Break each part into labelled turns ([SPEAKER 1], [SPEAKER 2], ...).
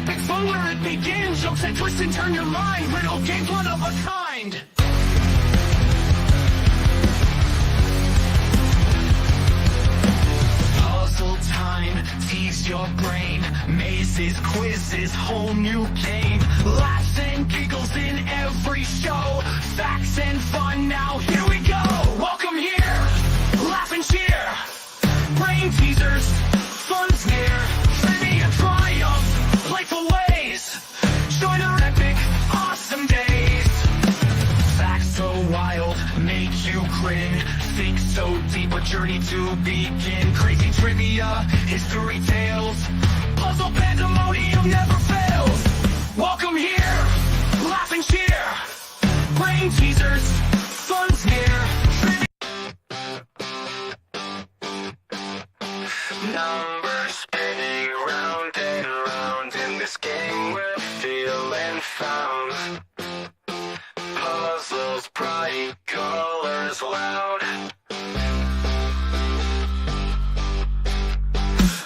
[SPEAKER 1] epic fun where it begins. Jokes that twist and turn your mind. Riddle games, one of a kind. Puzzle time, tease your brain. Mazes, quizzes, whole new game. Laughs and giggles in every show. Facts and fun, now here we go. Welcome here, laugh and cheer. Brain teasers, fun's near. Trivia triumph, playful ways. Join our epic, awesome days. Facts so wild, make you grin. Think so deep, a journey to begin. Crazy trivia, history tales. Puzzle pandemonium never fails. Welcome here, laugh and cheer. Brain teasers, fun's near. Numbers spinning round and round in this game we're feeling found. Puzzles bright, colors loud.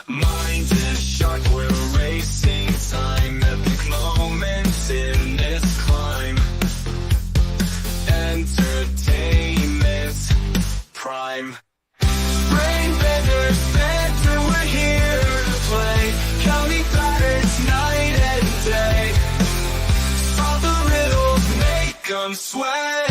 [SPEAKER 1] Mind is sharp, we're racing time. Epic moments in this climb. Entertainment prime. Brain benders, banter, we're here to play. Counting patterns night and day. Solve the riddles, make them sway.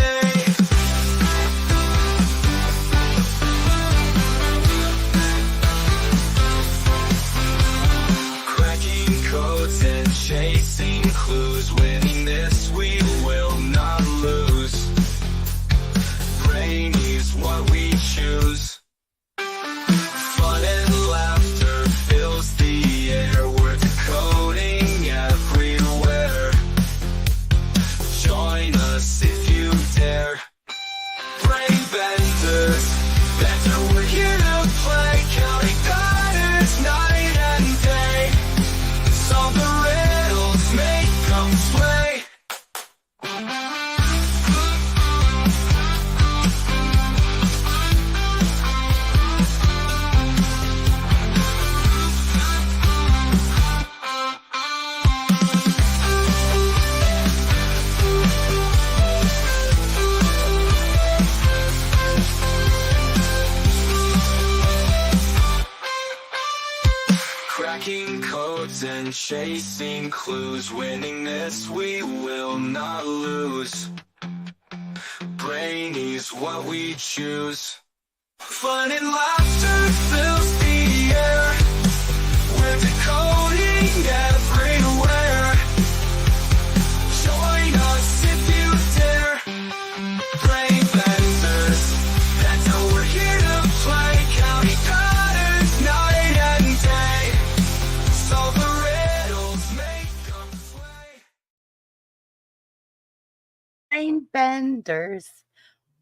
[SPEAKER 1] Cracking codes and chasing clues. Winning this we will not lose. Brain is what we choose. Fun and laughter fills the air. We're decoding everywhere. Join us if you dare. Brain benders, banter, we're here to play. Counting patterns night and day. Solve the riddles, make them sway. Cracking codes and chasing clues. Winning this we will not lose. Brain is what we choose. Fun and laughter fills the air. We're decoding everywhere. Join us if you dare. Brain benders, that's how we're here to play. Counting patterns night and day. Solve the riddles, make them sway.
[SPEAKER 2] Brain benders.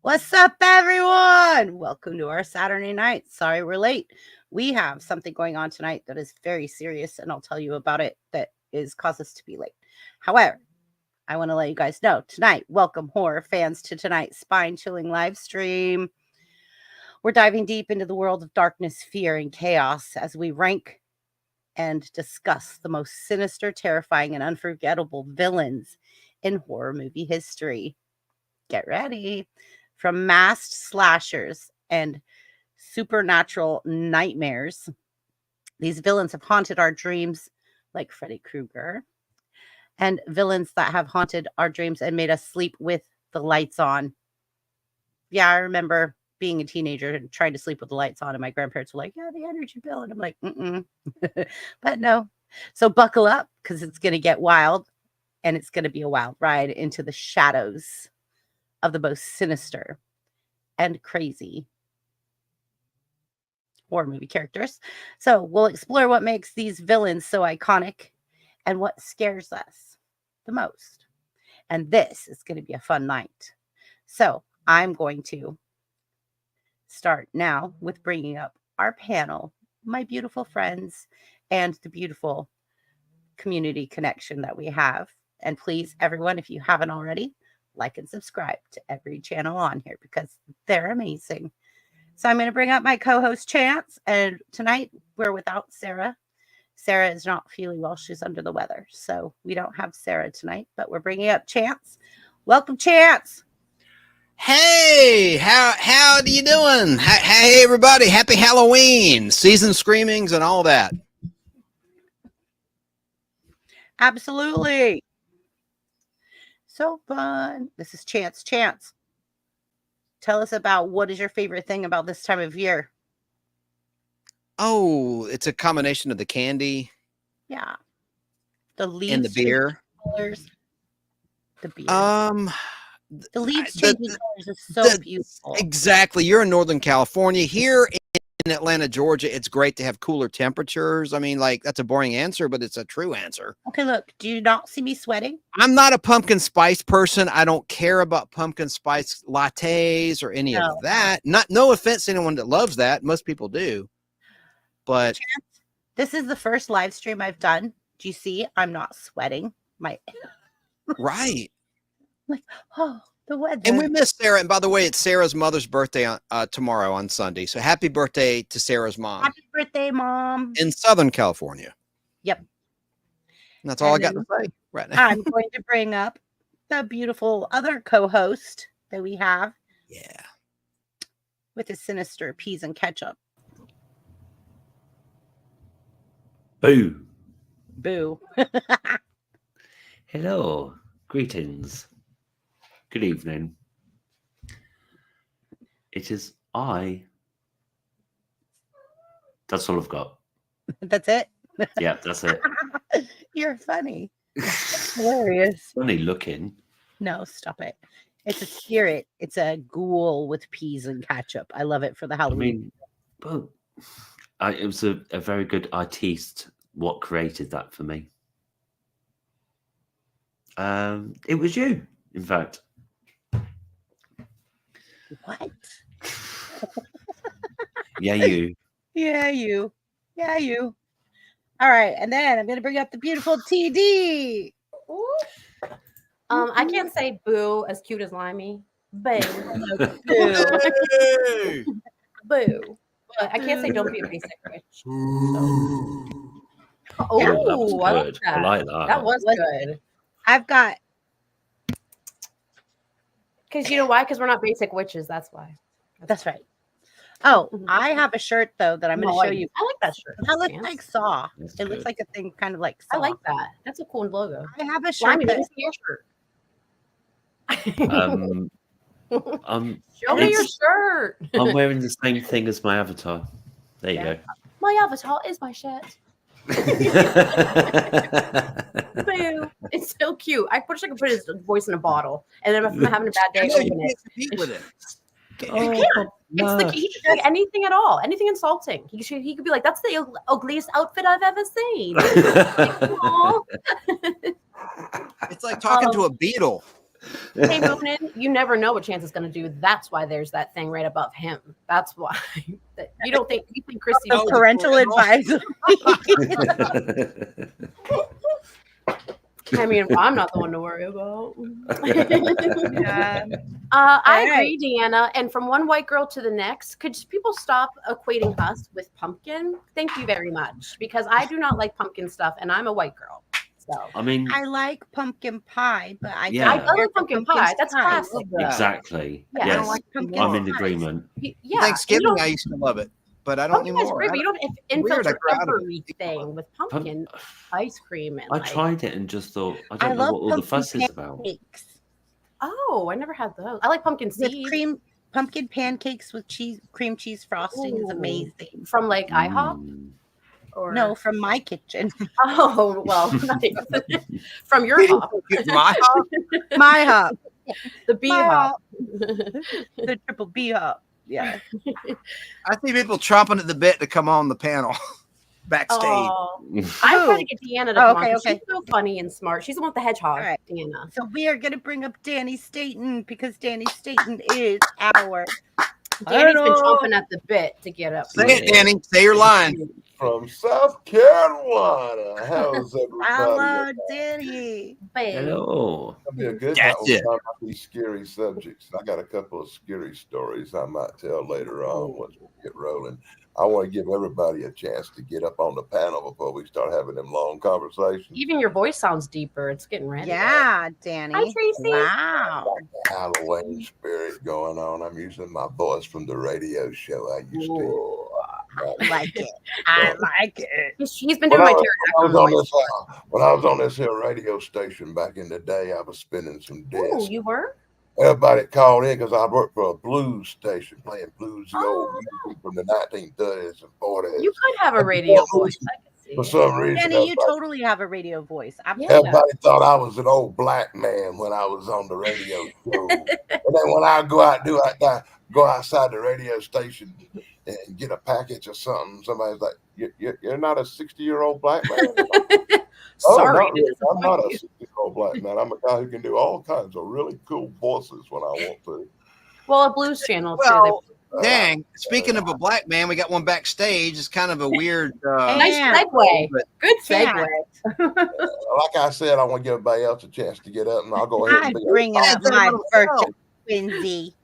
[SPEAKER 2] What's up, everyone? Welcome to our Saturday night. Sorry we're late. We have something going on tonight that is very serious, and I'll tell you about it that is caused us to be late. However, I want to let you guys know tonight, welcome horror fans to tonight's spine-chilling live stream. We're diving deep into the world of darkness, fear, and chaos as we rank and discuss the most sinister, terrifying, and unforgettable villains in horror movie history. Get ready. From masked slashers and supernatural nightmares, these villains have haunted our dreams like Freddy Krueger, and villains that have haunted our dreams and made us sleep with the lights on. Yeah, I remember being a teenager and trying to sleep with the lights on, and my grandparents were like, yeah, the energy bill. And I'm like, but no. So buckle up, because it's going to get wild, and it's going to be a wild ride into the shadows of the most sinister and crazy horror movie characters. So we'll explore what makes these villains so iconic and what scares us the most. And this is going to be a fun night. So I'm going to start now with bringing up our panel, my beautiful friends, and the beautiful community connection that we have. And please, everyone, if you haven't already, like and subscribe to every channel on here because they're amazing. So I'm going to bring up my co-host Chance, and tonight we're without Sarah Sarah is not feeling well. She's under the weather. So we don't have Sarah tonight, but we're bringing up Chance. Welcome, Chance.
[SPEAKER 3] Hey, how do you doing? Hey, everybody, happy Halloween, season screamings and all that.
[SPEAKER 2] Absolutely. So fun. This is Chance. Chance, tell us about what is your favorite thing about this time of year?
[SPEAKER 3] Oh, it's a combination of the candy
[SPEAKER 2] Yeah. The leaves
[SPEAKER 3] and the beer.
[SPEAKER 2] Colors. The beer.
[SPEAKER 3] The
[SPEAKER 2] leaves changing colors is so beautiful.
[SPEAKER 3] Exactly. You're in Northern California. Here in Atlanta, Georgia, it's great to have cooler temperatures. I mean, like, that's a boring answer, but it's a true answer.
[SPEAKER 2] Okay, look, do you not see me sweating?
[SPEAKER 3] I'm not a pumpkin spice person. I don't care about pumpkin spice lattes or any of that. No offense to anyone that loves that. Most people do. But
[SPEAKER 2] this is the first live stream I've done. Do you see? I'm not sweating.
[SPEAKER 3] Right.
[SPEAKER 2] Like, oh, the weather.
[SPEAKER 3] And we miss Sarah. And by the way, it's Sarah's mother's birthday on tomorrow on Sunday. So happy birthday to Sarah's mom.
[SPEAKER 2] Happy birthday, Mom.
[SPEAKER 3] In Southern California.
[SPEAKER 2] Yep.
[SPEAKER 3] And that's all I got to say right now.
[SPEAKER 2] I'm going to bring up the beautiful other co-host that we have.
[SPEAKER 3] Yeah.
[SPEAKER 2] With his Sinister peas and ketchup.
[SPEAKER 4] Boo.
[SPEAKER 2] Boo.
[SPEAKER 4] Hello. Greetings. Good evening. It is I. That's all I've got.
[SPEAKER 2] That's it?
[SPEAKER 4] Yeah, that's it.
[SPEAKER 2] You're funny. Hilarious.
[SPEAKER 4] Funny looking.
[SPEAKER 2] No, stop it. It's a spirit. It's a ghoul with peas and ketchup. I love it for the Halloween.
[SPEAKER 4] Well, it was a very good artiste what created that for me. It was you, in fact.
[SPEAKER 2] What?
[SPEAKER 4] Yeah, you.
[SPEAKER 2] Yeah, you. Yeah, you. All right, and then I'm going to bring up the beautiful TD.
[SPEAKER 5] I can't say boo as cute as Limey. Boo.
[SPEAKER 2] Boo.
[SPEAKER 5] Boo. But I can't say don't be a basic witch. So.
[SPEAKER 4] Oh, that was
[SPEAKER 5] I like
[SPEAKER 4] good.
[SPEAKER 5] that.
[SPEAKER 4] I like that.
[SPEAKER 5] That was good.
[SPEAKER 2] I've got.
[SPEAKER 5] Because you know why? Because we're not basic witches. That's why.
[SPEAKER 2] That's right. Oh, I have a shirt though that I'm going to show you.
[SPEAKER 5] I like that shirt.
[SPEAKER 2] That looks like Saw.
[SPEAKER 4] That's
[SPEAKER 2] It looks
[SPEAKER 4] good.
[SPEAKER 2] like a thing kind of like Saw.
[SPEAKER 5] I like that. That's a cool logo.
[SPEAKER 2] I have a shirt.
[SPEAKER 5] Limey, let
[SPEAKER 2] that,
[SPEAKER 5] me see your shirt.
[SPEAKER 4] Show
[SPEAKER 5] me your shirt.
[SPEAKER 4] I'm wearing the same thing as my avatar. There you go.
[SPEAKER 5] My avatar is my shirt. Boo. It's so cute. I wish I could put his voice in a bottle, and then if I'm having a bad day, open it.
[SPEAKER 3] Compete with it.
[SPEAKER 5] You can't. It's he could do anything at all, anything insulting. He could be like, "That's the ugliest outfit I've ever seen."
[SPEAKER 3] It's like talking to a beetle.
[SPEAKER 5] Hey, Moonin, you never know what Chance is going to do. That's why there's that thing right above him. That's why. You don't think you think Christy
[SPEAKER 2] the parental advisor.
[SPEAKER 5] I mean, I'm not the one to worry about.
[SPEAKER 2] Yeah.
[SPEAKER 5] I agree, Deanna. And from one white girl to the next, could people stop equating us with pumpkin? Thank you very much. Because I do not like pumpkin stuff, and I'm a white girl. So
[SPEAKER 4] I mean,
[SPEAKER 2] I like pumpkin pie, but I
[SPEAKER 4] Yeah.
[SPEAKER 2] don't
[SPEAKER 5] I
[SPEAKER 2] care
[SPEAKER 5] love pumpkin pie. That's classic.
[SPEAKER 4] exactly.
[SPEAKER 5] Yeah, I
[SPEAKER 4] Yes.
[SPEAKER 2] don't like pumpkin
[SPEAKER 4] I'm in
[SPEAKER 2] pie.
[SPEAKER 4] agreement.
[SPEAKER 5] Yeah.
[SPEAKER 3] Thanksgiving, I used to love it, but I don't
[SPEAKER 5] Pumpkin is
[SPEAKER 3] anymore.
[SPEAKER 5] great, but you don't
[SPEAKER 3] Weird,
[SPEAKER 5] infiltrate
[SPEAKER 3] I grew out of it.
[SPEAKER 5] everything with pumpkin ice cream and
[SPEAKER 4] I
[SPEAKER 5] like.
[SPEAKER 4] tried it and just thought, I
[SPEAKER 2] I
[SPEAKER 4] don't know
[SPEAKER 2] love
[SPEAKER 4] what all the
[SPEAKER 2] pumpkin
[SPEAKER 4] fuss is about.
[SPEAKER 2] pancakes.
[SPEAKER 5] Oh, I never had those. I like pumpkin
[SPEAKER 2] With
[SPEAKER 5] seeds
[SPEAKER 2] pumpkin pancakes with cream cheese frosting is
[SPEAKER 5] Ooh.
[SPEAKER 2] amazing.
[SPEAKER 5] from like IHOP.
[SPEAKER 4] Mm.
[SPEAKER 5] Or
[SPEAKER 2] No, from my kitchen.
[SPEAKER 5] Oh well, nice. From your hop,
[SPEAKER 3] My hop?
[SPEAKER 2] My hop.
[SPEAKER 5] the bee
[SPEAKER 2] My
[SPEAKER 5] hop.
[SPEAKER 2] The triple B hop. Yeah.
[SPEAKER 3] I see people chomping at the bit to come on the panel backstage.
[SPEAKER 5] Oh, I'm trying to get Deanna to come on.
[SPEAKER 2] Okay,
[SPEAKER 5] 'Cause
[SPEAKER 2] okay.
[SPEAKER 5] She's so funny and smart. She's the one with the hedgehog.
[SPEAKER 2] All right.
[SPEAKER 5] Deanna.
[SPEAKER 2] So we are going to bring up Danny Staten because Danny Staten is our.
[SPEAKER 5] Danny's been
[SPEAKER 2] Hello.
[SPEAKER 5] chomping at the bit to get up.
[SPEAKER 3] Say it, Danny. Say your line.
[SPEAKER 6] From South Carolina. How's everybody?
[SPEAKER 2] Hello, Danny.
[SPEAKER 4] Hello.
[SPEAKER 6] It'll be a good
[SPEAKER 3] That's
[SPEAKER 6] night. We'll
[SPEAKER 3] it.
[SPEAKER 6] talk about these scary subjects. I got a couple of scary stories I might tell later on once we get rolling. I want to give everybody a chance to get up on the panel before we start having them long conversations.
[SPEAKER 5] Even your voice sounds deeper. It's getting ready.
[SPEAKER 2] Yeah, Danny.
[SPEAKER 5] Hi, Tracy.
[SPEAKER 2] Wow.
[SPEAKER 6] Halloween spirit going on. I'm using my voice from the radio show I used to.
[SPEAKER 2] I like it. I like it.
[SPEAKER 5] He's been doing my pterodactyl voice.
[SPEAKER 6] When I was on this here radio station back in the day, I was spinning some
[SPEAKER 5] Oh,
[SPEAKER 6] discs.
[SPEAKER 5] you were?
[SPEAKER 6] Everybody called in because I worked for a blues station playing bluesy old music from the 1930s and 40s.
[SPEAKER 5] You could have a radio voice. I can see
[SPEAKER 6] For
[SPEAKER 5] it.
[SPEAKER 6] some reason,
[SPEAKER 2] Danny, you totally have a radio voice.
[SPEAKER 6] everybody thought I was an old black man when I was on the radio show. And then when I go out, go outside the radio station and get a package or something, somebody's like, "You're not a 60-year-old black man."
[SPEAKER 5] Sorry.
[SPEAKER 6] Not really. I'm not a 60-year-old black man. I'm a guy who can do all kinds of really cool voices when I want to.
[SPEAKER 5] Well, a blues channel too.
[SPEAKER 3] Well, dang. Speaking of a black man, we got one backstage. It's kind of a weird.
[SPEAKER 5] Nice
[SPEAKER 2] Yeah.
[SPEAKER 5] segue.
[SPEAKER 3] But
[SPEAKER 5] Good segue.
[SPEAKER 6] Like I said, I want to give everybody else a chance to get up, and I'll go ahead
[SPEAKER 2] I'm
[SPEAKER 6] and be
[SPEAKER 2] bringing up
[SPEAKER 3] Oh,
[SPEAKER 2] my
[SPEAKER 3] no.
[SPEAKER 2] birthday twinsy.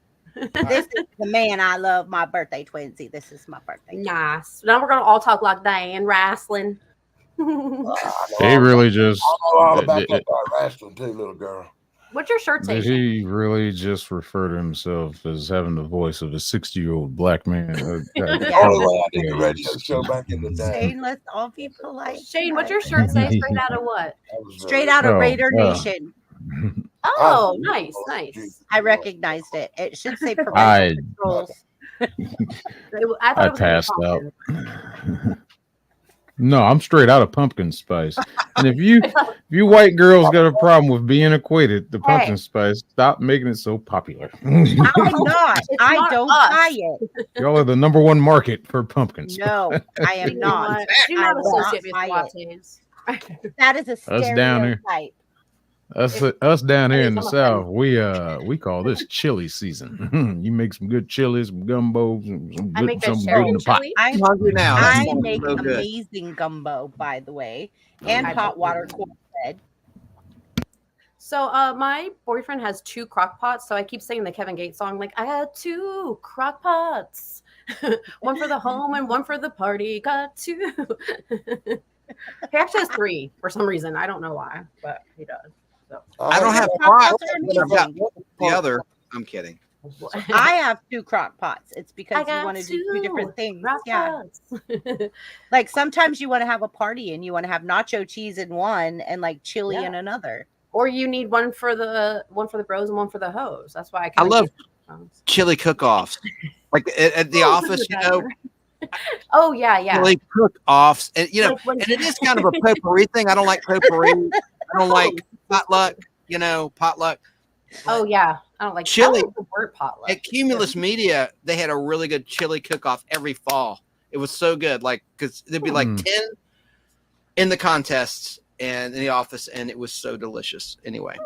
[SPEAKER 2] This is the man I love, my birthday twinsy. This is my birthday.
[SPEAKER 5] Nice. Now we're gonna all talk like Diane wrestling.
[SPEAKER 7] He really just
[SPEAKER 6] I know all about that wrestling too, little girl.
[SPEAKER 5] What's your shirt say?
[SPEAKER 7] did he really just refer to himself as having the voice of a 60-year-old black man?
[SPEAKER 6] Only way I did the radio show back in the day.
[SPEAKER 2] Shane, let's all be polite.
[SPEAKER 5] Shane, what's your shirt say? Straight out of what?
[SPEAKER 6] I was
[SPEAKER 2] Straight out of
[SPEAKER 7] Oh,
[SPEAKER 2] Raider
[SPEAKER 7] yeah.
[SPEAKER 2] Nation.
[SPEAKER 5] Oh, nice, nice.
[SPEAKER 2] I recognized it. It should say
[SPEAKER 7] I
[SPEAKER 2] parental controls.
[SPEAKER 5] I thought
[SPEAKER 7] I
[SPEAKER 5] it was
[SPEAKER 7] passed out.
[SPEAKER 5] pumpkin.
[SPEAKER 7] No, I'm straight out of pumpkin spice. And if you white girls got a problem with being equated to pumpkin spice, stop making it so popular.
[SPEAKER 2] I'm not.
[SPEAKER 5] It's
[SPEAKER 2] I
[SPEAKER 5] not
[SPEAKER 2] don't
[SPEAKER 5] us.
[SPEAKER 2] buy it.
[SPEAKER 7] Y'all are the #1 market for pumpkin spice.
[SPEAKER 2] No, I am
[SPEAKER 5] You know
[SPEAKER 2] not.
[SPEAKER 5] what? Do
[SPEAKER 2] I
[SPEAKER 5] not
[SPEAKER 2] will not
[SPEAKER 5] associate with
[SPEAKER 2] buy it.
[SPEAKER 5] lattes.
[SPEAKER 2] That is a
[SPEAKER 7] Us down here.
[SPEAKER 2] stereotype.
[SPEAKER 7] Us down here in the
[SPEAKER 5] I'm
[SPEAKER 7] South, we call this chili season. You make some good chili, some gumbo, some
[SPEAKER 5] I make that
[SPEAKER 7] something good
[SPEAKER 5] Cheryl
[SPEAKER 7] in the pot.
[SPEAKER 5] chili.
[SPEAKER 3] I'm hungry now. That
[SPEAKER 2] I
[SPEAKER 3] sounds
[SPEAKER 2] make
[SPEAKER 3] so good.
[SPEAKER 2] amazing gumbo, by the way, and
[SPEAKER 5] I
[SPEAKER 2] hot
[SPEAKER 5] don't
[SPEAKER 2] water
[SPEAKER 5] know.
[SPEAKER 2] cornbread.
[SPEAKER 5] So my boyfriend has 2 crock pots, so I keep singing the Kevin Gates song, like I got 2 crock pots. One for the home and one for the party. Got 2. He actually has 3 for some reason. I don't know why, but he does. So.
[SPEAKER 3] I don't have
[SPEAKER 2] Crock
[SPEAKER 3] pots,
[SPEAKER 2] pots are
[SPEAKER 3] but I've got
[SPEAKER 2] amazing.
[SPEAKER 3] the other. I'm kidding.
[SPEAKER 2] I have 2 crock pots. It's because
[SPEAKER 5] I
[SPEAKER 2] you
[SPEAKER 5] got
[SPEAKER 2] want to do 2 different things.
[SPEAKER 5] crock
[SPEAKER 2] Yeah.
[SPEAKER 5] pots.
[SPEAKER 2] Like sometimes you want to have a party and you want to have nacho cheese in one and like chili
[SPEAKER 5] Yeah.
[SPEAKER 2] in another.
[SPEAKER 5] Or you need one for the bros and one for the hoes. That's why
[SPEAKER 3] I love
[SPEAKER 5] use
[SPEAKER 3] chili cook-offs. Like at the office, you know,
[SPEAKER 5] Oh yeah.
[SPEAKER 3] chili cook-offs. And, you know,
[SPEAKER 5] Like when-
[SPEAKER 3] and it is kind of a potpourri thing. I don't like potpourri. I don't like potluck, you know, potluck.
[SPEAKER 5] Oh yeah. I don't like
[SPEAKER 3] Chili.
[SPEAKER 5] I like the word potluck.
[SPEAKER 3] At Cumulus Media, they had a really good chili cook-off every fall. It was so good. Like, because there'd be like 10 in the contests and in the office, and it was so delicious. Anyway.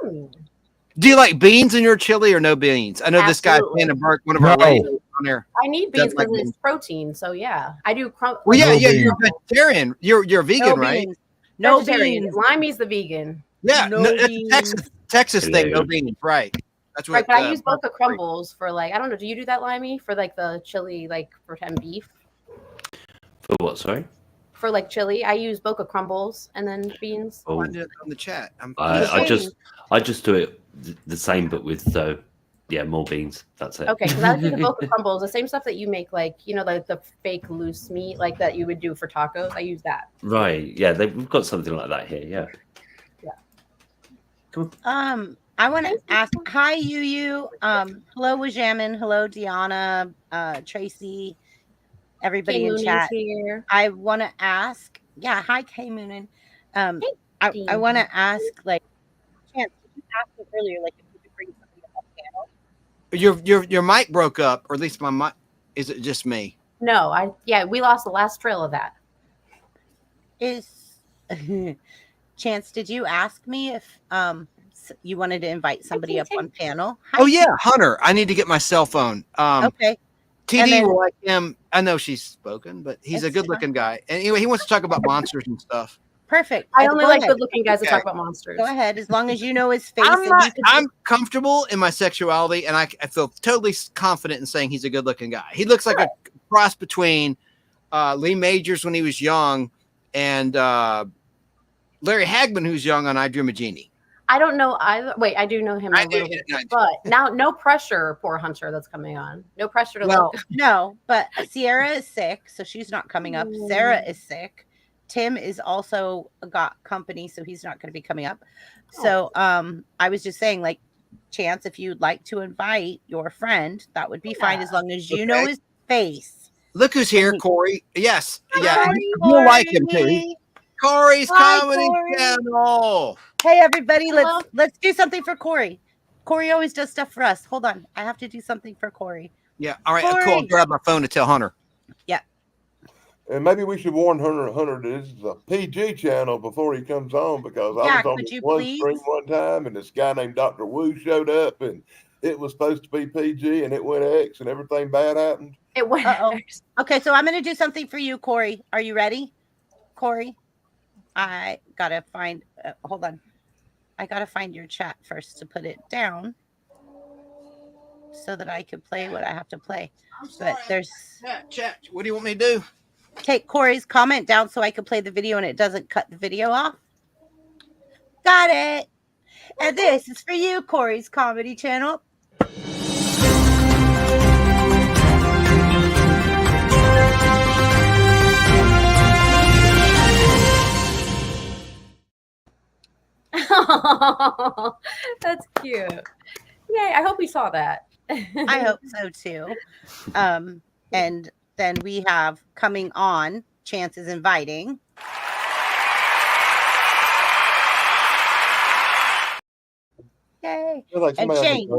[SPEAKER 3] Do you like beans in your chili or no beans? I know this guy,
[SPEAKER 5] Absolutely.
[SPEAKER 3] Shannon Burke, one of our
[SPEAKER 7] No.
[SPEAKER 3] ladies on there.
[SPEAKER 5] I need beans
[SPEAKER 3] Doesn't like
[SPEAKER 5] because it's
[SPEAKER 3] beans.
[SPEAKER 5] protein. So yeah, I do.
[SPEAKER 3] Well, yeah,
[SPEAKER 7] No
[SPEAKER 3] you're
[SPEAKER 7] beans.
[SPEAKER 3] vegetarian. You're vegan,
[SPEAKER 2] No
[SPEAKER 3] right?
[SPEAKER 2] beans. No
[SPEAKER 5] Vegetarian.
[SPEAKER 2] beans.
[SPEAKER 5] Limey's the vegan.
[SPEAKER 3] Yeah,
[SPEAKER 2] No
[SPEAKER 3] no, it's a
[SPEAKER 2] beans.
[SPEAKER 3] Texas thing. No
[SPEAKER 4] Hello.
[SPEAKER 3] beans, right? That's what.
[SPEAKER 5] Right, but I use both the crumbles for like I don't know. Do you do that, Limey, for like the chili, like for beef?
[SPEAKER 4] For what? Sorry.
[SPEAKER 5] For like chili, I use boca crumbles and then beans.
[SPEAKER 4] Oh,
[SPEAKER 3] on the chat.
[SPEAKER 4] I just do it the same, but with more beans. That's it.
[SPEAKER 5] Okay, because I do the boca crumbles, the same stuff that you make, like you know, the fake loose meat, like that you would do for tacos. I use that.
[SPEAKER 4] Right. Yeah, we've got something like that here. Yeah.
[SPEAKER 2] I want to ask, hi, Yu. Hello, Wajamin. Hello, Deanna, Tracy, everybody in
[SPEAKER 5] K-Mooney's
[SPEAKER 2] chat.
[SPEAKER 5] here.
[SPEAKER 2] I want to ask, hi, K Moonin. I want to ask, like, Chance, did you ask me earlier, like, if you could bring somebody up on panel?
[SPEAKER 3] Your mic broke up, or at least my mic. Is it just me?
[SPEAKER 5] No, we lost the last trail of that.
[SPEAKER 2] Is Chance, did you ask me if you wanted to invite somebody up on panel?
[SPEAKER 3] Oh yeah, Hunter. I need to get my cell phone.
[SPEAKER 2] Okay.
[SPEAKER 3] TD
[SPEAKER 2] And then-
[SPEAKER 3] will like him. I know she's spoken, but he's a
[SPEAKER 2] It's
[SPEAKER 3] good-looking guy. And anyway, he wants to talk about monsters and stuff.
[SPEAKER 2] Perfect.
[SPEAKER 5] I only
[SPEAKER 2] Go
[SPEAKER 5] like
[SPEAKER 2] ahead.
[SPEAKER 5] good-looking guys to
[SPEAKER 3] Okay.
[SPEAKER 5] talk about monsters.
[SPEAKER 2] Go ahead, as long as you know his face. and you can
[SPEAKER 3] I'm comfortable in my sexuality, and I feel totally confident in saying he's a good-looking guy. He looks like a cross between Lee Majors when he was young, and Larry Hagman, who's young on I Dream of Jeannie.
[SPEAKER 5] I don't know either. Wait, I do know him a little bit, but now no pressure, poor Hunter that's coming on. No pressure to look.
[SPEAKER 2] No, but Sierra is sick, so she's not coming up. Sarah is sick. Tim is also got company, so he's not going to be coming up. So I was just saying, like, Chance, if you'd like to invite your friend, that would be fine as long as you know his face.
[SPEAKER 3] Look who's here, Corey. Yes.
[SPEAKER 2] Hi, Corey.
[SPEAKER 3] You'll like him too. Corey's comedy channel.
[SPEAKER 2] Hey everybody, let's do something for Corey. Corey always does stuff for us. Hold on, I have to do something for Corey.
[SPEAKER 3] Yeah, all right, cool. I'll grab my phone to tell Hunter.
[SPEAKER 2] Yeah.
[SPEAKER 6] And maybe we should warn Hunter this is a PG channel before he comes on, because I was on this one stream one time and this guy named Dr. Wu showed up and it was supposed to be PG and it went X and everything bad happened.
[SPEAKER 5] It went X.
[SPEAKER 2] Okay, so I'm going to do something for you, Corey. Are you ready, Corey? I got to find, hold on. I got to find your chat first to put it down so that I can play what I have to play. But there's...
[SPEAKER 3] Chat. What do you want me to do?
[SPEAKER 2] Take Corey's comment down so I can play the video and it doesn't cut the video off. Got it. And this is for you, Corey's comedy channel.
[SPEAKER 5] That's cute. Yay, I hope we saw that.
[SPEAKER 2] I hope so too. And then we have coming on, Chance is inviting. Yay.
[SPEAKER 6] Like
[SPEAKER 2] and Shane,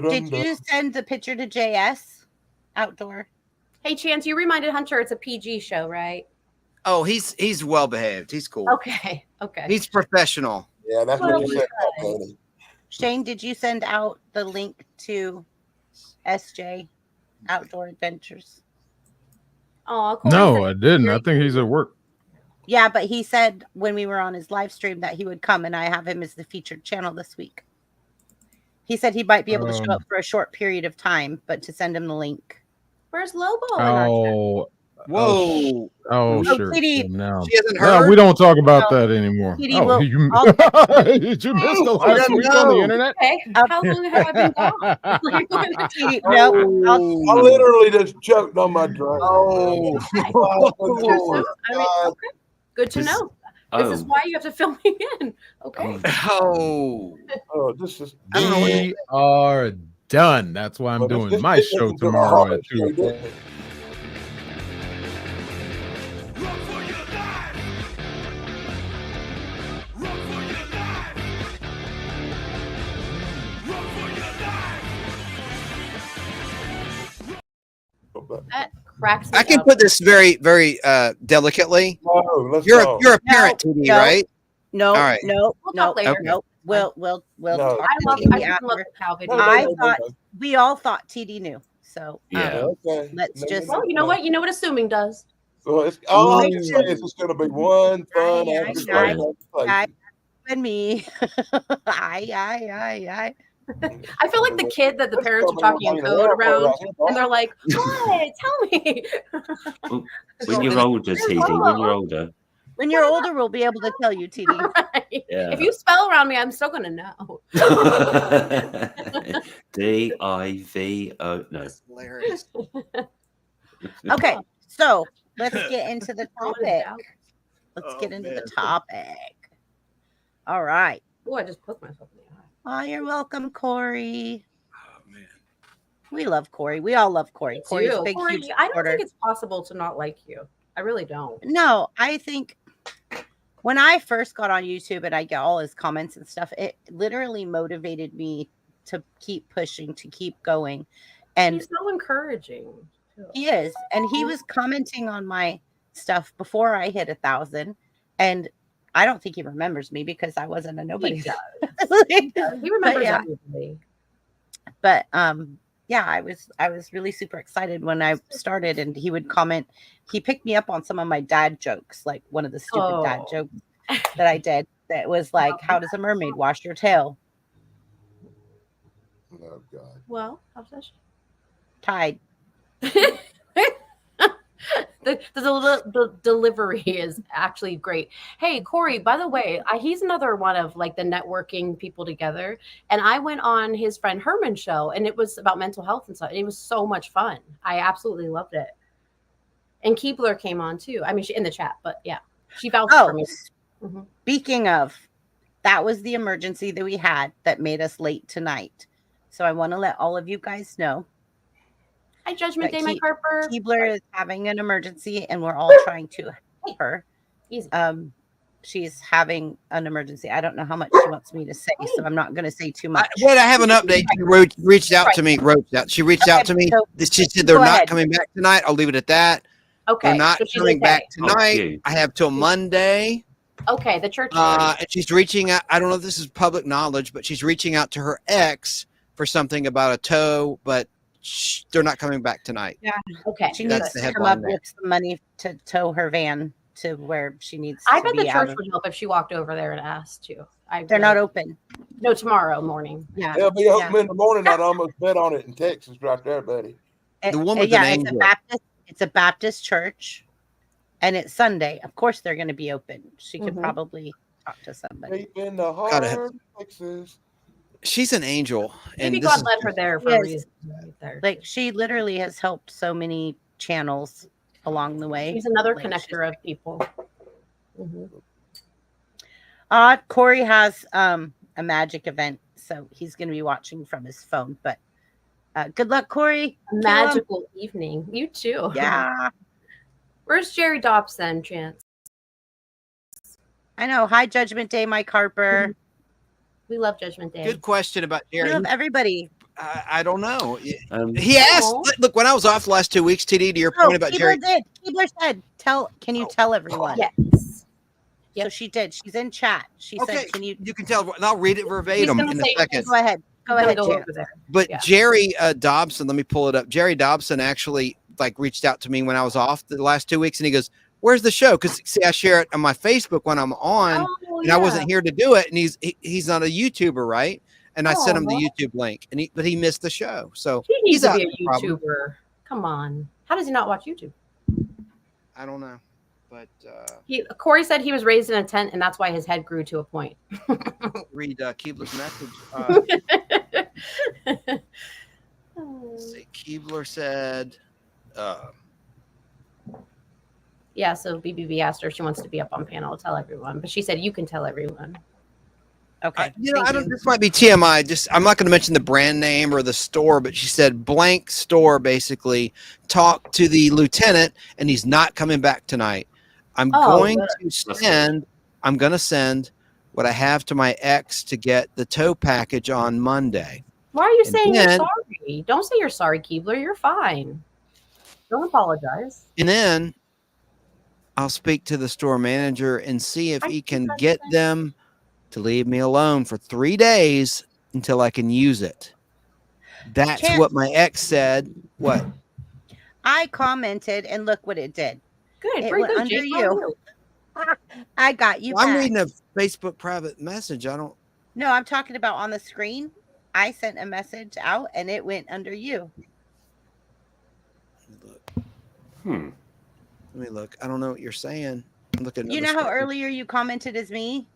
[SPEAKER 2] did you send the picture to JS Outdoor?
[SPEAKER 5] Hey, Chance, you reminded Hunter it's a PG show, right?
[SPEAKER 3] Oh, he's well behaved. He's cool.
[SPEAKER 5] Okay.
[SPEAKER 3] He's professional.
[SPEAKER 6] Yeah, that's what you said.
[SPEAKER 2] Shane, did you send out the link to SJ Outdoor Adventures?
[SPEAKER 5] Oh,
[SPEAKER 7] no, I didn't. I think he's at work.
[SPEAKER 2] Yeah, but he said when we were on his live stream that he would come, and I have him as the featured channel this week. He said he might be able to show up for a short period of time, but to send him the link.
[SPEAKER 5] Where's Lobo? In our chat?
[SPEAKER 3] Whoa.
[SPEAKER 7] Sure.
[SPEAKER 2] TD,
[SPEAKER 7] no.
[SPEAKER 3] She hasn't heard.
[SPEAKER 7] No, we don't talk about that anymore.
[SPEAKER 2] TD,
[SPEAKER 7] Did you miss the last week on the internet?
[SPEAKER 5] Okay. How long have I been gone?
[SPEAKER 2] TD, no,
[SPEAKER 6] I literally just choked on my drink.
[SPEAKER 5] Good to know. This is why you have to fill me in. Okay.
[SPEAKER 6] This is.
[SPEAKER 7] We are done. That's why I'm doing my show tomorrow at 2:00.
[SPEAKER 5] That cracks me
[SPEAKER 3] I can
[SPEAKER 5] up.
[SPEAKER 3] put this very, very delicately. You're a parent, TD, right?
[SPEAKER 2] No,
[SPEAKER 3] all right.
[SPEAKER 2] no.
[SPEAKER 5] We'll talk later.
[SPEAKER 2] No. We'll talk
[SPEAKER 5] I love
[SPEAKER 2] TD
[SPEAKER 5] the cow video.
[SPEAKER 2] I thought we all thought TD knew. So let's just.
[SPEAKER 5] Well, you know what? You know what assuming does.
[SPEAKER 6] So it's all I can say is it's going to be one fun
[SPEAKER 2] I and me. I.
[SPEAKER 5] I feel like the kid that the parents are talking in code around, and they're like, "What? Tell me."
[SPEAKER 4] When you're older, TD. When you're older.
[SPEAKER 2] When you're older, we'll be able to tell you, TD.
[SPEAKER 5] Right. Yeah. If you spell around me, I'm still gonna know.
[SPEAKER 4] D-I-V-O. No.
[SPEAKER 3] That's hilarious.
[SPEAKER 2] Okay, so let's get into the topic. Let's get into the topic. All right.
[SPEAKER 5] Oh, I just poked myself in the eye.
[SPEAKER 2] Oh, you're welcome, Corey.
[SPEAKER 3] Oh man,
[SPEAKER 2] we love Corey. We all love Corey. Corey's a big, huge
[SPEAKER 5] I don't think it's possible to not like you. I really don't.
[SPEAKER 2] No, I think when I first got on YouTube and I get all his comments and stuff, it literally motivated me to keep pushing, to keep going. And
[SPEAKER 5] he's so encouraging.
[SPEAKER 2] He is. And he was commenting on my stuff before I hit 1,000. And I don't think he remembers me because I wasn't a nobody.
[SPEAKER 5] He does. He remembers everybody.
[SPEAKER 2] But yeah, I was really super excited when I started, and he would comment. He picked me up on some of my dad jokes, like one of the stupid dad jokes that I did. That was like, "How does a mermaid wash your tail?"
[SPEAKER 6] Oh God.
[SPEAKER 5] Well, how's that?
[SPEAKER 2] Tied.
[SPEAKER 5] The delivery is actually great. Hey, Corey, by the way, he's another one of like the networking people together. And I went on his friend Herman's show, and it was about mental health and stuff. And it was so much fun. I absolutely loved it. And Keebler came on too. I mean, she in the chat, but yeah, she vouched for me. Mm-hmm.
[SPEAKER 2] Speaking of, that was the emergency that we had that made us late tonight. So I want to let all of you guys know.
[SPEAKER 5] Hi, Judgment Day, Mike Harper.
[SPEAKER 2] Keebler is having an emergency, and we're all trying to help her.
[SPEAKER 5] Easy.
[SPEAKER 2] She's having an emergency. I don't know how much she wants me to say, so I'm not going to say too much.
[SPEAKER 3] Wait, I have an update. She reached out to me. She reached out to me. She said they're not coming back tonight. I'll leave it at that.
[SPEAKER 5] Okay.
[SPEAKER 3] They're not coming back tonight. I have till Monday.
[SPEAKER 5] Okay, the church.
[SPEAKER 3] And she's reaching out. I don't know if this is public knowledge, but she's reaching out to her ex for something about a tow, but they're not coming back tonight.
[SPEAKER 2] Yeah.
[SPEAKER 5] Okay.
[SPEAKER 2] She needs to come up with some money to tow her van to where she needs to be.
[SPEAKER 5] I bet the church would help if she walked over there and asked to.
[SPEAKER 2] They're not open.
[SPEAKER 5] No, tomorrow morning.
[SPEAKER 2] Yeah.
[SPEAKER 6] They'll be open in the morning. I'd almost bet on it in Texas right there, buddy.
[SPEAKER 3] The one with an angel.
[SPEAKER 2] It's a Baptist church, and it's Sunday. Of course, they're going to be open. She could probably talk to somebody.
[SPEAKER 6] Deep in the heart of Texas.
[SPEAKER 3] She's an angel.
[SPEAKER 5] Maybe God led her there for a reason.
[SPEAKER 2] Like, she literally has helped so many channels along the way.
[SPEAKER 5] She's another connector of people.
[SPEAKER 2] Corey has a magic event, so he's going to be watching from his phone. But good luck, Corey.
[SPEAKER 5] Magical evening. You too.
[SPEAKER 2] Yeah.
[SPEAKER 5] Where's Jerry Dobson, Chance?
[SPEAKER 2] I know. Hi, Judgment Day, Mike Harper.
[SPEAKER 5] We love Judgment Day.
[SPEAKER 3] Good question about Jerry.
[SPEAKER 2] We love everybody.
[SPEAKER 3] I don't know. He asked. Look, when I was off the last 2 weeks, TD, to your point about Jerry.
[SPEAKER 2] Keebler said, "Can you tell everyone?"
[SPEAKER 5] Yes.
[SPEAKER 2] So she did. She's in chat. She said, "Can you?"
[SPEAKER 3] You can tell. And I'll read it verbatim in a second.
[SPEAKER 2] Go ahead. Go ahead.
[SPEAKER 5] Go over there.
[SPEAKER 3] But Jerry Dobson, let me pull it up. Jerry Dobson actually reached out to me when I was off the last 2 weeks, and he goes, "Where's the show?" Because see, I share it on my Facebook when I'm on, and I wasn't here to do it. And he's not a YouTuber, right? And I sent him the YouTube link, but he missed the show. So
[SPEAKER 5] he needs to be a YouTuber. Come on, how does he not watch YouTube?
[SPEAKER 3] I don't know, but
[SPEAKER 5] Corey said he was raised in a tent, and that's why his head grew to a point.
[SPEAKER 3] Read Keebler's message. See, Keebler said.
[SPEAKER 5] Yeah, so BBB asked her if she wants to be up on panel. Tell everyone, but she said you can tell everyone.
[SPEAKER 2] Okay.
[SPEAKER 3] I don't. This might be TMI. I'm not going to mention the brand name or the store, but she said blank store basically talked to the lieutenant, and he's not coming back tonight. I'm going to send what I have to my ex to get the tow package on Monday.
[SPEAKER 5] Why are you saying you're sorry? Don't say you're sorry, Keebler. You're fine. Don't apologize.
[SPEAKER 3] And then I'll speak to the store manager and see if he can get them to leave me alone for 3 days until I can use it. That's what my ex said. What?
[SPEAKER 2] I commented, and look what it did.
[SPEAKER 5] Good.
[SPEAKER 2] It
[SPEAKER 5] very
[SPEAKER 2] went
[SPEAKER 5] good,
[SPEAKER 2] under
[SPEAKER 5] Jake.
[SPEAKER 2] you. I got you.
[SPEAKER 3] I'm reading a Facebook private message.
[SPEAKER 2] No, I'm talking about on the screen. I sent a message out, and it went under you.
[SPEAKER 3] Let me look. I don't know what you're saying. I'm looking.
[SPEAKER 2] You know how earlier you commented as me?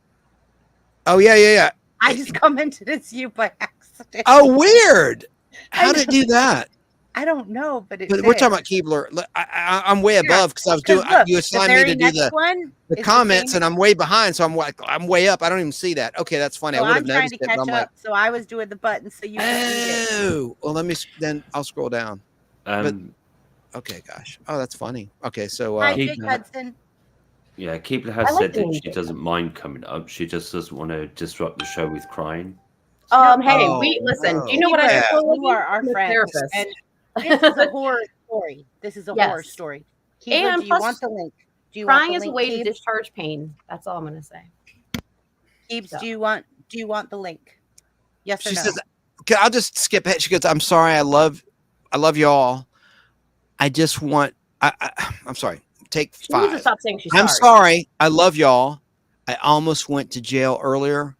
[SPEAKER 3] Oh, yeah.
[SPEAKER 2] I just commented as you by accident.
[SPEAKER 3] Oh, weird. How did it do that?
[SPEAKER 2] I don't know, but
[SPEAKER 3] we're talking about Keebler. I'm way above because I was doing. You assigned me to do the comments, and I'm way behind, so I'm way up. I don't even see that. Okay, that's funny.
[SPEAKER 2] So
[SPEAKER 3] I would have noticed
[SPEAKER 2] it. But I'm like, so I was doing the button, so you.
[SPEAKER 3] Oh, well, then I'll scroll down. Okay, gosh. Oh, that's funny. Okay, so
[SPEAKER 2] hi, Jake Hudson.
[SPEAKER 4] Yeah, Keebler has said that she doesn't mind coming up. She just doesn't want to disrupt the show with crying.
[SPEAKER 5] Listen. Do you know what I do?
[SPEAKER 2] You are our friend. And this is a horror story. This is a horror story. Keebler, do you want the link?
[SPEAKER 5] Crying is a way to discharge pain. That's all I'm going to say.
[SPEAKER 2] Keebs, do you want the link? Yes or no? She says,
[SPEAKER 3] I'll just skip it. She goes, I'm sorry. I love y'all. I just want. I'm sorry. Take 5.
[SPEAKER 5] Needs to stop saying she's
[SPEAKER 3] I'm sorry. I love y'all. I almost went to jail earlier,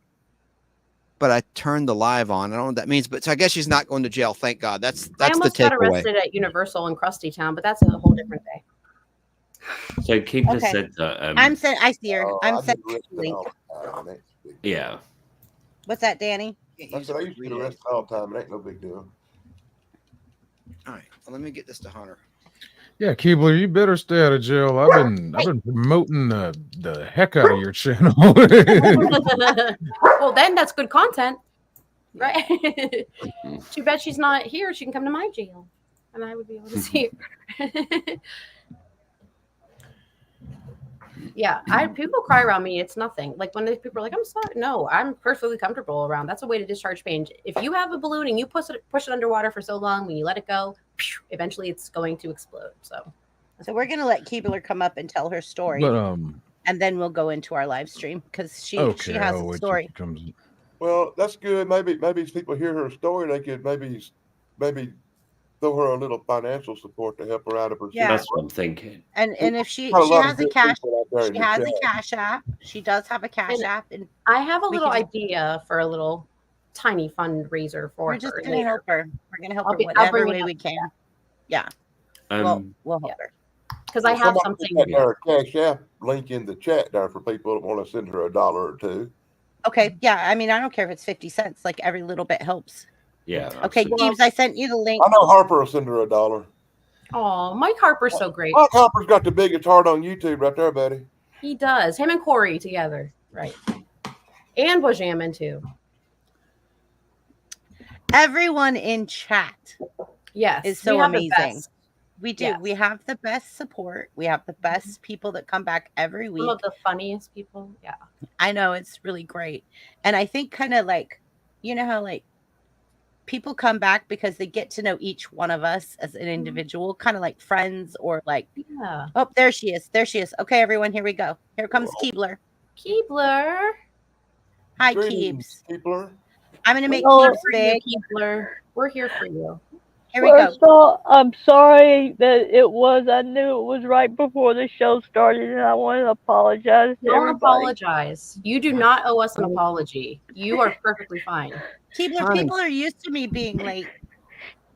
[SPEAKER 3] but I turned the live on. I don't know what that means, but so I guess she's not going to jail. Thank God. That's the takeaway.
[SPEAKER 5] I almost got arrested at Universal in Krusty Town, but that's a whole different day.
[SPEAKER 4] So Keebler
[SPEAKER 2] Okay.
[SPEAKER 4] said that.
[SPEAKER 2] I see her. I'm
[SPEAKER 6] I get
[SPEAKER 2] sending
[SPEAKER 6] arrested
[SPEAKER 2] the link.
[SPEAKER 6] all the time. It ain't big.
[SPEAKER 4] Yeah.
[SPEAKER 2] What's that, Danny?
[SPEAKER 3] Can't
[SPEAKER 6] I
[SPEAKER 3] use
[SPEAKER 6] said
[SPEAKER 3] it
[SPEAKER 6] I
[SPEAKER 3] for
[SPEAKER 6] used to get
[SPEAKER 3] reading.
[SPEAKER 6] arrested all the time. It ain't no big deal.
[SPEAKER 3] All right, well, let me get this to Hunter.
[SPEAKER 7] Yeah, Keebler, you better stay out of jail. I've been promoting the heck out of your channel.
[SPEAKER 5] Well, then that's good content, right? Too bad she's not here. She can come to my jail, and I would be able to see her. Yeah, people cry around me. It's nothing. Like when people are like, "I'm sorry." No, I'm perfectly comfortable around. That's a way to discharge pain. If you have a balloon and you push it underwater for so long, when you let it go, eventually it's going to explode. So
[SPEAKER 2] we're gonna let Keebler come up and tell her story,
[SPEAKER 7] but
[SPEAKER 2] and then we'll go into our live stream because she
[SPEAKER 7] okay,
[SPEAKER 2] has
[SPEAKER 7] I'll
[SPEAKER 2] a
[SPEAKER 7] wait till
[SPEAKER 2] story.
[SPEAKER 7] she comes.
[SPEAKER 6] Well, that's good. Maybe if people hear her story, they could maybe throw her a little financial support to help her out of her.
[SPEAKER 2] Yeah.
[SPEAKER 4] That's what I'm thinking.
[SPEAKER 2] And if she
[SPEAKER 6] Got a lot of
[SPEAKER 2] has a
[SPEAKER 6] good
[SPEAKER 2] cash,
[SPEAKER 6] people out there in
[SPEAKER 2] she
[SPEAKER 6] the
[SPEAKER 2] has
[SPEAKER 6] chat.
[SPEAKER 2] a cash app. She does have a cash
[SPEAKER 5] And
[SPEAKER 2] app, and
[SPEAKER 5] I have a
[SPEAKER 2] We
[SPEAKER 5] little
[SPEAKER 2] can-
[SPEAKER 5] idea for a little tiny fundraiser for
[SPEAKER 2] we're
[SPEAKER 5] her
[SPEAKER 2] just gonna
[SPEAKER 5] later.
[SPEAKER 2] help her. We're gonna help
[SPEAKER 5] I'll
[SPEAKER 2] her
[SPEAKER 5] be- I'll
[SPEAKER 2] whatever
[SPEAKER 5] bring it
[SPEAKER 2] way
[SPEAKER 5] up.
[SPEAKER 2] we can. Yeah,
[SPEAKER 4] Um,
[SPEAKER 2] we'll help her.
[SPEAKER 5] Because I have
[SPEAKER 6] Somebody
[SPEAKER 5] something.
[SPEAKER 6] put that there Cash App link in the chat there for people that want to send her $1 or $2.
[SPEAKER 2] Okay, yeah. I mean, I don't care if it's 50 cents. Like every little bit helps.
[SPEAKER 4] yeah.
[SPEAKER 2] Okay,
[SPEAKER 4] Absolutely.
[SPEAKER 2] Keebs, I sent you the link.
[SPEAKER 6] I know Harper will send her $1.
[SPEAKER 5] Oh, Mike Harper's so great.
[SPEAKER 6] Mike Harper's got the biggest heart on YouTube right there, buddy.
[SPEAKER 5] He does. Him and Corey together, right? And Bojamin too.
[SPEAKER 2] Everyone in chat
[SPEAKER 5] Yes,
[SPEAKER 2] is so
[SPEAKER 5] we have the
[SPEAKER 2] amazing.
[SPEAKER 5] best.
[SPEAKER 2] We do.
[SPEAKER 5] Yes.
[SPEAKER 2] We have the best support. We have the best people that come back every
[SPEAKER 5] Some
[SPEAKER 2] week.
[SPEAKER 5] of the funniest people. Yeah.
[SPEAKER 2] I know it's really great. And I think kind of like, you know how like people come back because they get to know each one of us as an individual, kind of like friends or like,
[SPEAKER 5] Yeah.
[SPEAKER 2] oh, there she is. There she is. Okay, everyone, here we go. Here comes Keebler.
[SPEAKER 5] Keebler.
[SPEAKER 2] Hi,
[SPEAKER 6] Greetings,
[SPEAKER 2] Keebs.
[SPEAKER 6] Keebler.
[SPEAKER 2] I'm going to make
[SPEAKER 8] Oh,
[SPEAKER 2] Keebs big.
[SPEAKER 5] Keebler. We're here for you.
[SPEAKER 2] Here we go.
[SPEAKER 8] First of all, I'm sorry that I knew it was right before the show started, and I want to apologize to
[SPEAKER 5] Don't
[SPEAKER 8] everybody.
[SPEAKER 5] apologize. You do not owe us an apology. You are perfectly fine.
[SPEAKER 2] Keebler, people are used to me being late.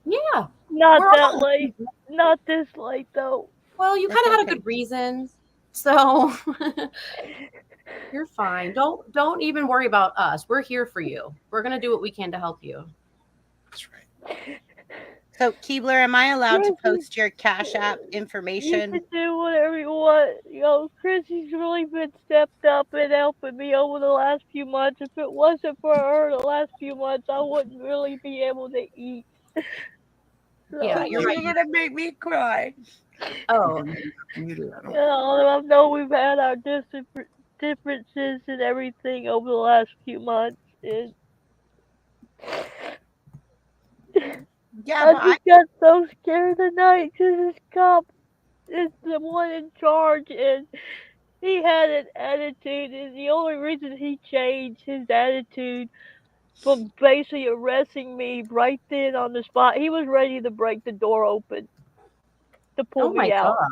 [SPEAKER 5] Yeah.
[SPEAKER 8] Not
[SPEAKER 5] We're
[SPEAKER 8] that
[SPEAKER 5] all-
[SPEAKER 8] late. Not this late, though.
[SPEAKER 5] Well, you
[SPEAKER 2] That's
[SPEAKER 5] kind of had a
[SPEAKER 2] okay.
[SPEAKER 5] good reason. So you're fine. Don't even worry about us. We're here for you. We're going to do what we can to help you.
[SPEAKER 3] That's right.
[SPEAKER 2] So, Keebler, am I allowed to
[SPEAKER 8] Chrissy,
[SPEAKER 2] post your Cash App
[SPEAKER 8] You
[SPEAKER 2] information?
[SPEAKER 8] can do whatever you want. You know, Chrissy's really been stepped up and helping me over the last few months. If it wasn't for her the last few months, I wouldn't really be able to eat.
[SPEAKER 5] Yeah,
[SPEAKER 8] So,
[SPEAKER 5] you're right.
[SPEAKER 2] You're going to make me cry.
[SPEAKER 5] Oh,
[SPEAKER 8] I know we've had our differences and everything over the last few months, and
[SPEAKER 2] Yeah, but
[SPEAKER 8] I just got so scared tonight because this cop is the one in charge, and he had an attitude, and the only reason he changed his attitude from basically arresting me right then on the spot, he was ready to break the door open to pull
[SPEAKER 5] oh my
[SPEAKER 8] me out.
[SPEAKER 5] God.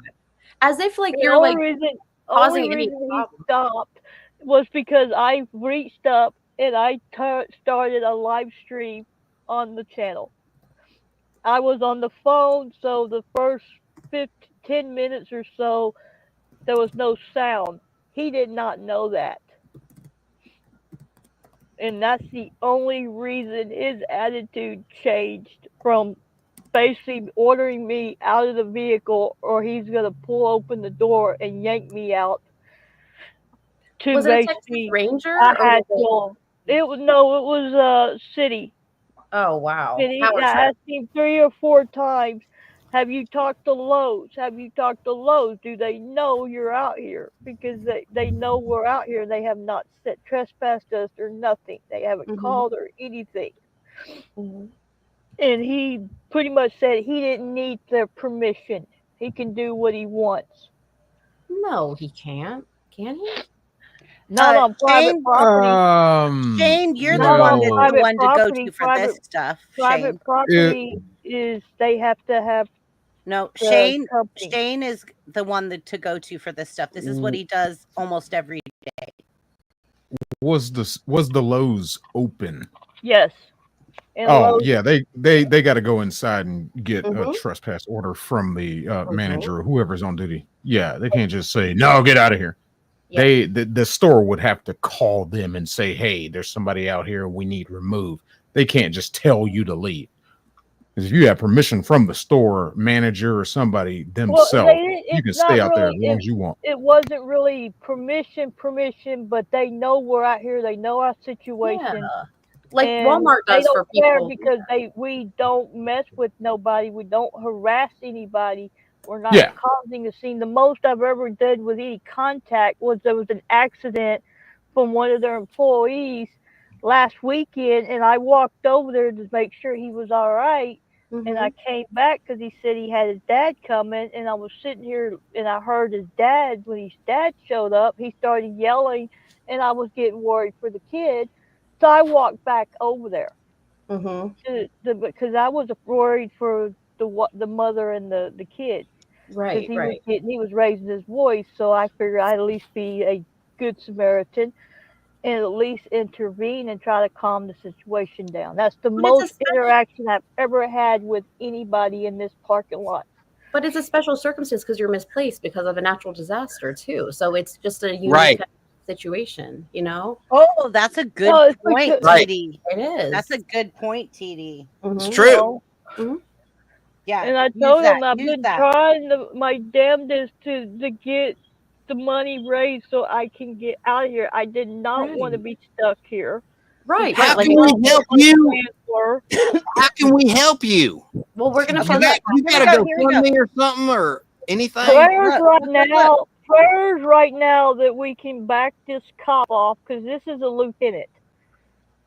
[SPEAKER 5] As if like
[SPEAKER 8] The
[SPEAKER 5] you're
[SPEAKER 8] only
[SPEAKER 5] like
[SPEAKER 8] reason,
[SPEAKER 5] causing
[SPEAKER 8] only
[SPEAKER 5] any
[SPEAKER 8] reason he
[SPEAKER 5] problem.
[SPEAKER 8] stopped was because I reached up and I started a live stream on the channel. I was on the phone, so the first 10 minutes or so, there was no sound. He did not know that. And that's the only reason his attitude changed from basically ordering me out of the vehicle or he's going to pull open the door and yank me out. To
[SPEAKER 5] Was it a Texas
[SPEAKER 8] basically,
[SPEAKER 5] Ranger?
[SPEAKER 8] I
[SPEAKER 5] Or
[SPEAKER 8] had
[SPEAKER 5] was
[SPEAKER 8] to, it was city.
[SPEAKER 5] oh wow.
[SPEAKER 8] And
[SPEAKER 5] Power
[SPEAKER 8] I
[SPEAKER 5] trip.
[SPEAKER 8] asked him 3 or 4 times, have you talked to Lowe's? Have you talked to Lowe's? Do they know you're out here? Because they know we're out here. They have not trespassed us or nothing. They haven't called or anything.
[SPEAKER 5] Mhm.
[SPEAKER 8] And he pretty much said he didn't need their permission. He can do what he wants.
[SPEAKER 5] No, he can't. Can he?
[SPEAKER 8] Not on private
[SPEAKER 2] Shane,
[SPEAKER 8] property.
[SPEAKER 2] Shane, you're the
[SPEAKER 8] Not
[SPEAKER 2] one
[SPEAKER 8] on
[SPEAKER 2] that's
[SPEAKER 8] private
[SPEAKER 2] the one to go
[SPEAKER 8] property.
[SPEAKER 2] to for this stuff.
[SPEAKER 8] Private
[SPEAKER 2] Shane.
[SPEAKER 8] property is they have to have
[SPEAKER 2] No,
[SPEAKER 8] the
[SPEAKER 2] Shane.
[SPEAKER 8] company.
[SPEAKER 2] Shane is the one to go to for this stuff. This is what he does almost every day.
[SPEAKER 7] Was the Lowe's open?
[SPEAKER 8] Yes. And
[SPEAKER 7] Oh
[SPEAKER 8] Lowe's,
[SPEAKER 7] yeah, they got to go inside and get a
[SPEAKER 5] Mhm.
[SPEAKER 7] trespass order from the
[SPEAKER 5] Mhm.
[SPEAKER 7] manager or whoever's on duty. Yeah, they can't just say no, get out of here.
[SPEAKER 5] Yeah.
[SPEAKER 7] The store would have to call them and say, hey, there's somebody out here we need removed. They can't just tell you to leave. Because if you have permission from the store manager or somebody
[SPEAKER 8] well,
[SPEAKER 7] themselves, you
[SPEAKER 8] it's
[SPEAKER 7] can stay
[SPEAKER 8] not
[SPEAKER 7] out there as
[SPEAKER 8] really,
[SPEAKER 7] long as you want.
[SPEAKER 8] it wasn't really permission, but they know we're out here. They know our situation.
[SPEAKER 5] Yeah. Like
[SPEAKER 8] And
[SPEAKER 5] Walmart
[SPEAKER 8] they
[SPEAKER 5] does for
[SPEAKER 8] don't care
[SPEAKER 5] people.
[SPEAKER 8] because we don't mess with nobody. We don't harass anybody. We're not
[SPEAKER 7] Yeah.
[SPEAKER 8] causing a scene. The most I've ever done with any contact was there was an accident from one of their employees last weekend, and I walked over there to make sure he was all right. And I
[SPEAKER 5] Mhm.
[SPEAKER 8] came back because he said he had his dad coming, and I was sitting here and I heard his dad. When his dad showed up, he started yelling, and I was getting worried for the kid. So I walked back over there
[SPEAKER 5] Mhm.
[SPEAKER 8] because I was worried for the mother and the kid because
[SPEAKER 5] Right. Right.
[SPEAKER 8] he was raising his voice. So I figured I'd at least be a good Samaritan and at least intervene and try to calm the situation down. That's the
[SPEAKER 5] But it's a
[SPEAKER 8] most
[SPEAKER 5] special.
[SPEAKER 8] interaction I've ever had with anybody in this parking lot.
[SPEAKER 5] But it's a special circumstance because you're misplaced because of a natural disaster too. So it's just a unique
[SPEAKER 3] Right.
[SPEAKER 5] kind of situation, you know.
[SPEAKER 2] Oh, that's a good
[SPEAKER 8] Well, it's
[SPEAKER 2] point,
[SPEAKER 8] because
[SPEAKER 3] Right.
[SPEAKER 2] TD.
[SPEAKER 5] It is.
[SPEAKER 2] That's a good point, TD.
[SPEAKER 3] It's
[SPEAKER 5] Mhm.
[SPEAKER 3] true.
[SPEAKER 2] Yeah,
[SPEAKER 8] and I
[SPEAKER 2] use
[SPEAKER 8] told
[SPEAKER 2] that.
[SPEAKER 8] him I've
[SPEAKER 2] Use
[SPEAKER 8] been
[SPEAKER 2] that.
[SPEAKER 8] trying my damnedest to get the money raised so I can get out of here. I did not want to
[SPEAKER 5] Right.
[SPEAKER 8] be stuck here.
[SPEAKER 5] Right.
[SPEAKER 3] How
[SPEAKER 5] Right. Like
[SPEAKER 3] can we help you?
[SPEAKER 8] Were.
[SPEAKER 3] How can we help you?
[SPEAKER 5] well, we're gonna
[SPEAKER 2] Okay,
[SPEAKER 5] phone that.
[SPEAKER 3] You
[SPEAKER 2] here we
[SPEAKER 3] got to
[SPEAKER 2] go.
[SPEAKER 3] go
[SPEAKER 2] Here we go.
[SPEAKER 3] fund me or something or anything.
[SPEAKER 8] Prayers
[SPEAKER 2] Look,
[SPEAKER 8] right
[SPEAKER 2] look, look,
[SPEAKER 8] now.
[SPEAKER 2] look.
[SPEAKER 8] Prayers right now that we can back this cop off because this is a lieutenant,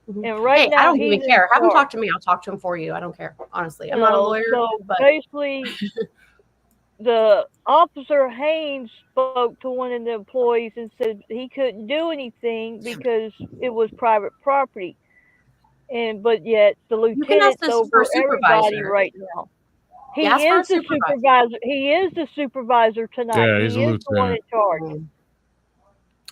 [SPEAKER 5] Mhm.
[SPEAKER 8] and right
[SPEAKER 5] Hey, I
[SPEAKER 8] now
[SPEAKER 5] don't
[SPEAKER 8] he's
[SPEAKER 5] even
[SPEAKER 8] in
[SPEAKER 5] care. Have him
[SPEAKER 8] charge.
[SPEAKER 5] talk to me. I'll talk to him for you. I don't care. Honestly, I'm
[SPEAKER 8] You
[SPEAKER 5] not a
[SPEAKER 8] know,
[SPEAKER 5] lawyer,
[SPEAKER 8] so
[SPEAKER 5] but
[SPEAKER 8] basically, the officer Haynes spoke to one of the employees and said he couldn't do anything because it was private property. But yet the
[SPEAKER 5] you can ask
[SPEAKER 8] lieutenant's
[SPEAKER 5] this for a
[SPEAKER 8] over everybody
[SPEAKER 5] supervisor.
[SPEAKER 8] right now.
[SPEAKER 5] You
[SPEAKER 8] He
[SPEAKER 5] ask for a
[SPEAKER 8] is the
[SPEAKER 5] supervisor.
[SPEAKER 8] supervisor. He is the supervisor tonight.
[SPEAKER 7] Yeah, he's a
[SPEAKER 8] He is the one in
[SPEAKER 7] lieutenant.
[SPEAKER 8] charge.
[SPEAKER 5] Mm,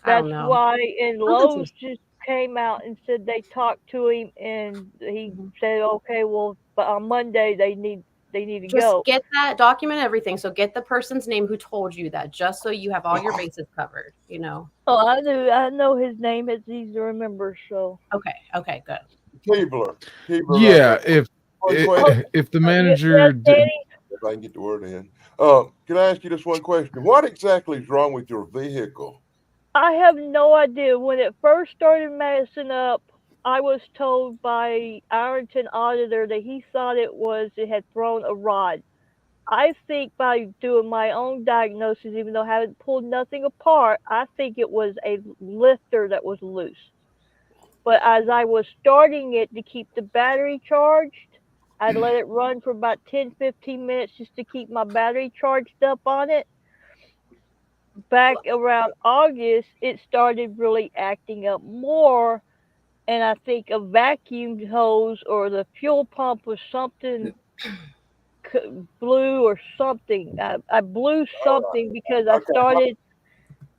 [SPEAKER 5] I
[SPEAKER 8] That's
[SPEAKER 5] don't know.
[SPEAKER 8] why, and
[SPEAKER 5] Something
[SPEAKER 8] Lowe's
[SPEAKER 5] seems.
[SPEAKER 8] just came out and said they talked to him, and he
[SPEAKER 5] Mhm.
[SPEAKER 8] said, "Okay, well, but on Monday they need to
[SPEAKER 5] Just
[SPEAKER 8] go."
[SPEAKER 5] get that, document everything. So get the person's name who told you that, just so you have all your bases covered. You know.
[SPEAKER 8] Oh, I know his name. It's easy to remember. So
[SPEAKER 5] Okay. Okay. Good.
[SPEAKER 6] Keebler.
[SPEAKER 7] Yeah,
[SPEAKER 6] One
[SPEAKER 7] if
[SPEAKER 6] question.
[SPEAKER 7] if the
[SPEAKER 8] yes,
[SPEAKER 7] manager
[SPEAKER 8] Danny.
[SPEAKER 6] If I can get the word in. Can I ask you just one question? What exactly is wrong with your vehicle?
[SPEAKER 8] I have no idea. When it first started messing up, I was told by Ironton auditor that he thought it had thrown a rod. I think by doing my own diagnosis, even though I haven't pulled nothing apart, I think it was a lifter that was loose. But as I was starting it to keep the battery charged, I'd let it run for about 10-15 minutes just to keep my battery charged up on it. Back around August, it started really acting up more. And I think a vacuum hose or the fuel pump was something blew or something. I blew something because I
[SPEAKER 6] Okay.
[SPEAKER 8] started.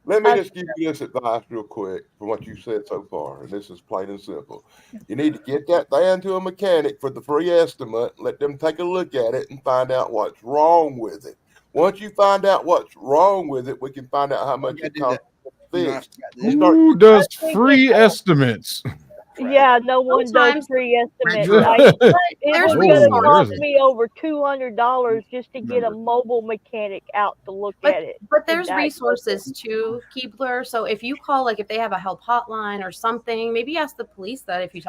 [SPEAKER 6] Let me
[SPEAKER 8] I,
[SPEAKER 6] just give you this advice real quick from what you said so far, and this is plain and simple. You need to get that down to a mechanic for the free estimate, let them take a look at it and find out what's wrong with it. Once you find out what's wrong with it, we can find out how much
[SPEAKER 3] gotta
[SPEAKER 6] it
[SPEAKER 3] do
[SPEAKER 6] costs
[SPEAKER 3] that.
[SPEAKER 6] to
[SPEAKER 3] You know, I
[SPEAKER 6] fix.
[SPEAKER 3] forgot
[SPEAKER 6] You
[SPEAKER 3] this.
[SPEAKER 6] start
[SPEAKER 7] who does
[SPEAKER 8] think
[SPEAKER 7] free estimates?
[SPEAKER 8] yeah, no one does
[SPEAKER 5] Sometimes
[SPEAKER 8] free estimates.
[SPEAKER 3] Retro.
[SPEAKER 8] It
[SPEAKER 5] there's
[SPEAKER 8] was going to
[SPEAKER 7] Oh, there's
[SPEAKER 8] cost
[SPEAKER 5] resources.
[SPEAKER 8] me over $200 just to get a
[SPEAKER 7] remember.
[SPEAKER 8] mobile mechanic out to look
[SPEAKER 5] But
[SPEAKER 8] at it.
[SPEAKER 5] but
[SPEAKER 8] To
[SPEAKER 5] there's
[SPEAKER 8] diagnose it.
[SPEAKER 5] resources too, Keebler. So if you call, like if they have a help hotline or something, maybe ask the police that if you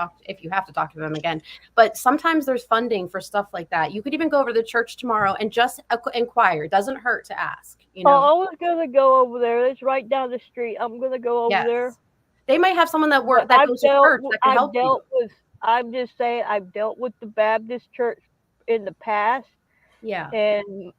[SPEAKER 5] have to talk to them again. But sometimes there's funding for stuff like that. You could even go over to the church tomorrow and just inquire. It doesn't hurt to ask. You
[SPEAKER 8] Oh,
[SPEAKER 5] know.
[SPEAKER 8] I was going to go over there. It's right down the street. I'm going to go over there.
[SPEAKER 5] Yes. They might have someone that
[SPEAKER 8] But
[SPEAKER 5] goes to church that can help you.
[SPEAKER 8] I'm just saying, I've dealt with the Baptist church in the past,
[SPEAKER 5] Yeah.
[SPEAKER 8] and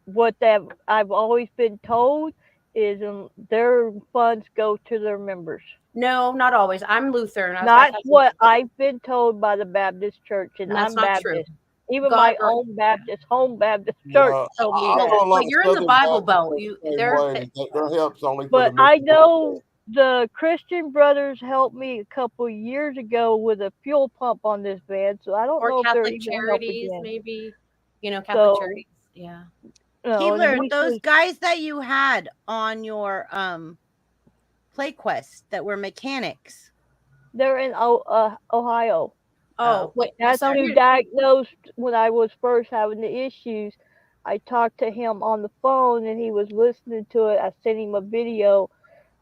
[SPEAKER 8] I've always been told is their funds go to their members.
[SPEAKER 5] No, not always. I'm Lutheran.
[SPEAKER 8] Not what I've been told by the Baptist church, and
[SPEAKER 5] And that's
[SPEAKER 8] I'm
[SPEAKER 5] not true.
[SPEAKER 8] Baptist. Even
[SPEAKER 5] God,
[SPEAKER 8] my own home Baptist church told me
[SPEAKER 6] I
[SPEAKER 8] that.
[SPEAKER 6] know a lot
[SPEAKER 5] but
[SPEAKER 6] of
[SPEAKER 5] you're in the
[SPEAKER 6] Southern
[SPEAKER 5] Bible
[SPEAKER 6] Baptists
[SPEAKER 5] Belt.
[SPEAKER 6] the same way. Their help's only for
[SPEAKER 8] But
[SPEAKER 6] the
[SPEAKER 8] I
[SPEAKER 6] mission.
[SPEAKER 8] know the Christian Brothers helped me a couple years ago with a fuel pump on this van, so I don't
[SPEAKER 5] Or
[SPEAKER 8] know if they're
[SPEAKER 5] Catholic
[SPEAKER 8] even gonna help
[SPEAKER 5] charities,
[SPEAKER 8] again.
[SPEAKER 5] maybe. Catholic
[SPEAKER 8] So,
[SPEAKER 5] charities. Yeah.
[SPEAKER 8] and
[SPEAKER 2] Keebler,
[SPEAKER 8] he
[SPEAKER 2] those
[SPEAKER 8] says
[SPEAKER 2] guys that you had on your play quest that were mechanics.
[SPEAKER 8] they're in Ohio.
[SPEAKER 5] Oh, wait.
[SPEAKER 8] That's
[SPEAKER 5] Sorry.
[SPEAKER 8] who diagnosed when I was first having the issues. I talked to him on the phone and he was listening to it. I sent him a video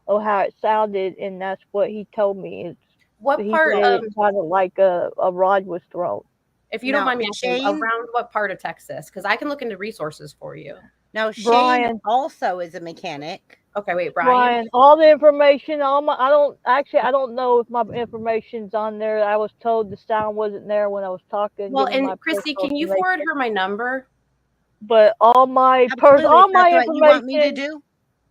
[SPEAKER 8] of how it sounded, and that's what he told me.
[SPEAKER 5] What
[SPEAKER 8] He
[SPEAKER 5] part
[SPEAKER 8] said
[SPEAKER 5] of,
[SPEAKER 8] it sounded like a rod was thrown.
[SPEAKER 5] if you don't
[SPEAKER 2] Now,
[SPEAKER 5] mind me asking,
[SPEAKER 2] Shane-
[SPEAKER 5] around what part of Texas? Because I can look into resources for you.
[SPEAKER 2] Now Shane
[SPEAKER 8] Brian.
[SPEAKER 2] also is a mechanic.
[SPEAKER 5] Okay, wait,
[SPEAKER 8] Brian, all the information, I don't know if my information's on there. I was told the sound wasn't there when I was talking.
[SPEAKER 5] Well,
[SPEAKER 8] giving
[SPEAKER 5] and
[SPEAKER 8] my
[SPEAKER 5] Christy,
[SPEAKER 8] personal
[SPEAKER 5] can you forward
[SPEAKER 8] information.
[SPEAKER 5] her my number?
[SPEAKER 8] But all my
[SPEAKER 2] Absolutely,
[SPEAKER 8] all
[SPEAKER 2] if
[SPEAKER 8] my
[SPEAKER 2] that's what you want me to
[SPEAKER 8] information
[SPEAKER 2] do.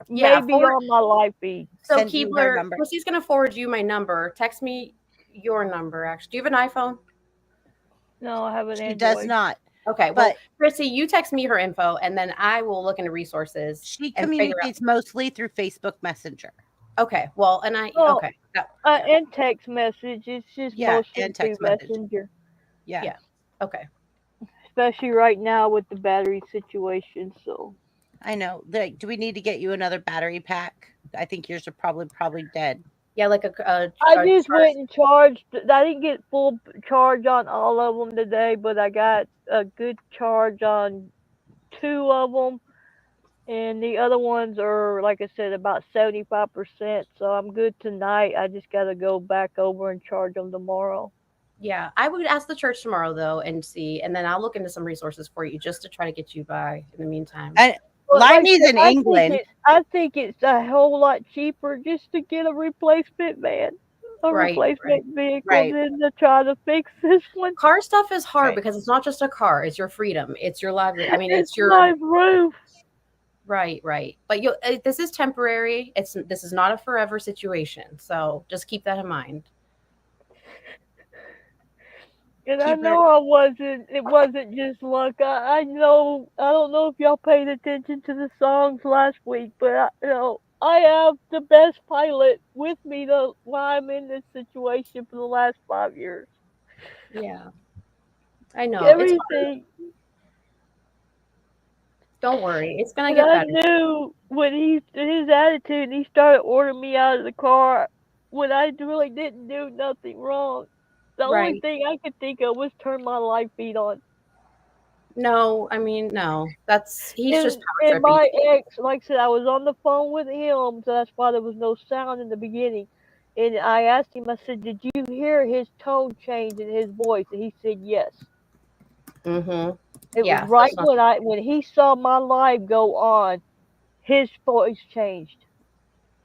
[SPEAKER 5] Yeah,
[SPEAKER 8] may be
[SPEAKER 5] forward-
[SPEAKER 8] on my live feed.
[SPEAKER 5] So
[SPEAKER 2] Send you her
[SPEAKER 5] Keebler,
[SPEAKER 2] number.
[SPEAKER 5] Christy's gonna forward you my number. Text me your number. Actually, do you have an iPhone?
[SPEAKER 8] No, I have an
[SPEAKER 2] She
[SPEAKER 8] Android.
[SPEAKER 2] does not.
[SPEAKER 5] Okay, well,
[SPEAKER 2] But
[SPEAKER 5] Christy, you text me her info, and then I will look into resources.
[SPEAKER 2] she
[SPEAKER 5] and figure out.
[SPEAKER 2] communicates mostly through Facebook Messenger.
[SPEAKER 5] Okay, well, and I
[SPEAKER 8] Well,
[SPEAKER 5] okay,
[SPEAKER 8] and text message. It's just
[SPEAKER 2] Yeah,
[SPEAKER 8] mostly
[SPEAKER 2] and
[SPEAKER 8] through
[SPEAKER 2] text message.
[SPEAKER 8] Messenger,
[SPEAKER 2] Yeah.
[SPEAKER 5] okay.
[SPEAKER 8] especially right now with the battery situation. So
[SPEAKER 2] I know. Like, do we need to get you another battery pack? I think yours are probably dead.
[SPEAKER 5] Yeah, like
[SPEAKER 8] I just went and charged. I didn't get full charge on all of them today, but I got a good charge on 2 of them, and the other ones are, like I said, about 75%. So I'm good tonight. I just got to go back over and charge them tomorrow.
[SPEAKER 5] Yeah, I would ask the church tomorrow though and see, and then I'll look into some resources for you just to try to get you by in the meantime.
[SPEAKER 2] And
[SPEAKER 8] Well, like I
[SPEAKER 2] Liney's
[SPEAKER 8] said,
[SPEAKER 2] in England.
[SPEAKER 8] I think it's a whole lot cheaper just to get a replacement van, replacement vehicle,
[SPEAKER 2] right.
[SPEAKER 8] than to try to fix this one.
[SPEAKER 5] Car stuff is hard
[SPEAKER 2] Right.
[SPEAKER 5] because it's not just a car; it's your freedom, it's your livelihood. I mean, it's your
[SPEAKER 8] my roof.
[SPEAKER 5] right. But this is temporary. This is not a forever situation, so just keep that in mind.
[SPEAKER 8] And I know it wasn't just luck. I know, I don't know if y'all paid attention to the songs last week, but I have the best pilot with me while I'm in this situation for the last 5 years.
[SPEAKER 5] Yeah, I know.
[SPEAKER 8] Everything.
[SPEAKER 5] Don't worry, it's gonna
[SPEAKER 8] And
[SPEAKER 5] get
[SPEAKER 8] I
[SPEAKER 5] better.
[SPEAKER 8] knew when his attitude, he started ordering me out of the car when I really didn't do nothing wrong. The only thing I could think of was turn my live feed on.
[SPEAKER 5] No, I mean, no. He's just power
[SPEAKER 8] And
[SPEAKER 5] tripping.
[SPEAKER 8] my ex, like I said, I was on the phone with him, so that's why there was no sound in the beginning. And I asked him, I said, "Did you hear his tone change in his voice?" And he said, "Yes."
[SPEAKER 5] Mm-hmm.
[SPEAKER 8] It was right when he saw my live go on, his voice changed.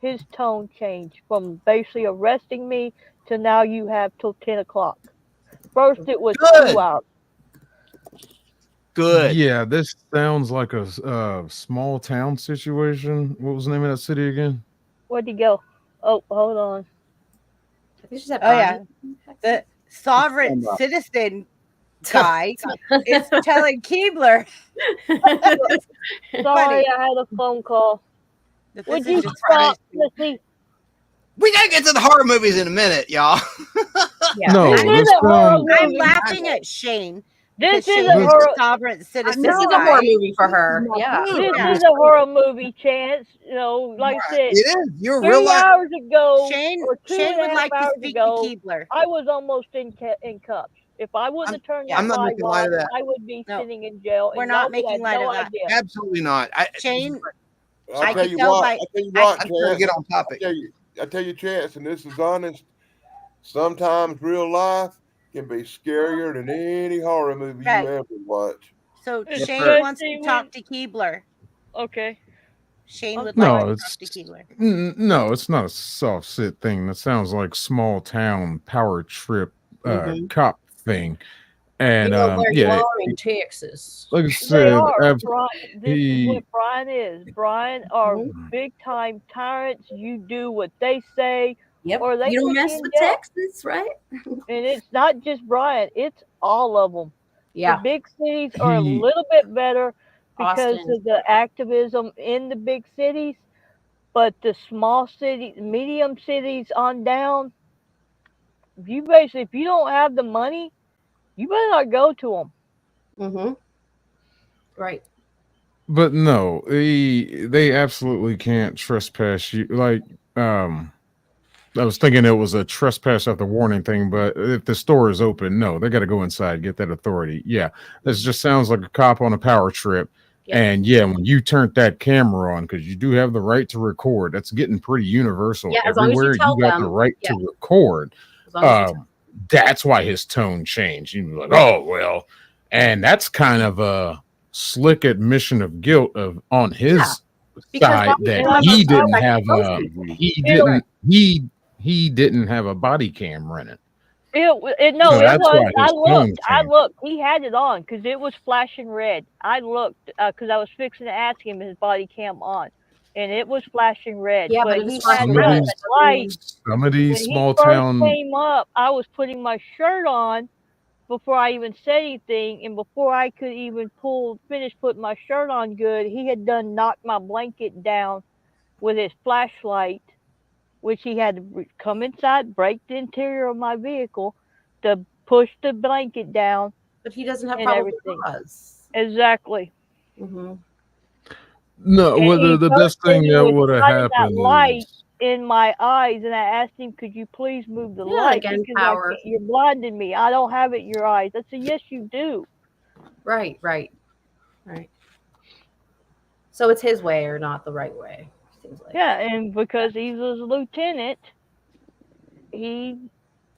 [SPEAKER 8] His tone changed from basically arresting me to now you have till 10 o'clock. First it was 2 hours.
[SPEAKER 3] Good.
[SPEAKER 7] Yeah, this sounds like a small town situation. What was the name of that city again?
[SPEAKER 8] Where'd he go? Oh, hold on.
[SPEAKER 5] I think she said
[SPEAKER 2] yeah, the sovereign citizen guy is telling Keebler.
[SPEAKER 8] Sorry, I had a phone call. Would you stop, Missy?
[SPEAKER 3] We gotta get to the horror movies in a minute, y'all.
[SPEAKER 5] Yeah.
[SPEAKER 7] No,
[SPEAKER 2] I'm laughing at Shane.
[SPEAKER 8] This is
[SPEAKER 2] Shane
[SPEAKER 8] a
[SPEAKER 2] is
[SPEAKER 8] horror.
[SPEAKER 2] sovereign citizen.
[SPEAKER 5] This is a horror movie for her. Yeah.
[SPEAKER 8] This is a horror movie, Chance. Like I said,
[SPEAKER 3] It is. You're
[SPEAKER 8] 3
[SPEAKER 3] real life.
[SPEAKER 8] hours ago,
[SPEAKER 2] Shane
[SPEAKER 8] or two
[SPEAKER 2] Shane
[SPEAKER 8] and a
[SPEAKER 2] would
[SPEAKER 8] half
[SPEAKER 2] like to
[SPEAKER 8] hours
[SPEAKER 2] speak
[SPEAKER 8] ago,
[SPEAKER 2] to Keebler.
[SPEAKER 8] I was almost in cuffs. If I wouldn't have turned
[SPEAKER 3] I'm
[SPEAKER 8] that
[SPEAKER 3] not
[SPEAKER 8] live
[SPEAKER 3] making light
[SPEAKER 8] on,
[SPEAKER 3] of that.
[SPEAKER 8] I would be
[SPEAKER 2] No.
[SPEAKER 8] sitting in jail.
[SPEAKER 2] We're
[SPEAKER 8] and
[SPEAKER 2] not
[SPEAKER 8] y'all would
[SPEAKER 2] making
[SPEAKER 8] have
[SPEAKER 2] light
[SPEAKER 8] no
[SPEAKER 2] of that.
[SPEAKER 8] idea.
[SPEAKER 3] Absolutely not.
[SPEAKER 2] Shane,
[SPEAKER 6] I'll tell you
[SPEAKER 2] tell
[SPEAKER 6] what.
[SPEAKER 2] by-
[SPEAKER 6] I tell you
[SPEAKER 3] I'm
[SPEAKER 6] what,
[SPEAKER 3] trying to
[SPEAKER 6] Chance.
[SPEAKER 3] get on topic.
[SPEAKER 6] I tell you, Chance, and this is honest. Sometimes real life can be scarier than any horror movie
[SPEAKER 2] Right.
[SPEAKER 6] you ever watch.
[SPEAKER 2] so
[SPEAKER 8] Yes,
[SPEAKER 2] Shane
[SPEAKER 8] sir.
[SPEAKER 2] wants to talk to Keebler.
[SPEAKER 8] Okay.
[SPEAKER 2] Shane would
[SPEAKER 7] No,
[SPEAKER 2] like to
[SPEAKER 7] it's
[SPEAKER 2] talk to Keebler.
[SPEAKER 7] no, it's not a soft sit thing. That sounds like small town power trip cop thing. And
[SPEAKER 5] where you
[SPEAKER 7] yeah,
[SPEAKER 5] are in Texas.
[SPEAKER 7] like I
[SPEAKER 8] They
[SPEAKER 7] said,
[SPEAKER 8] are. Brian, this
[SPEAKER 7] he-
[SPEAKER 8] is what Brian is. Brian are big time tyrants. You do what they say.
[SPEAKER 5] Yep.
[SPEAKER 8] Or they
[SPEAKER 5] You don't
[SPEAKER 8] put
[SPEAKER 5] mess
[SPEAKER 8] in
[SPEAKER 5] with
[SPEAKER 8] jail.
[SPEAKER 5] Texas, right?
[SPEAKER 8] And it's not just Brian, it's all of them.
[SPEAKER 5] Yeah.
[SPEAKER 8] The big cities are a
[SPEAKER 7] He-
[SPEAKER 8] little bit better because
[SPEAKER 5] Austin.
[SPEAKER 8] of the activism in the big cities. But the small cities, medium cities on down, if you don't have the money, you better not go to them.
[SPEAKER 5] Mm-hmm. Right.
[SPEAKER 7] But no, they absolutely can't trespass you. Like, I was thinking it was a trespass after warning thing, but if the store is open, no, they got to go inside, get that authority. Yeah, this just sounds like a cop on a power trip.
[SPEAKER 5] Yep.
[SPEAKER 7] And yeah, when you turned that camera on, because you do have the right to record, that's getting pretty universal.
[SPEAKER 5] Yeah, as long as you
[SPEAKER 7] everywhere.
[SPEAKER 5] tell
[SPEAKER 7] You got
[SPEAKER 5] them,
[SPEAKER 7] the right
[SPEAKER 5] yeah.
[SPEAKER 7] to record.
[SPEAKER 5] As long as you tell
[SPEAKER 7] That's why his tone changed. He was like, "Oh well," and that's kind of a slick admission of guilt on his
[SPEAKER 5] Because
[SPEAKER 7] side
[SPEAKER 5] Bobby
[SPEAKER 7] that
[SPEAKER 5] Cam
[SPEAKER 7] he
[SPEAKER 5] was
[SPEAKER 7] didn't
[SPEAKER 5] like
[SPEAKER 7] have
[SPEAKER 5] most
[SPEAKER 7] a
[SPEAKER 5] people.
[SPEAKER 7] he didn't have a body cam running.
[SPEAKER 8] No,
[SPEAKER 7] So
[SPEAKER 8] it
[SPEAKER 7] that's
[SPEAKER 8] was.
[SPEAKER 7] why his tone
[SPEAKER 8] I
[SPEAKER 7] changed.
[SPEAKER 8] looked. He had it on because it was flashing red. I looked because I was fixing to ask him his body cam on, and it was flashing red.
[SPEAKER 5] Yeah, but
[SPEAKER 8] but
[SPEAKER 5] it
[SPEAKER 8] he
[SPEAKER 5] is
[SPEAKER 8] had
[SPEAKER 5] flashing
[SPEAKER 8] the
[SPEAKER 5] red.
[SPEAKER 8] light.
[SPEAKER 7] Some of these
[SPEAKER 8] When he
[SPEAKER 7] small
[SPEAKER 8] first
[SPEAKER 7] town,
[SPEAKER 8] came up, I was putting my shirt on before I even said anything, and before I could even finish putting my shirt on good, he had done knocked my blanket down with his flashlight, which he had to come inside, break the interior of my vehicle to push the blanket down.
[SPEAKER 5] But he doesn't have
[SPEAKER 8] and
[SPEAKER 5] probable
[SPEAKER 8] everything.
[SPEAKER 5] cause.
[SPEAKER 8] Exactly.
[SPEAKER 5] Mm-hmm.
[SPEAKER 7] no,
[SPEAKER 8] And
[SPEAKER 7] well,
[SPEAKER 8] he
[SPEAKER 7] the
[SPEAKER 8] first
[SPEAKER 7] best thing
[SPEAKER 8] he
[SPEAKER 7] that
[SPEAKER 8] was
[SPEAKER 7] would have
[SPEAKER 8] shining that
[SPEAKER 7] happened
[SPEAKER 8] light
[SPEAKER 7] is
[SPEAKER 8] in my eyes, and I asked him, "Could you please move the
[SPEAKER 5] Yeah,
[SPEAKER 8] light
[SPEAKER 5] again,
[SPEAKER 8] because
[SPEAKER 5] power.
[SPEAKER 8] you're blinding me. I don't have it in your eyes." I said, "Yes, you do."
[SPEAKER 5] Right. So it's his way or not the right way. Seems like.
[SPEAKER 8] Yeah, and because he's a lieutenant, he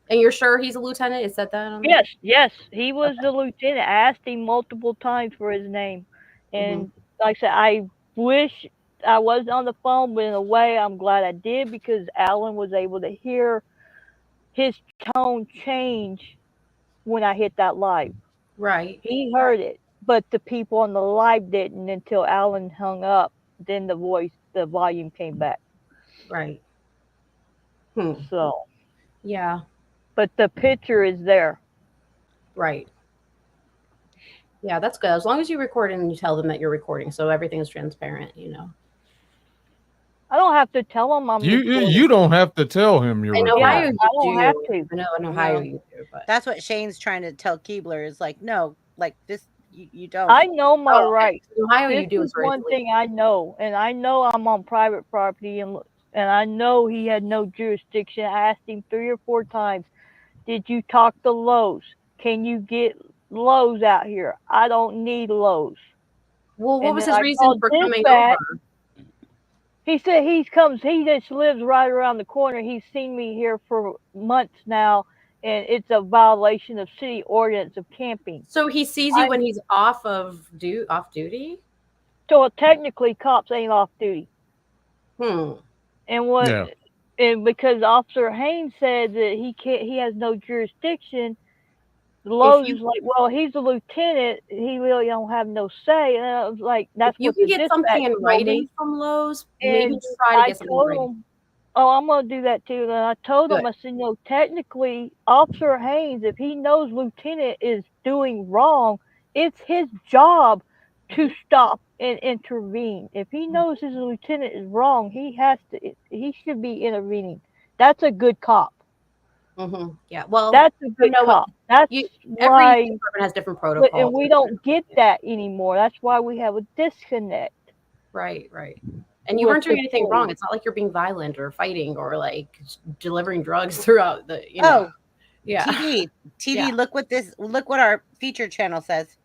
[SPEAKER 5] And you're sure he's a lieutenant? It said that on there?
[SPEAKER 8] yes, he was the lieutenant. I asked him multiple times for his name, and like I said, I wish I was on the phone, but in a way, I'm glad I did because Alan was able to hear his tone change when I hit that live.
[SPEAKER 5] Right.
[SPEAKER 8] He heard it, but the people on the live didn't until Alan hung up. Then the volume came back.
[SPEAKER 5] Right.
[SPEAKER 8] So,
[SPEAKER 5] Yeah.
[SPEAKER 8] but the picture is there.
[SPEAKER 5] Right. Yeah, that's good. As long as you record and you tell them that you're recording, so everything is transparent, you know.
[SPEAKER 8] I don't have to tell him I'm recording.
[SPEAKER 7] you don't have to tell him you're
[SPEAKER 5] In
[SPEAKER 7] recording.
[SPEAKER 5] Ohio, you
[SPEAKER 8] I don't
[SPEAKER 5] do.
[SPEAKER 8] have to.
[SPEAKER 5] I know in Ohio
[SPEAKER 2] No.
[SPEAKER 5] you do, but
[SPEAKER 2] That's what Shane's trying to tell Keebler is like, no, like this, you don't.
[SPEAKER 8] I know my
[SPEAKER 5] Oh, okay.
[SPEAKER 8] rights.
[SPEAKER 5] In Ohio
[SPEAKER 8] This
[SPEAKER 5] you do.
[SPEAKER 8] is one thing I know, and I know I'm on private property, and I know he had no jurisdiction. I asked him 3 or 4 times, "Did you talk to Lowe's? Can you get Lowe's out here? I don't need Lowe's."
[SPEAKER 5] Well, what
[SPEAKER 8] And
[SPEAKER 5] was
[SPEAKER 8] then
[SPEAKER 5] his
[SPEAKER 8] I
[SPEAKER 5] reason
[SPEAKER 8] called
[SPEAKER 5] for coming
[SPEAKER 8] dispatch.
[SPEAKER 5] over?
[SPEAKER 8] He said he just lives right around the corner. He's seen me here for months now, and it's a violation of city ordinance of camping.
[SPEAKER 5] So he sees you when he's off duty?
[SPEAKER 8] So technically, cops ain't off duty. And what?
[SPEAKER 7] Yeah.
[SPEAKER 8] And because Officer Haynes said that he has no jurisdiction. Lowe's is like, well, he's a lieutenant. He really don't have no say. And I was like, that's
[SPEAKER 5] You
[SPEAKER 8] what
[SPEAKER 5] can
[SPEAKER 8] the
[SPEAKER 5] get something in
[SPEAKER 8] dispatch told
[SPEAKER 5] writing
[SPEAKER 8] me.
[SPEAKER 5] from Lowe's. Maybe
[SPEAKER 8] And
[SPEAKER 5] try to
[SPEAKER 8] I
[SPEAKER 5] get something in
[SPEAKER 8] told
[SPEAKER 5] writing.
[SPEAKER 8] him, "Oh, I'm gonna do that too." And I told him, I said, "No, technically, Officer Haynes, if he knows Lieutenant is doing wrong, it's his job to stop and intervene. If he knows his lieutenant is wrong, he should be intervening. That's a good cop.
[SPEAKER 5] Yeah, well,
[SPEAKER 8] That's a good cop. That's
[SPEAKER 5] every
[SPEAKER 8] why
[SPEAKER 5] department has different protocols.
[SPEAKER 8] and we don't get that anymore. That's why we have a disconnect.
[SPEAKER 5] Right. And you weren't doing anything wrong. It's not like you're being violent or fighting or like delivering drugs throughout the. You know.
[SPEAKER 2] Oh,
[SPEAKER 5] yeah.
[SPEAKER 2] TV.
[SPEAKER 5] Yeah.
[SPEAKER 2] Look what our feature channel says.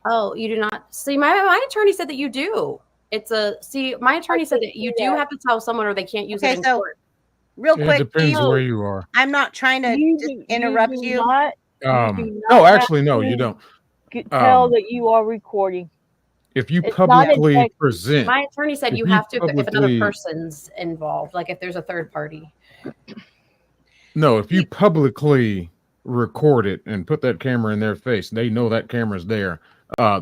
[SPEAKER 5] Oh, you do not see. My attorney said that you do. My attorney said that you do have to tell someone or they can't use it in court.
[SPEAKER 2] Real quick,
[SPEAKER 7] it depends where you are.
[SPEAKER 2] I'm not trying to interrupt you.
[SPEAKER 7] No, actually, no, you don't.
[SPEAKER 8] Tell that you are recording.
[SPEAKER 7] If you publicly present,
[SPEAKER 5] my attorney said you have to if another person's involved, like if there's a third party.
[SPEAKER 7] No, if you publicly record it and put that camera in their face, they know that camera's there.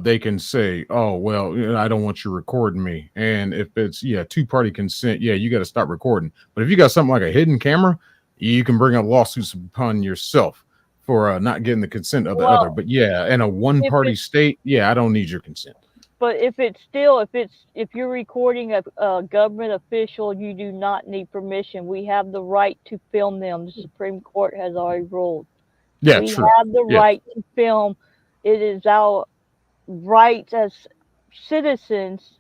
[SPEAKER 7] They can say, "Oh, well, I don't want you recording me." And if it's 2-party consent, you got to stop recording. But if you got something like a hidden camera, you can bring up lawsuits upon yourself for not getting the consent of the other. But in a one-party state, I don't need your consent.
[SPEAKER 8] But if you're recording a government official, you do not need permission. We have the right to film them. The Supreme Court has already ruled.
[SPEAKER 7] Yeah,
[SPEAKER 8] We
[SPEAKER 7] true.
[SPEAKER 8] have the
[SPEAKER 7] Yeah.
[SPEAKER 8] right to film. It is our right as citizens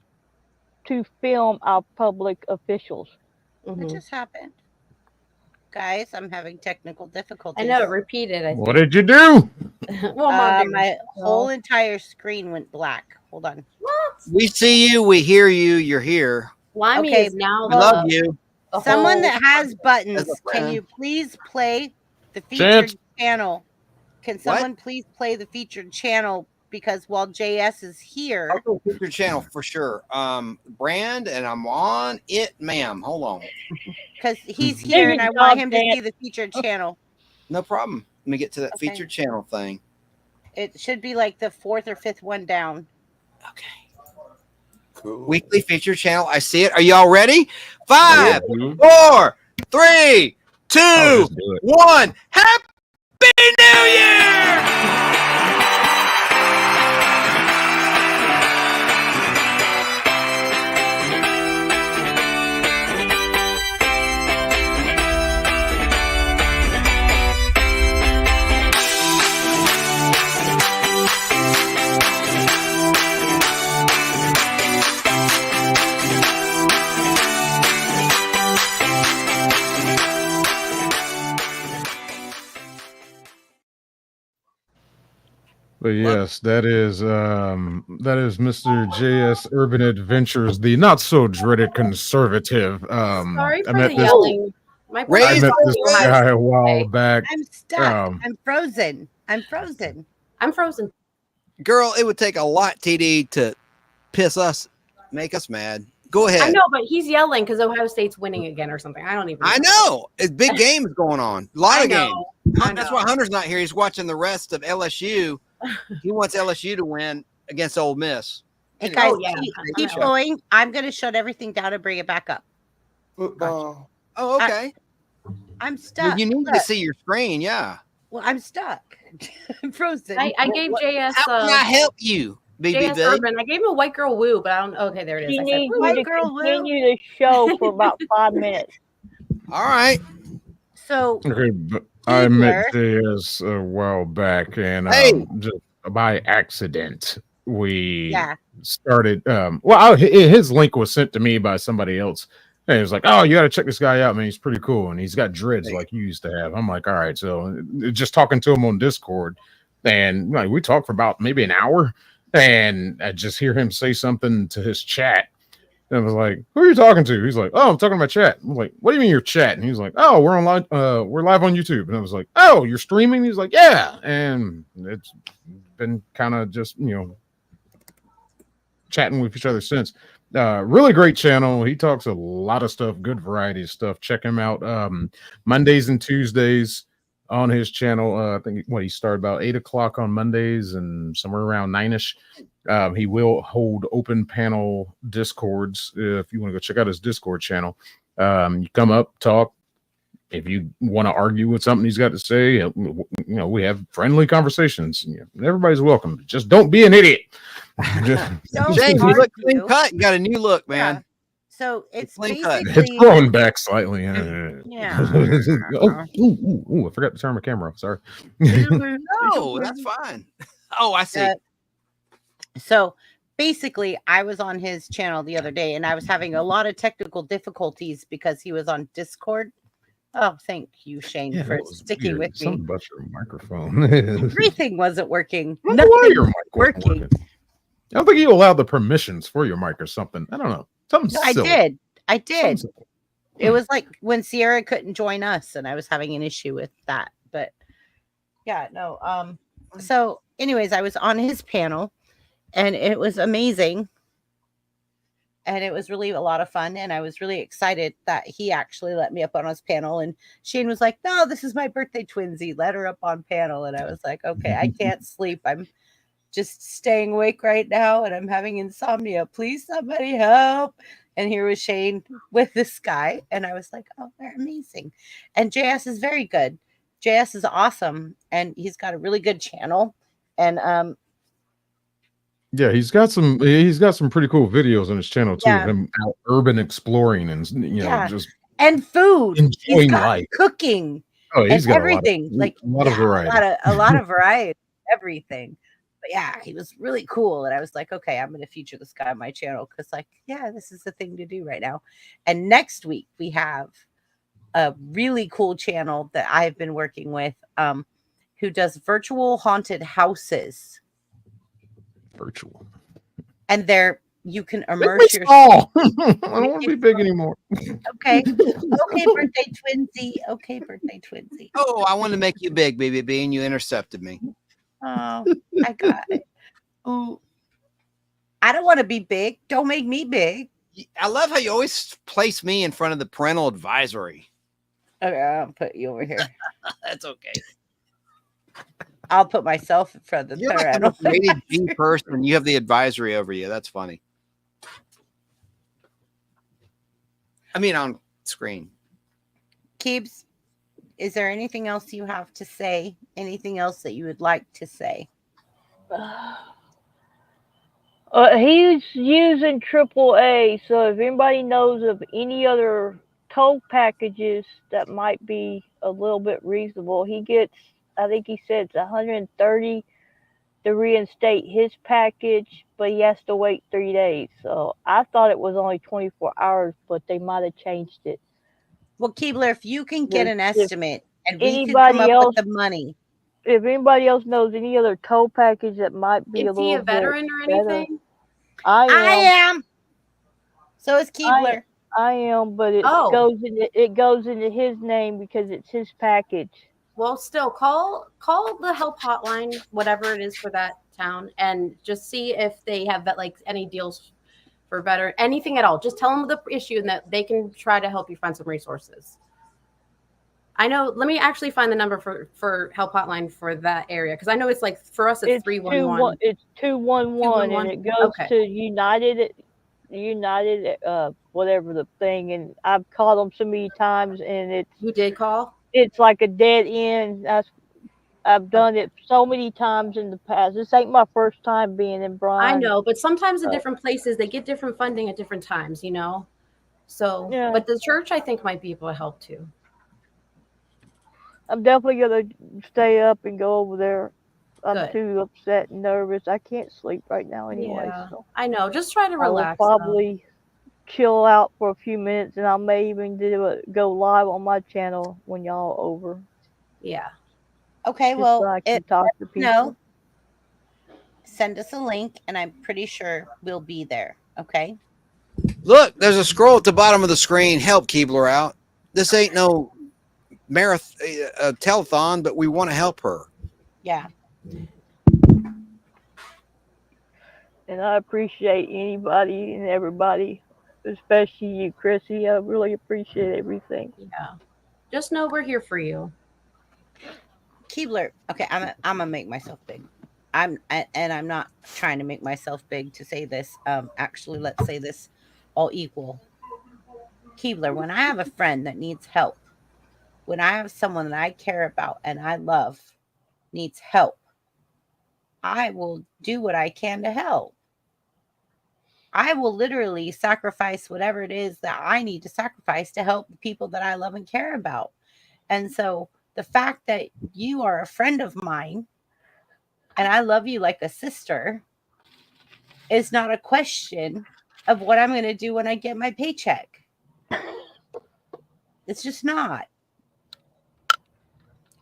[SPEAKER 8] to film our public officials.
[SPEAKER 2] What just happened? Guys, I'm having technical difficulties.
[SPEAKER 5] I know it repeated. I think.
[SPEAKER 7] What did you do?
[SPEAKER 5] Well, Mom did.
[SPEAKER 2] My whole entire screen went black. Hold on.
[SPEAKER 5] What?
[SPEAKER 3] We see you. We hear you. You're here.
[SPEAKER 5] Limey
[SPEAKER 2] Okay,
[SPEAKER 5] is now
[SPEAKER 3] We love you.
[SPEAKER 2] Someone that has buttons,
[SPEAKER 3] As a
[SPEAKER 2] can
[SPEAKER 3] friend.
[SPEAKER 2] you please play the
[SPEAKER 7] Chance.
[SPEAKER 2] featured channel? Can someone please play the featured channel? Because while JS is here,
[SPEAKER 3] I'll go feature channel for sure. Brand, and I'm on it, ma'am. Hold on.
[SPEAKER 2] because he's here and I want him to see the featured channel.
[SPEAKER 3] No problem. Let me get to that
[SPEAKER 2] Okay.
[SPEAKER 3] featured channel thing.
[SPEAKER 2] It should be like the 4th or 5th one down.
[SPEAKER 3] Okay.
[SPEAKER 6] Cool.
[SPEAKER 3] Weekly feature channel. I see it. Are y'all ready? 5,
[SPEAKER 4] Mhm.
[SPEAKER 3] 4, 3, 2,
[SPEAKER 7] I'll just do it.
[SPEAKER 3] 1. Happy New Year!
[SPEAKER 7] But yes, that is Mr. JS Urban Adventures, the not so dreaded conservative.
[SPEAKER 5] Sorry
[SPEAKER 7] I
[SPEAKER 5] for
[SPEAKER 7] met
[SPEAKER 5] the
[SPEAKER 7] this
[SPEAKER 5] yelling. My
[SPEAKER 7] I
[SPEAKER 3] Raise
[SPEAKER 7] met
[SPEAKER 3] the
[SPEAKER 7] this
[SPEAKER 3] voice.
[SPEAKER 7] guy a while back.
[SPEAKER 2] I'm stuck. I'm frozen. I'm frozen.
[SPEAKER 5] I'm frozen.
[SPEAKER 3] Girl, it would take a lot, TD, to make us mad. Go ahead.
[SPEAKER 5] I know, but he's yelling because Ohio State's winning again or something. I don't even.
[SPEAKER 3] I know. It's big games going on. A lot
[SPEAKER 5] I
[SPEAKER 3] of
[SPEAKER 5] know.
[SPEAKER 3] games.
[SPEAKER 5] I
[SPEAKER 3] That's
[SPEAKER 5] know.
[SPEAKER 3] why Hunter's not here. He's watching the rest of LSU. He wants LSU to win against Ole Miss.
[SPEAKER 2] Hey
[SPEAKER 3] Anyway,
[SPEAKER 2] guys,
[SPEAKER 5] Oh, yeah.
[SPEAKER 2] keep
[SPEAKER 5] I know.
[SPEAKER 2] going. I'm going to shut everything down and bring it back up.
[SPEAKER 6] Football.
[SPEAKER 3] Oh, okay.
[SPEAKER 2] I'm stuck.
[SPEAKER 3] Well, you need to
[SPEAKER 2] Look.
[SPEAKER 3] see your screen. Yeah.
[SPEAKER 2] Well, I'm stuck. I'm frozen.
[SPEAKER 5] I gave JS.
[SPEAKER 3] How can I help you,
[SPEAKER 5] JS
[SPEAKER 3] BBB?
[SPEAKER 5] Urban. I gave him a white girl woo, but I don't. Okay, there it is.
[SPEAKER 8] She
[SPEAKER 5] I said,
[SPEAKER 8] needs
[SPEAKER 5] woo.
[SPEAKER 8] you
[SPEAKER 2] White
[SPEAKER 8] to
[SPEAKER 2] girl, Will.
[SPEAKER 8] continue the show for about 5 minutes.
[SPEAKER 3] All right.
[SPEAKER 2] So
[SPEAKER 7] Okay, but I met
[SPEAKER 2] Keebler.
[SPEAKER 7] JS a while back, and
[SPEAKER 3] Hey.
[SPEAKER 7] just by accident we
[SPEAKER 2] Yeah.
[SPEAKER 7] started. His link was sent to me by somebody else. And he was like, "Oh, you got to check this guy out, man. He's pretty cool, and he's got dreads like you used to have." I'm like, "All right." So just talking to him on Discord, and like we talked for about maybe an hour, and I just hear him say something to his chat. And I was like, "Who are you talking to?" He's like, "Oh, I'm talking to my chat." I'm like, "What do you mean your chat?" And he's like, "Oh, we're online. We're live on YouTube." And I was like, "Oh, you're streaming?" He's like, "Yeah." And it's been kind of just chatting with each other since. Really great channel. He talks a lot of stuff, good variety of stuff. Check him out. Mondays and Tuesdays on his channel. I think he started about 8 o'clock on Mondays and somewhere around 9ish. He will hold open panel discords if you want to go check out his Discord channel. You come up, talk. If you want to argue with something he's got to say, we have friendly conversations. Everybody's welcome. Just don't be an idiot.
[SPEAKER 2] Don't
[SPEAKER 3] James, you
[SPEAKER 2] argue.
[SPEAKER 3] look clean cut. You got a new look, man.
[SPEAKER 2] Yeah. So it's
[SPEAKER 3] Clean cut.
[SPEAKER 2] basically
[SPEAKER 7] It's growing back slightly.
[SPEAKER 2] Yeah.
[SPEAKER 7] I forgot to turn my camera off. Sorry.
[SPEAKER 3] No, that's fine. Oh, I see.
[SPEAKER 2] So basically, I was on his channel the other day and I was having a lot of technical difficulties because he was on Discord. Oh, thank you, Shane, for sticking with me.
[SPEAKER 7] Something about your microphone.
[SPEAKER 2] Everything wasn't working.
[SPEAKER 7] I don't know why
[SPEAKER 2] Nothing
[SPEAKER 7] your
[SPEAKER 2] was
[SPEAKER 7] mic wasn't
[SPEAKER 2] working.
[SPEAKER 7] I don't think you allowed the permissions for your mic or something. I don't know. Something
[SPEAKER 2] No, I
[SPEAKER 7] silly.
[SPEAKER 2] did. I did.
[SPEAKER 7] Something silly.
[SPEAKER 2] It was like when Sierra couldn't join us and I was having an issue with that. But yeah, no. So anyways, I was on his panel and it was amazing. And it was really a lot of fun. And I was really excited that he actually let me up on his panel. And Shane was like, "No, this is my birthday twinsy. Let her up on panel." And I was like, "Okay, I can't sleep. I'm just staying awake right now and I'm having insomnia. Please, somebody help." And here was Shane with this guy. And I was like, "Oh, they're amazing." And JS is very good. JS is awesome. And he's got a really good channel. And
[SPEAKER 7] Yeah, he's got some pretty cool videos on his channel too, of
[SPEAKER 2] Yeah.
[SPEAKER 7] him out urban exploring and
[SPEAKER 2] Yeah.
[SPEAKER 7] just
[SPEAKER 2] And food. He's
[SPEAKER 7] enjoying
[SPEAKER 2] got
[SPEAKER 7] life.
[SPEAKER 2] cooking
[SPEAKER 7] Oh,
[SPEAKER 2] and
[SPEAKER 7] he's got
[SPEAKER 2] everything. Like,
[SPEAKER 7] a lot of variety.
[SPEAKER 2] a lot of variety, everything. But yeah, he was really cool. And I was like, okay, I'm going to feature this guy on my channel because, like, yeah, this is the thing to do right now. And next week we have a really cool channel that I've been working with, who does virtual haunted houses.
[SPEAKER 7] Virtual.
[SPEAKER 2] And you can
[SPEAKER 7] Make me
[SPEAKER 2] immerse yourself.
[SPEAKER 7] small. I don't want to be big anymore.
[SPEAKER 2] Okay. Okay, birthday twinsy. Okay, birthday twinsy.
[SPEAKER 3] Oh, I want to make you big, baby B, and you intercepted me.
[SPEAKER 2] Oh, I got it. Oh, I don't want to be big. Don't make me big.
[SPEAKER 3] I love how you always place me in front of the parental advisory.
[SPEAKER 2] Okay, I'll put you over here.
[SPEAKER 3] That's okay.
[SPEAKER 2] I'll put myself in front of the
[SPEAKER 3] You're like the
[SPEAKER 2] parental
[SPEAKER 3] most rated G
[SPEAKER 2] advisory.
[SPEAKER 3] person. You have the advisory over you. That's funny. I mean, on screen.
[SPEAKER 2] Keebs, is there anything else you have to say? Anything else that you would like to say?
[SPEAKER 8] He's using AAA, so if anybody knows of any other toll packages that might be a little bit reasonable, he gets, I think he said it's $130 to reinstate his package, but he has to wait 3 days. So I thought it was only 24 hours, but they might have changed it.
[SPEAKER 2] Well, Keebler, if you can get an
[SPEAKER 8] If
[SPEAKER 2] estimate and we can come
[SPEAKER 8] anybody
[SPEAKER 2] up
[SPEAKER 8] else,
[SPEAKER 2] with the money.
[SPEAKER 8] if anybody else knows any other toll package that might be a
[SPEAKER 5] Is he
[SPEAKER 8] little
[SPEAKER 5] a veteran or
[SPEAKER 8] bit better,
[SPEAKER 5] anything?
[SPEAKER 8] I
[SPEAKER 2] am. So is Keebler.
[SPEAKER 8] I am, but it goes into his name because it's his package.
[SPEAKER 5] Well, still call the help hotline, whatever it is for that town, and just see if they have like any deals for better anything at all. Just tell them the issue and that they can try to help you find some resources. I know. Let me actually find the number for help hotline for that area because I know it's like for us it's 311.
[SPEAKER 8] It's 211, and it goes to United, whatever the thing. And I've called them so many times, and it's
[SPEAKER 5] you did call.
[SPEAKER 8] It's like a dead end. I've done it so many times in the past. This ain't my first time being in Bryan.
[SPEAKER 5] I know, but sometimes in different places they get different funding at different times, you know. So,
[SPEAKER 8] yeah.
[SPEAKER 5] But the church I think might be able to help too.
[SPEAKER 8] I'm definitely gonna stay up and go over there. I'm
[SPEAKER 5] Good.
[SPEAKER 8] too upset and nervous. I can't sleep right now anyway.
[SPEAKER 5] Yeah,
[SPEAKER 8] so
[SPEAKER 5] I know. Just try to relax.
[SPEAKER 8] I'll probably chill out for a few minutes, and I may even go live on my channel when y'all over.
[SPEAKER 5] Yeah.
[SPEAKER 2] Okay,
[SPEAKER 8] Just
[SPEAKER 2] well,
[SPEAKER 8] so I can talk to people.
[SPEAKER 2] No. Send us a link, and I'm pretty sure we'll be there. Okay.
[SPEAKER 3] Look, there's a scroll at the bottom of the screen. Help Keebler out. This ain't no telethon, but we want to help her.
[SPEAKER 2] Yeah.
[SPEAKER 8] And I appreciate anybody and everybody, especially you, Chrissy. I really appreciate everything.
[SPEAKER 5] Yeah. Just know we're here for you.
[SPEAKER 2] Keebler. Okay, I'm gonna make myself big. I'm not trying to make myself big to say this. Actually, let's say this all equal. Keebler, when I have a friend that needs help, when I have someone that I care about and I love needs help, I will do what I can to help. I will literally sacrifice whatever it is that I need to sacrifice to help the people that I love and care about. And so the fact that you are a friend of mine and I love you like a sister is not a question of what I'm going to do when I get my paycheck. It's just not.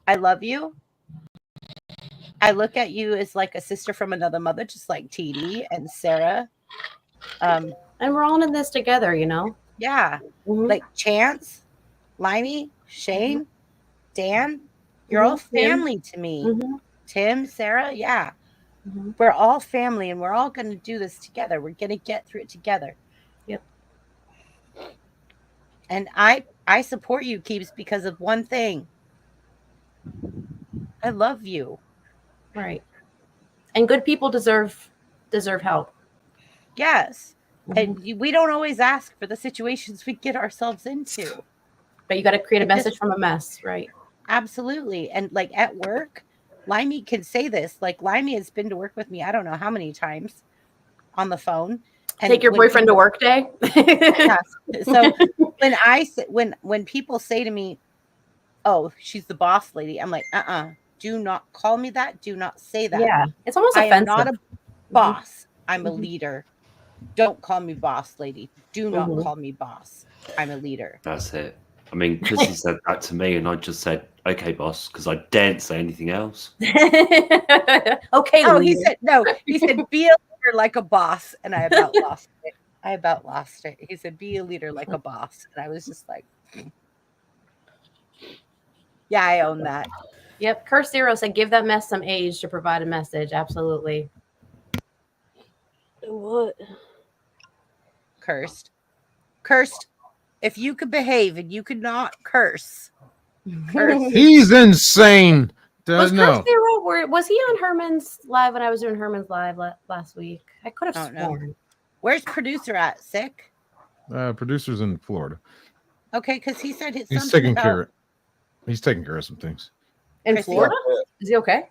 [SPEAKER 2] I love you. I look at you as like a sister from another mother, just like TD and Sarah.
[SPEAKER 5] And we're all in this together, you know?
[SPEAKER 2] Yeah.
[SPEAKER 5] Mm-hmm.
[SPEAKER 2] Like Chance, Limey, Shane, Dan, you're all family to me.
[SPEAKER 5] Mm-hmm.
[SPEAKER 2] Tim, Sarah, yeah.
[SPEAKER 5] Mm-hmm.
[SPEAKER 2] We're all family and we're all going to do this together. We're going to get through it together.
[SPEAKER 5] Yep.
[SPEAKER 2] And I support you, Keeps, because of one thing. I love you.
[SPEAKER 5] Right. And good people deserve help.
[SPEAKER 2] Yes.
[SPEAKER 5] Mm-hmm.
[SPEAKER 2] And we don't always ask for the situations we get ourselves into.
[SPEAKER 5] But you got to create a message from a mess, right?
[SPEAKER 2] Absolutely. And like at work, Limey can say this. Like Limey has been to work with me, I don't know how many times. on the phone. And
[SPEAKER 5] Take your
[SPEAKER 2] when
[SPEAKER 5] boyfriend to
[SPEAKER 2] people-
[SPEAKER 5] work day.
[SPEAKER 2] Yes. So when people say to me, "Oh, she's the boss lady," I'm like, do not call me that. Do not say that.
[SPEAKER 5] Yeah, it's almost
[SPEAKER 2] I am
[SPEAKER 5] offensive.
[SPEAKER 2] not a boss. I'm a
[SPEAKER 5] Mhm.
[SPEAKER 2] leader. Don't call me boss lady. Do not
[SPEAKER 5] Mhm.
[SPEAKER 2] call me boss. I'm a leader.
[SPEAKER 4] That's it. I mean, Chrissy said that to me, and I just said, "Okay, boss," because I daren't say anything else.
[SPEAKER 5] Okay.
[SPEAKER 2] Oh, he
[SPEAKER 5] leader.
[SPEAKER 2] said no. He said be a leader like a boss, and I about lost it. He said be a leader like a boss, and I was just like, yeah, I own that.
[SPEAKER 5] Yep. Curse Zero said, "Give that mess some age to provide a message." Absolutely.
[SPEAKER 8] What?
[SPEAKER 2] Cursed. If you could behave and you could not curse.
[SPEAKER 7] He's insane.
[SPEAKER 5] Was
[SPEAKER 7] No.
[SPEAKER 5] Curse Zero? Was he on Herman's live when I was doing Herman's live last week? I could have
[SPEAKER 2] Don't know.
[SPEAKER 5] sworn.
[SPEAKER 2] Where's producer at? Sick?
[SPEAKER 7] Producer's in Florida.
[SPEAKER 2] Okay, because he said it's
[SPEAKER 7] He's
[SPEAKER 2] something
[SPEAKER 7] taking
[SPEAKER 2] about.
[SPEAKER 7] care. He's taking care of some things.
[SPEAKER 5] In
[SPEAKER 2] Chrissy?
[SPEAKER 5] Florida? Is he okay?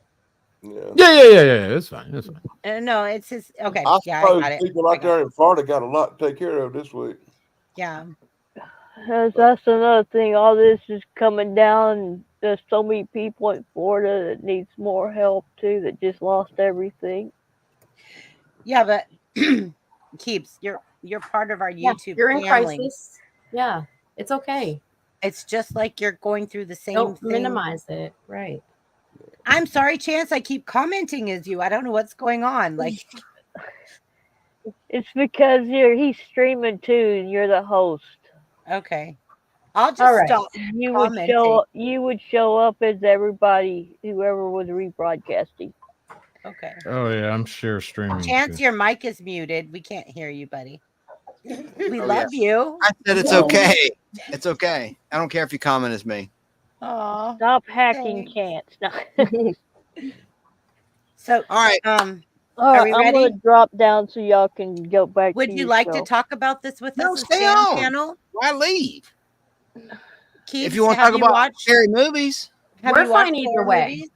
[SPEAKER 6] Yeah.
[SPEAKER 7] Yeah. It's fine. It's fine.
[SPEAKER 2] No, it's his. Okay,
[SPEAKER 6] I
[SPEAKER 2] yeah, I
[SPEAKER 6] suppose
[SPEAKER 2] got it.
[SPEAKER 6] people out there in Florida got a lot to take care of this week.
[SPEAKER 2] Yeah.
[SPEAKER 8] That's another thing. All this is coming down. There's so many people in Florida that needs more help too. That just lost everything.
[SPEAKER 2] Yeah, but Keeps, you're part of our
[SPEAKER 5] Yeah,
[SPEAKER 2] YouTube
[SPEAKER 5] you're in
[SPEAKER 2] family.
[SPEAKER 5] crisis. Yeah, it's okay.
[SPEAKER 2] It's just like you're going through the same
[SPEAKER 5] Don't
[SPEAKER 2] thing.
[SPEAKER 5] minimize it. Right.
[SPEAKER 2] I'm sorry, Chance. I keep commenting as you. I don't know what's going on. Like,
[SPEAKER 8] It's because he's streaming too, and you're the host.
[SPEAKER 2] okay, I'll just
[SPEAKER 5] All right.
[SPEAKER 2] stop
[SPEAKER 8] You
[SPEAKER 2] commenting.
[SPEAKER 8] would show up as everybody, whoever was rebroadcasting.
[SPEAKER 2] Okay.
[SPEAKER 7] Oh yeah, I'm share streaming.
[SPEAKER 2] Chance,
[SPEAKER 7] too.
[SPEAKER 2] your mic is muted. We can't hear you, buddy. We
[SPEAKER 3] Oh,
[SPEAKER 2] love you.
[SPEAKER 3] I said it's okay. It's okay. I don't care if you comment as me.
[SPEAKER 2] Aw.
[SPEAKER 8] Stop hacking,
[SPEAKER 2] Thanks.
[SPEAKER 8] Chance. No.
[SPEAKER 2] So,
[SPEAKER 3] All right.
[SPEAKER 8] All right,
[SPEAKER 2] we
[SPEAKER 8] I'm gonna
[SPEAKER 2] ready?
[SPEAKER 8] drop down so y'all can go back.
[SPEAKER 2] Would
[SPEAKER 8] to
[SPEAKER 2] you
[SPEAKER 8] your
[SPEAKER 2] like to
[SPEAKER 8] show.
[SPEAKER 2] talk about this with
[SPEAKER 3] No,
[SPEAKER 2] us?
[SPEAKER 3] stay
[SPEAKER 2] Stay on
[SPEAKER 3] on.
[SPEAKER 2] panel.
[SPEAKER 3] Why leave?
[SPEAKER 2] Keeps,
[SPEAKER 3] If you want to
[SPEAKER 2] have
[SPEAKER 3] talk
[SPEAKER 2] you
[SPEAKER 3] about
[SPEAKER 2] watched?
[SPEAKER 3] scary movies,
[SPEAKER 2] Have
[SPEAKER 5] We're
[SPEAKER 2] you watched
[SPEAKER 5] fine either
[SPEAKER 2] horror
[SPEAKER 5] way.
[SPEAKER 2] movies?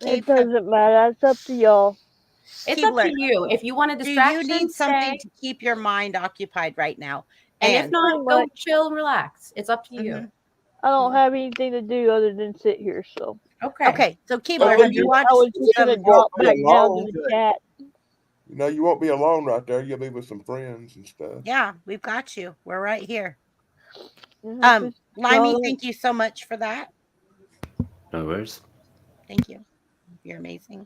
[SPEAKER 8] It doesn't matter. It's up to y'all.
[SPEAKER 5] It's up
[SPEAKER 2] Keebler,
[SPEAKER 5] to you. If you want a
[SPEAKER 2] Do
[SPEAKER 5] distraction,
[SPEAKER 2] you need something
[SPEAKER 5] stay.
[SPEAKER 2] to keep your mind occupied right now?
[SPEAKER 5] And if not,
[SPEAKER 8] Pretty
[SPEAKER 5] go
[SPEAKER 8] much.
[SPEAKER 5] chill and relax. It's up to you.
[SPEAKER 2] Mhm.
[SPEAKER 8] I don't have anything to do other than sit here. So
[SPEAKER 5] Okay.
[SPEAKER 2] Okay, so
[SPEAKER 8] I
[SPEAKER 2] Keebler,
[SPEAKER 8] was
[SPEAKER 2] have you
[SPEAKER 8] just,
[SPEAKER 2] watched
[SPEAKER 8] I was just gonna
[SPEAKER 2] some?
[SPEAKER 8] drop
[SPEAKER 6] Be
[SPEAKER 8] back down
[SPEAKER 6] alone.
[SPEAKER 8] to the chat.
[SPEAKER 6] You know, you won't be alone right there. You'll be with some friends and stuff.
[SPEAKER 2] Yeah, we've got you. We're right here.
[SPEAKER 8] Just
[SPEAKER 2] Limey,
[SPEAKER 8] y'all-
[SPEAKER 2] thank you so much for that.
[SPEAKER 4] No worries.
[SPEAKER 2] Thank you. You're amazing.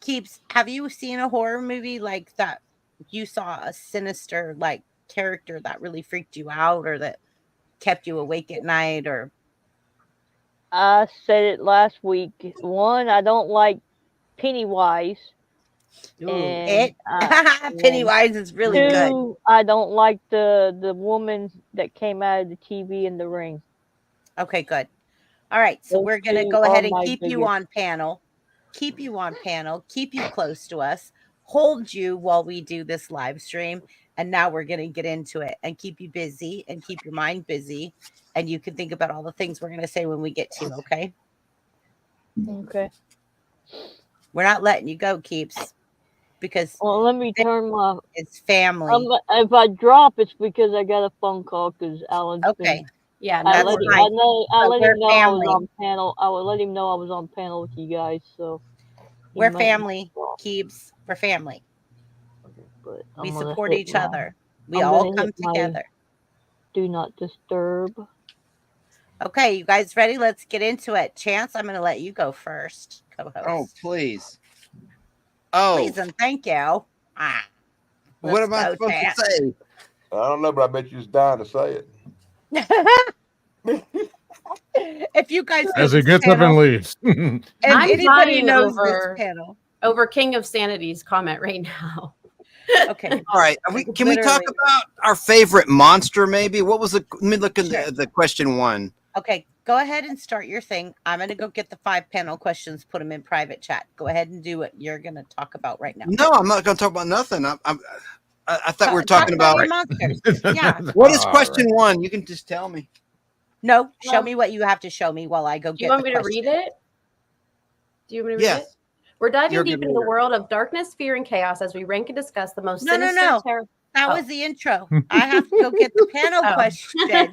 [SPEAKER 2] Keeps, have you seen a horror movie like that? You saw a sinister like character that really freaked you out, or that kept you awake at night, or
[SPEAKER 8] I said it last week. One, I don't like Pennywise. And
[SPEAKER 2] it? Pennywise is really good.
[SPEAKER 8] two, I don't like the woman that came out of the TV in the ring.
[SPEAKER 2] Okay, good. All right, so
[SPEAKER 8] Those
[SPEAKER 2] we're gonna
[SPEAKER 8] two
[SPEAKER 2] go
[SPEAKER 8] are
[SPEAKER 2] ahead and
[SPEAKER 8] my
[SPEAKER 2] keep you
[SPEAKER 8] biggest.
[SPEAKER 2] on panel. Keep you on panel. Keep you close to us. Hold you while we do this live stream. And now we're gonna get into it and keep you busy and keep your mind busy. And you can think about all the things we're gonna say when we get to. Okay.
[SPEAKER 8] Okay.
[SPEAKER 2] We're not letting you go, Keeps, because
[SPEAKER 8] Well, let me turn my.
[SPEAKER 2] it's family.
[SPEAKER 8] If I drop, it's because I got a phone call because Alan's
[SPEAKER 2] Okay.
[SPEAKER 8] been.
[SPEAKER 5] Yeah,
[SPEAKER 8] I
[SPEAKER 2] that's
[SPEAKER 8] let him,
[SPEAKER 2] fine.
[SPEAKER 8] I know. I
[SPEAKER 2] But
[SPEAKER 8] let
[SPEAKER 2] we're
[SPEAKER 8] him know I was
[SPEAKER 2] family.
[SPEAKER 8] on panel. I would let him know I was on panel with you guys. So he
[SPEAKER 2] We're
[SPEAKER 8] might
[SPEAKER 2] family,
[SPEAKER 8] call,
[SPEAKER 2] Keeps. We're family.
[SPEAKER 8] but
[SPEAKER 2] We
[SPEAKER 8] I'm gonna
[SPEAKER 2] support
[SPEAKER 8] hit
[SPEAKER 2] each
[SPEAKER 8] my
[SPEAKER 2] other. We
[SPEAKER 8] I'm
[SPEAKER 2] all
[SPEAKER 8] gonna
[SPEAKER 2] come
[SPEAKER 8] hit my-
[SPEAKER 2] together.
[SPEAKER 8] do not disturb.
[SPEAKER 2] Okay, you guys ready? Let's get into it. Chance, I'm going to let you go first, co-host.
[SPEAKER 3] oh please. Oh,
[SPEAKER 2] Please and thank you.
[SPEAKER 3] what am I
[SPEAKER 2] Let's go,
[SPEAKER 3] supposed
[SPEAKER 2] Chance.
[SPEAKER 3] to say?
[SPEAKER 6] I don't know, but I bet you're just dying to say it.
[SPEAKER 2] If you guys know
[SPEAKER 7] As he
[SPEAKER 2] this
[SPEAKER 7] gets up
[SPEAKER 2] panel,
[SPEAKER 7] and leaves.
[SPEAKER 2] if
[SPEAKER 5] I'm
[SPEAKER 2] anybody
[SPEAKER 5] dying
[SPEAKER 2] knows
[SPEAKER 5] over-
[SPEAKER 2] this panel,
[SPEAKER 5] Over King of Sanity's comment right now.
[SPEAKER 2] okay.
[SPEAKER 3] All right. Can we talk
[SPEAKER 2] Literally.
[SPEAKER 3] about our favorite monster? Maybe. What was the? Let me look at
[SPEAKER 2] Sure.
[SPEAKER 3] the question one.
[SPEAKER 2] Okay, go ahead and start your thing. I'm going to go get the 5 panel questions, put them in private chat. Go ahead and do what you're going to talk about right now.
[SPEAKER 3] No, I'm not going to talk about nothing. I thought we were
[SPEAKER 2] Talk
[SPEAKER 3] talking about.
[SPEAKER 2] your monsters. Yeah.
[SPEAKER 3] What is
[SPEAKER 7] All
[SPEAKER 3] question
[SPEAKER 7] right.
[SPEAKER 3] one? You can just tell me.
[SPEAKER 2] No, show me what you have to show me while I go
[SPEAKER 5] Do
[SPEAKER 2] get
[SPEAKER 5] you want
[SPEAKER 2] the
[SPEAKER 5] me to
[SPEAKER 2] question.
[SPEAKER 5] read it? Do you want me to read
[SPEAKER 3] Yes.
[SPEAKER 5] it? We're diving
[SPEAKER 3] You're a
[SPEAKER 5] deep
[SPEAKER 3] good
[SPEAKER 5] into the
[SPEAKER 3] leader.
[SPEAKER 5] world of darkness, fear, and chaos as we rank and discuss the most
[SPEAKER 2] No,
[SPEAKER 5] sinister terror.
[SPEAKER 2] That
[SPEAKER 5] Oh.
[SPEAKER 2] was the intro. I have to go get the panel
[SPEAKER 5] Oh.
[SPEAKER 2] question.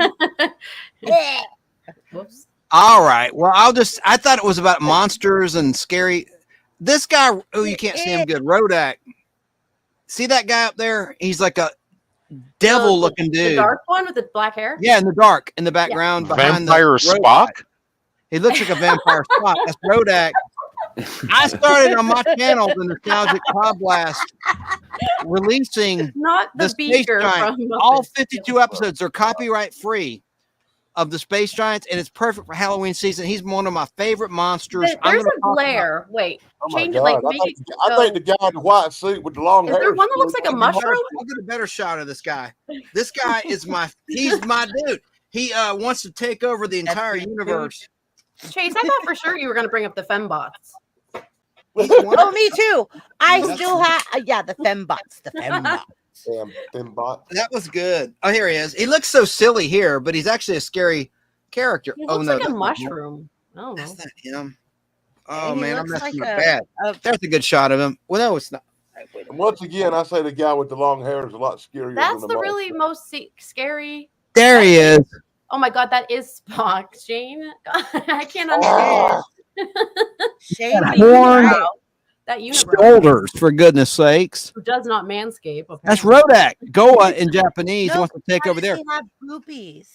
[SPEAKER 2] Yeah.
[SPEAKER 5] Whoops.
[SPEAKER 3] All right. Well, I thought it was about monsters and scary. This guy, oh, you can't see him good. Rodak. See that guy up there? He's like a devil looking dude.
[SPEAKER 5] The dark one with the black hair?
[SPEAKER 3] Yeah, in the dark, in the background. Behind
[SPEAKER 9] Vampire
[SPEAKER 3] the
[SPEAKER 9] Spock?
[SPEAKER 3] He looks like a vampire Spock. That's Rodak. I started on my channel, the Nostalgic Pod Blast, releasing
[SPEAKER 5] Not the
[SPEAKER 3] the Space
[SPEAKER 5] beaker
[SPEAKER 3] Giant.
[SPEAKER 5] from
[SPEAKER 3] All 52 episodes are copyright free of the Space Giants, and it's perfect for Halloween season. He's one of my favorite monsters.
[SPEAKER 5] There's a glare. Wait,
[SPEAKER 6] Oh my
[SPEAKER 5] change it.
[SPEAKER 6] God.
[SPEAKER 5] Like,
[SPEAKER 6] I
[SPEAKER 5] make
[SPEAKER 6] think,
[SPEAKER 5] it
[SPEAKER 6] I think the guy in the white suit with the long
[SPEAKER 5] Is
[SPEAKER 6] hair.
[SPEAKER 5] there one that looks like a mushroom?
[SPEAKER 3] I'll get a better shot of this guy. This guy is he's my dude. He wants to take over the entire universe.
[SPEAKER 5] Chase, I thought for sure you were going to bring up the fembots.
[SPEAKER 2] Oh, me too. I
[SPEAKER 3] That's
[SPEAKER 2] still have, the fembots. The fembots.
[SPEAKER 6] Damn Fimbot.
[SPEAKER 3] That was good. Oh, here he is. He looks so silly here, but he's actually a scary character.
[SPEAKER 5] He
[SPEAKER 3] Oh
[SPEAKER 5] looks
[SPEAKER 3] no,
[SPEAKER 5] like a
[SPEAKER 3] that's not him.
[SPEAKER 5] mushroom. I don't know.
[SPEAKER 3] That's not him. Oh
[SPEAKER 2] He
[SPEAKER 3] man, I'm
[SPEAKER 2] looks
[SPEAKER 3] messing
[SPEAKER 2] like
[SPEAKER 3] up bad. There's a good shot of him. Well, no, it's not. Wait a
[SPEAKER 6] And once again, I say the guy with the long hair is a lot scarier
[SPEAKER 5] That's
[SPEAKER 6] than
[SPEAKER 5] the
[SPEAKER 6] the
[SPEAKER 5] really most scary.
[SPEAKER 3] There he is.
[SPEAKER 5] Oh my God, that is Spock, Jane. I can't
[SPEAKER 6] Oh.
[SPEAKER 5] understand.
[SPEAKER 2] Shame
[SPEAKER 3] That
[SPEAKER 2] me.
[SPEAKER 3] horn.
[SPEAKER 2] Right.
[SPEAKER 5] That universe
[SPEAKER 3] Shoulders, for goodness sakes.
[SPEAKER 5] who does not manscape.
[SPEAKER 3] That's
[SPEAKER 5] apparently.
[SPEAKER 3] Rodak. Goa in Japanese
[SPEAKER 2] No,
[SPEAKER 3] wants to take
[SPEAKER 2] why
[SPEAKER 3] over
[SPEAKER 2] does
[SPEAKER 3] there.
[SPEAKER 2] he have boobies?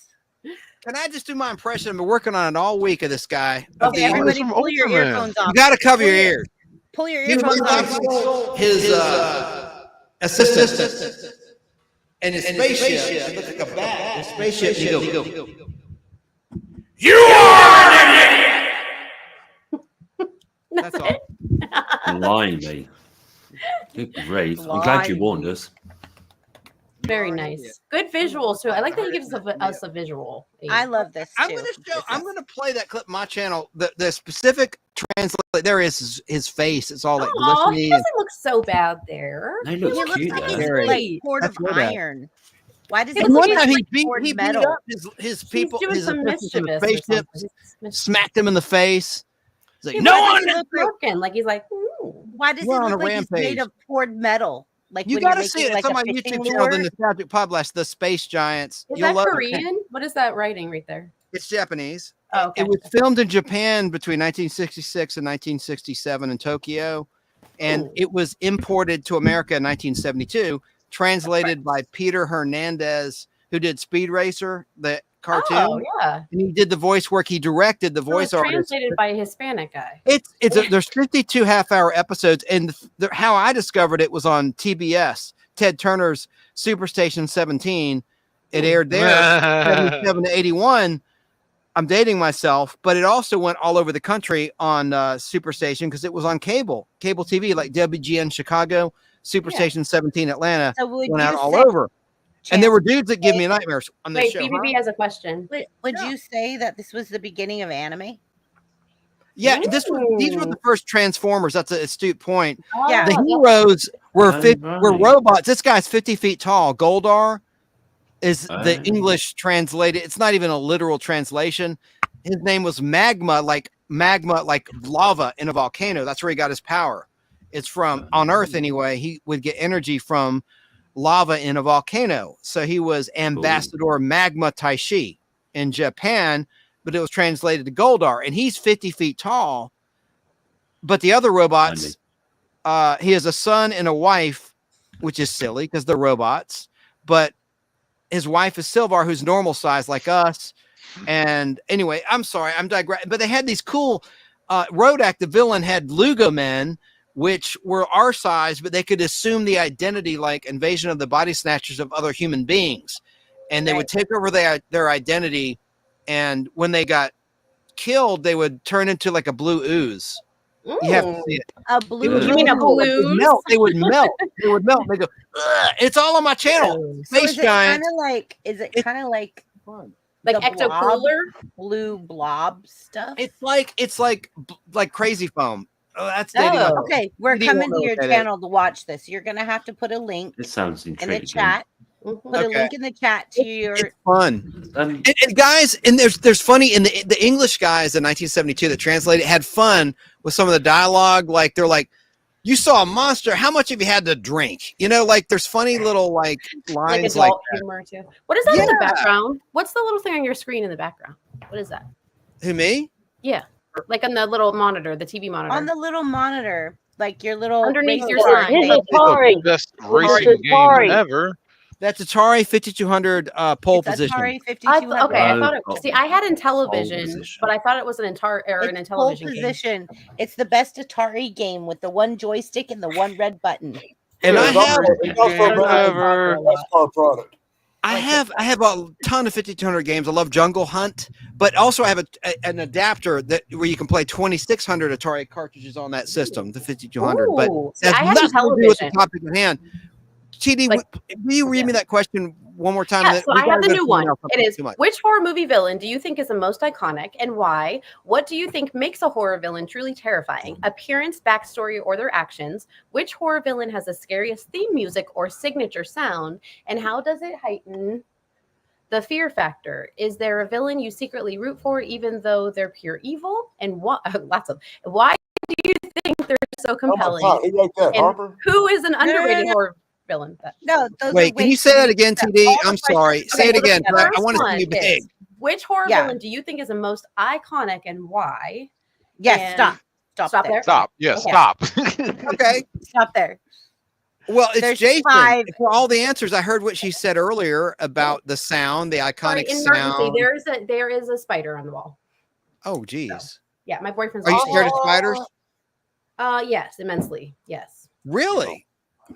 [SPEAKER 3] Can I just do my impression? I've been working on it all week of this guy.
[SPEAKER 5] Okay,
[SPEAKER 2] Everybody
[SPEAKER 9] from
[SPEAKER 2] pull your
[SPEAKER 9] Ultraman.
[SPEAKER 2] earphones off.
[SPEAKER 3] You got to cover your ears.
[SPEAKER 2] Pull your
[SPEAKER 3] He
[SPEAKER 2] earphones
[SPEAKER 3] looks
[SPEAKER 2] off.
[SPEAKER 3] like his assistant and his spaceship. It looks like a bat. His spaceship. You go. You are an idiot. That's all.
[SPEAKER 4] Blimey. Good grief. I'm glad you warned us.
[SPEAKER 5] Very
[SPEAKER 3] Alright,
[SPEAKER 5] nice.
[SPEAKER 3] yeah.
[SPEAKER 5] Good visuals too. I like that he gives us a visual. aid.
[SPEAKER 2] I love this too.
[SPEAKER 3] I'm gonna play that clip on my channel. The specific translate. There is his face. It's all like
[SPEAKER 5] Aw, he
[SPEAKER 3] glistening.
[SPEAKER 5] doesn't look so bad there.
[SPEAKER 4] They
[SPEAKER 2] He
[SPEAKER 4] look
[SPEAKER 2] looks
[SPEAKER 4] cute
[SPEAKER 2] like
[SPEAKER 4] though.
[SPEAKER 2] he's
[SPEAKER 3] Very.
[SPEAKER 2] like poured of
[SPEAKER 3] That's what I-
[SPEAKER 2] iron. Why does
[SPEAKER 5] He
[SPEAKER 2] he
[SPEAKER 3] And
[SPEAKER 5] looks
[SPEAKER 2] look
[SPEAKER 3] one time
[SPEAKER 2] like
[SPEAKER 3] he beat
[SPEAKER 2] poured
[SPEAKER 3] up
[SPEAKER 2] metal?
[SPEAKER 3] his
[SPEAKER 5] He's
[SPEAKER 3] people,
[SPEAKER 5] doing
[SPEAKER 3] his
[SPEAKER 5] some
[SPEAKER 3] assistants in the
[SPEAKER 5] mischievous or
[SPEAKER 3] spaceship,
[SPEAKER 5] something.
[SPEAKER 3] smacked him in the face. He's like,
[SPEAKER 5] He
[SPEAKER 3] no
[SPEAKER 5] looks like
[SPEAKER 3] one.
[SPEAKER 5] he looks broken. Like he's like, ooh.
[SPEAKER 2] Why does
[SPEAKER 3] We're
[SPEAKER 2] he
[SPEAKER 3] on
[SPEAKER 2] look
[SPEAKER 3] a
[SPEAKER 2] like he's made
[SPEAKER 3] rampage.
[SPEAKER 2] of poured metal? Like
[SPEAKER 3] You
[SPEAKER 2] when
[SPEAKER 3] got
[SPEAKER 2] you're
[SPEAKER 3] to see
[SPEAKER 2] making,
[SPEAKER 3] it. It's
[SPEAKER 2] like,
[SPEAKER 3] on
[SPEAKER 2] a
[SPEAKER 3] my
[SPEAKER 2] fishing
[SPEAKER 3] YouTube channel, the
[SPEAKER 2] lure?
[SPEAKER 3] Nostalgic Pod Blast, the Space Giants.
[SPEAKER 5] Is
[SPEAKER 3] You'll
[SPEAKER 5] that
[SPEAKER 3] love it.
[SPEAKER 5] Korean? What is that writing right there?
[SPEAKER 3] It's Japanese.
[SPEAKER 5] Oh, okay.
[SPEAKER 3] It was filmed in Japan between 1966 and 1967 in Tokyo, and
[SPEAKER 5] Ooh.
[SPEAKER 3] it was imported to America in 1972, translated by Peter Hernandez, who did Speed Racer, the cartoon.
[SPEAKER 5] Oh, yeah.
[SPEAKER 3] And he did the voice work. He directed the
[SPEAKER 5] So it's
[SPEAKER 3] voice artist.
[SPEAKER 5] translated by a Hispanic guy.
[SPEAKER 3] There's 52 half-hour episodes, and how I discovered it was on TBS, Ted Turner's Superstation 17. It aired there, 77 to 81. I'm dating myself, but it also went all over the country on Superstation because it was on cable TV, like WGN Chicago, Superstation 17 Atlanta,
[SPEAKER 2] So would
[SPEAKER 3] went out
[SPEAKER 2] you
[SPEAKER 3] all
[SPEAKER 2] say,
[SPEAKER 3] over. And there
[SPEAKER 2] Chance,
[SPEAKER 3] were dudes that give me nightmares on this
[SPEAKER 5] Wait,
[SPEAKER 3] show.
[SPEAKER 5] BBB
[SPEAKER 3] huh?
[SPEAKER 5] has a question.
[SPEAKER 2] would you say that this was the beginning of anime?
[SPEAKER 3] Yeah, these were the first Transformers. That's an astute point.
[SPEAKER 2] Yeah.
[SPEAKER 3] The heroes were
[SPEAKER 4] Oh,
[SPEAKER 3] were
[SPEAKER 4] right.
[SPEAKER 3] robots. This guy's 50 feet tall. Goldar is the
[SPEAKER 4] Oh.
[SPEAKER 3] English translated. It's not even a literal translation. His name was magma, like lava in a volcano. That's where he got his power. It's from on Earth anyway. He would get energy from lava in a volcano. So he was Ambassador Magma Taishi in Japan, but it was translated to Goldar, and he's 50 feet tall. But the other robots, he has a son and a wife, which is silly because they're robots. But his wife is Silvar, who's normal size like us. And anyway, I'm sorry, I'm digressing. But they had these cool Rodak, the villain, had Lugo men, which were our size, but they could assume the identity like Invasion of the Body Snatchers of other human beings. And they would take over their identity. And when they got killed, they would turn into like a blue ooze. You have to see it.
[SPEAKER 2] A blue.
[SPEAKER 3] was
[SPEAKER 5] You mean a
[SPEAKER 3] really cool. Like,
[SPEAKER 5] blue ooze?
[SPEAKER 3] They would melt. They would melt. They go, "Ugh." It's all on my channel.
[SPEAKER 2] So
[SPEAKER 3] Space
[SPEAKER 2] is it
[SPEAKER 3] Giants.
[SPEAKER 2] kind of like? Is it kind of like
[SPEAKER 5] Like
[SPEAKER 2] the
[SPEAKER 5] ecto-cooler?
[SPEAKER 2] blue blob stuff?
[SPEAKER 3] It's like crazy foam. Oh, that's dating.
[SPEAKER 5] Oh.
[SPEAKER 3] myself.
[SPEAKER 2] Okay, we're
[SPEAKER 3] You didn't
[SPEAKER 2] coming
[SPEAKER 3] know
[SPEAKER 2] to your
[SPEAKER 3] what that is.
[SPEAKER 2] channel to watch this. You're gonna have to put a link
[SPEAKER 4] This sounds
[SPEAKER 2] in the
[SPEAKER 4] intriguing.
[SPEAKER 2] chat Put a link in the chat to your.
[SPEAKER 3] It's fun.
[SPEAKER 4] Um,
[SPEAKER 3] And guys, and there's funny in the English guys in 1972 that translated had fun with some of the dialogue. Like they're like, "You saw a monster. How much have you had to drink?" You know, like there's funny little like lines like
[SPEAKER 5] adult humor too. What is that in the background? What's the little thing on your screen in the background? What is that?
[SPEAKER 3] Who, me?
[SPEAKER 5] Yeah, like on the little monitor, the TV monitor.
[SPEAKER 2] On the little monitor, like your little
[SPEAKER 5] Underneath your
[SPEAKER 2] radar.
[SPEAKER 5] sign.
[SPEAKER 8] His Atari.
[SPEAKER 9] Best
[SPEAKER 8] It's
[SPEAKER 9] racing
[SPEAKER 8] Atari.
[SPEAKER 9] game ever.
[SPEAKER 3] That's Atari 5200 pole
[SPEAKER 2] It's
[SPEAKER 3] position.
[SPEAKER 2] Atari
[SPEAKER 5] I
[SPEAKER 2] 5200.
[SPEAKER 5] okay, I
[SPEAKER 4] Oh,
[SPEAKER 5] thought it.
[SPEAKER 4] oh,
[SPEAKER 5] See, I had in
[SPEAKER 4] pole
[SPEAKER 5] television,
[SPEAKER 4] position.
[SPEAKER 5] but I thought it was an Atari or an
[SPEAKER 2] It's pole
[SPEAKER 5] Intellivision game.
[SPEAKER 2] position. It's the best Atari game with the one joystick and the one red button.
[SPEAKER 3] And
[SPEAKER 6] Yeah,
[SPEAKER 3] I
[SPEAKER 6] it's
[SPEAKER 3] have
[SPEAKER 6] also- it's also
[SPEAKER 9] Game
[SPEAKER 6] better than
[SPEAKER 9] ever.
[SPEAKER 6] NASCAR product.
[SPEAKER 3] I have a ton of 5200 games. I love Jungle Hunt, but also I have an adapter that where you can play 2600 Atari cartridges on that system, the 5200. But
[SPEAKER 5] Ooh, see,
[SPEAKER 3] that's
[SPEAKER 5] I had
[SPEAKER 3] nothing
[SPEAKER 5] in
[SPEAKER 3] to do with the
[SPEAKER 5] television.
[SPEAKER 3] topic at hand. TD,
[SPEAKER 5] Like-
[SPEAKER 3] will you read me that question one more time?
[SPEAKER 5] Yeah,
[SPEAKER 3] That-
[SPEAKER 5] so
[SPEAKER 3] we
[SPEAKER 5] I
[SPEAKER 3] gotta
[SPEAKER 5] have the
[SPEAKER 3] go
[SPEAKER 5] new
[SPEAKER 3] through
[SPEAKER 5] one.
[SPEAKER 3] now,
[SPEAKER 5] It is
[SPEAKER 3] too much.
[SPEAKER 5] which horror movie villain do you think is the most iconic and why? What do you think makes a horror villain truly terrifying? Appearance, backstory, or their actions? Which horror villain has the scariest theme music or signature sound? And how does it heighten the fear factor? Is there a villain you secretly root for even though they're pure evil? And what lots of why do you think they're so compelling?
[SPEAKER 6] Oh my God, who wrote that,
[SPEAKER 5] And
[SPEAKER 6] Harper?
[SPEAKER 5] who is an underrated
[SPEAKER 2] no.
[SPEAKER 5] horror villain?
[SPEAKER 2] No, those
[SPEAKER 3] Wait,
[SPEAKER 2] are
[SPEAKER 3] can you
[SPEAKER 2] way
[SPEAKER 3] say
[SPEAKER 2] too
[SPEAKER 3] that
[SPEAKER 2] many
[SPEAKER 3] again,
[SPEAKER 2] stuff.
[SPEAKER 3] TD?
[SPEAKER 5] All the
[SPEAKER 3] I'm sorry.
[SPEAKER 5] questions-
[SPEAKER 3] Say
[SPEAKER 5] okay,
[SPEAKER 3] it
[SPEAKER 5] so the
[SPEAKER 3] again. 'Cause I
[SPEAKER 5] first
[SPEAKER 3] want to see
[SPEAKER 5] one
[SPEAKER 3] you big.
[SPEAKER 5] is, which horror
[SPEAKER 2] Yeah.
[SPEAKER 5] villain do you think is the most iconic and why?
[SPEAKER 2] Yes,
[SPEAKER 5] And-
[SPEAKER 2] stop
[SPEAKER 5] Stop
[SPEAKER 2] there.
[SPEAKER 5] there.
[SPEAKER 9] Stop. Yeah,
[SPEAKER 5] Okay.
[SPEAKER 9] stop.
[SPEAKER 3] Okay.
[SPEAKER 2] Stop there.
[SPEAKER 3] Well, it's
[SPEAKER 2] There's
[SPEAKER 3] Jason.
[SPEAKER 2] 5.
[SPEAKER 3] For all the answers, I heard what she said earlier about the sound, the
[SPEAKER 5] Sorry,
[SPEAKER 3] iconic
[SPEAKER 5] in emergency,
[SPEAKER 3] sound.
[SPEAKER 5] there is a spider on the wall.
[SPEAKER 3] Oh, geez.
[SPEAKER 5] Yeah, my boyfriend's.
[SPEAKER 3] Are you
[SPEAKER 5] also-
[SPEAKER 3] scared of spiders?
[SPEAKER 5] Yes, immensely. Yes.
[SPEAKER 3] Really?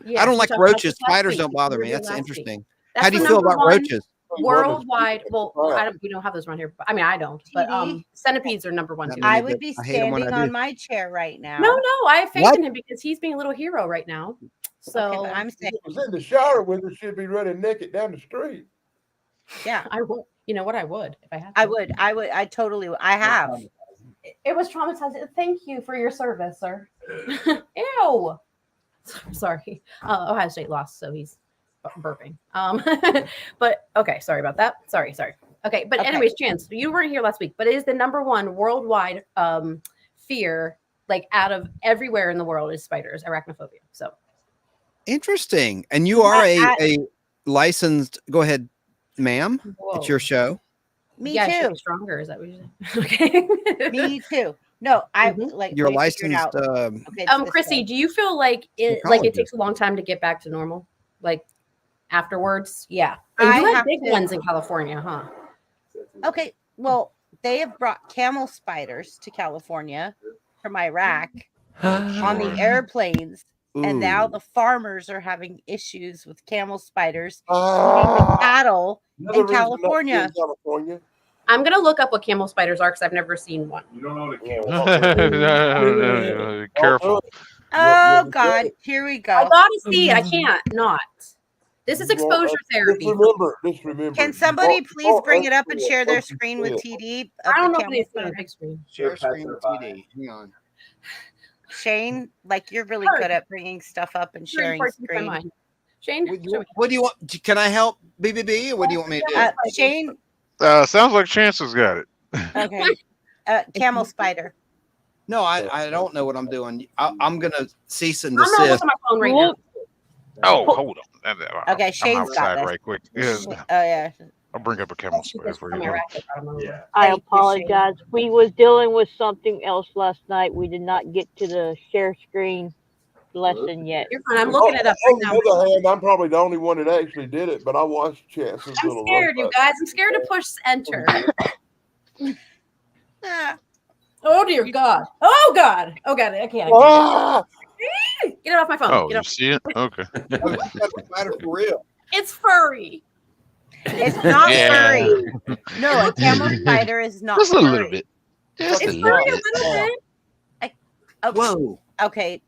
[SPEAKER 5] Yeah,
[SPEAKER 3] I don't
[SPEAKER 5] we
[SPEAKER 3] like
[SPEAKER 5] talked about
[SPEAKER 3] roaches.
[SPEAKER 5] this last
[SPEAKER 3] Spiders
[SPEAKER 5] week.
[SPEAKER 3] don't bother
[SPEAKER 5] We
[SPEAKER 3] me.
[SPEAKER 5] did
[SPEAKER 3] That's
[SPEAKER 5] last week.
[SPEAKER 3] interesting.
[SPEAKER 5] That's
[SPEAKER 3] How do
[SPEAKER 5] the
[SPEAKER 3] you feel
[SPEAKER 5] number
[SPEAKER 3] about
[SPEAKER 5] one
[SPEAKER 3] roaches?
[SPEAKER 5] worldwide? Well,
[SPEAKER 6] Crap.
[SPEAKER 5] we don't have those around here. I mean, I don't. But
[SPEAKER 2] TD?
[SPEAKER 5] centipedes are number one
[SPEAKER 3] Not
[SPEAKER 5] too.
[SPEAKER 3] many,
[SPEAKER 2] I
[SPEAKER 3] but
[SPEAKER 2] would be
[SPEAKER 3] I hate 'em when
[SPEAKER 2] standing
[SPEAKER 3] I do.
[SPEAKER 2] on my chair right now.
[SPEAKER 5] No, I have faith
[SPEAKER 3] What?
[SPEAKER 5] in him because he's being a little hero right now. So
[SPEAKER 2] Okay, but I'm
[SPEAKER 6] If
[SPEAKER 2] saying,
[SPEAKER 6] it was in the shower with her, she'd be running naked down the street.
[SPEAKER 2] yeah,
[SPEAKER 5] I would. You know what? I would if I had.
[SPEAKER 2] I
[SPEAKER 5] to.
[SPEAKER 2] would. I totally would. I have.
[SPEAKER 5] It was traumatizing. Thank you for your service, sir. Ew. Sorry. Ohio State lost, so he's burping. But okay, sorry about that. Sorry. Okay, but
[SPEAKER 2] Okay.
[SPEAKER 5] anyways, Chance, you weren't here last week, but it is the number one worldwide fear, like out of everywhere in the world, is spiders, arachnophobia. So
[SPEAKER 3] Interesting. And you are
[SPEAKER 2] I-
[SPEAKER 3] a licensed. Go ahead, ma'am.
[SPEAKER 5] whoa.
[SPEAKER 3] It's your show.
[SPEAKER 2] Me
[SPEAKER 5] yeah, I should
[SPEAKER 2] too.
[SPEAKER 5] be stronger. Is that what you're saying? Okay.
[SPEAKER 2] Me too. No, I
[SPEAKER 5] Mhm.
[SPEAKER 2] like.
[SPEAKER 3] You're
[SPEAKER 2] let me figure it
[SPEAKER 3] licensed.
[SPEAKER 2] out. Okay, it's this
[SPEAKER 5] Chrissy,
[SPEAKER 2] way.
[SPEAKER 5] do you feel like it
[SPEAKER 3] Psychologist.
[SPEAKER 5] takes a long time to get back to normal? Like afterwards? Yeah. And
[SPEAKER 2] I
[SPEAKER 5] you had
[SPEAKER 2] have
[SPEAKER 5] big
[SPEAKER 2] to-
[SPEAKER 5] ones in California, huh?
[SPEAKER 2] Okay, well, they have brought camel spiders to California from Iraq on the airplanes, and now
[SPEAKER 3] Ooh.
[SPEAKER 2] the farmers are having issues with camel spiders eating the
[SPEAKER 6] Ah,
[SPEAKER 2] cattle.
[SPEAKER 6] another reason not to be
[SPEAKER 2] California.
[SPEAKER 6] in California.
[SPEAKER 5] I'm gonna look up what camel spiders are because I've never seen one.
[SPEAKER 6] Yeah, well,
[SPEAKER 9] Careful.
[SPEAKER 2] Oh God, here we
[SPEAKER 5] I
[SPEAKER 2] go.
[SPEAKER 5] gotta see it. I can't not. This is
[SPEAKER 6] Well,
[SPEAKER 5] exposure therapy.
[SPEAKER 6] Just remember.
[SPEAKER 2] Can
[SPEAKER 6] you
[SPEAKER 2] somebody
[SPEAKER 6] don't-
[SPEAKER 2] please
[SPEAKER 6] don't
[SPEAKER 2] bring it up and
[SPEAKER 6] understand
[SPEAKER 2] share their
[SPEAKER 6] what you
[SPEAKER 2] screen with
[SPEAKER 6] said.
[SPEAKER 2] TD?
[SPEAKER 5] I don't know if
[SPEAKER 2] camel
[SPEAKER 5] they see on a
[SPEAKER 2] spider?
[SPEAKER 5] big screen.
[SPEAKER 3] Share screen with TD. Hang on.
[SPEAKER 2] Shane, like you're really
[SPEAKER 5] Sure.
[SPEAKER 2] good at bringing stuff up and
[SPEAKER 5] Very
[SPEAKER 2] sharing
[SPEAKER 5] important to
[SPEAKER 2] screen.
[SPEAKER 5] mine. Shane, show me.
[SPEAKER 3] What do you want? Can I help, BBB? Or what do you want me to do?
[SPEAKER 2] Shane,
[SPEAKER 9] Sounds like Chance has got it.
[SPEAKER 2] okay. Camel spider.
[SPEAKER 3] No, I don't know what I'm doing. I'm gonna cease and
[SPEAKER 5] I'm not
[SPEAKER 3] desist.
[SPEAKER 5] looking at my phone right now.
[SPEAKER 9] Oh, hold on.
[SPEAKER 2] Okay,
[SPEAKER 9] I'm
[SPEAKER 2] Shane's got
[SPEAKER 9] outside
[SPEAKER 2] this.
[SPEAKER 9] right quick.
[SPEAKER 2] Oh
[SPEAKER 9] Yeah,
[SPEAKER 2] yeah.
[SPEAKER 9] I'll bring up a camel
[SPEAKER 5] She
[SPEAKER 9] spider
[SPEAKER 5] just
[SPEAKER 9] for
[SPEAKER 5] put
[SPEAKER 9] you.
[SPEAKER 5] my
[SPEAKER 9] Hold on.
[SPEAKER 5] racket out of my room.
[SPEAKER 8] I
[SPEAKER 2] Thank you, Shane.
[SPEAKER 8] apologize. We was dealing with something else last night. We did not get to the share screen lesson yet.
[SPEAKER 5] You're fine. I'm looking it up
[SPEAKER 6] On
[SPEAKER 5] right now.
[SPEAKER 6] the other hand, I'm probably the only one that actually did it, but I watched Chance's
[SPEAKER 5] I'm
[SPEAKER 6] little
[SPEAKER 5] scared, you
[SPEAKER 6] robot.
[SPEAKER 5] guys. I'm scared to push enter.
[SPEAKER 2] Ah,
[SPEAKER 5] Oh dear God. Oh God. Oh God. I can't.
[SPEAKER 6] Ah!
[SPEAKER 5] Get it off my phone.
[SPEAKER 9] Oh,
[SPEAKER 5] Get
[SPEAKER 9] you
[SPEAKER 5] off.
[SPEAKER 9] see it? Okay.
[SPEAKER 3] Matter for real.
[SPEAKER 5] It's furry.
[SPEAKER 2] it's not
[SPEAKER 9] Yeah.
[SPEAKER 2] furry. No, a camel spider is not
[SPEAKER 9] Just a
[SPEAKER 2] furry.
[SPEAKER 9] little bit. Just a
[SPEAKER 5] It's
[SPEAKER 9] little
[SPEAKER 5] furry a
[SPEAKER 9] bit.
[SPEAKER 5] little bit.
[SPEAKER 2] Okay.
[SPEAKER 3] Whoa.
[SPEAKER 2] Okay.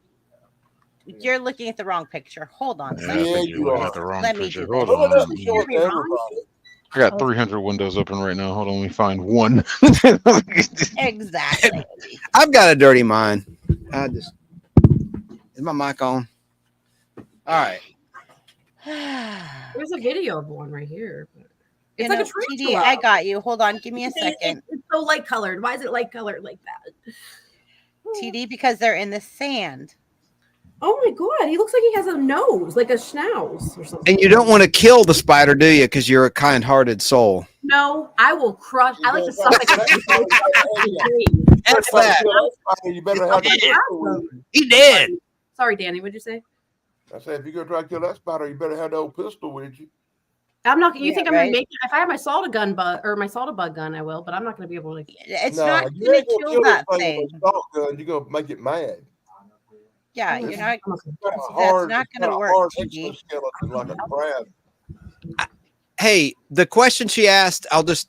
[SPEAKER 2] You're looking at the wrong picture. Hold on.
[SPEAKER 9] Yeah,
[SPEAKER 2] Let
[SPEAKER 9] I
[SPEAKER 2] me,
[SPEAKER 6] Yeah,
[SPEAKER 9] think
[SPEAKER 6] you
[SPEAKER 9] you would
[SPEAKER 6] are.
[SPEAKER 9] have the wrong
[SPEAKER 2] Let me
[SPEAKER 9] picture.
[SPEAKER 2] do
[SPEAKER 9] Hold
[SPEAKER 2] this.
[SPEAKER 6] Oh, let
[SPEAKER 9] on.
[SPEAKER 6] me show it to everybody.
[SPEAKER 9] I got 300 windows open right now. Hold on, let me find one.
[SPEAKER 2] exactly.
[SPEAKER 3] I've got a dirty mind. Is my mic on? All right.
[SPEAKER 5] There's a video of one right here.
[SPEAKER 2] You
[SPEAKER 5] It's like
[SPEAKER 2] know,
[SPEAKER 5] a
[SPEAKER 2] TD,
[SPEAKER 5] tarantula.
[SPEAKER 2] I got you. Hold on, give me a
[SPEAKER 5] It's
[SPEAKER 2] second.
[SPEAKER 5] so light colored. Why is it light colored like that?
[SPEAKER 2] TD, because they're in the sand.
[SPEAKER 5] Oh my god, he looks like he has a nose, like a schnauz or something.
[SPEAKER 3] And you don't want to kill the spider, do you? Because you're a kind-hearted soul.
[SPEAKER 5] No, I will crush. I like to suck it.
[SPEAKER 3] That's that.
[SPEAKER 6] You better have the pistol with you.
[SPEAKER 3] He did.
[SPEAKER 5] Sorry, Danny. What'd you say?
[SPEAKER 6] I said, if you're gonna try to kill that spider, you better have the old pistol with you.
[SPEAKER 5] I'm not. You
[SPEAKER 2] Yeah,
[SPEAKER 5] think I'm
[SPEAKER 2] right?
[SPEAKER 5] gonna make it? If I have my salta gun, or my salta bug gun, I will. But I'm not gonna be able to.
[SPEAKER 2] It's
[SPEAKER 6] No,
[SPEAKER 2] not
[SPEAKER 6] you
[SPEAKER 2] gonna
[SPEAKER 6] ain't
[SPEAKER 2] kill that
[SPEAKER 6] this
[SPEAKER 2] thing.
[SPEAKER 6] with a assault gun. You're gonna make it mad.
[SPEAKER 2] Yeah,
[SPEAKER 5] Oh,
[SPEAKER 2] you're not.
[SPEAKER 6] It's got a
[SPEAKER 2] That's
[SPEAKER 6] hard,
[SPEAKER 2] not
[SPEAKER 6] it's got
[SPEAKER 2] gonna
[SPEAKER 6] a
[SPEAKER 2] work,
[SPEAKER 6] hard
[SPEAKER 2] TD.
[SPEAKER 6] exoskeleton like a crab.
[SPEAKER 3] Hey, the question she asked, I'll just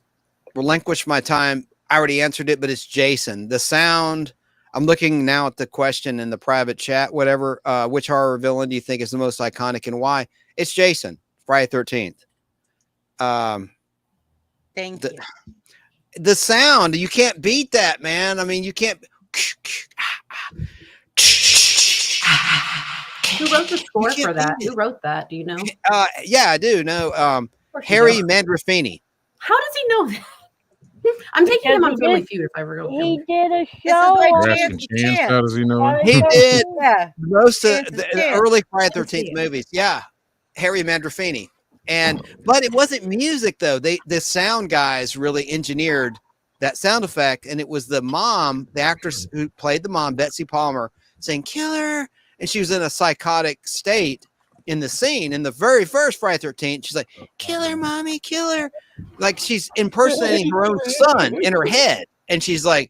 [SPEAKER 3] relinquish my time. I already answered it, but it's Jason. The sound. I'm looking now at the question in the private chat. Whatever. Which horror villain do you think is the most iconic and why? It's Jason. Friday 13th.
[SPEAKER 2] Thank you.
[SPEAKER 3] The sound, you can't beat that, man. I mean, you can't.
[SPEAKER 5] Who wrote the score for that? Who wrote that? Do you know?
[SPEAKER 3] Yeah, I do know. Harry Mandolfini.
[SPEAKER 5] How does he know that? I'm taking him on Family Feud if I ever go.
[SPEAKER 8] He did a
[SPEAKER 2] This is
[SPEAKER 8] show
[SPEAKER 2] like
[SPEAKER 8] on
[SPEAKER 7] Asking Chance, how does he know?
[SPEAKER 3] He did
[SPEAKER 2] Yeah.
[SPEAKER 3] most of
[SPEAKER 2] Chance is
[SPEAKER 3] the
[SPEAKER 2] Chance.
[SPEAKER 3] early Friday 13th movies. Yeah, Harry Mandolfini. But it wasn't music though. The sound guys really engineered that sound effect, and it was the mom, the actress who played the mom, Betsy Palmer, saying "killer," and she was in a psychotic state in the scene in the very first Friday 13th. She's like, "Killer, mommy, killer," like she's impersonating her own son in her head, and she's like,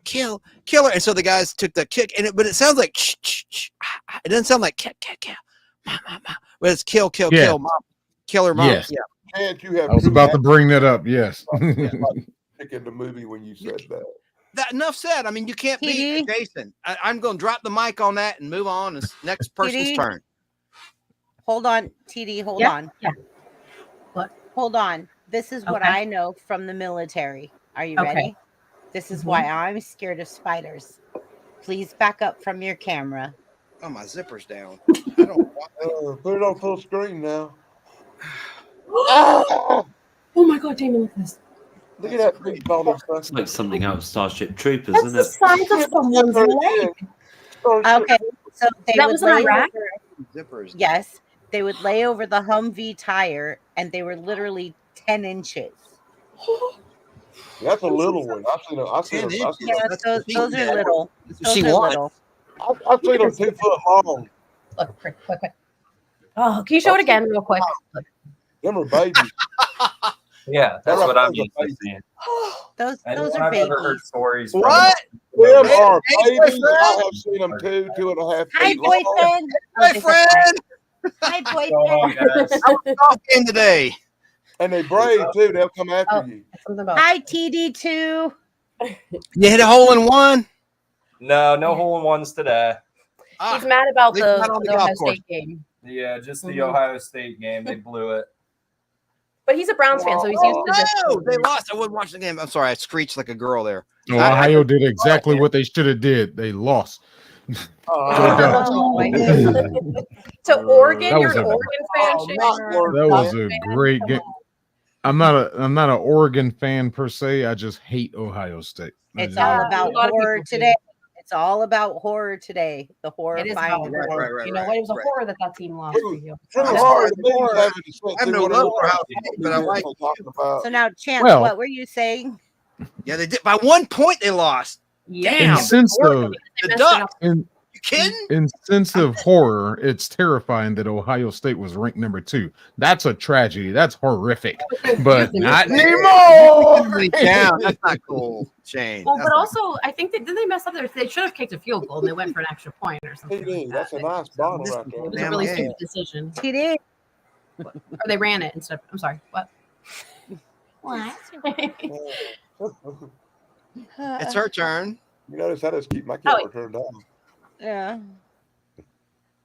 [SPEAKER 3] "Kill, killer," and so the guys took the kick, but it sounds like it doesn't sound like kill, mom, but it's kill,
[SPEAKER 7] Yeah.
[SPEAKER 3] mom. Killer mom.
[SPEAKER 7] Yes.
[SPEAKER 3] Yeah.
[SPEAKER 6] Chance, you have
[SPEAKER 7] I was
[SPEAKER 6] true
[SPEAKER 7] about to bring that up. Yes.
[SPEAKER 6] pick in the movie when you said that.
[SPEAKER 3] That enough said. I mean, you can't beat
[SPEAKER 2] TD?
[SPEAKER 3] Jason. I'm going to drop the mic on that and move on. It's next person's
[SPEAKER 2] TD?
[SPEAKER 3] turn.
[SPEAKER 2] Hold on, TD. Hold
[SPEAKER 5] Yeah,
[SPEAKER 2] on.
[SPEAKER 5] yeah. What?
[SPEAKER 2] Hold on. This is what
[SPEAKER 5] Okay.
[SPEAKER 2] I know from the military. Are you
[SPEAKER 5] Okay.
[SPEAKER 2] ready? This is why I'm scared of spiders. Please back up from your camera.
[SPEAKER 3] Oh, my zipper's down. I don't want
[SPEAKER 6] Put it on full screen now.
[SPEAKER 5] Oh my god, Damon, look at this.
[SPEAKER 6] Look at that big ball of
[SPEAKER 4] It's like something out of Starship Troopers,
[SPEAKER 5] That's
[SPEAKER 4] isn't
[SPEAKER 5] the
[SPEAKER 4] it?
[SPEAKER 5] size of someone's leg.
[SPEAKER 2] Okay, so they
[SPEAKER 5] That
[SPEAKER 2] would
[SPEAKER 5] was in
[SPEAKER 2] lay
[SPEAKER 5] Iraq?
[SPEAKER 2] over.
[SPEAKER 3] zippers.
[SPEAKER 2] Yes, they would lay over the Humvee tire, and they were literally 10 inches.
[SPEAKER 6] That's a little one. I've seen them. I've seen
[SPEAKER 3] 10
[SPEAKER 6] them.
[SPEAKER 3] inches.
[SPEAKER 2] Yeah,
[SPEAKER 3] That's
[SPEAKER 2] those,
[SPEAKER 3] what she
[SPEAKER 2] those are
[SPEAKER 3] said.
[SPEAKER 2] little.
[SPEAKER 3] That's what
[SPEAKER 2] Those
[SPEAKER 3] she
[SPEAKER 2] are
[SPEAKER 3] wants.
[SPEAKER 2] little.
[SPEAKER 6] I've seen them 2 foot long.
[SPEAKER 5] Look, quick. Oh, can you show it again real quick? Look.
[SPEAKER 6] Them are babies.
[SPEAKER 10] Yeah, that's what I'm used to
[SPEAKER 6] Baby.
[SPEAKER 10] seeing.
[SPEAKER 2] Those
[SPEAKER 10] And
[SPEAKER 2] are
[SPEAKER 10] I've never heard
[SPEAKER 2] babies.
[SPEAKER 10] stories from
[SPEAKER 3] What?
[SPEAKER 6] Them
[SPEAKER 3] Hey,
[SPEAKER 6] are
[SPEAKER 3] hey,
[SPEAKER 6] babies.
[SPEAKER 3] boyfriend.
[SPEAKER 6] I have seen them 2, 2.5
[SPEAKER 2] Hi,
[SPEAKER 6] feet long.
[SPEAKER 2] boyfriend.
[SPEAKER 3] Hey, friend.
[SPEAKER 2] Hi,
[SPEAKER 10] What's going on,
[SPEAKER 2] boyfriend.
[SPEAKER 10] guys?
[SPEAKER 3] Off game today.
[SPEAKER 6] And they brave too. They'll come after
[SPEAKER 5] Oh.
[SPEAKER 6] you.
[SPEAKER 5] Something about
[SPEAKER 2] Hi, TD2.
[SPEAKER 3] You hit a hole in one?
[SPEAKER 10] No hole in ones today.
[SPEAKER 5] he's mad about
[SPEAKER 3] He's
[SPEAKER 5] the
[SPEAKER 3] not on the
[SPEAKER 5] Ohio
[SPEAKER 3] golf course.
[SPEAKER 5] State game.
[SPEAKER 10] Yeah, just the
[SPEAKER 5] Mhm.
[SPEAKER 10] Ohio State game. They blew it.
[SPEAKER 5] But he's a Browns fan, so he's used to this.
[SPEAKER 3] No, they lost. I wasn't watching the game. I'm sorry. I screeched like a girl there.
[SPEAKER 7] No, Ohio did exactly what they should have did. They lost.
[SPEAKER 2] Oh, my goodness.
[SPEAKER 5] To Oregon,
[SPEAKER 7] That
[SPEAKER 5] you're
[SPEAKER 7] was
[SPEAKER 5] an
[SPEAKER 7] a-
[SPEAKER 5] Oregon fan, Shane?
[SPEAKER 7] That was a great game. I'm not an Oregon fan per se. I just hate Ohio State.
[SPEAKER 2] It's
[SPEAKER 7] I
[SPEAKER 2] all
[SPEAKER 7] just-
[SPEAKER 2] about
[SPEAKER 5] a lot of
[SPEAKER 2] horror
[SPEAKER 5] people do.
[SPEAKER 2] today. It's all about horror today. The horror
[SPEAKER 5] It is
[SPEAKER 2] finding
[SPEAKER 5] about horror.
[SPEAKER 3] right,
[SPEAKER 5] You know what? It was a
[SPEAKER 3] right.
[SPEAKER 5] horror that team lost for you.
[SPEAKER 6] True
[SPEAKER 3] That's
[SPEAKER 6] hard to
[SPEAKER 3] right.
[SPEAKER 6] me having to sit
[SPEAKER 3] I have
[SPEAKER 6] through
[SPEAKER 3] no
[SPEAKER 6] one of
[SPEAKER 3] love
[SPEAKER 6] those
[SPEAKER 3] for Ohio
[SPEAKER 6] things
[SPEAKER 3] State, but I like
[SPEAKER 6] they're talking about.
[SPEAKER 2] So now, Chance,
[SPEAKER 7] Well-
[SPEAKER 2] what were you saying?
[SPEAKER 3] Yeah, they did. By 1 point, they lost.
[SPEAKER 5] Yeah.
[SPEAKER 3] Damn.
[SPEAKER 7] In sense of
[SPEAKER 3] The Ducks.
[SPEAKER 7] in,
[SPEAKER 3] You kidding?
[SPEAKER 7] in sense of horror, it's terrifying that Ohio State was ranked number 2. That's a tragedy. That's horrific. But not anymore.
[SPEAKER 3] Really down. That's not cool, Shane.
[SPEAKER 5] Well,
[SPEAKER 3] That's
[SPEAKER 5] but
[SPEAKER 3] not
[SPEAKER 5] also, I think didn't they mess up there? They should have kicked a field goal and they went for an extra point or something.
[SPEAKER 6] TD,
[SPEAKER 5] Like
[SPEAKER 6] that's a
[SPEAKER 5] that.
[SPEAKER 6] nice bottle right
[SPEAKER 5] It
[SPEAKER 6] there.
[SPEAKER 5] was a
[SPEAKER 3] Damn
[SPEAKER 5] really
[SPEAKER 3] game.
[SPEAKER 5] stupid decision.
[SPEAKER 2] TD.
[SPEAKER 5] Or they ran it instead. I'm sorry. What? What?
[SPEAKER 3] It's her turn.
[SPEAKER 6] You notice I just keep my
[SPEAKER 5] Oh,
[SPEAKER 6] camera turned on.
[SPEAKER 2] Yeah.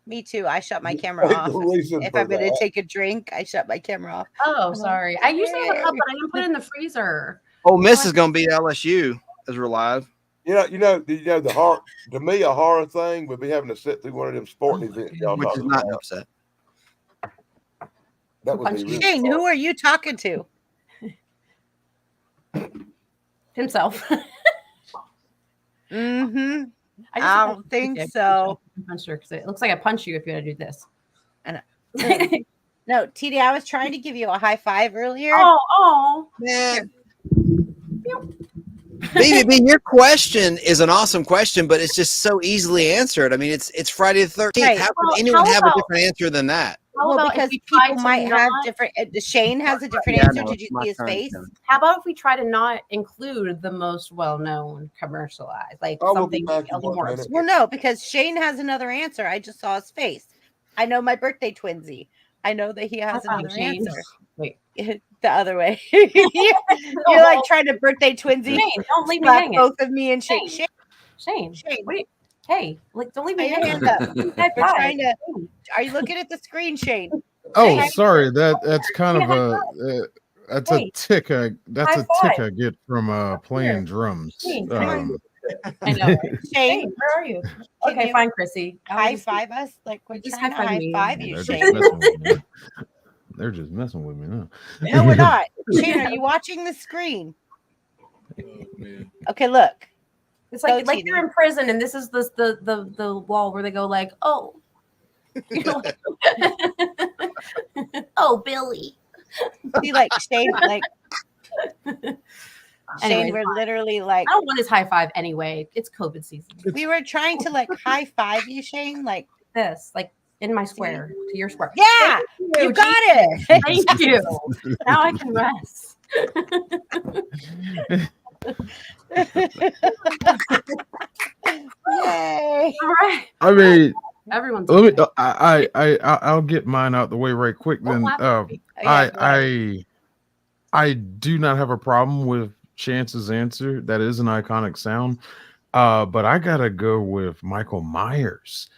[SPEAKER 2] Me too. I shut my camera
[SPEAKER 6] There's
[SPEAKER 2] off.
[SPEAKER 6] no reason
[SPEAKER 2] If
[SPEAKER 6] for
[SPEAKER 2] I'm going to
[SPEAKER 6] that.
[SPEAKER 2] take a drink, I shut my camera off.
[SPEAKER 5] Oh, sorry. I usually have a cup, but I didn't put it in the freezer.
[SPEAKER 3] Ole Miss is going to beat LSU as we're live.
[SPEAKER 6] You know the horror. To me, a horror thing would be having to sit through one of them sporting events. Y'all
[SPEAKER 3] Which is
[SPEAKER 6] talking
[SPEAKER 3] not
[SPEAKER 6] about.
[SPEAKER 3] upset.
[SPEAKER 6] That would be
[SPEAKER 5] Punch
[SPEAKER 6] really
[SPEAKER 2] Shane, who are you talking to?
[SPEAKER 5] himself.
[SPEAKER 2] Mm-hmm.
[SPEAKER 5] I
[SPEAKER 2] I don't think so.
[SPEAKER 5] Punch her because it looks like I punch you if you had to do this.
[SPEAKER 2] No, TD, I was trying to give you a high five earlier.
[SPEAKER 5] Oh,
[SPEAKER 3] Man. Baby, your question is an awesome question, but it's just so easily answered. I mean, it's Friday the 13th.
[SPEAKER 2] Right.
[SPEAKER 3] How
[SPEAKER 5] Well,
[SPEAKER 3] could anyone
[SPEAKER 5] how
[SPEAKER 3] have
[SPEAKER 5] about-
[SPEAKER 3] a different answer than that?
[SPEAKER 5] How
[SPEAKER 2] Well,
[SPEAKER 5] about if
[SPEAKER 2] because
[SPEAKER 5] we try
[SPEAKER 2] people
[SPEAKER 5] to
[SPEAKER 2] might have
[SPEAKER 5] not-
[SPEAKER 2] different. Shane has a different
[SPEAKER 3] Yeah,
[SPEAKER 2] answer.
[SPEAKER 3] no,
[SPEAKER 2] Did you
[SPEAKER 3] it's my
[SPEAKER 2] see his
[SPEAKER 3] turn,
[SPEAKER 2] face?
[SPEAKER 3] Kevin.
[SPEAKER 5] How about if we try to not include the most well-known commercialized, like
[SPEAKER 6] I will
[SPEAKER 5] something
[SPEAKER 6] be back
[SPEAKER 5] a
[SPEAKER 6] in
[SPEAKER 5] little
[SPEAKER 6] 1
[SPEAKER 5] more
[SPEAKER 6] minute.
[SPEAKER 5] obscure?
[SPEAKER 2] Well, no, because Shane has another answer. I just saw his face. I know my birthday twinsy. I know that he has
[SPEAKER 5] High five,
[SPEAKER 2] another
[SPEAKER 5] Shane.
[SPEAKER 2] answer.
[SPEAKER 5] Wait,
[SPEAKER 2] The other way. You're like trying to birthday twinsy.
[SPEAKER 5] Shane, don't leave me
[SPEAKER 2] slap
[SPEAKER 5] hanging.
[SPEAKER 2] both of me and Shane.
[SPEAKER 5] Shane. Shane,
[SPEAKER 2] Shane.
[SPEAKER 5] what do you, hey, like, don't leave me
[SPEAKER 2] Put your
[SPEAKER 5] hanging.
[SPEAKER 2] hand up.
[SPEAKER 5] High
[SPEAKER 2] We're
[SPEAKER 5] five.
[SPEAKER 2] trying to. Are you looking at the screen, Shane?
[SPEAKER 7] Oh,
[SPEAKER 2] Shane.
[SPEAKER 7] sorry. That's kind of a that's a
[SPEAKER 5] Hey.
[SPEAKER 7] tick. That's
[SPEAKER 5] High
[SPEAKER 7] a tick
[SPEAKER 5] five.
[SPEAKER 7] I get from playing drums.
[SPEAKER 5] Shane, come on.
[SPEAKER 7] Um,
[SPEAKER 5] I know. Right?
[SPEAKER 2] Shane,
[SPEAKER 5] Shane, where are you?
[SPEAKER 2] Can
[SPEAKER 5] Okay,
[SPEAKER 2] you
[SPEAKER 5] fine, Chrissy.
[SPEAKER 2] high five us. Like we're
[SPEAKER 5] Just
[SPEAKER 2] trying to
[SPEAKER 5] high-five
[SPEAKER 2] high
[SPEAKER 5] me.
[SPEAKER 2] five you,
[SPEAKER 7] they're
[SPEAKER 2] Shane.
[SPEAKER 7] just messing with me. They're just messing with me now.
[SPEAKER 2] No, we're not. Shane, are you watching the screen? Okay, look.
[SPEAKER 5] It's like
[SPEAKER 2] Go,
[SPEAKER 5] like
[SPEAKER 2] TD.
[SPEAKER 5] you're in prison, and this is the wall where they go like, oh, you know, oh, Billy.
[SPEAKER 2] See, like Shane, like Shane,
[SPEAKER 5] Anyways,
[SPEAKER 2] we're literally like
[SPEAKER 5] I don't want his high five anyway. It's COVID season.
[SPEAKER 2] we were trying to like high five you, Shane. Like
[SPEAKER 5] This, like in my square to your square.
[SPEAKER 2] yeah, you got it.
[SPEAKER 5] Thank you. Now I can rest.
[SPEAKER 2] Yay!
[SPEAKER 5] All right,
[SPEAKER 7] I mean,
[SPEAKER 5] everyone's.
[SPEAKER 7] let me. I'll get mine out the way right quick. Then I do not have a problem with Chance's answer. That is an iconic sound. But I gotta go with Michael Myers.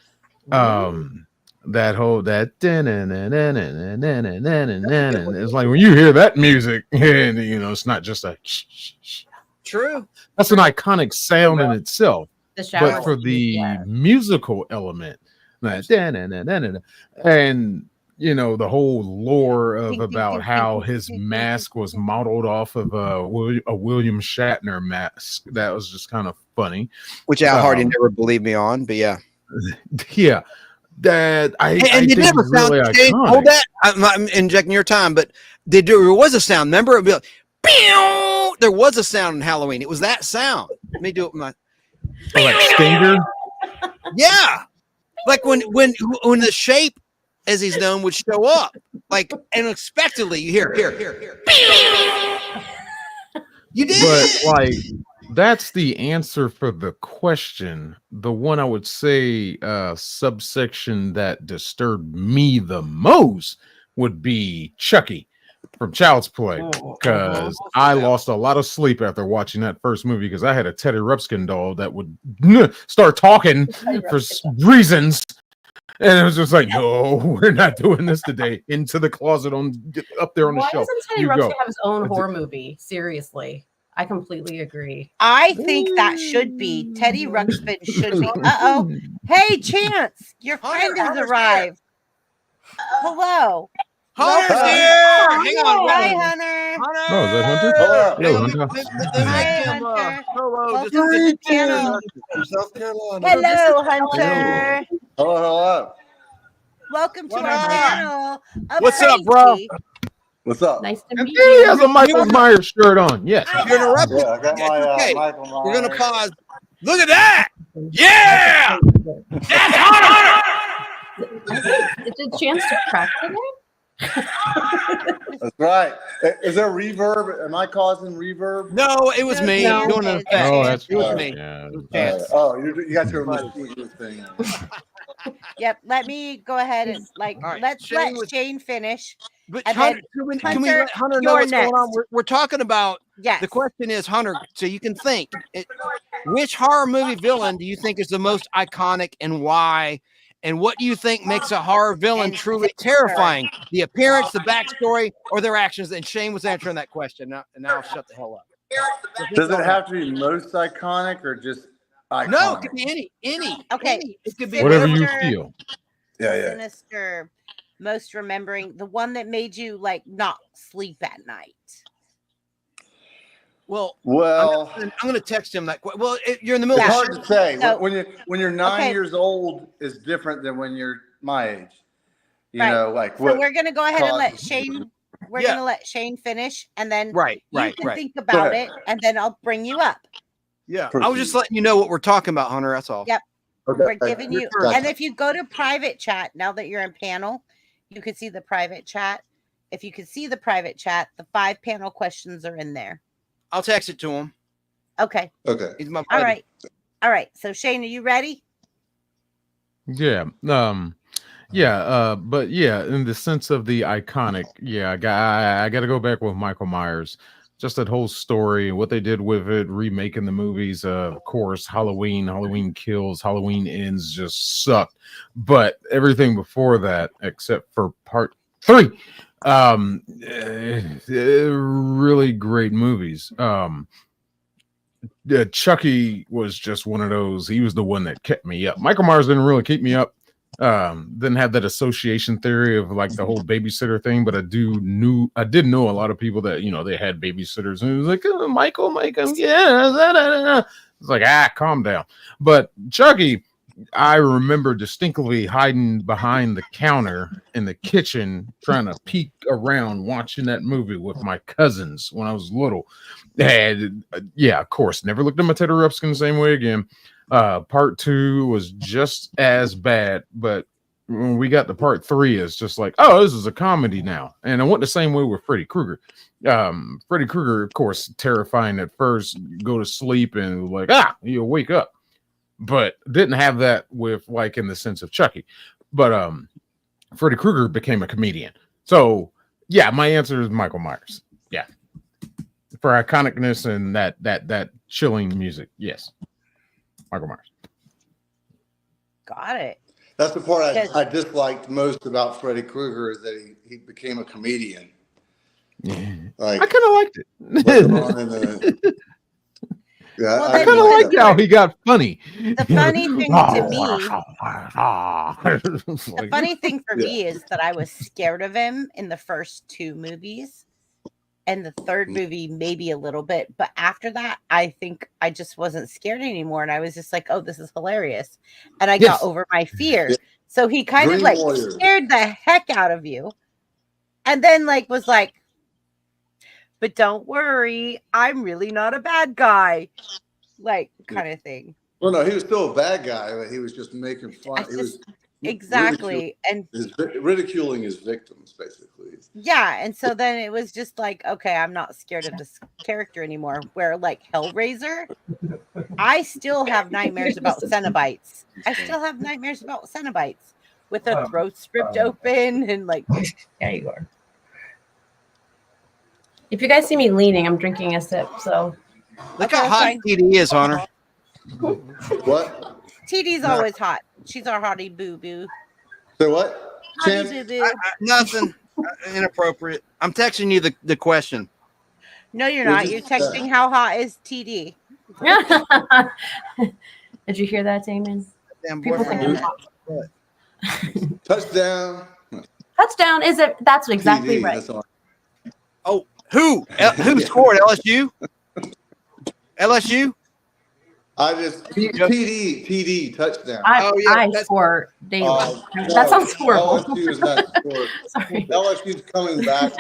[SPEAKER 7] That whole it's like when you hear that music, and it's not just a
[SPEAKER 3] True.
[SPEAKER 7] that's an iconic sound in itself.
[SPEAKER 5] The shower
[SPEAKER 7] But for
[SPEAKER 5] scene,
[SPEAKER 7] the
[SPEAKER 5] yeah.
[SPEAKER 7] musical element, that and the whole lore of about how his mask was modeled off of a William Shatner mask, that was just kind of funny.
[SPEAKER 3] Which Al Hardy never believed me on, but yeah.
[SPEAKER 7] Yeah. That I
[SPEAKER 3] And
[SPEAKER 7] think
[SPEAKER 3] it never
[SPEAKER 7] is really
[SPEAKER 3] sound. Shane,
[SPEAKER 7] iconic.
[SPEAKER 3] hold that. I'm injecting your time, but there was a sound. Remember, it'd be like, pew! There was a sound in Halloween. It was that sound. Let me do it with my.
[SPEAKER 7] Oh, like Stinger.
[SPEAKER 3] Yeah, like when the Shape, as he's known, would show up, like unexpectedly. You hear. You did.
[SPEAKER 7] But like that's the answer for the question. The one I would say subsection that disturbed me the most would be Chucky from Child's Play, because I lost a lot of sleep after watching that first movie because I had a Teddy Ruxpin doll that would start talking for reasons. And it was just like, no, we're not doing this today. Into the closet up there on the
[SPEAKER 5] Why
[SPEAKER 7] shelf.
[SPEAKER 5] doesn't Teddy
[SPEAKER 7] You
[SPEAKER 5] Ruxpin
[SPEAKER 7] go.
[SPEAKER 5] have his own horror movie? Seriously, I completely agree.
[SPEAKER 2] I think that should be Teddy Ruxpin should be. Uh-oh. Hey, Chance, your friend has
[SPEAKER 3] Hunter's
[SPEAKER 2] arrived. Hello.
[SPEAKER 3] Hunter's
[SPEAKER 2] Welcome.
[SPEAKER 3] here. Hang on.
[SPEAKER 2] Hi, Hunter.
[SPEAKER 7] Oh, is that Hunter?
[SPEAKER 6] Hello.
[SPEAKER 7] Hello, Hunter.
[SPEAKER 2] Hi, Hunter.
[SPEAKER 3] Hello.
[SPEAKER 2] Welcome to the channel.
[SPEAKER 6] From South Carolina.
[SPEAKER 2] Hello, Hunter.
[SPEAKER 6] Hello.
[SPEAKER 2] Welcome to
[SPEAKER 3] What
[SPEAKER 2] our
[SPEAKER 3] up?
[SPEAKER 2] channel. of
[SPEAKER 3] What's up, bro?
[SPEAKER 2] Crazy.
[SPEAKER 6] What's up?
[SPEAKER 5] Nice to
[SPEAKER 7] And
[SPEAKER 5] meet
[SPEAKER 7] he
[SPEAKER 5] you.
[SPEAKER 7] has a Michael Myers shirt on. Yes.
[SPEAKER 3] You're interrupting.
[SPEAKER 6] Yeah, I got my
[SPEAKER 3] Okay.
[SPEAKER 6] Michael Myers.
[SPEAKER 3] We're gonna pause. Look at that. Yeah. That's Hunter.
[SPEAKER 5] It's a chance to crack today.
[SPEAKER 6] That's right. Is there reverb? Am I causing reverb?
[SPEAKER 3] No, it was me
[SPEAKER 2] No,
[SPEAKER 3] doing an
[SPEAKER 2] it's
[SPEAKER 3] effect.
[SPEAKER 7] Oh, that's
[SPEAKER 3] It was
[SPEAKER 7] right.
[SPEAKER 3] me.
[SPEAKER 7] Yeah.
[SPEAKER 3] Chance.
[SPEAKER 6] You got your little thing.
[SPEAKER 2] Yep. Let me go ahead and
[SPEAKER 3] All right,
[SPEAKER 2] let's
[SPEAKER 3] Shane
[SPEAKER 2] let
[SPEAKER 3] was-
[SPEAKER 2] Shane finish.
[SPEAKER 3] But
[SPEAKER 2] And
[SPEAKER 3] Hunter,
[SPEAKER 2] then,
[SPEAKER 3] can we
[SPEAKER 2] Hunter,
[SPEAKER 3] let Hunter know
[SPEAKER 2] you're
[SPEAKER 3] what's going on?
[SPEAKER 2] next.
[SPEAKER 3] We're talking about
[SPEAKER 2] Yes.
[SPEAKER 3] the question is, Hunter, so you can think which horror movie villain do you think is the most iconic and why? And what do you think makes a horror villain
[SPEAKER 2] And
[SPEAKER 3] truly
[SPEAKER 2] Sinister.
[SPEAKER 3] terrifying? The appearance, the backstory, or their actions? And Shane was answering that question. Now I'll shut the hell up.
[SPEAKER 11] Does it have to be most iconic or just iconic?
[SPEAKER 3] No, it could be any.
[SPEAKER 2] Okay.
[SPEAKER 3] Any. It could be
[SPEAKER 7] Whatever you
[SPEAKER 2] Sinister.
[SPEAKER 7] feel.
[SPEAKER 11] Yeah.
[SPEAKER 2] Sinister. most remembering, the one that made you like not sleep at night?
[SPEAKER 3] Well,
[SPEAKER 11] Well,
[SPEAKER 3] I'm gonna text him that. Well, you're in the middle.
[SPEAKER 11] it's
[SPEAKER 2] Yeah.
[SPEAKER 11] hard to say.
[SPEAKER 2] So-
[SPEAKER 11] When you're 9
[SPEAKER 2] Okay.
[SPEAKER 11] years old is different than when you're my age. You
[SPEAKER 2] Right.
[SPEAKER 11] know, like
[SPEAKER 2] So
[SPEAKER 11] what
[SPEAKER 2] we're gonna go ahead and let
[SPEAKER 11] causes-
[SPEAKER 2] Shane. We're
[SPEAKER 3] Yeah.
[SPEAKER 2] gonna let Shane finish, and then
[SPEAKER 3] Right,
[SPEAKER 2] you
[SPEAKER 3] right,
[SPEAKER 2] can
[SPEAKER 3] right.
[SPEAKER 2] think about
[SPEAKER 11] ahead.
[SPEAKER 2] it, and then I'll bring you up.
[SPEAKER 3] Yeah, I was
[SPEAKER 11] Proceed.
[SPEAKER 3] just letting you know what we're talking about, Hunter. That's all.
[SPEAKER 2] Yep.
[SPEAKER 11] Okay.
[SPEAKER 2] We're giving you,
[SPEAKER 11] Gotcha.
[SPEAKER 2] and if you go to private chat, now that you're in panel, you can see the private chat. If you can see the private chat, the 5 panel questions are in there.
[SPEAKER 3] I'll text it to him.
[SPEAKER 2] Okay.
[SPEAKER 11] Okay.
[SPEAKER 3] He's my
[SPEAKER 2] All
[SPEAKER 3] buddy.
[SPEAKER 2] right. All right. So Shane, are you ready?
[SPEAKER 7] Yeah. But yeah, in the sense of the iconic, yeah, I got to go back with Michael Myers. Just that whole story and what they did with it, remaking the movies. Of course, Halloween Kills, Halloween Ends just sucked. But everything before that, except for part 3, really great movies. Chucky was just one of those. He was the one that kept me up. Michael Myers didn't really keep me up. Didn't have that association theory of like the whole babysitter thing, but I did know a lot of people that, you know, they had babysitters, and it was like, oh, Michael, yeah. It's like, calm down. But Chucky, I remember distinctly hiding behind the counter in the kitchen, trying to peek around, watching that movie with my cousins when I was little. And yeah, of course, never looked at my Teddy Ruxpin the same way again. Part 2 was just as bad, but when we got to part 3, it's just like, oh, this is a comedy now. And I went the same way with Freddy Krueger. Freddy Krueger, of course, terrifying at first. Go to sleep and like, you'll wake up. But didn't have that with like in the sense of Chucky. But Freddy Krueger became a comedian. So yeah, my answer is Michael Myers. Yeah. For iconicness and that chilling music. Yes. Michael Myers.
[SPEAKER 2] Got it.
[SPEAKER 11] That's the part
[SPEAKER 2] Yes.
[SPEAKER 11] I disliked most about Freddy Krueger is that he became a comedian.
[SPEAKER 7] Yeah.
[SPEAKER 11] Like,
[SPEAKER 7] I kind of liked it.
[SPEAKER 11] later on in the- yeah,
[SPEAKER 2] Well,
[SPEAKER 7] I
[SPEAKER 2] then
[SPEAKER 7] kind of
[SPEAKER 2] you
[SPEAKER 7] liked how he got funny.
[SPEAKER 2] The funny thing to me,
[SPEAKER 7] It's
[SPEAKER 2] the
[SPEAKER 7] like,
[SPEAKER 2] funny thing for me is that I was scared of him in the first 2 movies, and the 3rd movie maybe a little bit, but after that, I think I just wasn't scared anymore, and I was just like, "Oh, this is hilarious," and I got
[SPEAKER 7] Yes.
[SPEAKER 2] over my fear. So he kind of
[SPEAKER 11] Dream
[SPEAKER 2] like
[SPEAKER 11] Warrior.
[SPEAKER 2] scared the heck out of you, and then like was like, "But don't worry, I'm really not a bad guy," like kind of thing.
[SPEAKER 11] Well, no, he was still a bad guy, but he was just making fun.
[SPEAKER 2] I
[SPEAKER 11] He was
[SPEAKER 2] just- Exactly, and
[SPEAKER 11] ridiculing his victims, basically.
[SPEAKER 2] yeah, and so then it was just like, okay, I'm not scared of this character anymore. Where like Hellraiser, I still have nightmares about Cenobites. I still have nightmares about Cenobites with their throats ripped open and like.
[SPEAKER 5] There you are. If you guys see me leaning, I'm drinking a sip. So
[SPEAKER 3] Look
[SPEAKER 2] Okay,
[SPEAKER 3] how hot
[SPEAKER 2] fine.
[SPEAKER 3] TD is, Hunter.
[SPEAKER 11] What?
[SPEAKER 2] TD's always hot. She's our hottie boo boo.
[SPEAKER 11] So what?
[SPEAKER 2] Hottie
[SPEAKER 11] Chance?
[SPEAKER 2] boo boo.
[SPEAKER 3] Nothing inappropriate. I'm texting you the question.
[SPEAKER 2] No, you're
[SPEAKER 11] We're
[SPEAKER 2] not.
[SPEAKER 11] just-
[SPEAKER 2] You're texting how hot is TD.
[SPEAKER 5] did you hear that, Damon?
[SPEAKER 3] Damn
[SPEAKER 5] People
[SPEAKER 3] boyfriend.
[SPEAKER 5] think
[SPEAKER 11] Touchdown.
[SPEAKER 5] touchdown is it? That's exactly
[SPEAKER 11] TD,
[SPEAKER 5] right.
[SPEAKER 11] that's all.
[SPEAKER 3] Oh, who scored? LSU? LSU?
[SPEAKER 11] I just TD touchdown.
[SPEAKER 5] I
[SPEAKER 3] that's-
[SPEAKER 5] score daily.
[SPEAKER 11] No,
[SPEAKER 5] That sounds horrible.
[SPEAKER 11] LSU is not scored.
[SPEAKER 5] Sorry.
[SPEAKER 11] LSU's coming back.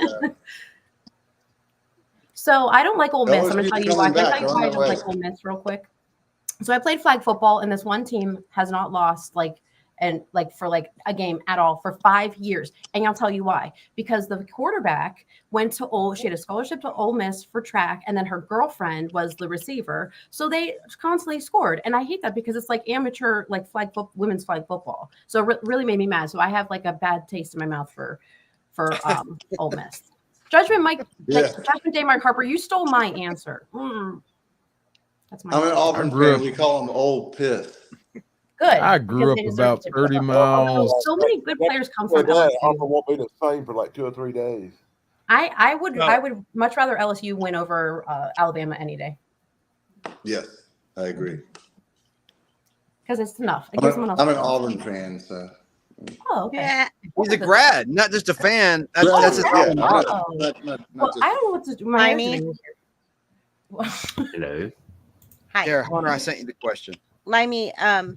[SPEAKER 5] So I don't like Ole Miss. I'm gonna
[SPEAKER 11] LSU's
[SPEAKER 5] tell you why.
[SPEAKER 11] coming
[SPEAKER 5] Can I
[SPEAKER 11] back.
[SPEAKER 5] tell you why I
[SPEAKER 11] They're on
[SPEAKER 5] don't
[SPEAKER 11] their
[SPEAKER 5] like Ole Miss real quick? So I played flag football, and this one team has not lost for a game at all for 5 years. And I'll tell you why. Because the quarterback she had a scholarship to Ole Miss for track, and then her girlfriend was the receiver. So they constantly scored. And I hate that because it's like amateur, like women's flag football. So it really made me mad. So I have like a bad taste in my mouth for Ole Miss. Judgment Day, Mark Harper, you stole my answer. That's my
[SPEAKER 11] I'm an
[SPEAKER 5] answer.
[SPEAKER 11] Auburn fan. We call him Old Piss.
[SPEAKER 5] Good.
[SPEAKER 7] I grew up
[SPEAKER 5] because they deserve
[SPEAKER 7] about
[SPEAKER 5] to be
[SPEAKER 7] 30
[SPEAKER 5] good.
[SPEAKER 7] miles.
[SPEAKER 5] So many good players come
[SPEAKER 6] Well,
[SPEAKER 5] from
[SPEAKER 6] that
[SPEAKER 5] LSU.
[SPEAKER 6] offer won't be the same for like 2 or 3 days.
[SPEAKER 5] I would much rather LSU win over Alabama any day
[SPEAKER 11] Yes, I agree.
[SPEAKER 5] because it's enough. It gives them enough.
[SPEAKER 11] I'm an Auburn fan, so
[SPEAKER 5] Oh, okay.
[SPEAKER 2] Yeah.
[SPEAKER 3] He's a grad, not just a fan. That's,
[SPEAKER 11] Right,
[SPEAKER 3] that's his
[SPEAKER 11] yeah,
[SPEAKER 3] problem.
[SPEAKER 5] Oh. Well, I don't know what to do. My hair's
[SPEAKER 2] Limey.
[SPEAKER 5] getting weird.
[SPEAKER 4] Hello.
[SPEAKER 2] Hi.
[SPEAKER 3] Here, Hunter, I sent you the question.
[SPEAKER 2] Limey,
[SPEAKER 7] All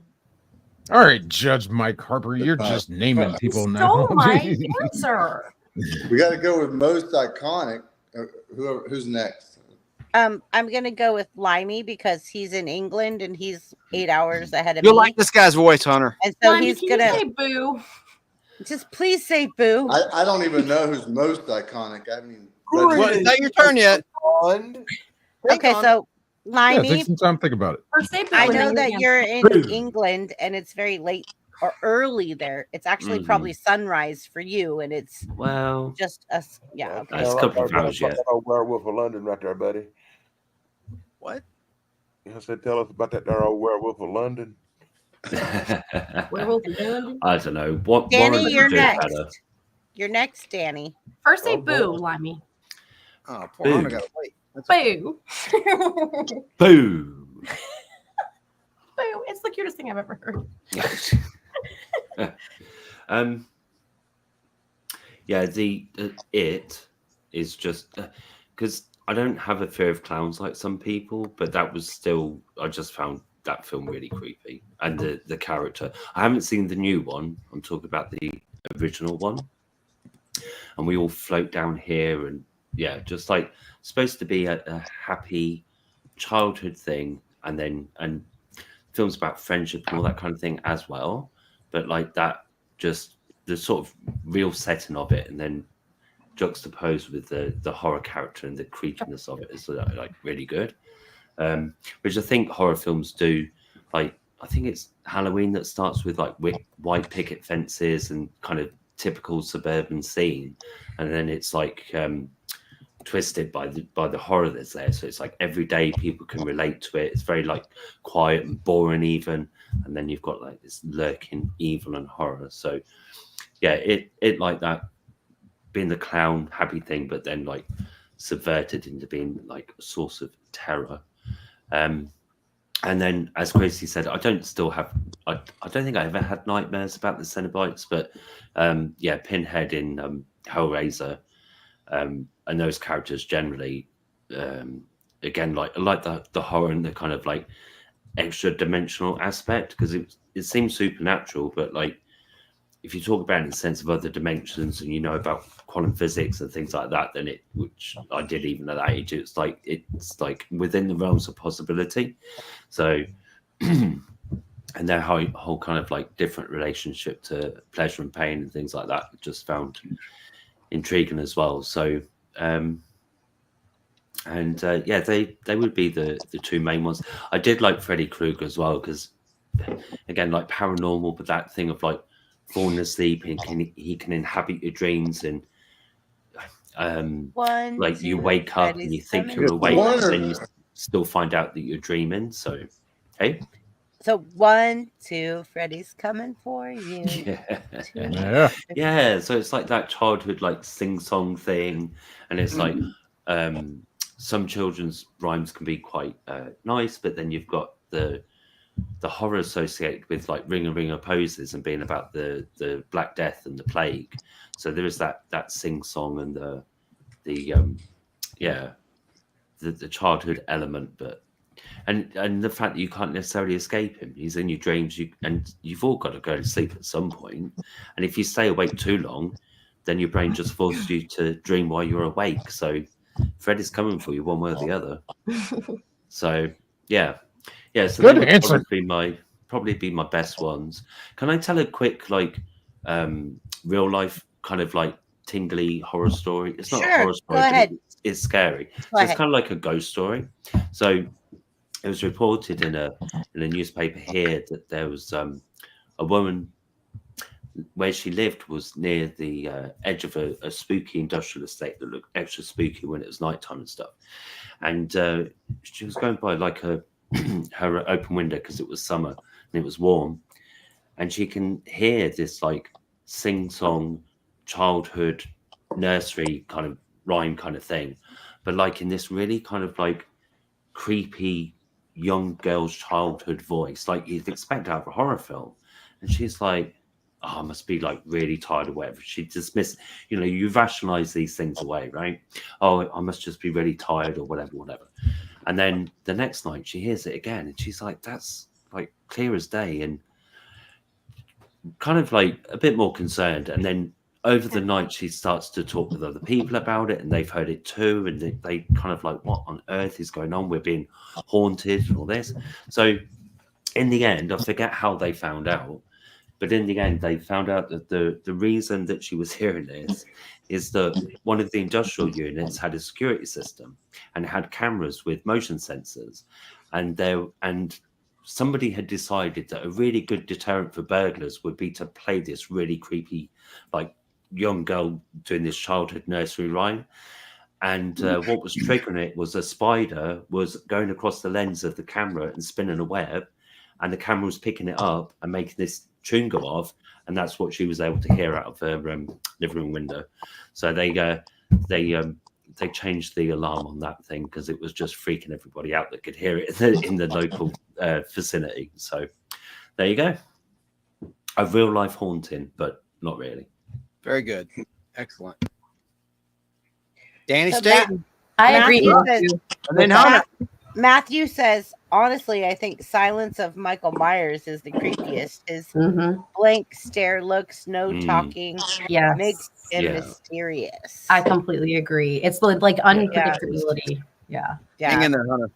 [SPEAKER 7] right, Judge Mike Harper, you're just naming people
[SPEAKER 5] You
[SPEAKER 7] now.
[SPEAKER 5] stole my answer.
[SPEAKER 11] We got to go with most iconic. Who's next?
[SPEAKER 2] I'm gonna go with Limey because he's in England and he's 8 hours ahead of
[SPEAKER 3] You'll
[SPEAKER 2] me.
[SPEAKER 3] like this guy's voice, Hunter.
[SPEAKER 2] And so
[SPEAKER 5] Limey,
[SPEAKER 2] he's
[SPEAKER 5] can
[SPEAKER 2] gonna
[SPEAKER 5] you say boo?
[SPEAKER 2] just please say boo.
[SPEAKER 11] I don't even know who's most iconic. I haven't even.
[SPEAKER 3] Well, it's not your turn yet.
[SPEAKER 2] Okay, so
[SPEAKER 7] Yeah,
[SPEAKER 2] Limey,
[SPEAKER 7] take some time to think about it.
[SPEAKER 5] Or say boo.
[SPEAKER 2] I
[SPEAKER 5] and
[SPEAKER 2] know
[SPEAKER 5] then
[SPEAKER 2] that
[SPEAKER 5] you
[SPEAKER 2] you're
[SPEAKER 5] answer.
[SPEAKER 2] in England and it's very late or early there. It's actually probably sunrise for you, and it's
[SPEAKER 4] Well,
[SPEAKER 2] just us. Yeah, okay.
[SPEAKER 4] it's a couple of hours yet.
[SPEAKER 6] That old werewolf of London right there, buddy.
[SPEAKER 3] What?
[SPEAKER 6] I said, tell us about that there old werewolf of London.
[SPEAKER 5] Werewolf in London?
[SPEAKER 4] I don't know. What
[SPEAKER 2] Danny,
[SPEAKER 4] Warren
[SPEAKER 2] you're
[SPEAKER 4] would do
[SPEAKER 2] next.
[SPEAKER 4] better.
[SPEAKER 2] You're next, Danny.
[SPEAKER 5] First say
[SPEAKER 6] Oh,
[SPEAKER 5] boo,
[SPEAKER 6] boy.
[SPEAKER 5] Limey.
[SPEAKER 3] Oh, poor
[SPEAKER 4] Boo.
[SPEAKER 3] Hunter got to wait. That's
[SPEAKER 5] Boo.
[SPEAKER 4] Boo.
[SPEAKER 5] Boo. It's the cutest thing I've ever heard.
[SPEAKER 4] Yeah, the it is just because I don't have a fear of clowns like some people, but that was still, I just found that film really creepy, and the character. I haven't seen the new one. I'm talking about the original one, and we all float down here, and yeah, just like supposed to be a happy childhood thing, and films about friendship and all that kind of thing as well, but like that, just the sort of real setting of it, and then juxtaposed with the horror character and the creepiness of it is like really good, which I think horror films do. Like I think it's Halloween that starts with like white picket fences and kind of typical suburban scene, and then it's like twisted by the horror that's there. So it's like every day people can relate to it. It's very like quiet and boring even, and then you've got like this lurking evil and horror. So yeah, it like that being the clown happy thing, but then like subverted into being like a source of terror. And then, as Gracie said, I don't think I ever had nightmares about the Cenobites, but yeah, Pinhead in Hellraiser, and those characters generally, again, like I like the horror and the kind of like extra dimensional aspect, because it seems supernatural, but like if you talk about it in the sense of other dimensions and you know about quantum physics and things like that, then which I did even at that age, it's like within the realms of possibility. So, and their whole kind of like different relationship to pleasure and pain and things like that, just found intriguing as well. So, yeah, they would be the two main ones. I did like Freddy Krueger as well, because again, like paranormal, but that thing of like falling asleep and he can inhabit your dreams, and like you wake up and you think you're awake, and then you still find out that you're dreaming. So, hey.
[SPEAKER 2] So 1, 2, Freddy's coming for you.
[SPEAKER 4] Yeah. So it's like that childhood like sing-song thing, and it's like some children's rhymes can be quite nice, but then you've got the horror associated with like ringer poses and being about the Black Death and the plague. So there is that sing-song and the childhood element, but and the fact that you can't necessarily escape him. He's in your dreams, and you've all got to go to sleep at some point. And if you stay awake too long, then your brain just forces you to dream while you're awake. So Fred is coming for you one way or the other. So yeah. So
[SPEAKER 7] Good
[SPEAKER 4] that would
[SPEAKER 7] answer.
[SPEAKER 4] probably be my best ones. Can I tell a quick like real life kind of like tingly horror story? It's not a horror story,
[SPEAKER 2] go ahead.
[SPEAKER 4] but it's scary. So it's kind of like a ghost story. So it was reported in a newspaper here that there was a woman where she lived was near the edge of a spooky industrial estate that looked extra spooky when it was nighttime and stuff. And she was going by like her open window because it was summer and it was warm, and she can hear this like sing-song childhood nursery kind of rhyme kind of thing, but like in this really kind of like creepy young girl's childhood voice, like you'd expect out of a horror film. And she's like, oh, I must be like really tired or whatever. She dismissed, you rationalize these things away, right? Oh, I must just be really tired or whatever. And then the next night she hears it again and she's like, that's like clear as day, and kind of like a bit more concerned. And then over the night she starts to talk with other people about it, and they've heard it too, and they kind of like, what on earth is going on? We're being haunted and all this. So in the end, I forget how they found out, but in the end, they found out that the reason that she was hearing this is that one of the industrial units had a security system and had cameras with motion sensors, and somebody had decided that a really good deterrent for burglars would be to play this really creepy, like, young girl doing this childhood nursery rhyme. And what was triggering it was a spider was going across the lens of the camera and spinning a web, and the camera was picking it up and making this tune go off, and that's what she was able to hear out of her living room window. So they changed the alarm on that thing because it was just freaking everybody out that could hear it in the local vicinity. So there you go, a real life haunting, but not really.
[SPEAKER 3] Very good, excellent. Danny
[SPEAKER 2] So
[SPEAKER 3] Staten.
[SPEAKER 5] I agree.
[SPEAKER 3] And then Hannah.
[SPEAKER 2] Matthew says, honestly, I think Silence of Michael Myers is the creepiest. His blank stare looks, no talking, makes him mysterious.
[SPEAKER 5] I completely agree. It's like unpredictability. Yeah.
[SPEAKER 3] Hang in there, Hunter.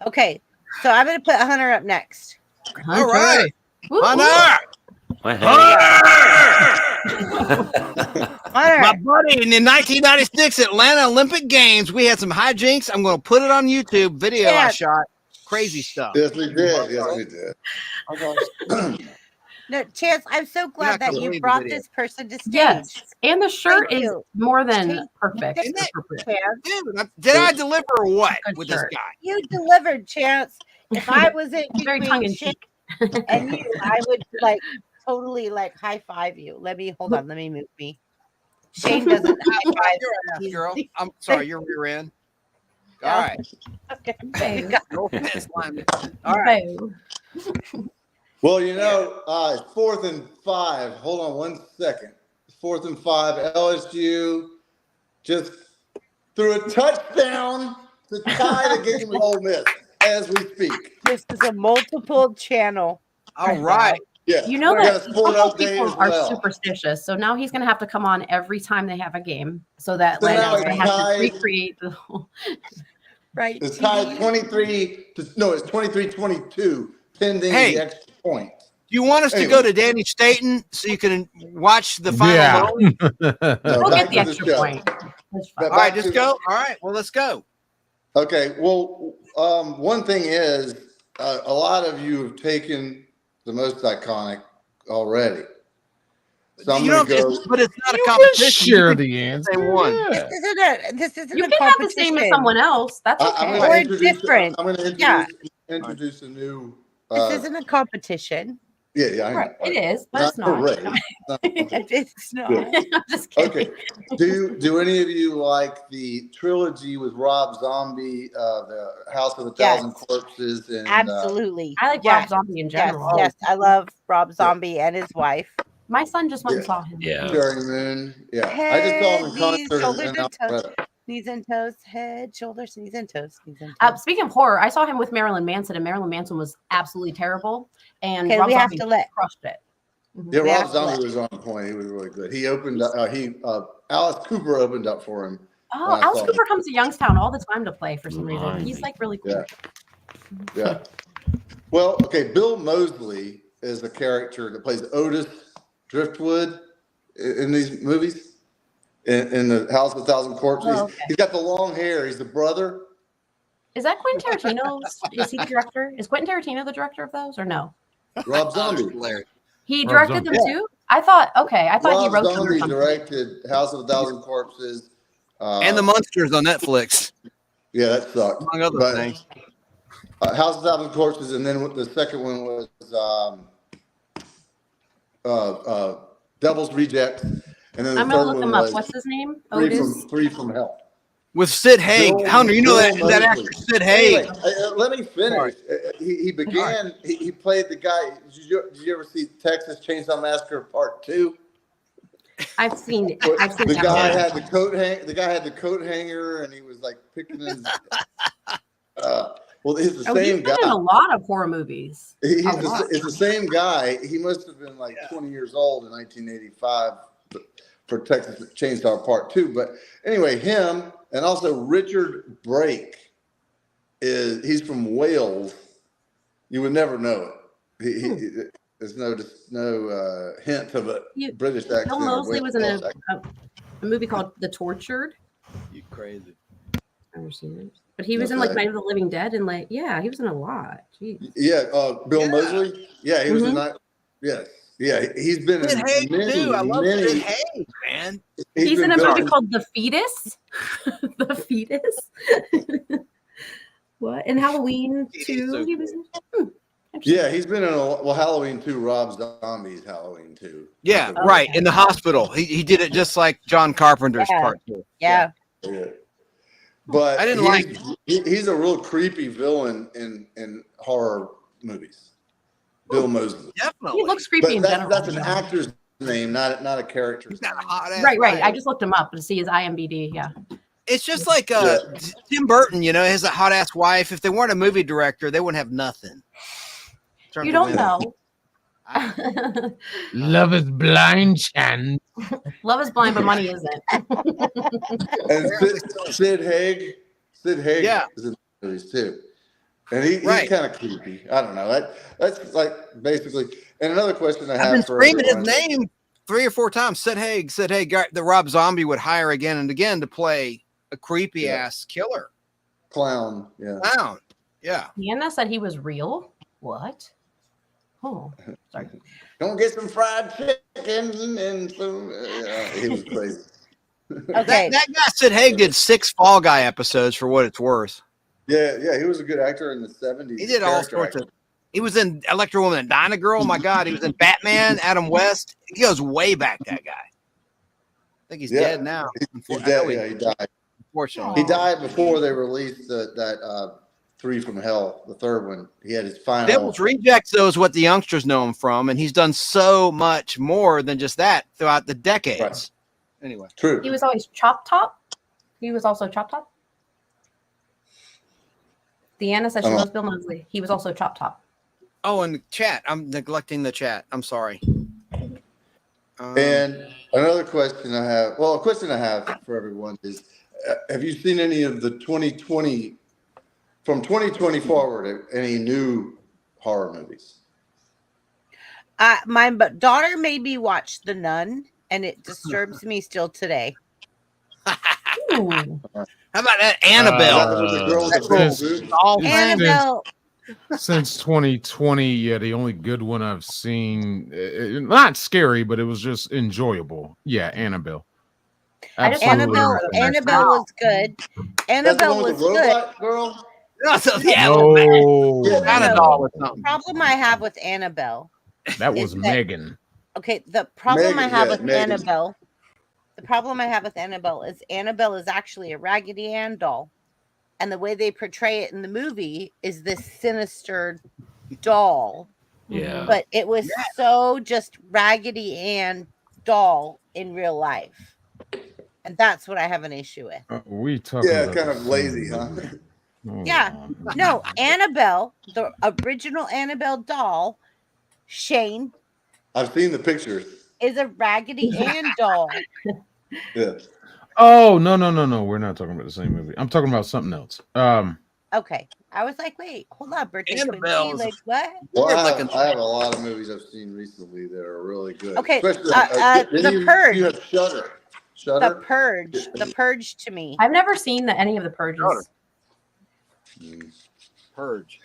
[SPEAKER 2] Okay, so I'm going to put Hunter up next.
[SPEAKER 3] All right.
[SPEAKER 2] Hunter!
[SPEAKER 3] My buddy, in the 1996 Atlanta Olympic Games, we had some hijinks. I'm going to put it on YouTube. Video I shot. Crazy stuff.
[SPEAKER 11] Yes, we did. Yes, we did.
[SPEAKER 2] No, Chance, I'm so glad that you brought this person to stage.
[SPEAKER 5] Yes, and the shirt is more than perfect.
[SPEAKER 2] Dude,
[SPEAKER 3] did I deliver or what with this guy?
[SPEAKER 2] You delivered, Chance. If I was in
[SPEAKER 5] very tongue in cheek,
[SPEAKER 2] and you, I would like totally like high five you. Let me move me. Shane doesn't high five.
[SPEAKER 3] You're girl. I'm sorry, you're rear end. All right.
[SPEAKER 2] Okay.
[SPEAKER 3] All right.
[SPEAKER 11] Well, it's 4th and 5. Hold on 1 second. 4th and 5. LSU just threw a touchdown to tie the game with Ole Miss as we speak.
[SPEAKER 2] This is a multiple channel.
[SPEAKER 3] All right.
[SPEAKER 11] Yeah.
[SPEAKER 5] You know that
[SPEAKER 11] sport
[SPEAKER 5] football
[SPEAKER 11] update
[SPEAKER 5] people
[SPEAKER 11] as
[SPEAKER 5] are
[SPEAKER 11] well.
[SPEAKER 5] superstitious, so now he's going to have to come on every time they have a game, so that
[SPEAKER 11] So
[SPEAKER 5] like
[SPEAKER 11] now
[SPEAKER 5] they
[SPEAKER 11] it's
[SPEAKER 5] have to
[SPEAKER 11] tied.
[SPEAKER 5] recreate the whole.
[SPEAKER 2] Right.
[SPEAKER 11] It's tied 23-22 pending the extra point.
[SPEAKER 3] Do you want us to go to Danny Staten so you can watch the final moment?
[SPEAKER 5] We'll get the extra point.
[SPEAKER 3] All right, just go. All right, well, let's go.
[SPEAKER 11] Okay, well, one thing is, a lot of you have taken the most iconic already. So I'm going to go.
[SPEAKER 3] But it's not a competition.
[SPEAKER 7] Share the answer.
[SPEAKER 2] This isn't
[SPEAKER 5] You
[SPEAKER 2] a
[SPEAKER 5] can have the same as
[SPEAKER 2] competition.
[SPEAKER 5] someone else. That's okay.
[SPEAKER 2] We're different.
[SPEAKER 11] I'm going to
[SPEAKER 2] Yeah.
[SPEAKER 11] introduce a new.
[SPEAKER 2] This isn't a competition.
[SPEAKER 11] Yeah, I know.
[SPEAKER 5] Right. It is, but it's not.
[SPEAKER 2] It's not.
[SPEAKER 5] I'm just kidding.
[SPEAKER 11] Okay. Do any of you like the trilogy with Rob Zombie, the House of a Thousand Corpses? And,
[SPEAKER 2] Absolutely.
[SPEAKER 5] I like Rob Zombie in general.
[SPEAKER 2] Yes, I love Rob Zombie and his wife.
[SPEAKER 5] My son just went and saw him.
[SPEAKER 4] Yeah.
[SPEAKER 11] Cherry Moon. Yeah. I just saw him in concert in Alpharetta.
[SPEAKER 2] Knees and toes, head, shoulders, knees and toes, knees and toes.
[SPEAKER 5] Speaking of horror, I saw him with Marilyn Manson, and Marilyn Manson was absolutely terrible. And
[SPEAKER 2] Okay,
[SPEAKER 5] Rob
[SPEAKER 2] we have
[SPEAKER 5] Zombie
[SPEAKER 2] to let-
[SPEAKER 5] crushed it.
[SPEAKER 11] Yeah, Rob Zombie was on point. He was really good. He opened up. Alice Cooper opened up for him.
[SPEAKER 5] Oh, Alice Cooper comes to Youngstown all the time to play for some reason. He's like really cool.
[SPEAKER 11] Yeah. Well, okay. Bill Moseley is the character that plays Otis Driftwood in these movies. In the House of a Thousand Corpses.
[SPEAKER 5] Oh, okay.
[SPEAKER 11] He's got the long hair. He's the brother.
[SPEAKER 5] Is that Quentin Tarantino? Is he the director? Is Quentin Tarantino the director of those or no?
[SPEAKER 11] Rob Zombie.
[SPEAKER 5] He directed them too? I thought he
[SPEAKER 11] Rob
[SPEAKER 5] wrote them or
[SPEAKER 11] Zombie
[SPEAKER 5] something.
[SPEAKER 11] directed House of a Thousand Corpses.
[SPEAKER 3] And The Munsters on Netflix.
[SPEAKER 11] Yeah, that sucked.
[SPEAKER 3] Among other things.
[SPEAKER 11] House of a Thousand Corpses, and then the second one was Devil's Rejects. And then the
[SPEAKER 5] I'm gonna
[SPEAKER 11] third
[SPEAKER 5] look
[SPEAKER 11] one
[SPEAKER 5] him up.
[SPEAKER 11] was
[SPEAKER 5] What's his name?
[SPEAKER 11] Three
[SPEAKER 5] Otis.
[SPEAKER 11] from Hell.
[SPEAKER 3] with Sid Haig.
[SPEAKER 11] Bill-
[SPEAKER 3] Hunter, you know
[SPEAKER 11] Bill
[SPEAKER 3] that
[SPEAKER 11] Moseley.
[SPEAKER 3] actor Sid Haig.
[SPEAKER 11] Anyway, let me finish. He began. He played the guy. Did you ever see Texas Chainsaw Massacre Part 2?
[SPEAKER 5] I've seen it.
[SPEAKER 11] Where
[SPEAKER 5] I've seen
[SPEAKER 11] the
[SPEAKER 5] that
[SPEAKER 11] guy
[SPEAKER 5] one.
[SPEAKER 11] had the coat hang. The guy had the coat hanger, and he was like picking his. Well, he's the
[SPEAKER 5] Oh, he's
[SPEAKER 11] same
[SPEAKER 5] been
[SPEAKER 11] guy.
[SPEAKER 5] in a lot of horror movies.
[SPEAKER 11] It's
[SPEAKER 5] A lot.
[SPEAKER 11] the same guy. He must have been like 20 years old in 1985 for Texas Chainsaw Part 2. But anyway, him and also Richard Brake he's from Wales. You would never know it. There's no hint of a British accent.
[SPEAKER 5] Bill
[SPEAKER 11] or
[SPEAKER 5] Moseley was in
[SPEAKER 11] Welsh accent.
[SPEAKER 5] a movie called The Tortured.
[SPEAKER 3] You crazy.
[SPEAKER 5] I've never seen it. But he was in like Night of the Living Dead and like, yeah, he was in a lot. Jeez.
[SPEAKER 11] Yeah, Bill Moseley. Yeah, he was in that. Yes. Yeah, he's been
[SPEAKER 3] Sid
[SPEAKER 11] in
[SPEAKER 3] Haig
[SPEAKER 11] many,
[SPEAKER 3] too. I love
[SPEAKER 11] many.
[SPEAKER 3] Sid Haig, man.
[SPEAKER 5] He's in
[SPEAKER 11] been
[SPEAKER 5] a movie
[SPEAKER 11] building-
[SPEAKER 5] called The Fetus. The Fetus. What? And Halloween 2. He was in.
[SPEAKER 11] Yeah, he's been in Halloween 2. Rob Zombie's Halloween 2.
[SPEAKER 3] Yeah, right. In the hospital. He did it just like John Carpenter's Part 2.
[SPEAKER 2] Yeah.
[SPEAKER 11] But
[SPEAKER 3] I didn't
[SPEAKER 11] he's a real creepy villain in horror movies. Bill Moseley.
[SPEAKER 3] Definitely.
[SPEAKER 5] He looks creepy in general.
[SPEAKER 11] That's an actor's name, not a character's name.
[SPEAKER 5] Right. I just looked him up to see his IMDb. Yeah.
[SPEAKER 3] It's just like Tim Burton, you know, has a hot ass wife. If they weren't a movie director, they wouldn't have nothing.
[SPEAKER 5] You don't know.
[SPEAKER 7] Love is blind, Chan.
[SPEAKER 5] Love is blind, but money isn't.
[SPEAKER 11] And Sid Haig is in movies too. And he's kind of creepy. I don't know. That's like basically. And another question I have
[SPEAKER 3] I've been
[SPEAKER 11] for
[SPEAKER 3] screaming his
[SPEAKER 11] everyone.
[SPEAKER 3] name 3 or 4 times. Sid Haig, the Rob Zombie would hire again and again to play a creepy ass killer.
[SPEAKER 11] Clown. Yeah.
[SPEAKER 3] Clown. Yeah.
[SPEAKER 5] Deanna said he was real. What? Oh, sorry.
[SPEAKER 11] Don't get some fried chicken and some. He was crazy.
[SPEAKER 2] Okay.
[SPEAKER 3] That guy Sid Haig did 6 Fall Guy episodes for what it's worth.
[SPEAKER 11] Yeah, he was a good actor in the 70s.
[SPEAKER 3] He did all sorts of. He was in Electra Woman and Dyna Girl. My God, he was in Batman. Adam West. He goes way back. That guy. I think he's dead now.
[SPEAKER 11] He's dead. Yeah, he died.
[SPEAKER 3] Unfortunately,
[SPEAKER 11] He died before they released that 3 from Hell, the third one. He had his final.
[SPEAKER 3] Devil's Rejects, though, is what the youngsters know him from, and he's done so much more than just that throughout the decades.
[SPEAKER 11] Right.
[SPEAKER 3] Anyway,
[SPEAKER 11] true.
[SPEAKER 5] He was always Chop Top. He was also Chop Top. Deanna said she loves Bill Moseley. He was also Chop Top.
[SPEAKER 3] Oh, and the chat. I'm neglecting the chat. I'm sorry.
[SPEAKER 11] And another question I have, a question I have for everyone is, have you seen any of the 2020, from 2020 forward, any new horror movies?
[SPEAKER 2] My daughter made me watch The Nun, and it disturbs me still today.
[SPEAKER 5] Ooh.
[SPEAKER 3] How about that Annabelle?
[SPEAKER 2] Annabelle.
[SPEAKER 7] Since 2020, yeah, the only good one I've seen, not scary, but it was just enjoyable. Yeah, Annabelle.
[SPEAKER 2] Annabelle was good. Annabelle was good.
[SPEAKER 11] Girl?
[SPEAKER 7] No.
[SPEAKER 2] Problem I have with Annabelle.
[SPEAKER 7] That was Megan.
[SPEAKER 2] Okay, the problem
[SPEAKER 7] Megan,
[SPEAKER 2] I have
[SPEAKER 7] yeah,
[SPEAKER 2] with
[SPEAKER 7] Megan.
[SPEAKER 2] Annabelle. The problem I have with Annabelle is actually a Raggedy Ann doll. And the way they portray it in the movie is this sinister doll.
[SPEAKER 4] Yeah.
[SPEAKER 2] But it was so just Raggedy Ann doll in real life. And that's what I have an issue with.
[SPEAKER 7] We talking about
[SPEAKER 11] kind of lazy, huh?
[SPEAKER 2] Yeah. No, Annabelle, the original Annabelle doll, Shane,
[SPEAKER 11] I've seen the pictures.
[SPEAKER 2] is a Raggedy Ann doll.
[SPEAKER 11] Yeah.
[SPEAKER 7] Oh, no. We're not talking about the same movie. I'm talking about something else.
[SPEAKER 2] Okay. I was like, wait, hold on, birthday
[SPEAKER 3] Annabelle
[SPEAKER 2] Quincy. Like, what?
[SPEAKER 11] Well, I have a lot of movies I've seen recently that are really good.
[SPEAKER 2] Okay,
[SPEAKER 11] Especially,
[SPEAKER 2] The Purge.
[SPEAKER 11] You have Shudder.
[SPEAKER 2] The Purge. The Purge to me.
[SPEAKER 5] I've never seen any of the Purges.
[SPEAKER 3] Purge.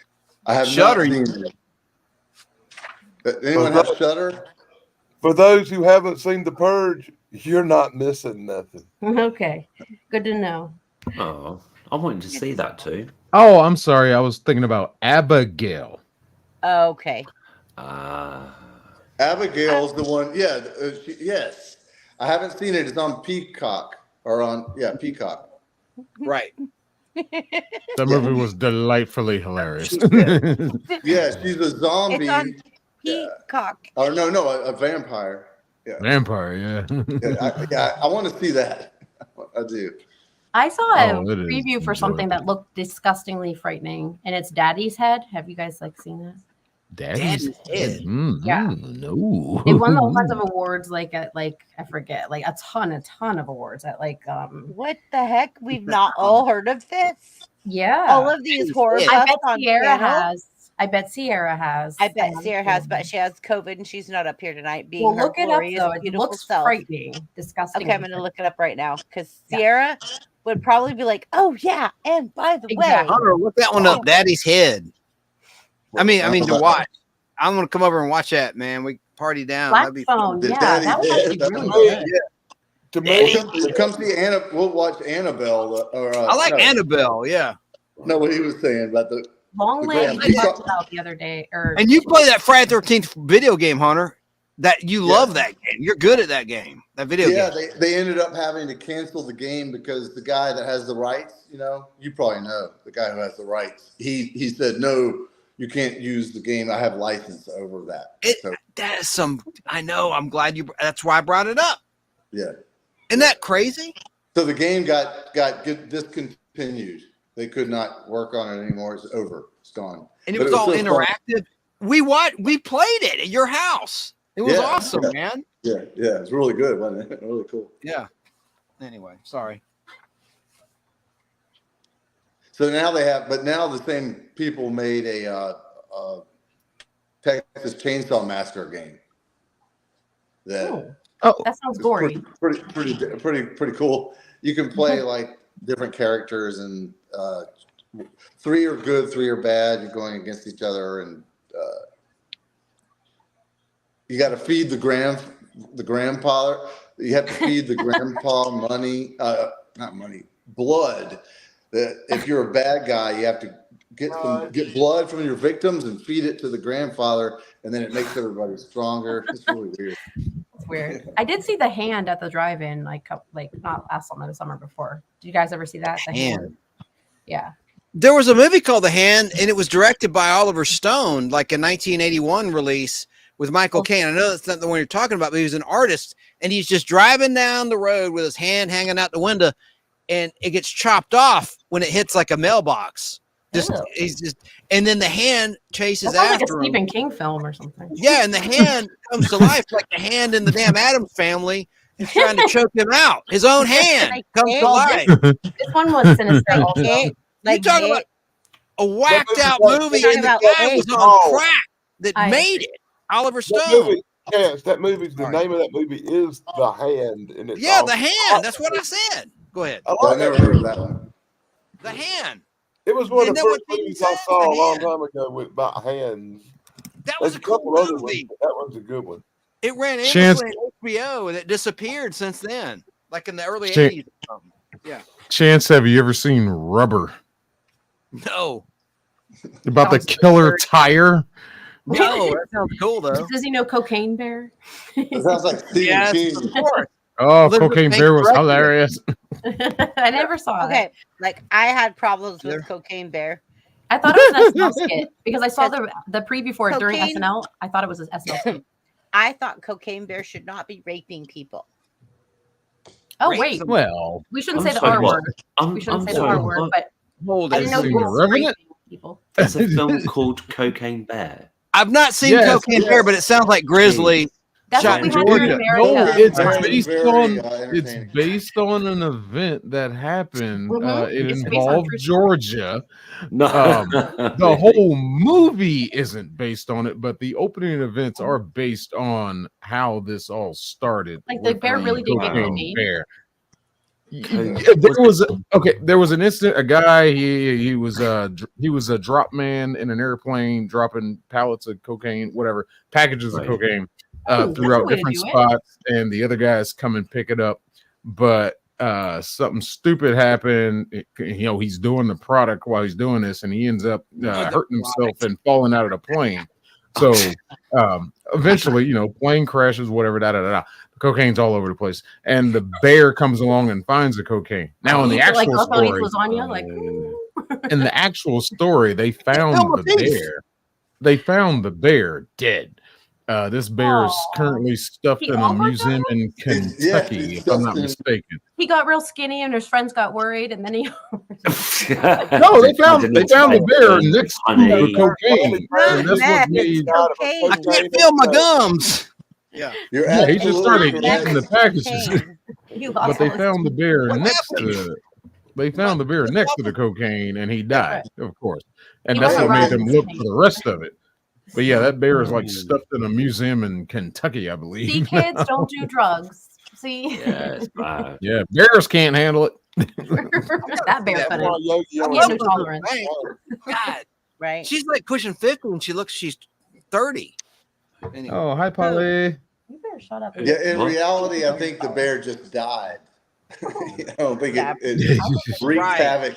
[SPEAKER 11] I have
[SPEAKER 3] Shudder.
[SPEAKER 11] not seen it. Anyone have Shudder?
[SPEAKER 12] For those who haven't seen The Purge, you're not missing nothing.
[SPEAKER 5] Okay. Good to know.
[SPEAKER 4] Oh, I wanted to see that too.
[SPEAKER 7] Oh, I'm sorry. I was thinking about Abigail.
[SPEAKER 2] Okay.
[SPEAKER 11] Abigail's the one. Yeah. Yes. I haven't seen it. It's on Peacock or on Peacock.
[SPEAKER 3] Right.
[SPEAKER 7] The movie was delightfully hilarious.
[SPEAKER 11] Yeah, she's a zombie.
[SPEAKER 2] It's on Peacock.
[SPEAKER 11] Oh no, a vampire. Yeah,
[SPEAKER 7] Vampire, yeah.
[SPEAKER 11] I want to see that. I do.
[SPEAKER 5] I saw a
[SPEAKER 7] Oh, it is
[SPEAKER 5] preview for something that looked disgustingly frightening, and it's Daddy's Head. Have you guys seen that?
[SPEAKER 7] Daddy's head.
[SPEAKER 5] Yeah.
[SPEAKER 7] No.
[SPEAKER 5] It won all kinds of awards, like at I forget, like a ton of awards at like
[SPEAKER 2] What the heck? We've not all heard of this.
[SPEAKER 5] Yeah.
[SPEAKER 2] All of these horror
[SPEAKER 5] I
[SPEAKER 2] buffs
[SPEAKER 5] bet
[SPEAKER 2] on
[SPEAKER 5] Sierra
[SPEAKER 2] panel?
[SPEAKER 5] has. I bet Sierra has.
[SPEAKER 2] I bet Sierra has, but she has COVID and she's not up here tonight. Being
[SPEAKER 5] Well,
[SPEAKER 2] her
[SPEAKER 5] look it up
[SPEAKER 2] glorious,
[SPEAKER 5] though. It
[SPEAKER 2] beautiful
[SPEAKER 5] looks
[SPEAKER 2] self.
[SPEAKER 5] frightening, disgusting.
[SPEAKER 2] Okay, I'm gonna look it up right now because Sierra would probably be like, "Oh yeah, and by the way,
[SPEAKER 3] Hunter, look that one up. Daddy's Head. I mean to watch. I'm gonna come over and watch that, man. We party down. That'd be
[SPEAKER 5] Phone,
[SPEAKER 3] fun.
[SPEAKER 5] yeah, that was actually really good.
[SPEAKER 11] To me, come see Anna. We'll watch Annabelle.
[SPEAKER 3] I like Annabelle. Yeah.
[SPEAKER 11] No, what he was saying about the
[SPEAKER 5] Long
[SPEAKER 11] Graham
[SPEAKER 5] Legs we
[SPEAKER 11] Peacock.
[SPEAKER 5] talked about the other day. Or
[SPEAKER 3] And you play that Friday 13th video game, Hunter. That you love that game. You're good at that game. That video game.
[SPEAKER 11] They ended up having to cancel the game because the guy that has the rights, you probably know the guy who has the rights. He said no, you can't use the game. I have license over that.
[SPEAKER 3] That is I know. I'm glad that's why I brought it up.
[SPEAKER 11] Yeah.
[SPEAKER 3] Isn't that crazy?
[SPEAKER 11] So the game got discontinued. They could not work on it anymore. It's over. It's gone.
[SPEAKER 3] And it
[SPEAKER 11] But
[SPEAKER 3] was all
[SPEAKER 11] still fun.
[SPEAKER 3] interactive. We played it at your house. It was awesome, man.
[SPEAKER 11] Yeah, it's really good, wasn't it? Really cool.
[SPEAKER 3] Yeah. Anyway, sorry.
[SPEAKER 11] So now now the same people made a Texas Chainsaw Massacre game. That
[SPEAKER 5] sounds gory.
[SPEAKER 11] Pretty cool. You can play like different characters, and 3 are good, 3 are bad. You're going against each other, and you got to feed the grandfather. You have to feed the grandpa blood. That if you're a bad guy, you have to get blood from your victims and feed it to the grandfather, and then it makes everybody stronger. It's really weird.
[SPEAKER 5] It's weird. I did see The Hand at the drive-in, like not last summer, the summer before. Did you guys ever see that? The Hand. Yeah.
[SPEAKER 3] There was a movie called The Hand, and it was directed by Oliver Stone, like a 1981 release with Michael Caine. I know that's not the one you're talking about, but he was an artist, and he's just driving down the road with his hand hanging out the window, and it gets chopped off when it hits like a mailbox. And then the hand chases
[SPEAKER 5] That sounds like a
[SPEAKER 3] after him.
[SPEAKER 5] Stephen King film or something.
[SPEAKER 3] Yeah, and the hand comes to life like the hand in the damn Addams Family is trying to choke him out. His own hand comes to life.
[SPEAKER 5] This one was Sinister also.
[SPEAKER 3] You talking about a whacked out movie,
[SPEAKER 2] talking
[SPEAKER 3] and the
[SPEAKER 2] about
[SPEAKER 3] guy was
[SPEAKER 2] It.
[SPEAKER 3] on crack that made it. Oliver
[SPEAKER 12] That
[SPEAKER 3] Stone.
[SPEAKER 12] movie, that movie's the name of that movie is The Hand, and it's
[SPEAKER 3] The Hand. That's what I said. Go ahead.
[SPEAKER 11] I never heard of that one.
[SPEAKER 3] The Hand.
[SPEAKER 12] It was one of
[SPEAKER 3] Isn't
[SPEAKER 12] the
[SPEAKER 3] that what
[SPEAKER 12] first
[SPEAKER 3] people
[SPEAKER 12] movies I
[SPEAKER 3] said?
[SPEAKER 12] saw a
[SPEAKER 3] The
[SPEAKER 12] long
[SPEAKER 3] Hand.
[SPEAKER 12] time ago about hands.
[SPEAKER 3] That
[SPEAKER 12] There's
[SPEAKER 3] was
[SPEAKER 12] a
[SPEAKER 3] a cool
[SPEAKER 12] couple other ones,
[SPEAKER 3] movie.
[SPEAKER 12] but that one's a good one.
[SPEAKER 3] It ran
[SPEAKER 7] Chance-
[SPEAKER 3] endlessly on HBO, and it disappeared since then, like in the early
[SPEAKER 7] Chan-
[SPEAKER 3] 80s. Or something. Yeah.
[SPEAKER 7] Chance, have you ever seen Rubber?
[SPEAKER 3] No.
[SPEAKER 7] About the
[SPEAKER 5] Sounds
[SPEAKER 7] killer
[SPEAKER 5] weird.
[SPEAKER 7] tire?
[SPEAKER 3] No, that sounds cool though.
[SPEAKER 5] Does he know Cocaine Bear?
[SPEAKER 11] It sounds like Stephen
[SPEAKER 3] Yes,
[SPEAKER 11] King.
[SPEAKER 3] of course.
[SPEAKER 7] Oh,
[SPEAKER 3] Elizabeth
[SPEAKER 7] Cocaine
[SPEAKER 3] Banks
[SPEAKER 7] Bear was
[SPEAKER 3] directed it.
[SPEAKER 7] hilarious.
[SPEAKER 5] I never saw it.
[SPEAKER 2] okay, like I had problems with
[SPEAKER 3] There.
[SPEAKER 2] Cocaine Bear.
[SPEAKER 5] I thought it was an SNL skit because I saw the preview for it during
[SPEAKER 2] Cocaine-
[SPEAKER 5] SNL. I thought it was an SNL skit.
[SPEAKER 2] I thought Cocaine Bear should not be raping people.
[SPEAKER 5] Oh
[SPEAKER 3] Rape
[SPEAKER 5] wait,
[SPEAKER 3] some-
[SPEAKER 7] Well,
[SPEAKER 5] we shouldn't
[SPEAKER 4] I'm
[SPEAKER 5] say the
[SPEAKER 4] sorry,
[SPEAKER 5] R
[SPEAKER 4] what?
[SPEAKER 5] word. We shouldn't say the R word, but
[SPEAKER 3] Hold
[SPEAKER 5] I
[SPEAKER 3] it.
[SPEAKER 5] didn't know
[SPEAKER 7] Seen
[SPEAKER 5] he
[SPEAKER 7] The
[SPEAKER 5] was
[SPEAKER 7] Revenant?
[SPEAKER 5] raping people.
[SPEAKER 4] There's a film called Cocaine Bear.
[SPEAKER 3] I've not seen
[SPEAKER 7] Yes,
[SPEAKER 3] Cocaine Bear, but it sounds like Grizzly.
[SPEAKER 5] That's
[SPEAKER 3] Shot
[SPEAKER 5] what we
[SPEAKER 3] in
[SPEAKER 5] had here in
[SPEAKER 3] Georgia.
[SPEAKER 5] America.
[SPEAKER 7] No,
[SPEAKER 11] Cocaine
[SPEAKER 7] it's
[SPEAKER 11] Bear is
[SPEAKER 7] based
[SPEAKER 11] very,
[SPEAKER 7] on
[SPEAKER 11] entertaining.
[SPEAKER 7] it's based on an event that happened.
[SPEAKER 5] Mhm.
[SPEAKER 7] It
[SPEAKER 5] It's based on
[SPEAKER 7] involved
[SPEAKER 5] true story.
[SPEAKER 7] Georgia.
[SPEAKER 4] No,
[SPEAKER 7] The whole movie isn't based on it, but the opening events are based on how this all started.
[SPEAKER 5] Like the
[SPEAKER 7] with
[SPEAKER 5] bear really did get
[SPEAKER 7] Cocaine
[SPEAKER 5] cocaine.
[SPEAKER 7] Bear.
[SPEAKER 4] Cocaine-
[SPEAKER 7] There was an incident. A guy he was a drop man in an airplane dropping pallets of cocaine, whatever packages
[SPEAKER 4] Right.
[SPEAKER 7] of cocaine
[SPEAKER 5] Ooh, that's a
[SPEAKER 7] throughout
[SPEAKER 5] way to
[SPEAKER 7] different
[SPEAKER 5] do it.
[SPEAKER 7] spots, and the other guys come and pick it up. But something stupid happened. He's doing the product while he's doing this, and he ends up hurting himself and falling out of the plane. So eventually, plane crashes, whatever. The Cocaine's all over the place, and the bear comes along and finds the cocaine. Now, in the
[SPEAKER 5] Like
[SPEAKER 7] actual
[SPEAKER 5] Coco eats
[SPEAKER 7] story,
[SPEAKER 5] lasagna, like
[SPEAKER 7] in the actual story, they found the bear. They found the bear dead. This bear is currently stuffed
[SPEAKER 5] He
[SPEAKER 7] in a museum in Kentucky, if I'm not mistaken.
[SPEAKER 5] he got real skinny, and his friends got worried, and then he.
[SPEAKER 7] No, they found the bear next to the cocaine. And that's what made.
[SPEAKER 3] I can't feel my gums. Yeah.
[SPEAKER 7] Yeah, he just started eating the packages.
[SPEAKER 5] lost
[SPEAKER 7] But they
[SPEAKER 5] all his
[SPEAKER 7] found the bear
[SPEAKER 3] What
[SPEAKER 7] next
[SPEAKER 3] happened?
[SPEAKER 7] to. They found the bear next to the cocaine, and he died, of course. And
[SPEAKER 5] He
[SPEAKER 7] that's what
[SPEAKER 5] wasn't
[SPEAKER 7] made them
[SPEAKER 5] running.
[SPEAKER 7] look for the rest of it. But yeah, that bear is like stuffed in a museum in Kentucky, I believe.
[SPEAKER 5] See, kids, don't do drugs. See,
[SPEAKER 7] Yeah, bears can't handle it.
[SPEAKER 5] that bear couldn't. He had no tolerance.
[SPEAKER 3] God,
[SPEAKER 2] right?
[SPEAKER 3] She's like pushing 50, and she's 30. Anyway.
[SPEAKER 7] Oh, hi, Polly.
[SPEAKER 5] You better shut up.
[SPEAKER 11] Yeah, in reality, I think the bear just died. I don't think it wreaked havoc.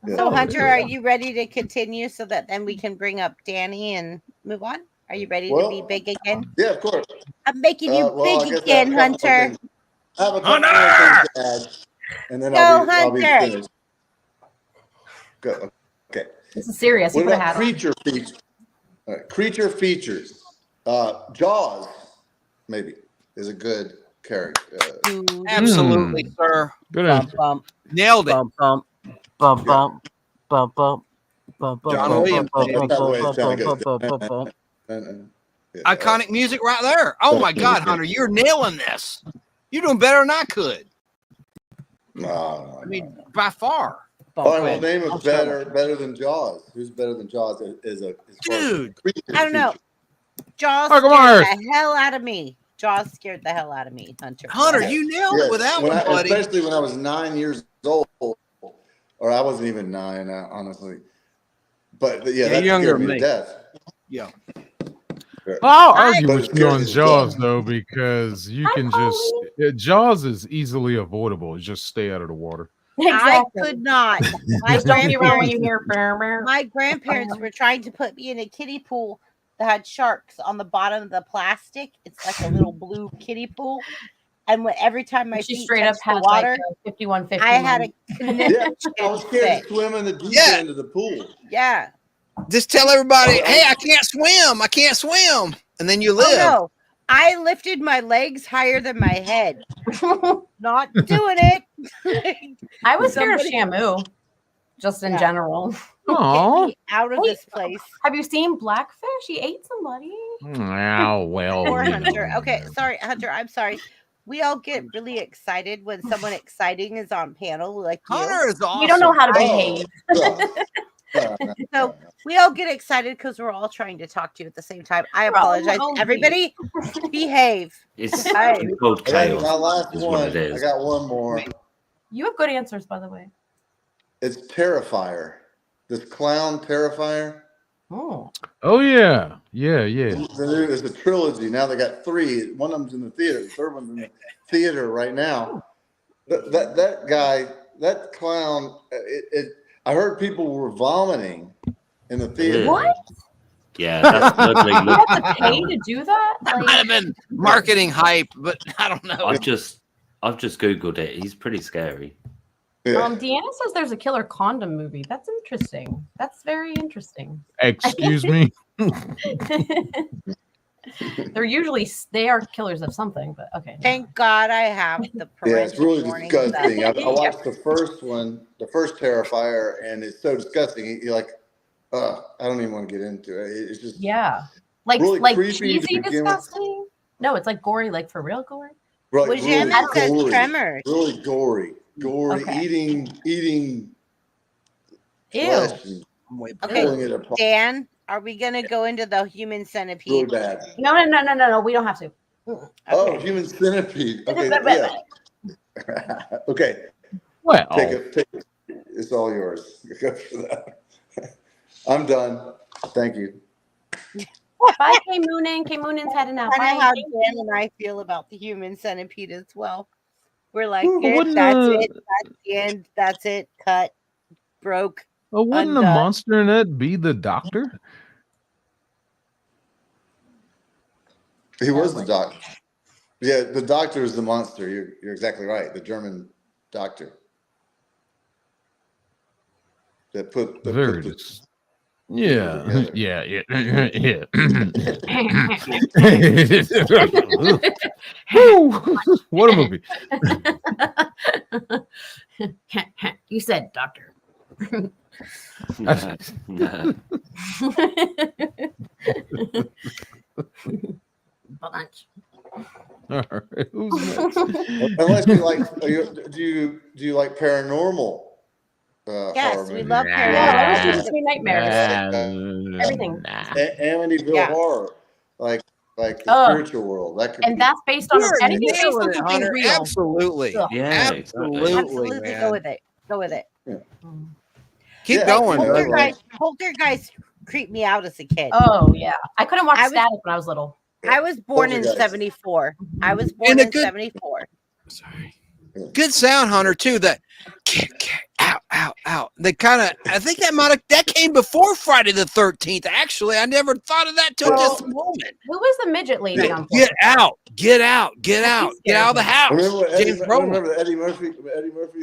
[SPEAKER 11] Yeah.
[SPEAKER 2] So, Hunter, are you ready to continue so that then we can bring up Danny and move on? Are you ready to be big again?
[SPEAKER 11] Yeah, of course.
[SPEAKER 2] I'm making you
[SPEAKER 11] I
[SPEAKER 2] big
[SPEAKER 11] guess
[SPEAKER 2] again,
[SPEAKER 11] I have a couple
[SPEAKER 2] Hunter.
[SPEAKER 11] of things- I have a couple more things to add, and then I'll be
[SPEAKER 2] Hunter.
[SPEAKER 11] finished. Good. Okay.
[SPEAKER 5] This is serious.
[SPEAKER 11] What
[SPEAKER 5] You
[SPEAKER 11] about creature features? Creature features. Jaws, maybe, is a good character.
[SPEAKER 3] Absolutely, sir.
[SPEAKER 7] Good
[SPEAKER 2] Bump, bump.
[SPEAKER 3] Nailed it.
[SPEAKER 2] Bump, bump, bump, bump, bump, bump, bump,
[SPEAKER 3] John Williams. Iconic music right there. Oh my God, Hunter, you're nailing this. You're doing better than I could. I mean, by far.
[SPEAKER 11] All right, well, name of better than Jaws. Who's better than Jaws?
[SPEAKER 3] Dude,
[SPEAKER 2] I don't know. Jaws
[SPEAKER 7] Michael
[SPEAKER 2] scared
[SPEAKER 7] Myers.
[SPEAKER 2] the hell out of me. Jaws scared the hell out of me, Hunter.
[SPEAKER 3] Hunter, you nailed it with that one, buddy.
[SPEAKER 11] Especially when I was 9 years old, or I wasn't even 9, honestly. But yeah, that
[SPEAKER 3] younger
[SPEAKER 11] scared
[SPEAKER 3] than
[SPEAKER 11] me
[SPEAKER 3] me.
[SPEAKER 11] to death.
[SPEAKER 3] Yeah.
[SPEAKER 7] I'll argue
[SPEAKER 11] But
[SPEAKER 7] with
[SPEAKER 11] it's
[SPEAKER 7] you on
[SPEAKER 11] good as
[SPEAKER 7] Jaws,
[SPEAKER 11] well.
[SPEAKER 7] though, because you can just. Jaws is easily avoidable. Just stay out of the water.
[SPEAKER 2] I could not. My
[SPEAKER 5] Just don't be around when you
[SPEAKER 2] grandparents,
[SPEAKER 5] hear.
[SPEAKER 2] my grandparents were trying to put me in a kiddie pool that had sharks on the bottom of the plastic. It's like a little blue kiddie pool. And every time my
[SPEAKER 5] She
[SPEAKER 2] feet
[SPEAKER 5] straight up
[SPEAKER 2] touched
[SPEAKER 5] had
[SPEAKER 2] the water,
[SPEAKER 5] like a 5150.
[SPEAKER 2] I had a
[SPEAKER 11] Yeah, I was scared
[SPEAKER 2] fit.
[SPEAKER 11] to swim in the deep end of the pool.
[SPEAKER 2] Yeah.
[SPEAKER 3] Just tell everybody, hey, I can't swim. I can't swim. And then you live.
[SPEAKER 2] Oh, no. I lifted my legs higher than my head. Not doing it.
[SPEAKER 5] I was scared of Shamu, just in general.
[SPEAKER 7] Oh,
[SPEAKER 2] out of this place.
[SPEAKER 5] Have you seen Blackfish? He ate somebody.
[SPEAKER 7] oh well.
[SPEAKER 2] Poor
[SPEAKER 7] you
[SPEAKER 2] Hunter.
[SPEAKER 7] know.
[SPEAKER 2] Okay, sorry, Hunter. I'm sorry. We all get really excited when someone exciting is on panel, like you.
[SPEAKER 3] Hunter is awesome.
[SPEAKER 5] You don't know how to behave.
[SPEAKER 2] So we all get excited because we're all trying to talk to you at the same time. I apologize. Everybody, behave.
[SPEAKER 4] It's
[SPEAKER 2] Behave.
[SPEAKER 4] called chaos.
[SPEAKER 11] My last
[SPEAKER 4] is what
[SPEAKER 11] one.
[SPEAKER 4] it is.
[SPEAKER 11] I got one more.
[SPEAKER 5] You have good answers, by the way.
[SPEAKER 11] It's Terrifier. This clown Terrifier.
[SPEAKER 5] Oh.
[SPEAKER 7] Oh yeah, yeah.
[SPEAKER 11] There's a trilogy. Now they got 3. One of them's in the theater. The third one's in the theater right now. That guy, that clown. I heard people were vomiting in the theater.
[SPEAKER 5] What?
[SPEAKER 4] Yeah, that's ugly.
[SPEAKER 5] You have to pay to do that?
[SPEAKER 3] That might have been marketing hype, but I don't know.
[SPEAKER 4] I've just googled it. He's pretty scary.
[SPEAKER 5] Deanna says there's a killer condom movie. That's interesting. That's very interesting.
[SPEAKER 7] Excuse me.
[SPEAKER 5] They are killers of something, but okay.
[SPEAKER 2] Thank God I have the
[SPEAKER 11] Yeah, it's really
[SPEAKER 2] warning
[SPEAKER 11] disgusting. I
[SPEAKER 2] stuff.
[SPEAKER 11] watched the first one, the first Terrifier, and it's so disgusting. You're like, I don't even want to get into it. It's just
[SPEAKER 5] like
[SPEAKER 11] creepy to
[SPEAKER 5] cheesy
[SPEAKER 11] begin with.
[SPEAKER 5] disgusting. No, it's like gory, like for real gory.
[SPEAKER 11] Right,
[SPEAKER 2] Which
[SPEAKER 11] really
[SPEAKER 2] Emma says
[SPEAKER 11] gory,
[SPEAKER 2] Tremors.
[SPEAKER 11] really gory,
[SPEAKER 5] Okay.
[SPEAKER 11] eating
[SPEAKER 5] Ew.
[SPEAKER 11] flesh and
[SPEAKER 2] Okay,
[SPEAKER 11] pulling it apart.
[SPEAKER 2] Dan, are we gonna go into the human
[SPEAKER 11] Really
[SPEAKER 2] centipede?
[SPEAKER 11] bad.
[SPEAKER 5] No. We don't have to.
[SPEAKER 11] Oh, human centipede. Okay, yeah. Okay,
[SPEAKER 7] Well,
[SPEAKER 11] take it. It's all yours. Go for that. I'm done. Thank you.
[SPEAKER 5] Bye, K Moonin. K Moonin's heading out.
[SPEAKER 2] Kind of
[SPEAKER 5] Bye.
[SPEAKER 2] how Dan and I feel about the human centipede as well. We're like,
[SPEAKER 7] Well,
[SPEAKER 2] "Yeah,
[SPEAKER 7] wouldn't
[SPEAKER 2] that's
[SPEAKER 7] the-
[SPEAKER 2] it. That's the end. That's it. Cut. Broke.
[SPEAKER 7] well, wouldn't the
[SPEAKER 2] undone."
[SPEAKER 7] monster in that be the doctor?
[SPEAKER 11] He was the doctor. Yeah, the doctor is the monster. You're exactly right. The German doctor that put the
[SPEAKER 7] Yeah,
[SPEAKER 11] together.
[SPEAKER 7] yeah. Woo! What a movie.
[SPEAKER 5] You said doctor. Bunch.
[SPEAKER 7] All right, who's next?
[SPEAKER 11] Unless you like, do you like paranormal?
[SPEAKER 2] Yes,
[SPEAKER 11] horror
[SPEAKER 2] we
[SPEAKER 11] movies?
[SPEAKER 2] love
[SPEAKER 5] Yeah,
[SPEAKER 2] paranormal.
[SPEAKER 5] let us do Sweet Nightmares. Everything.
[SPEAKER 11] Amityville
[SPEAKER 2] Yeah.
[SPEAKER 11] Horror, like the
[SPEAKER 5] Ugh.
[SPEAKER 11] spiritual world. That could
[SPEAKER 5] And
[SPEAKER 11] be.
[SPEAKER 5] that's based on
[SPEAKER 3] You're
[SPEAKER 5] anything based on
[SPEAKER 3] nailing it,
[SPEAKER 5] something
[SPEAKER 3] Hunter.
[SPEAKER 5] real.
[SPEAKER 3] Absolutely.
[SPEAKER 5] Ugh.
[SPEAKER 4] Yeah,
[SPEAKER 3] Absolutely,
[SPEAKER 2] Absolutely,
[SPEAKER 3] man.
[SPEAKER 2] go with it. Go with it.
[SPEAKER 3] Keep
[SPEAKER 11] Yeah,
[SPEAKER 3] going.
[SPEAKER 11] you know,
[SPEAKER 3] brother.
[SPEAKER 11] like-
[SPEAKER 2] Poltergeist creeped me out as a kid.
[SPEAKER 5] Oh yeah, I couldn't watch
[SPEAKER 2] I was-
[SPEAKER 5] Static when I was little.
[SPEAKER 2] I was born in
[SPEAKER 11] Poltergeist.
[SPEAKER 2] 74. I was born
[SPEAKER 3] And a
[SPEAKER 2] in
[SPEAKER 3] good-
[SPEAKER 2] 74.
[SPEAKER 3] Sorry. Good sound, Hunter, too. That out. They kind of, I think that came before Friday the 13th. Actually, I never thought of that till
[SPEAKER 5] Well,
[SPEAKER 3] this moment.
[SPEAKER 5] Who was the midget lady on?
[SPEAKER 3] Get out of the house.
[SPEAKER 11] Remember
[SPEAKER 3] James Brolin,
[SPEAKER 11] remember Eddie Murphy?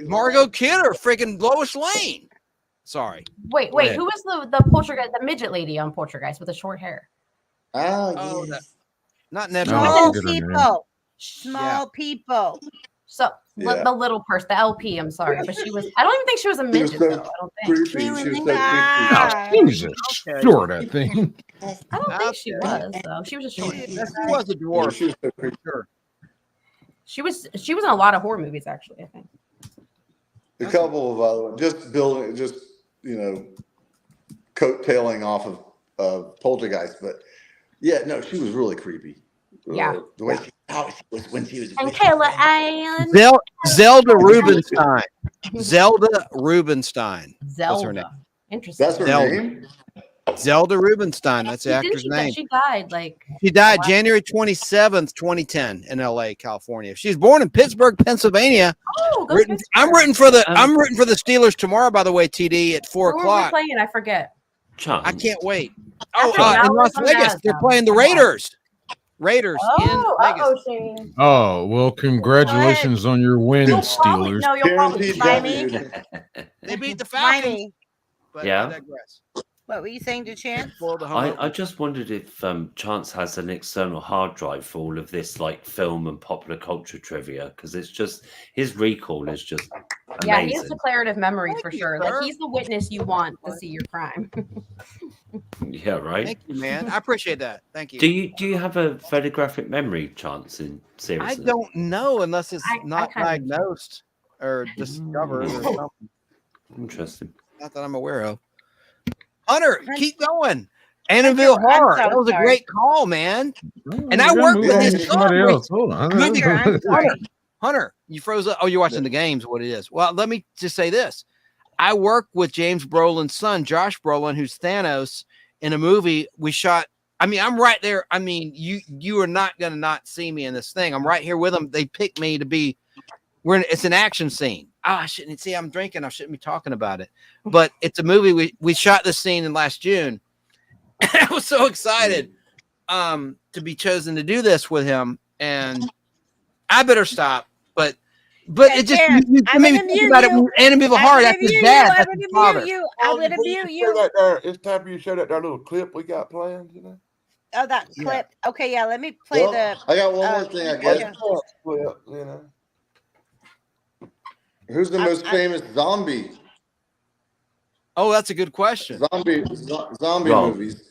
[SPEAKER 3] Margot Kidder, freaking Lois Lane. Sorry.
[SPEAKER 5] Wait,
[SPEAKER 3] ahead.
[SPEAKER 5] who was the Poltergeist, the midget lady on Poltergeist with the short hair?
[SPEAKER 3] Oh,
[SPEAKER 11] yes.
[SPEAKER 3] Not
[SPEAKER 7] No,
[SPEAKER 3] Nebula.
[SPEAKER 2] Small
[SPEAKER 7] forget her name.
[SPEAKER 2] people. Small people.
[SPEAKER 5] So
[SPEAKER 11] Yeah.
[SPEAKER 5] the little person, the LP. I'm sorry, but she was. I don't even think she was a
[SPEAKER 11] She was
[SPEAKER 5] midget
[SPEAKER 11] so
[SPEAKER 5] though. I don't think.
[SPEAKER 11] creepy. She was so creepy.
[SPEAKER 2] Ah.
[SPEAKER 7] Jesus, short that thing.
[SPEAKER 5] I don't think she was though. She was just short.
[SPEAKER 3] She was a dwarf.
[SPEAKER 11] She was so creepy.
[SPEAKER 3] Sure.
[SPEAKER 5] She was in a lot of horror movies actually. I think.
[SPEAKER 11] A couple of other ones, just coattailing off of Poltergeist, but yeah, no, she was really creepy.
[SPEAKER 5] Yeah.
[SPEAKER 11] The way how she was when she was.
[SPEAKER 5] And Kayla Island.
[SPEAKER 3] Zelda Rubinstein. Zelda Rubinstein. That's her name.
[SPEAKER 5] Zelda. Interesting.
[SPEAKER 11] That's her
[SPEAKER 3] Zelda.
[SPEAKER 11] name.
[SPEAKER 3] Zelda Rubinstein. That's the
[SPEAKER 5] Didn't
[SPEAKER 3] actor's
[SPEAKER 5] she,
[SPEAKER 3] name.
[SPEAKER 5] She died like.
[SPEAKER 3] She died January 27th, 2010 in LA, California. She's born in Pittsburgh, Pennsylvania.
[SPEAKER 5] Oh, go
[SPEAKER 3] I'm rooting for the Steelers tomorrow, by the way, TD, at 4
[SPEAKER 5] Who are we
[SPEAKER 3] o'clock.
[SPEAKER 5] playing? I forget.
[SPEAKER 3] I can't wait. Oh,
[SPEAKER 5] That's
[SPEAKER 3] in Las
[SPEAKER 5] Dallas,
[SPEAKER 3] Vegas,
[SPEAKER 5] I'm
[SPEAKER 3] they're
[SPEAKER 5] mad.
[SPEAKER 3] playing the Raiders. Raiders in
[SPEAKER 5] Oh,
[SPEAKER 3] Vegas.
[SPEAKER 5] Shane.
[SPEAKER 7] Oh, well, congratulations on your win, Steelers.
[SPEAKER 5] No, you'll probably
[SPEAKER 11] Guaranteed
[SPEAKER 5] buy
[SPEAKER 11] W.
[SPEAKER 5] me.
[SPEAKER 3] They beat the Falcons.
[SPEAKER 2] Smiley.
[SPEAKER 3] But
[SPEAKER 4] Yeah.
[SPEAKER 3] I digress.
[SPEAKER 2] What were you saying to Chance?
[SPEAKER 4] I just wondered if Chance has an external hard drive for all of this like film and popular culture trivia, because it's just his recall is just amazing.
[SPEAKER 5] Yeah, he has declarative memories for sure.
[SPEAKER 3] sir.
[SPEAKER 5] Like he's the witness you want to see your crime.
[SPEAKER 4] Yeah, right.
[SPEAKER 3] Thank you, man. I appreciate that. Thank you.
[SPEAKER 4] Do you have a photographic memory, Chance? In
[SPEAKER 3] I
[SPEAKER 4] seriously,
[SPEAKER 3] don't know unless it's
[SPEAKER 5] I
[SPEAKER 3] not
[SPEAKER 5] kind of-
[SPEAKER 3] diagnosed or discovered or something.
[SPEAKER 4] Interesting.
[SPEAKER 3] Not that I'm aware of. Hunter, keep going.
[SPEAKER 2] Hunter,
[SPEAKER 3] Annabelle
[SPEAKER 2] I'm
[SPEAKER 3] Horror.
[SPEAKER 2] so
[SPEAKER 3] That was a
[SPEAKER 2] sorry.
[SPEAKER 3] great call, man.
[SPEAKER 7] Oh,
[SPEAKER 3] And I
[SPEAKER 7] we gotta
[SPEAKER 3] worked
[SPEAKER 7] move
[SPEAKER 3] with
[SPEAKER 7] on
[SPEAKER 3] this
[SPEAKER 7] to somebody
[SPEAKER 3] song.
[SPEAKER 7] else. Hold on.
[SPEAKER 2] Hunter, I'm sorry.
[SPEAKER 3] Hunter, you froze up. Oh, you're watching the games. What it is? Well, let me just say this. I worked with James Brolin's son, Josh Brolin, who's Thanos, in a movie we shot. I mean, I'm right there. I mean, you are not going to not see me in this thing. I'm right here with them. They picked me to be. It's an action scene. Oh, I shouldn't see. I'm drinking. I shouldn't be talking about it. But it's a movie. We shot this scene in last June. I was so excited to be chosen to do this with him, and I better stop. But it just
[SPEAKER 2] Chance,
[SPEAKER 3] you
[SPEAKER 2] I'm
[SPEAKER 3] made me
[SPEAKER 2] gonna
[SPEAKER 3] think
[SPEAKER 2] mute
[SPEAKER 3] about it.
[SPEAKER 2] you.
[SPEAKER 3] Enemy of the
[SPEAKER 2] I'm
[SPEAKER 3] Heart.
[SPEAKER 2] gonna
[SPEAKER 3] That's his
[SPEAKER 2] mute
[SPEAKER 3] dad.
[SPEAKER 2] you. I'm
[SPEAKER 3] That's
[SPEAKER 2] gonna
[SPEAKER 3] his father.
[SPEAKER 2] mute you. I'm gonna mute you.
[SPEAKER 12] It's time for you to show that little clip we got planned, you know?
[SPEAKER 2] Oh, that
[SPEAKER 3] Yeah.
[SPEAKER 2] clip. Okay, yeah. Let me play
[SPEAKER 11] Well,
[SPEAKER 2] the.
[SPEAKER 11] I got one more thing, I guess.
[SPEAKER 2] yeah.
[SPEAKER 12] Clip, you know.
[SPEAKER 11] Who's the most famous zombie
[SPEAKER 3] Oh, that's a good question.
[SPEAKER 11] zombie
[SPEAKER 4] Rob.
[SPEAKER 11] movies?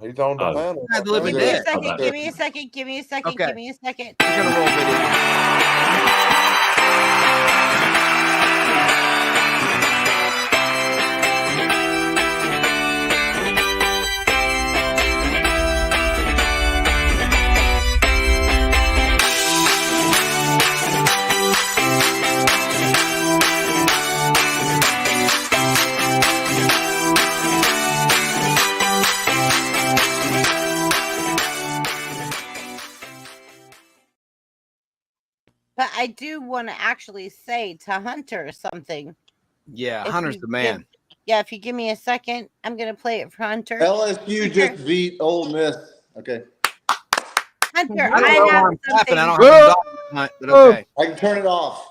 [SPEAKER 12] He's on the
[SPEAKER 4] Oh.
[SPEAKER 12] panel.
[SPEAKER 3] Night of the Living
[SPEAKER 11] Give
[SPEAKER 2] Give me a
[SPEAKER 3] Dead.
[SPEAKER 2] second.
[SPEAKER 11] Okay.
[SPEAKER 2] Give me a second. Give me a second.
[SPEAKER 3] Okay.
[SPEAKER 2] Give me a second.
[SPEAKER 3] We're gonna roll video.
[SPEAKER 2] But I do want to actually say to Hunter something.
[SPEAKER 3] Yeah,
[SPEAKER 2] If
[SPEAKER 3] Hunter's
[SPEAKER 2] you
[SPEAKER 3] the man.
[SPEAKER 2] Yeah, if you give me a second, I'm gonna play it for Hunter.
[SPEAKER 11] LSU just beat Ole Miss. Okay.
[SPEAKER 2] Hunter,
[SPEAKER 3] I don't
[SPEAKER 2] I
[SPEAKER 3] know why
[SPEAKER 2] have
[SPEAKER 3] I'm clapping. I
[SPEAKER 2] something.
[SPEAKER 3] don't have a dog tonight, but okay.
[SPEAKER 11] I can turn it off.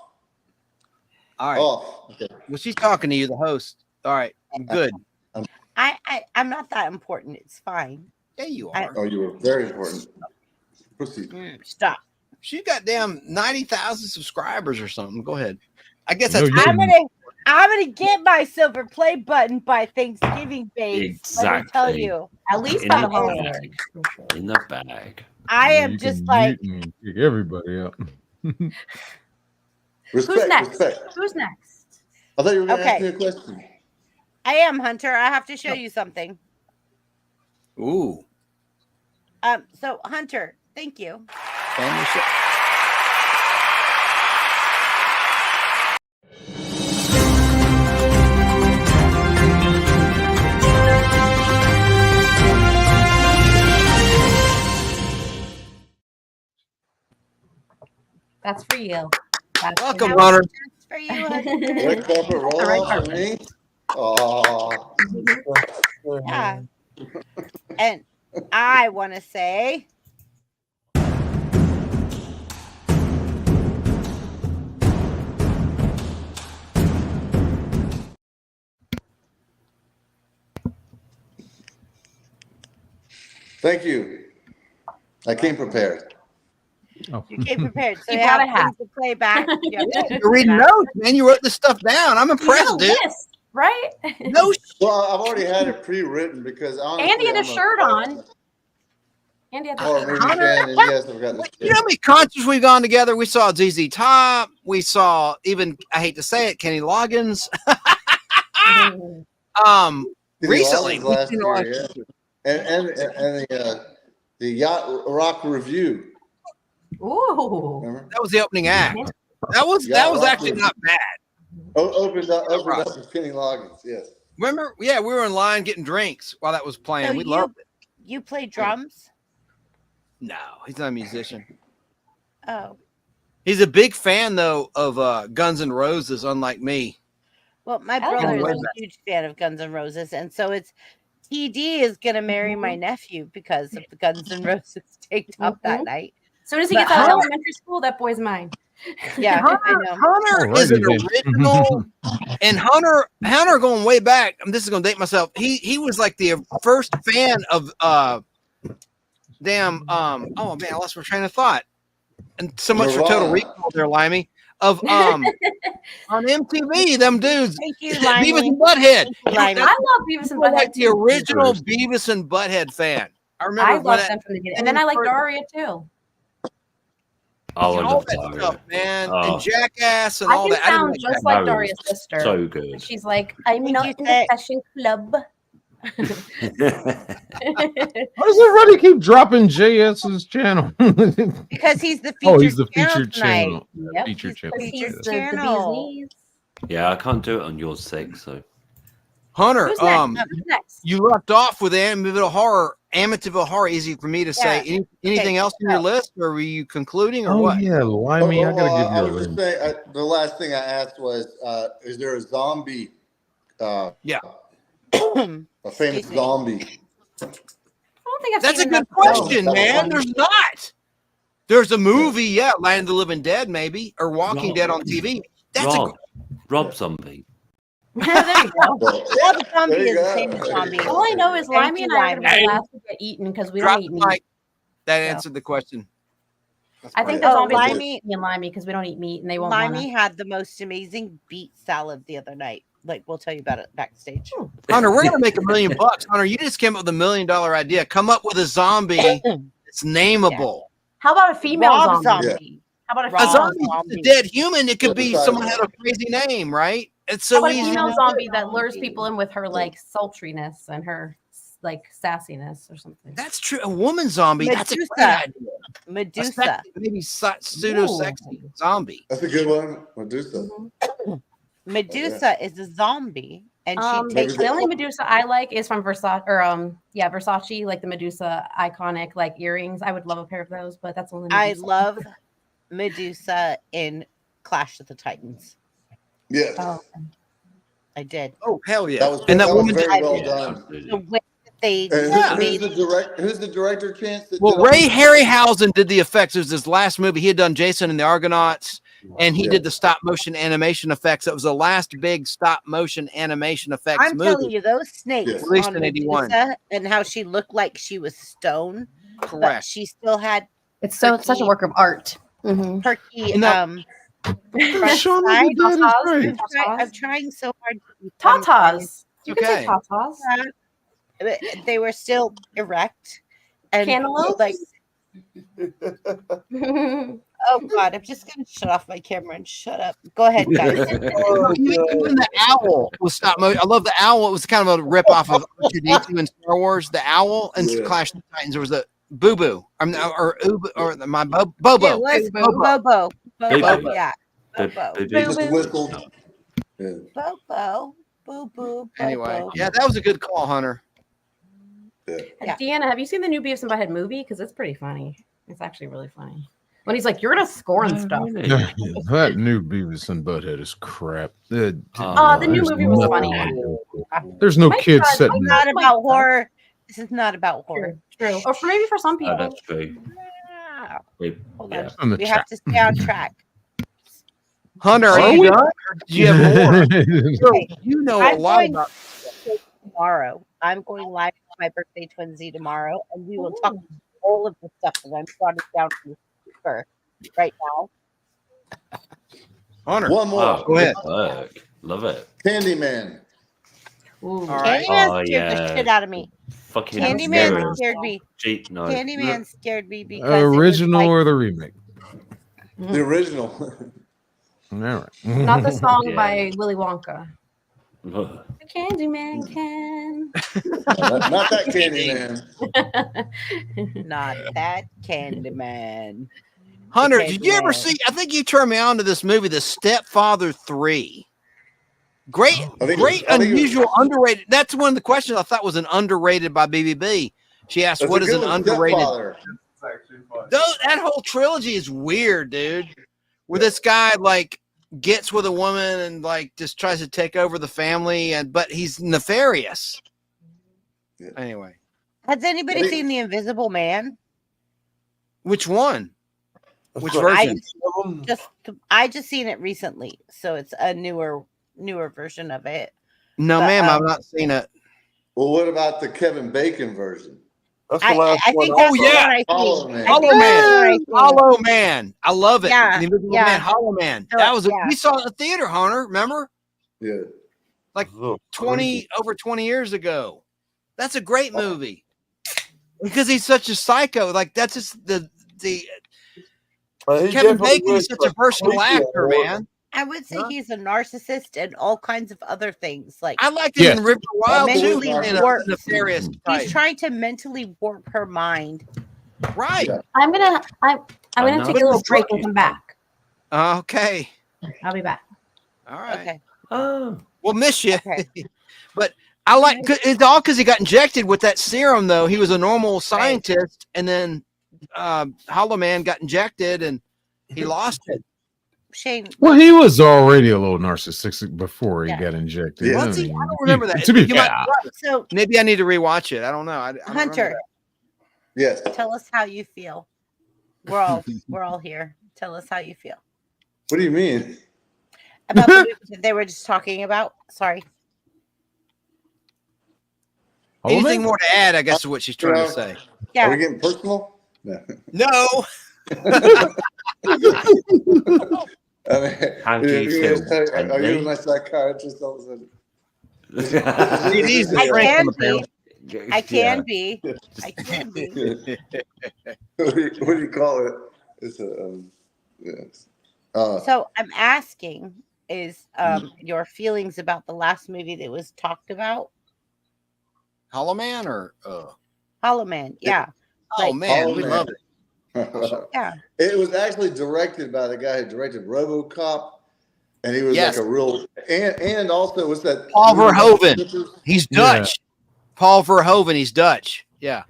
[SPEAKER 3] All right.
[SPEAKER 11] Off. Okay.
[SPEAKER 3] Well, she's talking to you, the host. All right. Good.
[SPEAKER 2] I'm not that important. It's fine.
[SPEAKER 3] Yeah, you
[SPEAKER 2] I-
[SPEAKER 3] are.
[SPEAKER 11] Oh, you were very important. Proceed.
[SPEAKER 2] Stop.
[SPEAKER 3] She's got damn 90,000 subscribers or something. Go ahead. I guess
[SPEAKER 7] No,
[SPEAKER 3] that's
[SPEAKER 7] you
[SPEAKER 2] I'm gonna get my silver play button by Thanksgiving, babes. Let me tell
[SPEAKER 4] Exactly.
[SPEAKER 2] you.
[SPEAKER 5] At least
[SPEAKER 4] In
[SPEAKER 5] by
[SPEAKER 4] the
[SPEAKER 5] the holidays.
[SPEAKER 4] bag. In the bag.
[SPEAKER 2] I
[SPEAKER 7] know,
[SPEAKER 2] am
[SPEAKER 7] you
[SPEAKER 2] just
[SPEAKER 7] can
[SPEAKER 2] like
[SPEAKER 7] mute and kick everybody out.
[SPEAKER 11] Respect.
[SPEAKER 5] Who's next?
[SPEAKER 11] Respect.
[SPEAKER 5] Who's next?
[SPEAKER 11] I thought you were going to ask
[SPEAKER 2] Okay.
[SPEAKER 11] me a question.
[SPEAKER 2] I am Hunter. I have to show you something.
[SPEAKER 3] Ooh.
[SPEAKER 2] So Hunter, thank you.
[SPEAKER 3] Family show.
[SPEAKER 5] That's for you. That's
[SPEAKER 3] Welcome,
[SPEAKER 5] for you.
[SPEAKER 3] Hunter.
[SPEAKER 2] That's for you, Hunter.
[SPEAKER 11] Red carpet roll
[SPEAKER 5] Red
[SPEAKER 11] off for me. Oh.
[SPEAKER 2] Yeah. And I want to say
[SPEAKER 11] Thank you. I came prepared.
[SPEAKER 7] Oh.
[SPEAKER 2] you came prepared. So
[SPEAKER 5] You
[SPEAKER 2] you
[SPEAKER 5] brought
[SPEAKER 2] have
[SPEAKER 5] a hat.
[SPEAKER 2] things to play back. You have things to
[SPEAKER 3] You're reading
[SPEAKER 2] play back.
[SPEAKER 3] notes, man. You wrote this stuff down. I'm
[SPEAKER 5] You
[SPEAKER 3] impressed,
[SPEAKER 5] got a
[SPEAKER 3] dude.
[SPEAKER 5] list, right?
[SPEAKER 3] No
[SPEAKER 11] Well, I've already had it pre-written because honestly,
[SPEAKER 5] Andy had a
[SPEAKER 11] I'm
[SPEAKER 5] shirt on. Andy had the
[SPEAKER 11] horror
[SPEAKER 5] shirt
[SPEAKER 11] movie
[SPEAKER 5] on.
[SPEAKER 11] fan, and yes, I've got this.
[SPEAKER 3] You know how many concerts we've gone together? We saw ZZ Top. We saw even, I hate to say it, Kenny Loggins. Recently,
[SPEAKER 11] Loggins
[SPEAKER 3] we've
[SPEAKER 11] last
[SPEAKER 3] seen a lot
[SPEAKER 11] year,
[SPEAKER 3] of
[SPEAKER 11] yeah. and the Yacht Rock Review.
[SPEAKER 5] Ooh.
[SPEAKER 11] Remember?
[SPEAKER 3] that was the opening act. That was
[SPEAKER 11] Yacht Rock
[SPEAKER 3] actually
[SPEAKER 11] Review.
[SPEAKER 3] not bad.
[SPEAKER 11] Opened up with Kenny Loggins. Yes.
[SPEAKER 3] Remember? Yeah, we were in line getting drinks while that was playing.
[SPEAKER 2] So
[SPEAKER 3] We loved it.
[SPEAKER 2] you play drums?
[SPEAKER 3] No, he's not a musician.
[SPEAKER 2] Oh.
[SPEAKER 3] He's a big fan though of Guns N' Roses, unlike me.
[SPEAKER 2] Well, my
[SPEAKER 5] I like
[SPEAKER 2] brother is
[SPEAKER 5] Guns
[SPEAKER 2] a
[SPEAKER 5] N' Roses.
[SPEAKER 2] huge fan of Guns N' Roses, and so it's TD is gonna marry my nephew because of the Guns N' Roses tank top that night.
[SPEAKER 5] As soon as he
[SPEAKER 2] But
[SPEAKER 5] gets out of
[SPEAKER 2] Hunter-
[SPEAKER 5] elementary school, that boy's mine.
[SPEAKER 2] Yeah, I know.
[SPEAKER 3] Hunter is an
[SPEAKER 7] Alrighty then.
[SPEAKER 3] original, and Hunter going way back. This is gonna date myself. He was like the first fan of oh man, I lost my train of thought. And so much for Total Recall there, Limey. Of on MTV, them dudes.
[SPEAKER 2] Thank you,
[SPEAKER 3] Beavis
[SPEAKER 2] Limey.
[SPEAKER 3] and Butthead.
[SPEAKER 2] Thank you, Limey.
[SPEAKER 5] I love Beavis and
[SPEAKER 3] We're
[SPEAKER 5] Butthead
[SPEAKER 3] like the
[SPEAKER 5] too.
[SPEAKER 3] original Beavis and Butthead fan. I remember
[SPEAKER 5] I
[SPEAKER 3] when
[SPEAKER 5] love
[SPEAKER 3] that,
[SPEAKER 5] them from the beginning. And then I like Daria too.
[SPEAKER 4] Oh, I
[SPEAKER 3] all
[SPEAKER 4] love
[SPEAKER 3] that
[SPEAKER 4] Daria.
[SPEAKER 3] stuff, man,
[SPEAKER 4] Oh.
[SPEAKER 3] and Jackass and
[SPEAKER 5] I
[SPEAKER 3] all
[SPEAKER 5] can
[SPEAKER 3] that. I didn't
[SPEAKER 5] sound
[SPEAKER 3] like
[SPEAKER 5] just
[SPEAKER 3] that.
[SPEAKER 5] like
[SPEAKER 4] Daria
[SPEAKER 5] Daria's
[SPEAKER 4] was
[SPEAKER 5] sister.
[SPEAKER 4] So good.
[SPEAKER 5] She's like, I'm
[SPEAKER 2] Did
[SPEAKER 5] not
[SPEAKER 2] you
[SPEAKER 5] in
[SPEAKER 2] say-
[SPEAKER 5] the fashion club.
[SPEAKER 7] Why does everybody keep dropping JS's channel?
[SPEAKER 2] Because he's the featured,
[SPEAKER 7] He's the
[SPEAKER 2] channel
[SPEAKER 7] featured
[SPEAKER 2] tonight.
[SPEAKER 7] channel.
[SPEAKER 5] Yep.
[SPEAKER 7] Featured
[SPEAKER 2] He's
[SPEAKER 7] channel.
[SPEAKER 2] the
[SPEAKER 5] He's
[SPEAKER 2] featured
[SPEAKER 5] the bee's
[SPEAKER 2] channel.
[SPEAKER 5] knees.
[SPEAKER 4] Yeah, I can't do it on your sake, so
[SPEAKER 3] Hunter,
[SPEAKER 5] Who's next? Who's next?
[SPEAKER 3] you left off with Amityville Horror. Easy for me to say.
[SPEAKER 2] Yeah.
[SPEAKER 3] Anything
[SPEAKER 2] Okay,
[SPEAKER 3] else on your
[SPEAKER 2] so-
[SPEAKER 3] list, or were you concluding, or
[SPEAKER 7] Oh
[SPEAKER 3] what?
[SPEAKER 7] yeah, Limey, I gotta
[SPEAKER 11] I
[SPEAKER 7] give you a
[SPEAKER 11] was just
[SPEAKER 7] ring.
[SPEAKER 11] saying, the last thing I asked was, is there a zombie?
[SPEAKER 3] Yeah.
[SPEAKER 11] A famous
[SPEAKER 2] Excuse me.
[SPEAKER 11] zombie.
[SPEAKER 5] I don't think I've
[SPEAKER 3] That's a
[SPEAKER 5] seen
[SPEAKER 3] good
[SPEAKER 5] enough
[SPEAKER 3] question,
[SPEAKER 5] films.
[SPEAKER 3] man. There's not. There's a movie, yeah, Land of the Living Dead, maybe, or Walking
[SPEAKER 4] Rob.
[SPEAKER 3] Dead on TV. That's
[SPEAKER 4] Rob Zombie.
[SPEAKER 5] There you go.
[SPEAKER 2] Well, the zombie
[SPEAKER 11] There you
[SPEAKER 2] is a
[SPEAKER 11] go.
[SPEAKER 2] famous zombie.
[SPEAKER 5] All I know is
[SPEAKER 2] Thank
[SPEAKER 5] Limey
[SPEAKER 2] you,
[SPEAKER 5] and I are going to be
[SPEAKER 3] Limey.
[SPEAKER 5] the last to get eaten because we
[SPEAKER 3] Drop
[SPEAKER 5] don't eat
[SPEAKER 3] the
[SPEAKER 5] meat.
[SPEAKER 3] mic. That
[SPEAKER 5] Yeah.
[SPEAKER 3] answered the question.
[SPEAKER 5] I think
[SPEAKER 2] Oh,
[SPEAKER 5] the zombies will
[SPEAKER 2] Limey-
[SPEAKER 5] eat me and Limey because we don't eat meat and they won't
[SPEAKER 2] Limey
[SPEAKER 5] want
[SPEAKER 2] had the most amazing beet salad the other night. Like, we'll tell you about it backstage.
[SPEAKER 3] Hunter, we're gonna make $1 million. Hunter, you just came up with $1 million idea. Come up with a zombie that's nameable.
[SPEAKER 5] How about a female
[SPEAKER 2] Rob
[SPEAKER 5] zombie?
[SPEAKER 2] zombie.
[SPEAKER 5] How about a
[SPEAKER 2] Rob
[SPEAKER 3] A
[SPEAKER 5] female
[SPEAKER 3] zombie,
[SPEAKER 2] zombie.
[SPEAKER 3] a dead human. It could be
[SPEAKER 11] Besides
[SPEAKER 3] someone
[SPEAKER 11] that.
[SPEAKER 3] had a crazy name, right? It's
[SPEAKER 5] How
[SPEAKER 3] so
[SPEAKER 5] about a
[SPEAKER 3] easy.
[SPEAKER 5] female
[SPEAKER 3] to
[SPEAKER 5] zombie
[SPEAKER 3] do.
[SPEAKER 5] that lures people in with her like sultriness and her like sassiness or something?
[SPEAKER 3] That's true. A woman zombie. That's a great
[SPEAKER 2] Medusa.
[SPEAKER 3] idea. A
[SPEAKER 2] Medusa.
[SPEAKER 3] sexy, maybe pseudo sexy zombie.
[SPEAKER 11] That's a good one. Medusa.
[SPEAKER 2] Medusa is a zombie, and she takes
[SPEAKER 5] the only Medusa I like is from Versace, or Versace, like the Medusa iconic like earrings. I would love a pair of those, but that's only.
[SPEAKER 2] I
[SPEAKER 5] Medusa.
[SPEAKER 2] love Medusa in Clash of the Titans.
[SPEAKER 11] Yes.
[SPEAKER 5] Oh,
[SPEAKER 2] I did.
[SPEAKER 3] Oh hell yeah!
[SPEAKER 11] That was,
[SPEAKER 3] and that
[SPEAKER 11] that
[SPEAKER 3] woman
[SPEAKER 11] was very
[SPEAKER 2] I
[SPEAKER 11] well
[SPEAKER 2] did.
[SPEAKER 11] done.
[SPEAKER 2] The way that They
[SPEAKER 11] And
[SPEAKER 2] made
[SPEAKER 11] who's the director, Chance? That
[SPEAKER 3] Well,
[SPEAKER 11] did all
[SPEAKER 3] Ray
[SPEAKER 11] this?
[SPEAKER 3] Harryhausen did the effects. It was his last movie. He had done Jason and the Argonauts, and he
[SPEAKER 11] Yeah.
[SPEAKER 3] did the stop motion animation effects. It was the last big stop motion animation effects
[SPEAKER 2] I'm
[SPEAKER 3] movie.
[SPEAKER 2] telling you, those snakes
[SPEAKER 11] Yes.
[SPEAKER 3] Released
[SPEAKER 2] on
[SPEAKER 3] in 81.
[SPEAKER 2] Medusa and how she looked like she was stone, but
[SPEAKER 3] Correct.
[SPEAKER 2] she still had
[SPEAKER 5] It's such a work of art. Mm-hmm.
[SPEAKER 2] perky
[SPEAKER 3] And that-
[SPEAKER 2] front
[SPEAKER 7] Shaun of
[SPEAKER 2] side.
[SPEAKER 7] the Dead is great.
[SPEAKER 2] I'm trying so hard to become
[SPEAKER 5] Tatas. You can
[SPEAKER 3] Okay.
[SPEAKER 5] say tatas.
[SPEAKER 2] but they were still erect and
[SPEAKER 5] Cantaloupes?
[SPEAKER 2] like, oh god, I'm just gonna shut off my camera and shut up. Go ahead, guys.
[SPEAKER 3] Even the owl was stop motion. I love the owl. It was kind of a rip off of R2D2 in Star Wars. The owl and
[SPEAKER 11] Yeah.
[SPEAKER 3] Clash of the Titans. There was a Boo Boo, or my Bobo.
[SPEAKER 2] It was Bobo.
[SPEAKER 4] Bobo.
[SPEAKER 2] Yeah.
[SPEAKER 4] Bo-
[SPEAKER 2] Bobo.
[SPEAKER 4] Bo-
[SPEAKER 11] Just
[SPEAKER 4] Bo-
[SPEAKER 11] whistled. Yeah.
[SPEAKER 2] Bobo. Boo boo.
[SPEAKER 3] Anyway,
[SPEAKER 2] Bobo.
[SPEAKER 3] yeah, that was a good call, Hunter.
[SPEAKER 2] Yeah.
[SPEAKER 5] Deanna, have you seen the new Beavis and Butthead movie? Because it's pretty funny. It's actually really funny. When he's like, "You're gonna score and stuff."
[SPEAKER 7] That new Beavis and Butthead is crap.
[SPEAKER 5] The new movie was funny.
[SPEAKER 7] There's no
[SPEAKER 5] My
[SPEAKER 7] kids
[SPEAKER 5] God,
[SPEAKER 7] sitting
[SPEAKER 2] It's
[SPEAKER 7] there.
[SPEAKER 2] not about horror. This is not about horror.
[SPEAKER 5] True. Or maybe for some
[SPEAKER 4] Oh,
[SPEAKER 5] people.
[SPEAKER 4] that's true.
[SPEAKER 2] Yeah. Hold
[SPEAKER 4] Yeah.
[SPEAKER 2] on. We have to stay on track.
[SPEAKER 3] Hunter,
[SPEAKER 7] Are
[SPEAKER 3] are you
[SPEAKER 7] we?
[SPEAKER 3] done? Or do you have more? So, you know a
[SPEAKER 2] I'm
[SPEAKER 3] lot
[SPEAKER 2] going
[SPEAKER 3] about.
[SPEAKER 2] tomorrow. I'm going live with my birthday twinsy tomorrow, and we will talk all of the stuff that I'm jotting down from the speaker right now.
[SPEAKER 3] Hunter,
[SPEAKER 11] One more.
[SPEAKER 4] Wow,
[SPEAKER 3] go ahead.
[SPEAKER 4] good work. Love it.
[SPEAKER 11] Candyman.
[SPEAKER 5] Ooh.
[SPEAKER 3] All right.
[SPEAKER 2] Candyman
[SPEAKER 4] Oh,
[SPEAKER 2] scared
[SPEAKER 4] yeah.
[SPEAKER 2] the shit out of me.
[SPEAKER 4] Fucking
[SPEAKER 2] Candyman
[SPEAKER 4] mirrors.
[SPEAKER 2] scared me.
[SPEAKER 4] Cheat, no.
[SPEAKER 2] Candyman scared me because it was
[SPEAKER 7] Original
[SPEAKER 2] like,
[SPEAKER 7] or the remake?
[SPEAKER 11] The original.
[SPEAKER 7] All right.
[SPEAKER 5] Not the song
[SPEAKER 4] Yeah.
[SPEAKER 5] by Willy Wonka.
[SPEAKER 4] Ugh.
[SPEAKER 5] The Candyman can.
[SPEAKER 11] not that Candyman.
[SPEAKER 2] not that Candyman.
[SPEAKER 3] Hunter,
[SPEAKER 2] Okay,
[SPEAKER 3] did you ever
[SPEAKER 2] man.
[SPEAKER 3] see? I think you turned me on to this movie, The Stepfather 3. Great,
[SPEAKER 11] I think
[SPEAKER 3] great,
[SPEAKER 11] it was-
[SPEAKER 3] unusual, underrated. That's one of the questions I thought was an underrated by BBB. She asked,
[SPEAKER 11] That's
[SPEAKER 3] "What
[SPEAKER 11] a
[SPEAKER 3] is
[SPEAKER 11] good
[SPEAKER 3] an
[SPEAKER 11] one,
[SPEAKER 3] underrated?"
[SPEAKER 11] Stepfather.
[SPEAKER 3] That whole trilogy is weird, dude. Where this guy like gets with a woman and like just tries to take over the family, but he's nefarious.
[SPEAKER 11] Yeah.
[SPEAKER 3] Anyway,
[SPEAKER 2] Has anybody
[SPEAKER 11] I think-
[SPEAKER 2] seen The Invisible Man?
[SPEAKER 3] which one? Which
[SPEAKER 12] That's
[SPEAKER 3] version?
[SPEAKER 2] I just seen it recently, so it's a newer version of it.
[SPEAKER 3] No,
[SPEAKER 2] But,
[SPEAKER 3] ma'am, I've not seen it.
[SPEAKER 11] Well, what about the Kevin Bacon version?
[SPEAKER 12] That's the
[SPEAKER 2] I
[SPEAKER 12] last one.
[SPEAKER 2] think
[SPEAKER 3] Oh,
[SPEAKER 2] that's the
[SPEAKER 3] yeah.
[SPEAKER 2] one I
[SPEAKER 11] Hollow
[SPEAKER 2] seen.
[SPEAKER 11] Man.
[SPEAKER 2] I think
[SPEAKER 3] Hollow
[SPEAKER 2] that's
[SPEAKER 3] Man.
[SPEAKER 2] the one I seen.
[SPEAKER 3] Hollow Man. I love it.
[SPEAKER 2] Yeah,
[SPEAKER 3] The Invisible
[SPEAKER 2] yeah.
[SPEAKER 3] Man, Hollow Man.
[SPEAKER 2] No,
[SPEAKER 3] That was
[SPEAKER 2] yeah.
[SPEAKER 3] we saw it in the theater, Hunter. Remember?
[SPEAKER 11] Yeah.
[SPEAKER 3] Like
[SPEAKER 12] Ugh,
[SPEAKER 3] 20 years ago. That's a great movie. Because he's such a psycho. Like that's just the
[SPEAKER 12] He
[SPEAKER 3] Kevin
[SPEAKER 12] definitely
[SPEAKER 3] Bacon is
[SPEAKER 12] wins
[SPEAKER 3] such
[SPEAKER 12] the
[SPEAKER 3] a versatile
[SPEAKER 12] Creepy
[SPEAKER 3] actor,
[SPEAKER 12] Award.
[SPEAKER 3] man.
[SPEAKER 2] I would say
[SPEAKER 3] Huh?
[SPEAKER 2] he's a narcissist and all kinds of other things. Like
[SPEAKER 3] I liked him
[SPEAKER 7] Yes.
[SPEAKER 3] in River Wild too,
[SPEAKER 2] mentally
[SPEAKER 3] being a
[SPEAKER 2] warped.
[SPEAKER 3] nefarious type.
[SPEAKER 2] He's trying to mentally warp her mind.
[SPEAKER 3] Right.
[SPEAKER 11] Yeah.
[SPEAKER 5] I'm gonna
[SPEAKER 4] know.
[SPEAKER 5] take a little break and come back.
[SPEAKER 3] Okay.
[SPEAKER 5] I'll be back.
[SPEAKER 3] All right.
[SPEAKER 2] Okay.
[SPEAKER 4] Oh.
[SPEAKER 3] We'll miss you.
[SPEAKER 2] Okay.
[SPEAKER 3] But I like it's all because he got injected with that serum, though. He was a normal scientist, and then Hollow Man got injected, and he lost it.
[SPEAKER 2] Shane.
[SPEAKER 7] Well, he was already a little narcissistic before he
[SPEAKER 2] Yeah.
[SPEAKER 7] got injected.
[SPEAKER 11] Yeah.
[SPEAKER 3] Was he? I don't remember that.
[SPEAKER 7] To be
[SPEAKER 3] You might
[SPEAKER 7] fair,
[SPEAKER 3] be right.
[SPEAKER 2] So
[SPEAKER 3] Maybe I need to rewatch it. I don't know. I don't remember
[SPEAKER 2] Hunter,
[SPEAKER 3] that.
[SPEAKER 11] Yes.
[SPEAKER 2] tell us how you feel. We're all here. Tell us how you feel
[SPEAKER 11] What do you mean?
[SPEAKER 2] about the movie that they were just talking about. Sorry.
[SPEAKER 7] Hollow
[SPEAKER 3] Anything
[SPEAKER 7] Man?
[SPEAKER 3] more to add? I guess is what she's trying to say.
[SPEAKER 11] Are
[SPEAKER 2] Yeah.
[SPEAKER 11] we getting personal? No.
[SPEAKER 3] No.
[SPEAKER 11] I mean,
[SPEAKER 4] How do you feel,
[SPEAKER 11] Are you
[SPEAKER 4] Andy?
[SPEAKER 11] my psychiatrist all of a sudden?
[SPEAKER 3] It is
[SPEAKER 2] I
[SPEAKER 3] the Frank
[SPEAKER 2] can
[SPEAKER 3] on the
[SPEAKER 2] be.
[SPEAKER 3] panel.
[SPEAKER 2] I can be. I can be.
[SPEAKER 11] What do you call it? It's a yes.
[SPEAKER 2] So I'm asking is your feelings about the last movie that was talked about?
[SPEAKER 3] Hollow Man or
[SPEAKER 2] Hollow Man. Yeah.
[SPEAKER 3] oh
[SPEAKER 2] Like-
[SPEAKER 3] man,
[SPEAKER 11] Hollow
[SPEAKER 3] we
[SPEAKER 11] Man.
[SPEAKER 3] love it.
[SPEAKER 2] Yeah.
[SPEAKER 11] It was actually directed by the guy who directed RoboCop, and he was
[SPEAKER 3] Yes.
[SPEAKER 11] like a real and also was that
[SPEAKER 3] Paul
[SPEAKER 11] movie about
[SPEAKER 3] Verhoeven.
[SPEAKER 11] strippers?
[SPEAKER 3] He's
[SPEAKER 7] Yeah.
[SPEAKER 3] Dutch. Paul Verhoeven. He's Dutch. Yeah.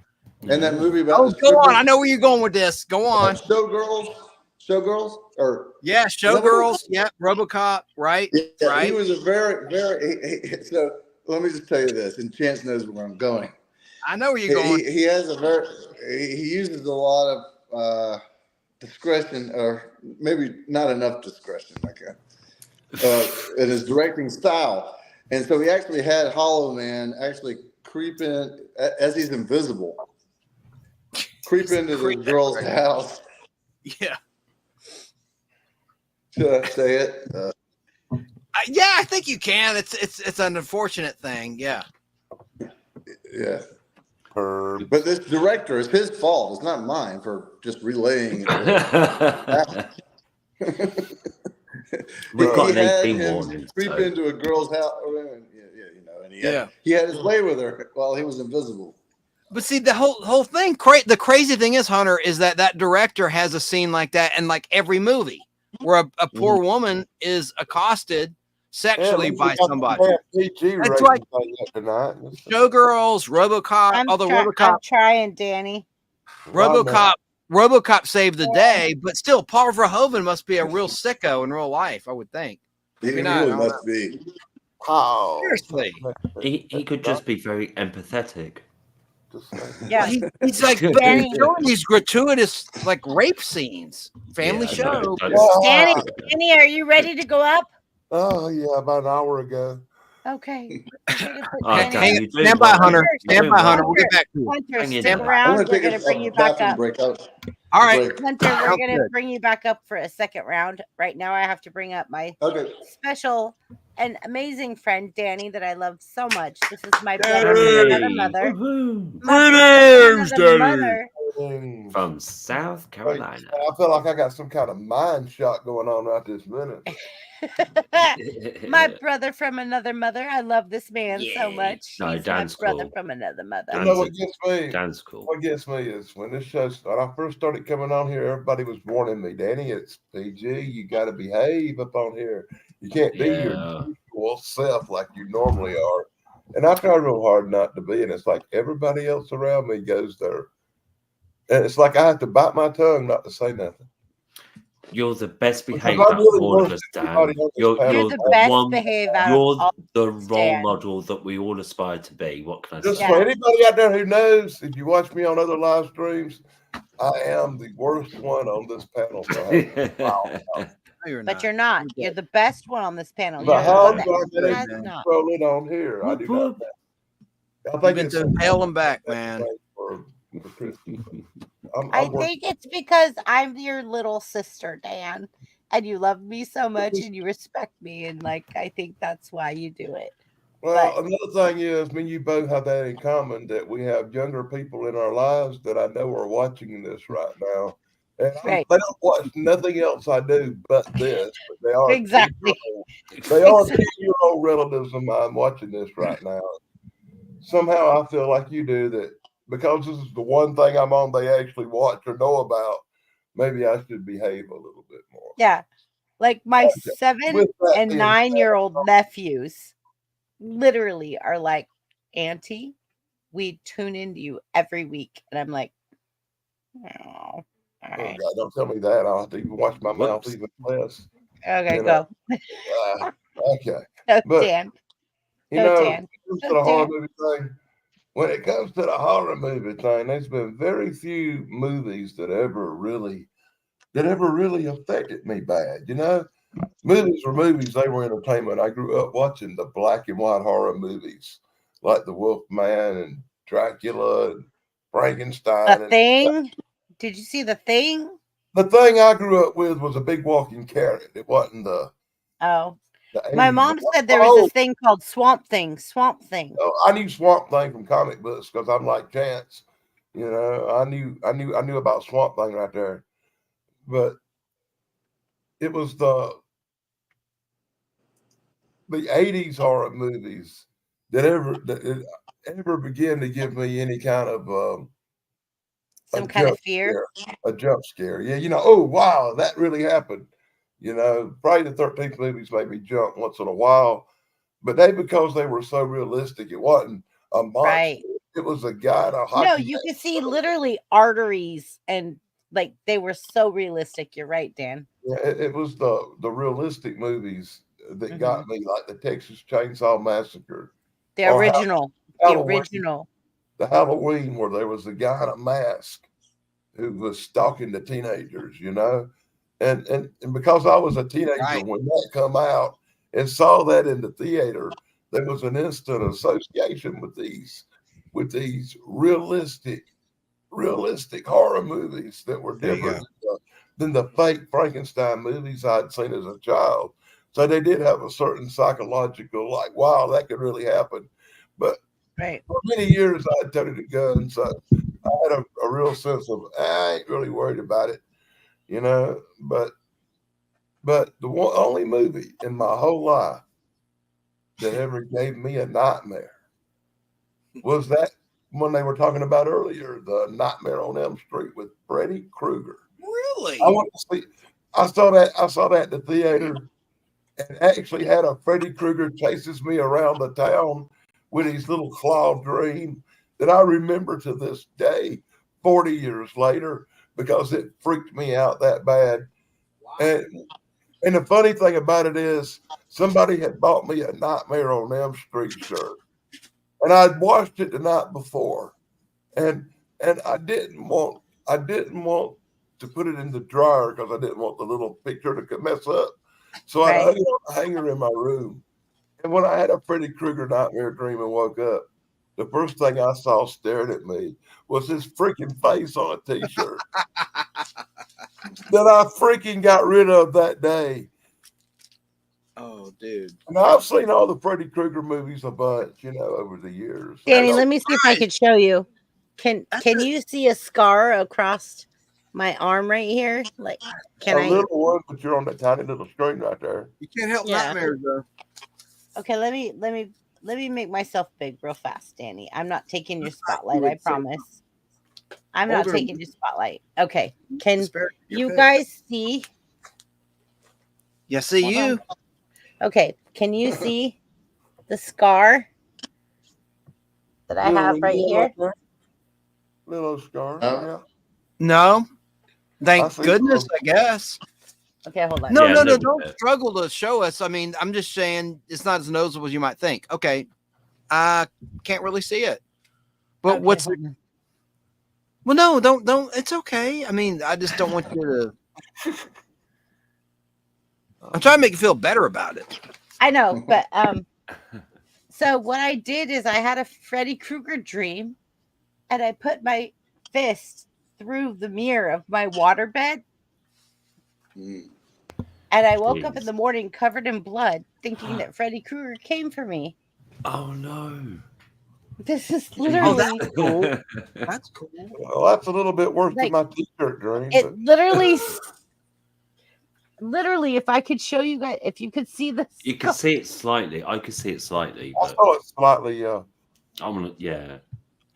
[SPEAKER 11] And that movie about
[SPEAKER 3] Oh,
[SPEAKER 11] the
[SPEAKER 3] go on.
[SPEAKER 11] strippers?
[SPEAKER 3] I know where you're going with this. Go on.
[SPEAKER 11] Showgirls, or
[SPEAKER 3] Yeah, Showgirls. Yeah, RoboCop. Right.
[SPEAKER 11] yeah,
[SPEAKER 3] Right.
[SPEAKER 11] he was a very so let me just tell you this, and Chance knows where I'm going.
[SPEAKER 3] I know where you're going.
[SPEAKER 11] He has he uses a lot of discretion, or maybe not enough discretion, in his directing style. And so he actually had Hollow Man actually creep in as he's invisible, creep into the girl's house.
[SPEAKER 3] Yeah.
[SPEAKER 11] Should I say it?
[SPEAKER 3] Yeah, I think you can. It's an unfortunate thing. Yeah.
[SPEAKER 11] Yeah. But this director, it's his fault. It's not mine for just relaying it.
[SPEAKER 4] We've got
[SPEAKER 11] he
[SPEAKER 4] an
[SPEAKER 11] had
[SPEAKER 4] 18
[SPEAKER 11] him
[SPEAKER 4] warning.
[SPEAKER 11] creep
[SPEAKER 4] So.
[SPEAKER 11] into a girl's house. And he had his way with her while he was invisible.
[SPEAKER 3] But see, the whole thing, the crazy thing is, Hunter, is that director has a scene like that in like every movie where a poor woman is accosted sexually by somebody. That's like Showgirls, RoboCop, RoboCop.
[SPEAKER 2] I'm trying, Danny.
[SPEAKER 3] RoboCop saved the day, but still, Paul Verhoeven must be a real sicko in real life, I would think.
[SPEAKER 11] He really must be.
[SPEAKER 6] Oh,
[SPEAKER 3] seriously.
[SPEAKER 4] He could just be very empathetic.
[SPEAKER 2] Yeah,
[SPEAKER 3] he's like
[SPEAKER 2] Danny,
[SPEAKER 3] showing these gratuitous like rape scenes. Family show.
[SPEAKER 2] Danny, are you ready to go up?
[SPEAKER 6] Oh yeah, about an hour ago.
[SPEAKER 2] Okay.
[SPEAKER 3] Stand by, Hunter. Stand by, Hunter. We'll get back to you.
[SPEAKER 2] Hunter, stick around. We're going to bring you back up.
[SPEAKER 3] All right.
[SPEAKER 2] Hunter, we're going to bring you back up for a second round. Right now, I have to bring up my special and amazing friend, Danny, that I love so much. This is my brother from another mother.
[SPEAKER 7] Greetings, Danny.
[SPEAKER 4] From South Carolina.
[SPEAKER 6] I feel like I got some kind of mind shot going on right this minute.
[SPEAKER 2] My brother from another mother. I love this man so much.
[SPEAKER 4] No,
[SPEAKER 2] He's
[SPEAKER 4] Dan's
[SPEAKER 2] my brother
[SPEAKER 4] cool.
[SPEAKER 2] from another mother.
[SPEAKER 6] You know what gets me?
[SPEAKER 4] Dan's cool.
[SPEAKER 6] What gets me is when this show started, when I first started coming on here, everybody was warning me, Danny, it's PG. You got to behave up on here. You can't be your usual self like you normally are. And I try real hard not to be. And it's like everybody else around me goes there. And it's like I have to bite my tongue not to say nothing.
[SPEAKER 4] You're the best behaved out of all of us, Dan. You're
[SPEAKER 2] the best behaved out of all
[SPEAKER 4] the role model that we all aspire to be. What can I
[SPEAKER 6] Just
[SPEAKER 4] say?
[SPEAKER 6] for anybody out there who knows, if you watch me on other live streams, I am the worst one on this panel.
[SPEAKER 2] But you're not. You're the best one on this panel.
[SPEAKER 6] But how do I
[SPEAKER 2] You're
[SPEAKER 6] get control it on here? I do not. I think
[SPEAKER 3] it's hell and back, man.
[SPEAKER 2] I think it's because I'm your little sister, Dan, and you love me so much and you respect me, and like I think that's why you do it.
[SPEAKER 6] Well, another thing is, me and you both have that in common, that we have younger people in our lives that I know are watching this right now. And they don't watch nothing else I do but this. But they are
[SPEAKER 2] exactly.
[SPEAKER 6] They are 10-year-old relatives of mine watching this right now. Somehow I feel like you do that. Because this is the one thing I'm on they actually watch or know about, maybe I should behave a little bit more.
[SPEAKER 2] Yeah. Like my 7 and 9-year-old nephews literally are like, Auntie, we tune into you every week. And I'm like, oh, all right.
[SPEAKER 6] God, don't tell me that. I'll have to even watch my mouth even less.
[SPEAKER 2] Okay, go.
[SPEAKER 6] Okay.
[SPEAKER 2] Go,
[SPEAKER 6] but,
[SPEAKER 2] Dan.
[SPEAKER 6] You know, when it comes to the horror movie thing, when it comes to the horror movie thing, there's been very few movies that ever really affected me bad. You know, movies were movies; they were entertainment. I grew up watching the black and white horror movies, like The Wolfman and Dracula and Frankenstein.
[SPEAKER 2] The Thing? Did you see The Thing?
[SPEAKER 6] The Thing I grew up with was a big walking carrot. It wasn't the.
[SPEAKER 2] Oh. My mom said there was this thing called Swamp Thing. Swamp Thing.
[SPEAKER 6] Oh, I knew Swamp Thing from comic books because I'm like Chance. You know, I knew about Swamp Thing right there. But it was the 80s horror movies that ever began to give me any kind of
[SPEAKER 2] some kind of fear.
[SPEAKER 6] A jump scare. Yeah, you know, oh wow, that really happened. You know, Friday the 13th movies made me jump once in a while, but because they were so realistic, it wasn't a monster.
[SPEAKER 2] Right.
[SPEAKER 6] It was a guy in a hockey.
[SPEAKER 2] No, you could see literally arteries, and like they were so realistic. You're right, Dan.
[SPEAKER 6] Yeah, it was the realistic movies that got me, like the Texas Chainsaw Massacre.
[SPEAKER 2] The original. The original.
[SPEAKER 6] the Halloween where there was a guy in a mask who was stalking the teenagers, you know, and because I was a teenager
[SPEAKER 3] Right.
[SPEAKER 6] when that come out and saw that in the theater, there was an instant association with these realistic horror movies that were
[SPEAKER 3] There you
[SPEAKER 6] different than the fake Frankenstein movies I'd seen as a child. So they did have a certain psychological, like, wow, that could really happen. But
[SPEAKER 2] Right.
[SPEAKER 6] for many years, I toted a gun, so I had a real sense of I ain't really worried about it, you know. But the only movie in my whole life that ever gave me a nightmare was that one they were talking about earlier, the Nightmare on Elm Street with Freddy Krueger.
[SPEAKER 3] Really?
[SPEAKER 6] I want to see. I saw that at the theater, and actually had a Freddy Krueger chases me around the town with his little claw dream that I remember to this day, 40 years later, because it freaked me out that bad. Wow. And the funny thing about it is, somebody had bought me a Nightmare on Elm Street shirt, and I'd watched it the night before, and I didn't want to put it in the dryer because I didn't want the little picture to mess up. So I hung it on a hanger in my room. And when I had a Freddy Krueger nightmare dream and woke up, the first thing I saw staring at me was his freaking face on a t-shirt that I freaking got rid of that day.
[SPEAKER 3] Oh, dude.
[SPEAKER 6] And I've seen all the Freddy Krueger movies a bunch, you know, over the years.
[SPEAKER 2] Danny, let me see if I could show you. Can you see a scar across my arm right here? Like, can
[SPEAKER 6] a little one, but you're on that tiny little screen right there.
[SPEAKER 3] You can't help nightmares, though.
[SPEAKER 2] Okay, let me make myself big real fast, Danny. I'm not taking your spotlight, I promise. I'm not taking your spotlight. Okay. Can you guys see?
[SPEAKER 3] Yeah, see you.
[SPEAKER 2] Okay. Can you see the scar that I have right here?
[SPEAKER 6] Little scar. Yeah.
[SPEAKER 3] No. Thank goodness, I guess.
[SPEAKER 2] Okay, hold on.
[SPEAKER 3] No, don't struggle to show us. I mean, I'm just saying it's not as noticeable as you might think. Okay. I can't really see it. But
[SPEAKER 2] okay,
[SPEAKER 3] what's well, no, don't. It's okay. I mean, I just don't want you to. I'm trying to make you feel better about it.
[SPEAKER 2] I know, but so what I did is I had a Freddy Krueger dream, and I put my fist through the mirror of my waterbed, and I woke up in the morning covered in blood, thinking that Freddy Krueger came for me.
[SPEAKER 4] Oh no!
[SPEAKER 2] This is literally
[SPEAKER 3] that's cool. That's cool.
[SPEAKER 6] Well, that's a little bit worse than my t-shirt dream.
[SPEAKER 2] It literally, if I could show you guys, if you could see this,
[SPEAKER 4] you can see it slightly. I could see it slightly.
[SPEAKER 6] I saw it slightly. Yeah.
[SPEAKER 4] I'm gonna. Yeah.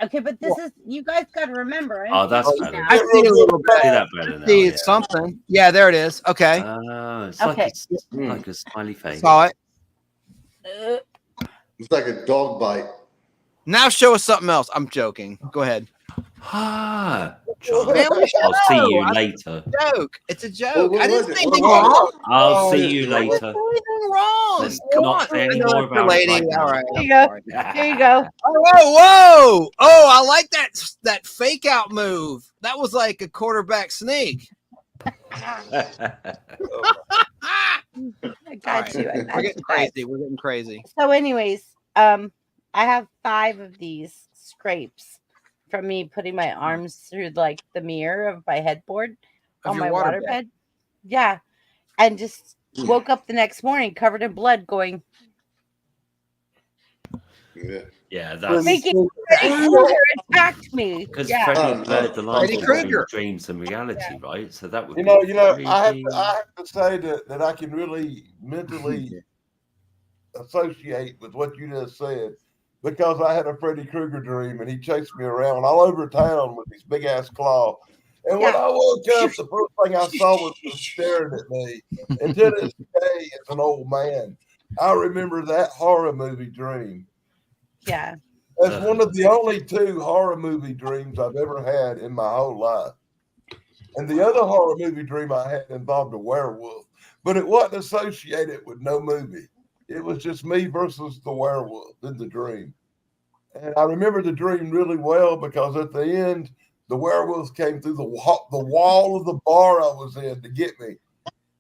[SPEAKER 2] Okay, but this is you guys got to remember.
[SPEAKER 4] Oh, that's better.
[SPEAKER 3] I see a little bit.
[SPEAKER 4] See that better now.
[SPEAKER 3] See something. Yeah, there it is. Okay.
[SPEAKER 4] It's like a smiley face.
[SPEAKER 3] Saw it.
[SPEAKER 11] It's like a dog bite.
[SPEAKER 3] Now show us something else. I'm joking. Go ahead.
[SPEAKER 4] Ah,
[SPEAKER 3] Man,
[SPEAKER 4] I'll see you later.
[SPEAKER 3] It's a joke. It's a joke.
[SPEAKER 11] What
[SPEAKER 3] I didn't
[SPEAKER 11] was
[SPEAKER 3] say
[SPEAKER 11] it?
[SPEAKER 3] anything
[SPEAKER 11] What was
[SPEAKER 3] wrong.
[SPEAKER 4] I'll see you later.
[SPEAKER 3] Anything wrong?
[SPEAKER 4] Let's not say any more about it. Right now.
[SPEAKER 3] All right.
[SPEAKER 2] Here you go. Here you go.
[SPEAKER 3] Whoa! Oh, I like that fake out move. That was like a quarterback sneak.
[SPEAKER 2] I got you.
[SPEAKER 3] We're getting crazy. We're getting crazy.
[SPEAKER 2] So, anyways, I have 5 of these scrapes from me putting my arms through like the mirror of my headboard on my waterbed. Yeah, and just woke up the next morning covered in blood, going.
[SPEAKER 4] Yeah, that's
[SPEAKER 2] thinking Freddy Krueger attacked me.
[SPEAKER 4] Because
[SPEAKER 2] Yeah.
[SPEAKER 4] Freddy blurred the lines
[SPEAKER 3] Freddy
[SPEAKER 4] between
[SPEAKER 3] Krueger.
[SPEAKER 4] dreams and reality, right? So that would
[SPEAKER 6] You
[SPEAKER 4] be
[SPEAKER 6] know,
[SPEAKER 4] creepy.
[SPEAKER 6] I have to say that I can really mentally associate with what you just said, because I had a Freddy Krueger dream and he chased me around all over town with his big ass claw. And when I woke up, the first thing I saw was him staring at me. And to this day, as an old man, I remember that horror movie dream.
[SPEAKER 2] Yeah.
[SPEAKER 6] That's one of the only 2 horror movie dreams I've ever had in my whole life. And the other horror movie dream I had involved a werewolf, but it wasn't associated with no movie. It was just me versus the werewolf in the dream. And I remember the dream really well because at the end, the werewolves came through the wall of the bar I was in to get me.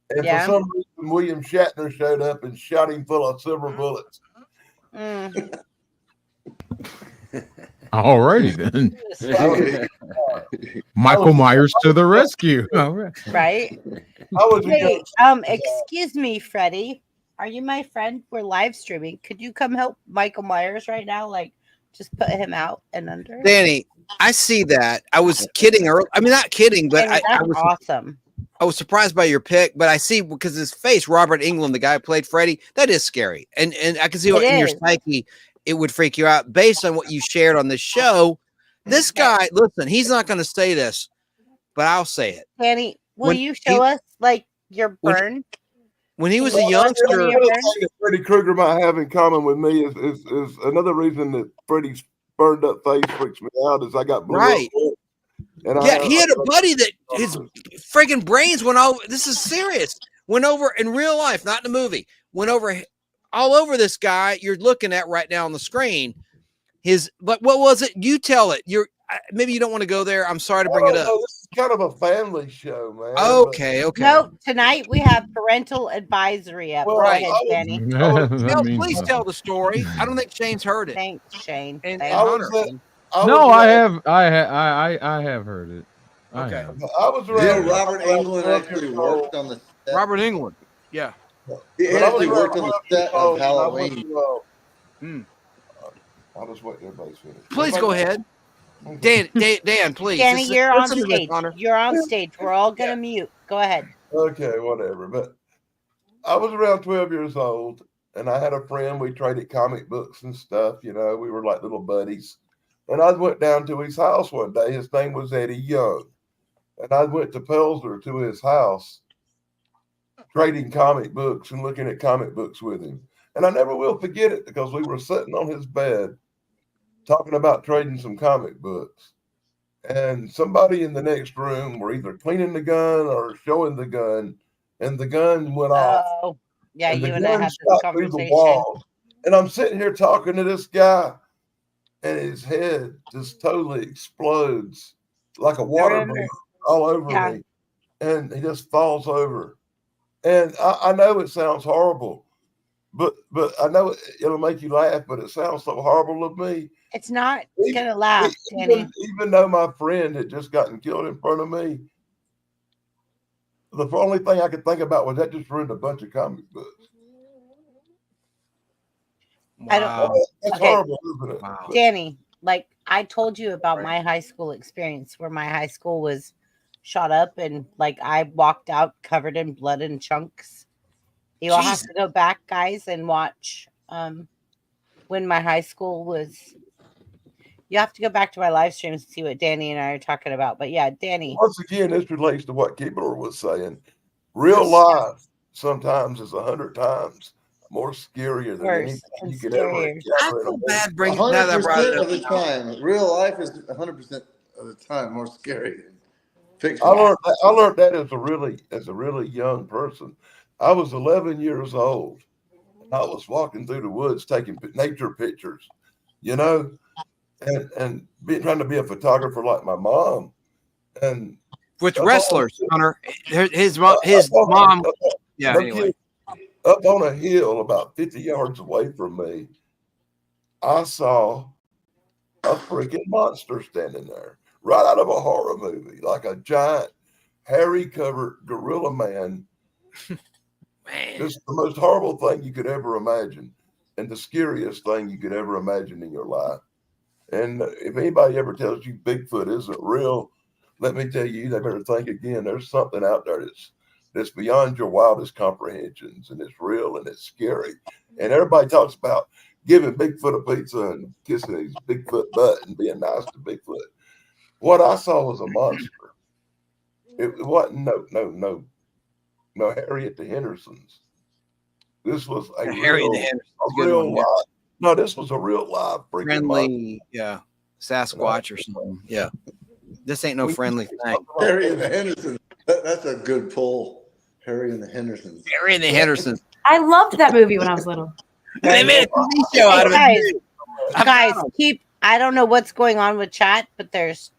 [SPEAKER 6] And for some reason, William Shatner showed up and shot him full of silver bullets.
[SPEAKER 7] All righty then. Michael Myers to the rescue. All right.
[SPEAKER 2] Right?
[SPEAKER 6] I was
[SPEAKER 2] Hey, excuse me, Freddie. Are you my friend? We're live streaming. Could you come help Michael Myers right now? Like, just put him out and under.
[SPEAKER 3] Danny, I see that. I was kidding earlier. I mean, not kidding, but
[SPEAKER 2] Danny,
[SPEAKER 3] I
[SPEAKER 2] that's
[SPEAKER 3] was
[SPEAKER 2] awesome.
[SPEAKER 3] I was surprised by your pick, but I see because his face, Robert Englund, the guy who played Freddy, that is scary. And I can see what in your psyche it would freak you out based on what you shared on this show. This guy, listen, he's not going to say this, but I'll say it.
[SPEAKER 2] Danny, will you show us like your burn?
[SPEAKER 3] When he was a youngster,
[SPEAKER 6] another thing that Freddy Krueger might have in common with me is another reason that Freddy's burned up face freaks me out is I got blue
[SPEAKER 3] right.
[SPEAKER 6] up. And
[SPEAKER 3] He had a buddy that his friggin' brains went over. This is serious. Went over in real life, not in the movie. Went over all over this guy you're looking at right now on the screen. But what was it? You tell it. Maybe you don't want to go there. I'm sorry to bring it up.
[SPEAKER 6] This is kind of a family show, man.
[SPEAKER 3] Okay.
[SPEAKER 2] No, tonight we have parental advisory up.
[SPEAKER 6] Well,
[SPEAKER 2] Go ahead, Danny.
[SPEAKER 3] Please tell the story. I don't think Shane's heard it.
[SPEAKER 2] Thanks, Shane.
[SPEAKER 3] And
[SPEAKER 2] Thanks.
[SPEAKER 7] I have heard it.
[SPEAKER 3] Okay.
[SPEAKER 6] I was around.
[SPEAKER 11] Robert Englund actually worked on the set.
[SPEAKER 3] Robert Englund. Yeah.
[SPEAKER 11] He actually worked on the set of Halloween.
[SPEAKER 6] I'll just wait everybody's finished.
[SPEAKER 3] Please go ahead. Dan, please.
[SPEAKER 2] Danny, you're on stage. You're on stage. We're all going to mute. Go ahead.
[SPEAKER 6] Okay, whatever. But I was around 12 years old, and I had a friend. We traded comic books and stuff. You know, we were like little buddies. And I went down to his house one day. His name was Eddie Young. And I went to Pelzer to his house, trading comic books and looking at comic books with him. And I never will forget it because we were sitting on his bed talking about trading some comic books. And somebody in the next room were either cleaning the gun or showing the gun, and the gun went off.
[SPEAKER 2] Oh, yeah,
[SPEAKER 6] and
[SPEAKER 2] you
[SPEAKER 6] the
[SPEAKER 2] and I
[SPEAKER 6] gun
[SPEAKER 2] had this
[SPEAKER 6] shot through the
[SPEAKER 2] conversation.
[SPEAKER 6] wall. And I'm sitting here talking to this guy, and his head just totally explodes like a water balloon all over me. And he just falls over. And I know it sounds horrible, but I know it'll make you laugh, but it sounds so horrible to me.
[SPEAKER 2] It's not going to laugh, Danny.
[SPEAKER 6] Even though my friend had just gotten killed in front of me, the only thing I could think about was that just ruined a bunch of comic books.
[SPEAKER 2] I don't.
[SPEAKER 6] That's
[SPEAKER 2] Okay.
[SPEAKER 6] horrible, isn't it?
[SPEAKER 3] Wow.
[SPEAKER 2] Danny, like I told you about my high school experience where my high school was shot up and like I walked out covered in blood and chunks. You all have to go back, guys, and watch when my high school was. You have to go back to my live streams and see what Danny and I are talking about. But yeah, Danny.
[SPEAKER 6] Once again, this relates to what Keebler was saying. Real life sometimes is 100 times more scarier than anything you could ever encounter.
[SPEAKER 3] I feel bad bringing
[SPEAKER 11] 100% of the time. Real life is 100% of the time more scary than fiction.
[SPEAKER 6] I learned that as a really young person. I was 11 years old. I was walking through the woods taking nature pictures, you know, and trying to be a photographer like my mom. And
[SPEAKER 3] with wrestlers, Hunter, his mom. Yeah. Anyway,
[SPEAKER 6] up on a hill about 50 yards away from me, I saw a freaking monster standing there, right out of a horror movie, like a giant, hairy-covered gorilla man. It's the most horrible thing you could ever imagine, and the scariest thing you could ever imagine in your life. And if anybody ever tells you Bigfoot isn't real, let me tell you, they better think again. There's something out there that's beyond your wildest comprehensions, and it's real and it's scary. And everybody talks about giving Bigfoot a pizza and kissing his Bigfoot butt and being nice to Bigfoot. What I saw was a monster. It wasn't no Harriet the Hendersons. This was a real live. No, this was a real live freaking
[SPEAKER 3] friendly, Sasquatch or something. Yeah, this ain't no friendly thing.
[SPEAKER 11] Harry and the Hendersons. That's a good pull. Harry and the Hendersons.
[SPEAKER 3] Harry and the Hendersons.
[SPEAKER 5] I loved that movie when I was little.
[SPEAKER 3] They made a TV show out of it.
[SPEAKER 2] Guys, I don't know what's going on with chat, but there's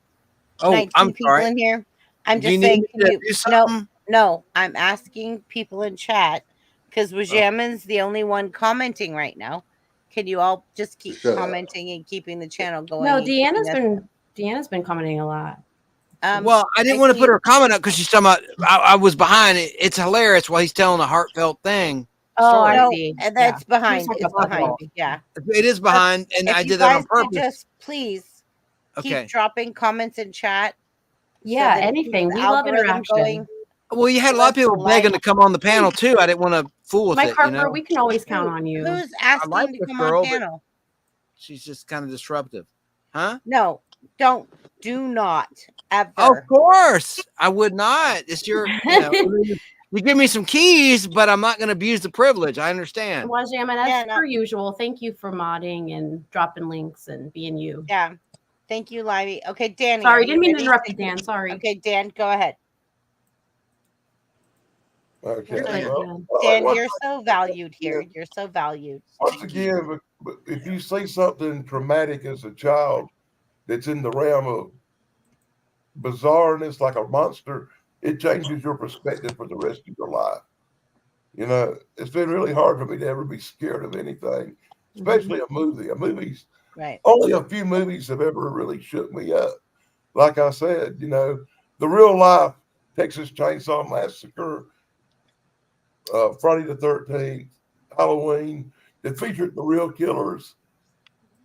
[SPEAKER 2] 19
[SPEAKER 3] I'm
[SPEAKER 2] people
[SPEAKER 3] sorry.
[SPEAKER 2] in here. I'm
[SPEAKER 3] Do you
[SPEAKER 2] just
[SPEAKER 3] need
[SPEAKER 2] saying,
[SPEAKER 3] me
[SPEAKER 2] can
[SPEAKER 3] to
[SPEAKER 2] you
[SPEAKER 3] do something?
[SPEAKER 2] no, I'm asking people in chat because Wajamin's the only one commenting right now. Can you all just keep
[SPEAKER 11] Shut up.
[SPEAKER 2] commenting and keeping the channel going?
[SPEAKER 5] No,
[SPEAKER 2] and keeping
[SPEAKER 5] Deanna's been commenting a lot.
[SPEAKER 3] Well, I didn't want to put her comment up because she's talking about I was behind it. It's hilarious while he's telling a heartfelt thing.
[SPEAKER 5] Oh,
[SPEAKER 3] story.
[SPEAKER 5] I see.
[SPEAKER 2] And that's
[SPEAKER 5] Yeah.
[SPEAKER 2] behind.
[SPEAKER 5] He was
[SPEAKER 2] It's
[SPEAKER 5] talking about
[SPEAKER 2] behind.
[SPEAKER 5] football.
[SPEAKER 2] Yeah.
[SPEAKER 3] It is behind, and
[SPEAKER 2] If
[SPEAKER 3] I
[SPEAKER 2] you
[SPEAKER 3] did that on
[SPEAKER 2] guys could
[SPEAKER 3] purpose.
[SPEAKER 2] just please
[SPEAKER 3] Okay.
[SPEAKER 2] keep dropping comments in chat.
[SPEAKER 5] Yeah,
[SPEAKER 2] that it
[SPEAKER 5] anything.
[SPEAKER 2] keeps the
[SPEAKER 5] We love
[SPEAKER 2] algorithm
[SPEAKER 5] interaction.
[SPEAKER 2] going.
[SPEAKER 3] Well, you had a lot of people begging to come on the panel too. I didn't want to fool with
[SPEAKER 5] Mike
[SPEAKER 3] it.
[SPEAKER 5] Harper,
[SPEAKER 3] You know,
[SPEAKER 5] we can always count on you.
[SPEAKER 2] Who's
[SPEAKER 3] I
[SPEAKER 2] asking
[SPEAKER 3] like
[SPEAKER 2] to
[SPEAKER 3] this
[SPEAKER 2] come
[SPEAKER 3] girl,
[SPEAKER 2] on
[SPEAKER 3] but
[SPEAKER 2] panel?
[SPEAKER 3] she's just kind of disruptive, huh?
[SPEAKER 2] No, do not ever.
[SPEAKER 3] Of course, I would not. It's your, you give me some keys, but I'm not going to abuse the privilege. I understand.
[SPEAKER 5] Wajamin, as per usual, thank you for modding and dropping links and being you.
[SPEAKER 2] Yeah. Thank you, Livey. Okay, Danny.
[SPEAKER 5] Sorry,
[SPEAKER 2] are
[SPEAKER 5] didn't
[SPEAKER 2] you
[SPEAKER 5] mean to
[SPEAKER 2] ready?
[SPEAKER 5] interrupt you, Dan. Sorry.
[SPEAKER 2] Okay, Dan, go ahead.
[SPEAKER 6] Okay.
[SPEAKER 2] Dan, you're so valued here. You're so valued.
[SPEAKER 6] Once again, but if you see something traumatic as a child that's in the realm of bizarreness, like a monster, it changes your perspective for the rest of your life. You know, it's been really hard for me to ever be scared of anything, especially a movie. A movie's
[SPEAKER 2] right.
[SPEAKER 6] Only a few movies have ever really shook me up. Like I said, you know, the real life Texas Chainsaw Massacre, Friday the 13th, Halloween, that featured the real killers.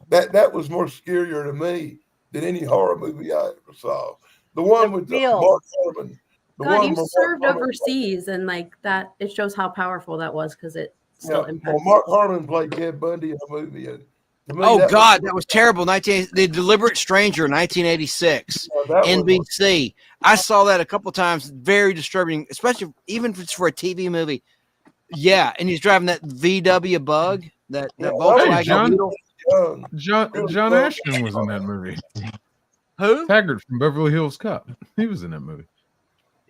[SPEAKER 6] That was more scarier to me than any horror movie I ever saw. The one with Mark Harmon.
[SPEAKER 5] God, you served overseas, and like that, it shows how powerful that was because it still impacted.
[SPEAKER 6] Well, Mark Harmon played Ted Bundy in a movie. And to me,
[SPEAKER 3] Oh God, that was terrible. The Deliberate Stranger, 1986, NBC. I saw that a couple times. Very disturbing, especially even if it's for a TV movie. Yeah, and he's driving that VW Bug, that Volkswagen.
[SPEAKER 7] John Ashton was in that movie.
[SPEAKER 3] Who?
[SPEAKER 7] Taggart from Beverly Hills Cop. He was in that movie.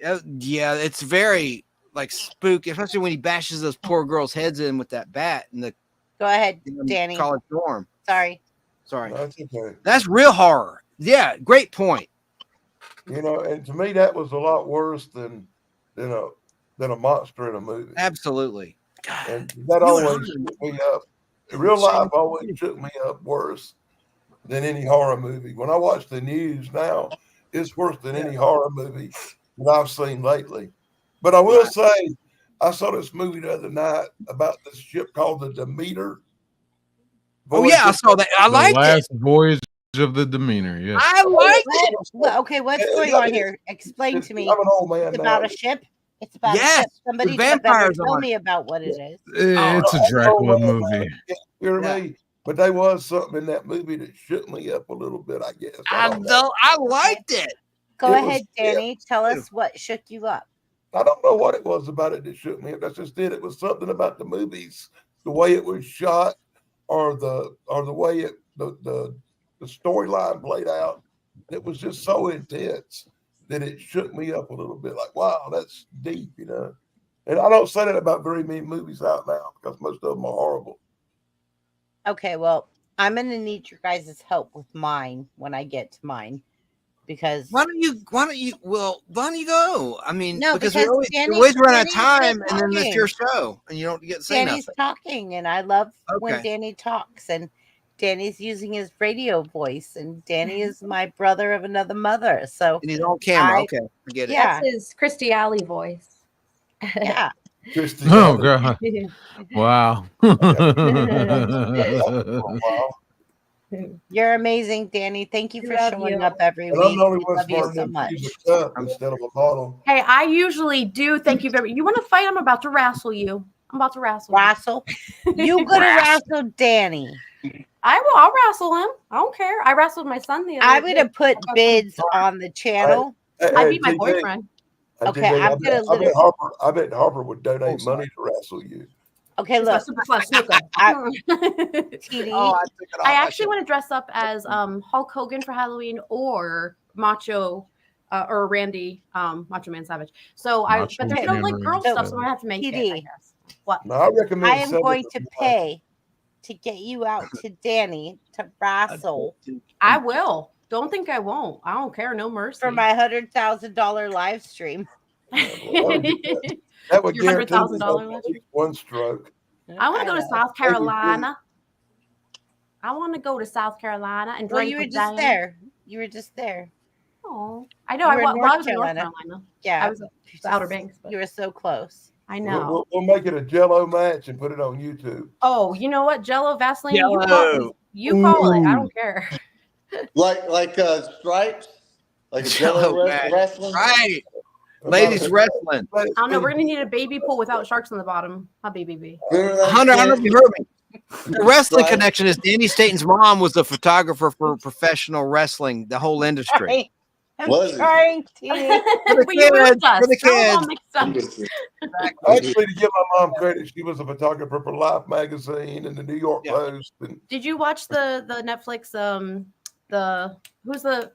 [SPEAKER 3] Yeah, it's very like spooky, especially when he bashes those poor girls' heads in with that bat in the.
[SPEAKER 2] Go ahead, Danny.
[SPEAKER 3] College dorm.
[SPEAKER 2] Sorry.
[SPEAKER 6] That's okay.
[SPEAKER 3] That's real horror. Yeah, great point.
[SPEAKER 6] You know, and to me, that was a lot worse than a monster in a movie.
[SPEAKER 3] Absolutely.
[SPEAKER 6] And that always shook me up. Real life always shook me up worse than any horror movie. When I watch the news now, it's worse than any horror movie that I've seen lately. But I will say, I saw this movie the other night about this ship called the Demeter.
[SPEAKER 3] Oh yeah, I saw that. I liked it.
[SPEAKER 7] Last Voyage of the Demeter. Yes,
[SPEAKER 3] I liked it.
[SPEAKER 2] Well, okay, what's going on here? Explain to me.
[SPEAKER 6] I'm an old man
[SPEAKER 2] It's
[SPEAKER 6] now.
[SPEAKER 2] about a ship. It's about a ship. Somebody
[SPEAKER 3] vampires
[SPEAKER 2] tell
[SPEAKER 3] on
[SPEAKER 2] me about what it is.
[SPEAKER 7] It's a Dracula movie.
[SPEAKER 6] You hear me? But there was something in that movie that shook me up a little bit, I guess.
[SPEAKER 3] I liked it.
[SPEAKER 2] Go ahead, Danny. Tell us what shook you up.
[SPEAKER 6] I don't know what it was about it that shook me up. That's just it. It was something about the movies, the way it was shot, or the way the storyline played out. It was just so intense that it shook me up a little bit. Like, wow, that's deep, you know. And I don't say that about very many movies out now because most of them are horrible.
[SPEAKER 2] Okay, well, I'm going to need your guys' help with mine when I get to mine. Because
[SPEAKER 3] why don't you go? I mean,
[SPEAKER 2] no,
[SPEAKER 3] because we always run out of time, and then it's your show, and you don't get to say
[SPEAKER 2] Danny's
[SPEAKER 3] nothing.
[SPEAKER 2] talking, and I love when Danny talks, and Danny's using his radio voice, and Danny is my brother of another mother. So
[SPEAKER 3] and he's on camera. Okay, forget it.
[SPEAKER 5] Yeah, that's his Christy Alley voice.
[SPEAKER 2] Yeah.
[SPEAKER 7] Oh God! Wow.
[SPEAKER 2] You're amazing, Danny. Thank you for showing up every week.
[SPEAKER 6] I'm the only
[SPEAKER 2] We
[SPEAKER 6] one
[SPEAKER 2] love you
[SPEAKER 6] smart
[SPEAKER 2] so
[SPEAKER 6] enough
[SPEAKER 2] much.
[SPEAKER 6] to use a cup instead of a bottle.
[SPEAKER 5] Hey, I usually do. Thank you very much. You want to fight? I'm about to wrestle you. I'm about to wrestle.
[SPEAKER 2] You gonna wrestle Danny?
[SPEAKER 5] I will. I'll wrestle him. I don't care. I wrestled my son the other day.
[SPEAKER 2] I'm gonna put bids on the channel.
[SPEAKER 5] I beat my boyfriend.
[SPEAKER 2] Okay, I'm gonna.
[SPEAKER 6] I bet Harper would donate money to wrestle you.
[SPEAKER 2] Okay, look.
[SPEAKER 5] I actually want to dress up as Hulk Hogan for Halloween or Macho or Randy Macho Man Savage. So but there's no like girl stuff, so I have to make it. I guess. What?
[SPEAKER 6] No, I recommend.
[SPEAKER 2] I am going to pay to get you out to Danny to wrestle
[SPEAKER 5] I will. Don't think I won't. I don't care. No mercy.
[SPEAKER 2] for my $100,000 live stream.
[SPEAKER 12] That would
[SPEAKER 5] Your
[SPEAKER 12] guarantee me
[SPEAKER 5] $100,000
[SPEAKER 12] at least one stroke.
[SPEAKER 5] I want to go to
[SPEAKER 2] know.
[SPEAKER 5] South Carolina. I want to go to South Carolina and
[SPEAKER 2] Well,
[SPEAKER 5] drink
[SPEAKER 2] you were
[SPEAKER 5] with
[SPEAKER 2] just
[SPEAKER 5] Diane.
[SPEAKER 2] there. You were just there.
[SPEAKER 5] Oh, I know.
[SPEAKER 2] You
[SPEAKER 5] I
[SPEAKER 2] were in
[SPEAKER 5] was in North
[SPEAKER 2] North
[SPEAKER 5] Carolina.
[SPEAKER 2] Yeah.
[SPEAKER 5] I was at the Outer Banks. But
[SPEAKER 2] You were so close.
[SPEAKER 5] I know.
[SPEAKER 12] We'll make it a Jello match and put it on YouTube.
[SPEAKER 5] Oh, you know what? Jello, Vaseline,
[SPEAKER 3] Jello.
[SPEAKER 5] you call it. I don't care.
[SPEAKER 11] Like stripes, like a
[SPEAKER 3] Jello
[SPEAKER 11] Jello
[SPEAKER 3] match.
[SPEAKER 11] wrestling.
[SPEAKER 3] Right. Ladies wrestling.
[SPEAKER 5] I don't know. We're gonna need a baby pool without sharks on the bottom. Not baby.
[SPEAKER 3] Hunter, you heard me. The wrestling connection is Danny Staten's mom was a photographer for professional wrestling, the whole industry.
[SPEAKER 2] I'm
[SPEAKER 11] Was it?
[SPEAKER 2] trying to.
[SPEAKER 3] For the
[SPEAKER 5] But you moved
[SPEAKER 3] kids,
[SPEAKER 5] us.
[SPEAKER 3] for the
[SPEAKER 5] That was all
[SPEAKER 3] kids.
[SPEAKER 5] mixed up.
[SPEAKER 12] Actually, to give my mom credit, she was a photographer for Life magazine and the New York Post. And
[SPEAKER 5] Did you watch the Netflix who's the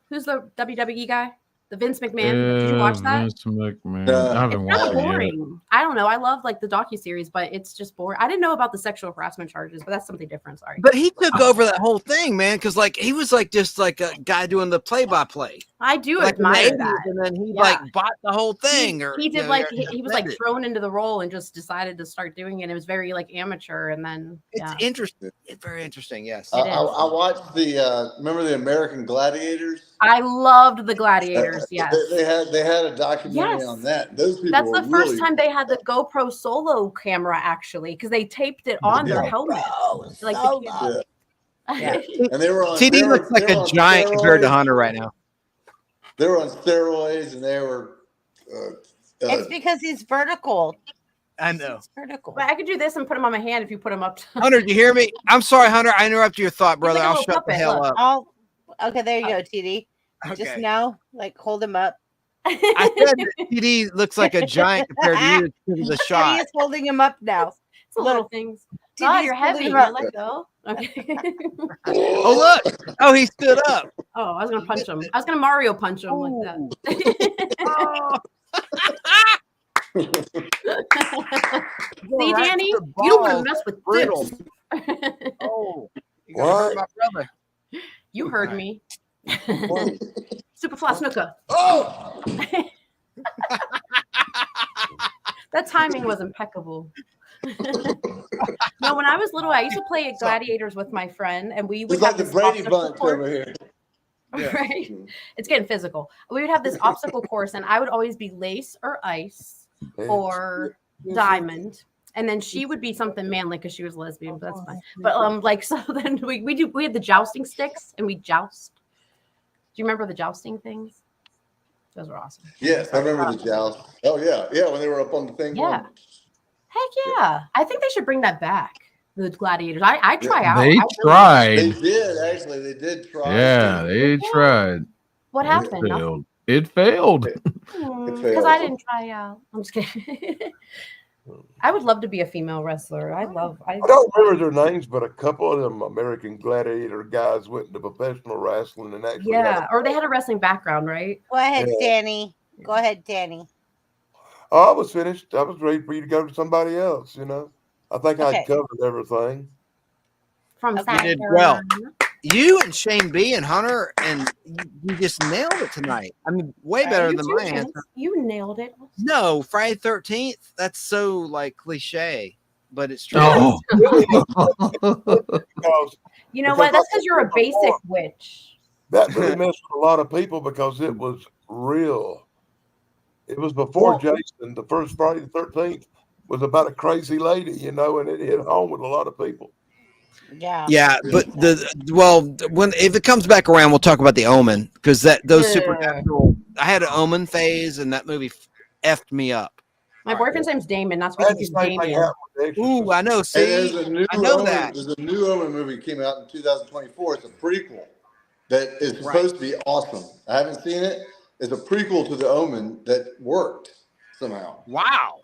[SPEAKER 5] WWE guy? The Vince McMahon. Did you watch that?
[SPEAKER 7] Vince McMahon. I haven't
[SPEAKER 5] It's kind
[SPEAKER 7] watched
[SPEAKER 5] of
[SPEAKER 7] it yet.
[SPEAKER 5] boring. I don't know. I love like the docuseries, but it's just boring. I didn't know about the sexual harassment charges, but that's something different. Sorry.
[SPEAKER 3] But he took over that whole thing, man, because like he was like just like a guy doing the play-by-play.
[SPEAKER 5] I do
[SPEAKER 3] Like in the
[SPEAKER 5] admire
[SPEAKER 3] 80s,
[SPEAKER 5] that.
[SPEAKER 3] and then he
[SPEAKER 5] Yeah.
[SPEAKER 3] like bought the whole thing.
[SPEAKER 5] He did like he was like
[SPEAKER 3] defended.
[SPEAKER 5] thrown into the role and just decided to start doing it. It was very like amateur, and then
[SPEAKER 3] It's interesting. It's very interesting. Yes.
[SPEAKER 5] It is.
[SPEAKER 11] I watched the remember the American Gladiators.
[SPEAKER 5] I loved the Gladiators. Yes.
[SPEAKER 11] They had a documentary
[SPEAKER 5] Yes.
[SPEAKER 11] on that. Those people
[SPEAKER 5] That's
[SPEAKER 11] were
[SPEAKER 5] the first
[SPEAKER 11] really,
[SPEAKER 5] time they had the GoPro solo camera actually, because they taped it on their helmet. Like the kids.
[SPEAKER 11] Yeah. And they were on.
[SPEAKER 3] TD
[SPEAKER 11] they were-
[SPEAKER 3] looks like
[SPEAKER 11] they
[SPEAKER 3] a
[SPEAKER 11] were on
[SPEAKER 3] giant compared to
[SPEAKER 11] steroids.
[SPEAKER 3] Hunter right now.
[SPEAKER 11] They were on steroids, and they were.
[SPEAKER 2] It's because he's vertical.
[SPEAKER 3] I know.
[SPEAKER 2] It's vertical.
[SPEAKER 5] But I could do this and put them on my hand if you put them up.
[SPEAKER 3] Hunter, do you hear me? I'm sorry, Hunter. I interrupted your thought, brother.
[SPEAKER 5] like a
[SPEAKER 3] I'll
[SPEAKER 5] little
[SPEAKER 3] shut the
[SPEAKER 5] puppet,
[SPEAKER 3] hell
[SPEAKER 5] look.
[SPEAKER 3] up.
[SPEAKER 2] Okay, there you go, TD. Just
[SPEAKER 3] Okay.
[SPEAKER 2] now, like hold him up.
[SPEAKER 3] I said that TD looks like a giant compared to you because of the
[SPEAKER 2] He
[SPEAKER 3] shot.
[SPEAKER 2] is holding him up now.
[SPEAKER 5] It's the little things.
[SPEAKER 2] TD's
[SPEAKER 5] Oh, you're
[SPEAKER 2] holding
[SPEAKER 5] heavy.
[SPEAKER 2] him
[SPEAKER 5] I
[SPEAKER 2] up.
[SPEAKER 5] let go. Okay.
[SPEAKER 3] Oh, look. Oh, he stood up.
[SPEAKER 5] Oh, I was gonna punch him. I was gonna Mario punch him like that. See,
[SPEAKER 3] Right
[SPEAKER 5] Danny,
[SPEAKER 3] to the
[SPEAKER 5] you don't want to
[SPEAKER 3] balls.
[SPEAKER 5] mess with
[SPEAKER 3] Brutal.
[SPEAKER 5] this.
[SPEAKER 3] Oh, you gonna hurt my brother.
[SPEAKER 5] You heard me. Superfly snooker.
[SPEAKER 11] Oh!
[SPEAKER 5] That timing was impeccable. No, when I was little, I used to play at Gladiators with my friend, and we would
[SPEAKER 11] It's like
[SPEAKER 5] have
[SPEAKER 11] the
[SPEAKER 5] this
[SPEAKER 11] Brady
[SPEAKER 5] obstacle
[SPEAKER 11] Bunch
[SPEAKER 5] course.
[SPEAKER 11] over here.
[SPEAKER 5] Right? It's getting physical. We would have this obstacle course, and I would always be lace or ice or diamond. And then she would be something manly because she was lesbian, but that's fine. But like so then we had the jousting sticks and we joust. Do you remember the jousting things? Those were awesome.
[SPEAKER 11] Yes, I remember the joust. Oh yeah, when they were up on the thing.
[SPEAKER 5] Yeah. Heck yeah. I think they should bring that back. The Gladiators. I try out.
[SPEAKER 7] They
[SPEAKER 5] I
[SPEAKER 7] tried.
[SPEAKER 11] They did actually. They did try.
[SPEAKER 7] Yeah, they tried.
[SPEAKER 5] What
[SPEAKER 7] It
[SPEAKER 5] happened?
[SPEAKER 7] failed. It failed.
[SPEAKER 5] Because I didn't try out. I'm just kidding. I would love to be a female wrestler. I
[SPEAKER 12] don't remember their names, but a couple of them American Gladiator guys went into professional wrestling and actually.
[SPEAKER 5] Yeah, or they had a wrestling background, right?
[SPEAKER 2] Go ahead,
[SPEAKER 12] Yeah.
[SPEAKER 2] Danny. Go ahead, Danny.
[SPEAKER 12] Oh, I was finished. I was ready for you to go to somebody else. You know, I think
[SPEAKER 2] Okay.
[SPEAKER 12] I covered everything.
[SPEAKER 5] From
[SPEAKER 3] You did well. You and Shane B and Hunter, and you just nailed it tonight. I mean, way better
[SPEAKER 5] You
[SPEAKER 3] than
[SPEAKER 5] too,
[SPEAKER 3] my
[SPEAKER 5] Chance.
[SPEAKER 3] answer.
[SPEAKER 5] You nailed it.
[SPEAKER 3] No, Friday 13th. That's so like cliche, but it's true.
[SPEAKER 7] Oh.
[SPEAKER 12] Because
[SPEAKER 5] You know what? That's because you're a basic witch.
[SPEAKER 12] that really messed with a lot of people because it was real. It was before Jason. The first Friday the 13th was about a crazy lady, you know, and it hit home with a lot of people.
[SPEAKER 2] Yeah.
[SPEAKER 3] Yeah, but when if it comes back around, we'll talk about the Omen because those supernatural. I had an Omen phase, and that movie effed me up.
[SPEAKER 5] My boyfriend's name's Damon. Not
[SPEAKER 12] I had
[SPEAKER 5] speaking
[SPEAKER 12] the
[SPEAKER 5] to
[SPEAKER 12] same thing
[SPEAKER 5] Damien.
[SPEAKER 12] happen with The
[SPEAKER 3] Ooh, I know.
[SPEAKER 11] And
[SPEAKER 3] See,
[SPEAKER 11] there's a new
[SPEAKER 3] I know
[SPEAKER 11] Omen,
[SPEAKER 3] that.
[SPEAKER 11] There's a new Omen movie came out in 2024. It's a prequel that is supposed to be awesome. I haven't seen it. It's a prequel to the Omen that worked somehow.
[SPEAKER 3] Wow.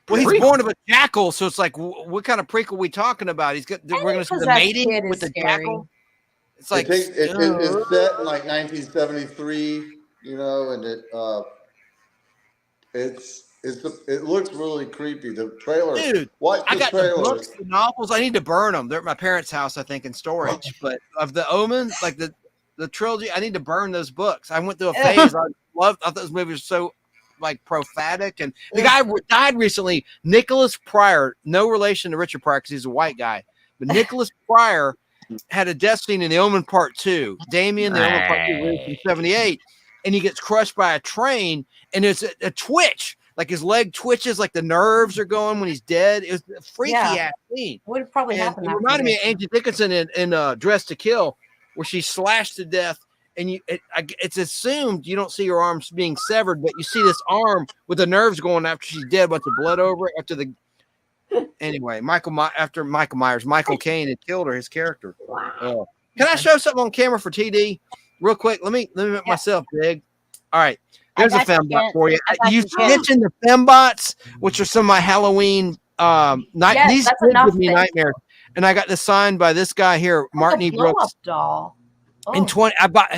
[SPEAKER 3] Well, he's born of a jackal, so it's like, what kind of prequel are we talking about? We're going to see the mating with the jackal. It's like
[SPEAKER 11] it's set in like 1973, you know, and It looks really creepy. The trailer.
[SPEAKER 3] Dude,
[SPEAKER 11] Watch
[SPEAKER 3] I
[SPEAKER 11] the
[SPEAKER 3] got
[SPEAKER 11] trailer.
[SPEAKER 3] the books, the novels. I need to burn them. They're at my parents' house, I think, in storage. But of the Omen, like the trilogy, I need to burn those books. I went through a phase. I thought those movies were so like prophetic. And the guy died recently, Nicholas Pryor, no relation to Richard Pryor because he's a white guy. But Nicholas Pryor had a death scene in The Omen Part 2. Damien, The Omen Part 2, released in 78. And he gets crushed by a train, and it's a twitch. Like his leg twitches, like the nerves are going when he's dead. It was a freaky ass scene.
[SPEAKER 5] Would probably happen.
[SPEAKER 3] It reminded me of Angie Dickinson in Dress to Kill, where she's slashed to death, and it's assumed you don't see her arms being severed, but you see this arm with the nerves going after she's dead, a bunch of blood over it. Anyway, after Michael Myers, Michael Caine had killed her, his character. Wow. Can I show something on camera for TD real quick? Let me make myself big. All right. There's a fembot for you. You mentioned the fembots, which are some of my Halloween these give me nightmares. And I got this signed by this guy here, Martin E. Brooks.
[SPEAKER 5] Doll.
[SPEAKER 3] In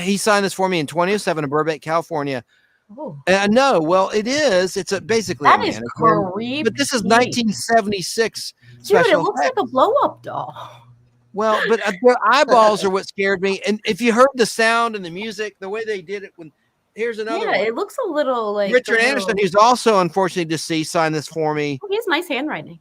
[SPEAKER 3] he signed this for me in 2007 in Burbank, California. No, well, it is. It's basically
[SPEAKER 5] that is creepy.
[SPEAKER 3] But this is 1976
[SPEAKER 5] Dude, it looks like a blow-up doll.
[SPEAKER 3] Well, but their eyeballs are what scared me. And if you heard the sound and the music, the way they did it when. Here's another one.
[SPEAKER 5] It looks a little like
[SPEAKER 3] Richard Anderson, who's also unfortunately deceased, signed this for me.
[SPEAKER 5] He has nice handwriting.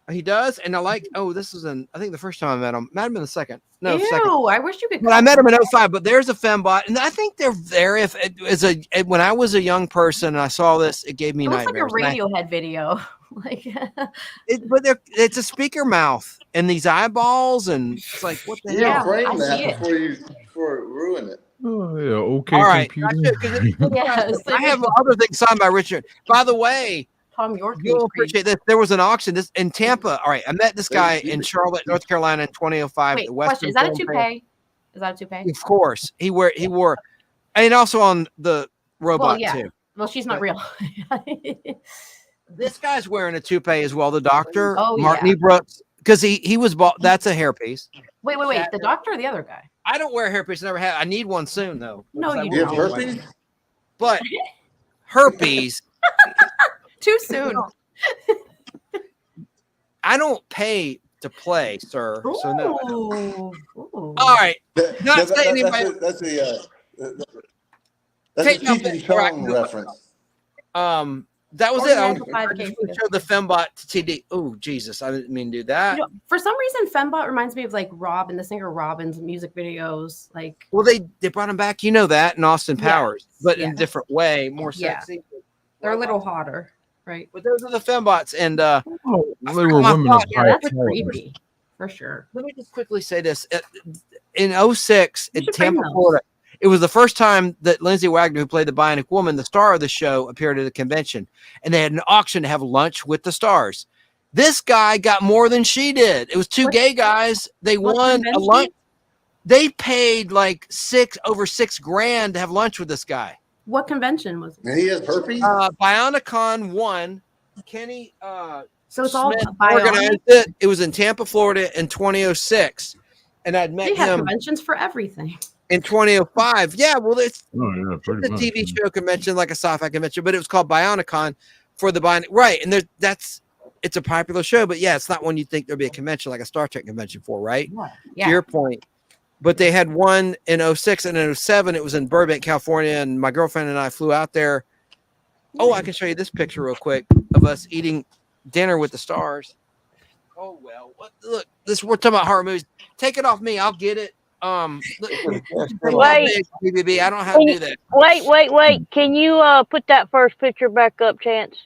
[SPEAKER 3] He does, and I like. Oh, this is I think the first time I met him. Might have been the second. No,
[SPEAKER 5] Ew,
[SPEAKER 3] second.
[SPEAKER 5] I wish you could.
[SPEAKER 3] But I met him in 05. But there's a fembot, and I think they're there. If it was when I was a young person and I saw this, it gave me nightmares.
[SPEAKER 5] Looks like a Radiohead video. Like,
[SPEAKER 3] it's a speaker mouth and these eyeballs, and it's like what the hell?
[SPEAKER 11] Yeah, frame that before it ruin it.
[SPEAKER 7] Oh, yeah, okay.
[SPEAKER 3] All right.
[SPEAKER 5] I
[SPEAKER 3] I have other things signed by Richard. By the way,
[SPEAKER 5] Tom York,
[SPEAKER 3] you'll appreciate this. There was an auction in Tampa. All right, I met this guy in Charlotte, North Carolina, in 2005.
[SPEAKER 5] Wait, question: is that a toupee? Is that a toupee?
[SPEAKER 3] Of course, he wore, and also on the robot too.
[SPEAKER 5] Well, she's not real.
[SPEAKER 3] This guy's wearing a toupee as well. The doctor,
[SPEAKER 5] Oh,
[SPEAKER 3] Martin E. Brooks, because he was bought. That's a hairpiece.
[SPEAKER 5] Wait. The doctor or the other guy?
[SPEAKER 3] I don't wear a hairpiece. Never have. I need one soon though.
[SPEAKER 5] No, you
[SPEAKER 11] have
[SPEAKER 5] don't.
[SPEAKER 11] herpes.
[SPEAKER 3] But herpes.
[SPEAKER 5] Too soon.
[SPEAKER 3] I don't pay to play, sir.
[SPEAKER 5] Ooh.
[SPEAKER 3] So no. All right.
[SPEAKER 11] That's the Cheech Chong reference.
[SPEAKER 3] That was it. I
[SPEAKER 5] just
[SPEAKER 3] showed the fembot to TD. Oh Jesus, I didn't mean to do that.
[SPEAKER 5] For some reason, fembot reminds me of like Robin, the singer Robin's music videos. Like,
[SPEAKER 3] well, they brought him back. You know that in Austin Powers, but in a different way, more sexy.
[SPEAKER 5] They're a little hotter, right?
[SPEAKER 3] But those are the fembots, and
[SPEAKER 7] they were women of high
[SPEAKER 5] that's
[SPEAKER 7] caliber.
[SPEAKER 5] creepy for sure.
[SPEAKER 3] Let me just quickly say this: in 06 in
[SPEAKER 5] should bring
[SPEAKER 3] Tampa,
[SPEAKER 5] those.
[SPEAKER 3] Florida. It was the first time that Lindsay Wagner, who played the Bionic Woman, the star of the show, appeared at a convention. And they had an auction to have lunch with the stars. This guy got more than she did. It was two gay guys. They won a lunch. They paid like over $6,000 to have lunch with this guy.
[SPEAKER 5] What convention was it?
[SPEAKER 11] And he has herpes.
[SPEAKER 3] Bionicon 1. Kenny
[SPEAKER 5] So it's all
[SPEAKER 3] Smith
[SPEAKER 5] bionic.
[SPEAKER 3] organized it. It was in Tampa, Florida in 2006. And I'd met
[SPEAKER 5] They have
[SPEAKER 3] him
[SPEAKER 5] conventions for everything.
[SPEAKER 3] in 2005. Yeah, well, it's
[SPEAKER 7] Oh, yeah, pretty
[SPEAKER 3] a
[SPEAKER 7] much.
[SPEAKER 3] TV show convention, like a sci-fi convention, but it was called Bionicon for the Bionic. Right, and it's a popular show, but yeah, it's not one you think there'd be a convention like a Star Trek convention for, right?
[SPEAKER 5] Yeah.
[SPEAKER 3] To your point. But they had one in 06 and in 07, it was in Burbank, California, and my girlfriend and I flew out there. Oh, I can show you this picture real quick of us eating dinner with the stars. Oh well, look, we're talking about horror movies. Take it off me, I'll get it.
[SPEAKER 8] Wait.
[SPEAKER 3] BBB, I don't know how to do that.
[SPEAKER 8] Wait. Can you put that first picture back up, Chance?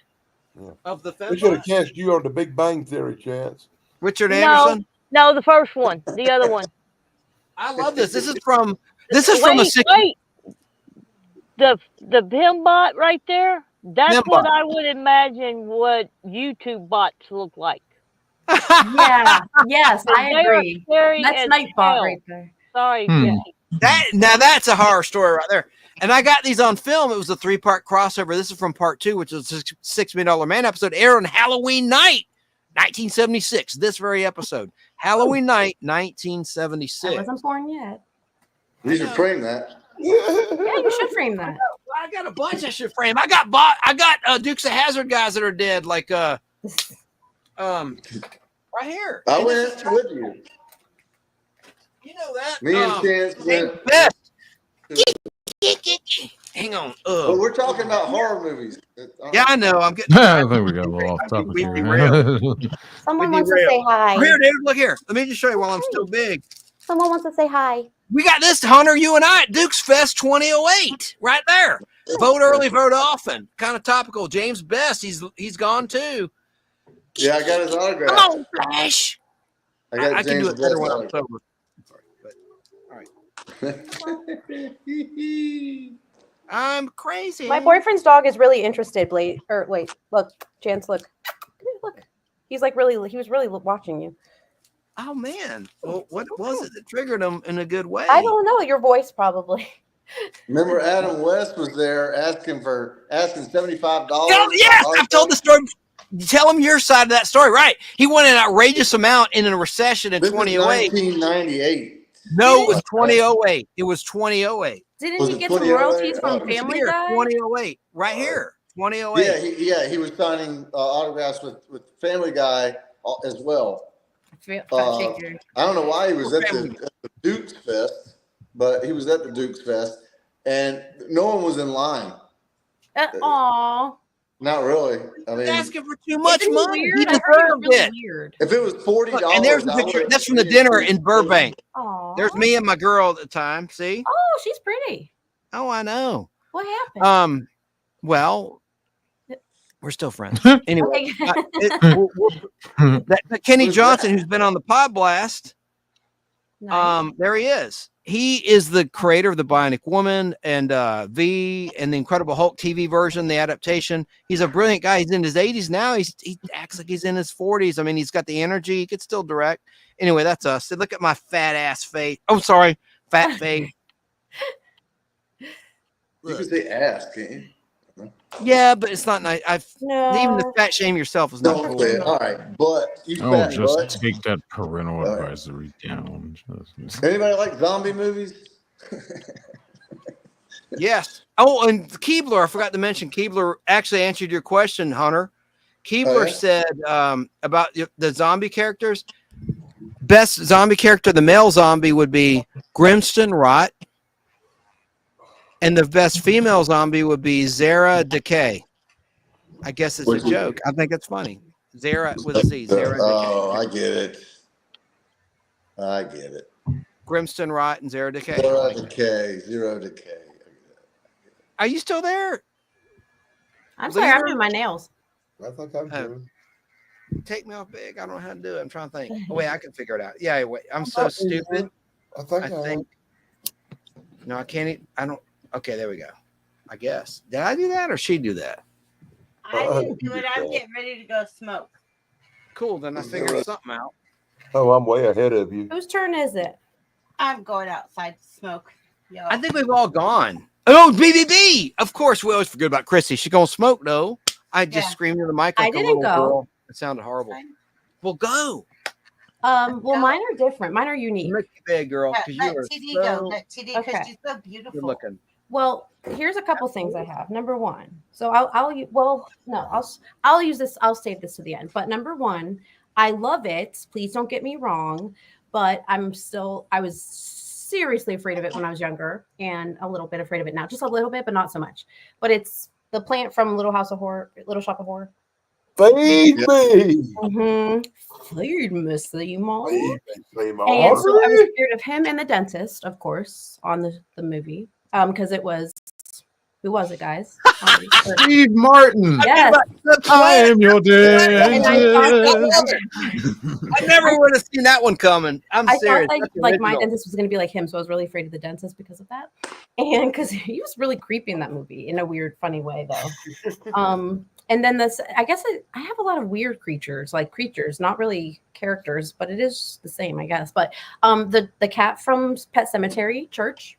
[SPEAKER 3] Of the
[SPEAKER 12] We should have cast you on the Big Bang Theory, Chance.
[SPEAKER 3] Richard Anderson.
[SPEAKER 8] No, the first one, the other one.
[SPEAKER 3] I love this. This is from a 60s.
[SPEAKER 8] Wait. The Pimbot right there. That's
[SPEAKER 3] Pimbot.
[SPEAKER 8] what I would imagine what YouTube bots look like.
[SPEAKER 5] Yeah. Yes, I
[SPEAKER 8] They are
[SPEAKER 5] agree.
[SPEAKER 8] scary
[SPEAKER 5] That's
[SPEAKER 8] as
[SPEAKER 5] Nightbot
[SPEAKER 8] hell.
[SPEAKER 5] right there.
[SPEAKER 8] Sorry,
[SPEAKER 7] Hmm.
[SPEAKER 8] Jesse.
[SPEAKER 3] Now that's a horror story right there. And I got these on film. It was a 3-part crossover. This is from part 2, which was a $6 Million Man episode, aired on Halloween night, 1976. This very episode, Halloween night, 1976.
[SPEAKER 5] I wasn't born yet.
[SPEAKER 11] You should frame that.
[SPEAKER 5] Yeah, you should frame that.
[SPEAKER 3] I got a bunch I should frame. I got Dukes of Hazzard guys that are dead, like right here.
[SPEAKER 11] I
[SPEAKER 3] And
[SPEAKER 11] went
[SPEAKER 3] this is-
[SPEAKER 11] with you.
[SPEAKER 3] You know that.
[SPEAKER 11] Me and Chance went.
[SPEAKER 3] Best. Hang on.
[SPEAKER 11] Well, we're talking about horror movies.
[SPEAKER 3] Yeah, I know. I'm getting.
[SPEAKER 7] I think we got a little off topic
[SPEAKER 3] We
[SPEAKER 7] here.
[SPEAKER 3] derailed.
[SPEAKER 5] Someone
[SPEAKER 3] We
[SPEAKER 5] wants to
[SPEAKER 3] derailed.
[SPEAKER 5] say hi.
[SPEAKER 3] Here, dude. Look here. Let me just show you while I'm still big.
[SPEAKER 5] Someone wants to say hi.
[SPEAKER 3] We got this, Hunter, you and I at Dukes Fest 2008, right there. Vote early, vote often. Kind of topical. James Best, he's gone too.
[SPEAKER 11] Yeah, I got his autograph.
[SPEAKER 3] Come on, Flash.
[SPEAKER 11] I got
[SPEAKER 3] I can
[SPEAKER 11] James
[SPEAKER 3] do it better when I'm
[SPEAKER 11] Best
[SPEAKER 3] sober. I'm crazy.
[SPEAKER 5] My boyfriend's dog is really interested, Blade. Or wait, look, Chance, look. Look. He's like he was really watching you.
[SPEAKER 3] Oh man. Well, what was it that triggered him in a good way?
[SPEAKER 5] I don't know, your voice probably.
[SPEAKER 11] Remember Adam West was there asking $75.
[SPEAKER 3] Yes, I've told the story. Tell him your side of that story. Right. He won an outrageous amount in a recession in 2008.
[SPEAKER 11] 1998.
[SPEAKER 3] No, it was 2008. It was 2008.
[SPEAKER 5] Didn't he get some royalties from
[SPEAKER 3] It was
[SPEAKER 5] Family
[SPEAKER 3] here,
[SPEAKER 5] Guy?
[SPEAKER 3] 2008. Right here. 2008.
[SPEAKER 11] Yeah, he was signing autographs with Family Guy as well. I don't know why he was at the Dukes Fest, but he was at the Dukes Fest, and no one was in line.
[SPEAKER 5] Aw.
[SPEAKER 11] Not really. I mean,
[SPEAKER 3] He's asking for too much
[SPEAKER 5] Isn't
[SPEAKER 3] money.
[SPEAKER 5] weird?
[SPEAKER 3] He
[SPEAKER 5] I heard
[SPEAKER 3] deserved
[SPEAKER 5] really
[SPEAKER 3] it.
[SPEAKER 5] weird.
[SPEAKER 11] if it was $40,
[SPEAKER 3] Look, and there's the picture. That's from the dinner in Burbank.
[SPEAKER 5] Aw.
[SPEAKER 3] There's me and my girl at the time. See?
[SPEAKER 5] Oh, she's pretty.
[SPEAKER 3] Oh, I know.
[SPEAKER 5] What happened?
[SPEAKER 3] Well, we're still friends.
[SPEAKER 5] Okay.
[SPEAKER 3] Anyway, that Kenny Johnson, who's been on the Pod Blast,
[SPEAKER 5] Nice.
[SPEAKER 3] there he is. He is the creator of the Bionic Woman and V and the Incredible Hulk TV version, the adaptation. He's a brilliant guy. He's in his 80s now. He acts like he's in his 40s. I mean, he's got the energy. He could still direct. Anyway, that's us. Look at my fat ass face. Oh, sorry, fat face.
[SPEAKER 11] You can say ass, can't you?
[SPEAKER 3] Yeah, but it's not nice.
[SPEAKER 5] No.
[SPEAKER 3] Even the fat shame yourself is not
[SPEAKER 11] Don't
[SPEAKER 3] cool.
[SPEAKER 11] say it. All right, but you
[SPEAKER 7] Oh,
[SPEAKER 11] fat
[SPEAKER 7] just
[SPEAKER 11] butt.
[SPEAKER 7] take that parental advisory down.
[SPEAKER 11] Anybody like zombie movies?
[SPEAKER 3] Yes. Oh, and Keebler, I forgot to mention, Keebler actually answered your question, Hunter. Keebler said about the zombie characters. Best zombie character, the male zombie, would be Grimston Rot. And the best female zombie would be Zara Decay. I guess it's a joke. I think it's funny. Zara with a Z. Zara Decay.
[SPEAKER 11] Oh, I get it. I get it.
[SPEAKER 3] Grimston Rot and Zara Decay.
[SPEAKER 11] Zero decay. Zero decay.
[SPEAKER 3] Are you still there?
[SPEAKER 5] I'm sorry, I'm doing my nails.
[SPEAKER 12] I think I'm true.
[SPEAKER 3] Take me off big. I don't know how to do it. I'm trying to think. Oh, wait, I can figure it out. Yeah, wait. I'm so stupid.
[SPEAKER 12] I think
[SPEAKER 3] I think. No, I can't. I don't. Okay, there we go. I guess. Did I do that or she do that?
[SPEAKER 2] I didn't do it. I'm getting ready to go smoke.
[SPEAKER 3] Cool. Then I figured something out.
[SPEAKER 12] Oh, I'm way ahead of you.
[SPEAKER 5] Whose turn is it?
[SPEAKER 2] I'm going outside to smoke. Yo.
[SPEAKER 3] I think we've all gone. Oh, BBB. Of course, we always forget about Chrissy. She gonna smoke though. I just screamed in the mic like a
[SPEAKER 5] didn't
[SPEAKER 3] little
[SPEAKER 5] go.
[SPEAKER 3] girl. It sounded horrible. Well, go.
[SPEAKER 5] Well, mine are different. Mine are unique.
[SPEAKER 3] Make it big, girl.
[SPEAKER 2] Let
[SPEAKER 3] Because you are
[SPEAKER 2] TD
[SPEAKER 3] so
[SPEAKER 2] go. Let TD because
[SPEAKER 5] Okay.
[SPEAKER 2] she's so beautiful.
[SPEAKER 3] good looking.
[SPEAKER 5] Well, here's a couple things I have. Number one, so I'll use this. I'll save this to the end. But number one, I love it. Please don't get me wrong, but I was seriously afraid of it when I was younger, and a little bit afraid of it now, just a little bit, but not so much. But it's the plant from Little Shop of Horror.
[SPEAKER 12] Feed me.
[SPEAKER 5] Feed me, Seymour.
[SPEAKER 12] Feed me, Seymour.
[SPEAKER 5] And so I was scared of him and the dentist, of course, on the movie. Because it was, who was it, guys?
[SPEAKER 7] Steve Martin.
[SPEAKER 5] Yes.
[SPEAKER 7] I am your dentist.
[SPEAKER 3] I never would have seen that one coming. I'm
[SPEAKER 5] I
[SPEAKER 3] serious.
[SPEAKER 5] thought
[SPEAKER 3] That's
[SPEAKER 5] like my
[SPEAKER 3] original.
[SPEAKER 5] dentist was going to be like him, so I was really afraid of the dentist because of that, and because he was really creepy in that movie in a weird, funny way, though. And then I guess I have a lot of weird creatures, not really characters, but it is the same, I guess. But the cat from Pet Cemetery, Church.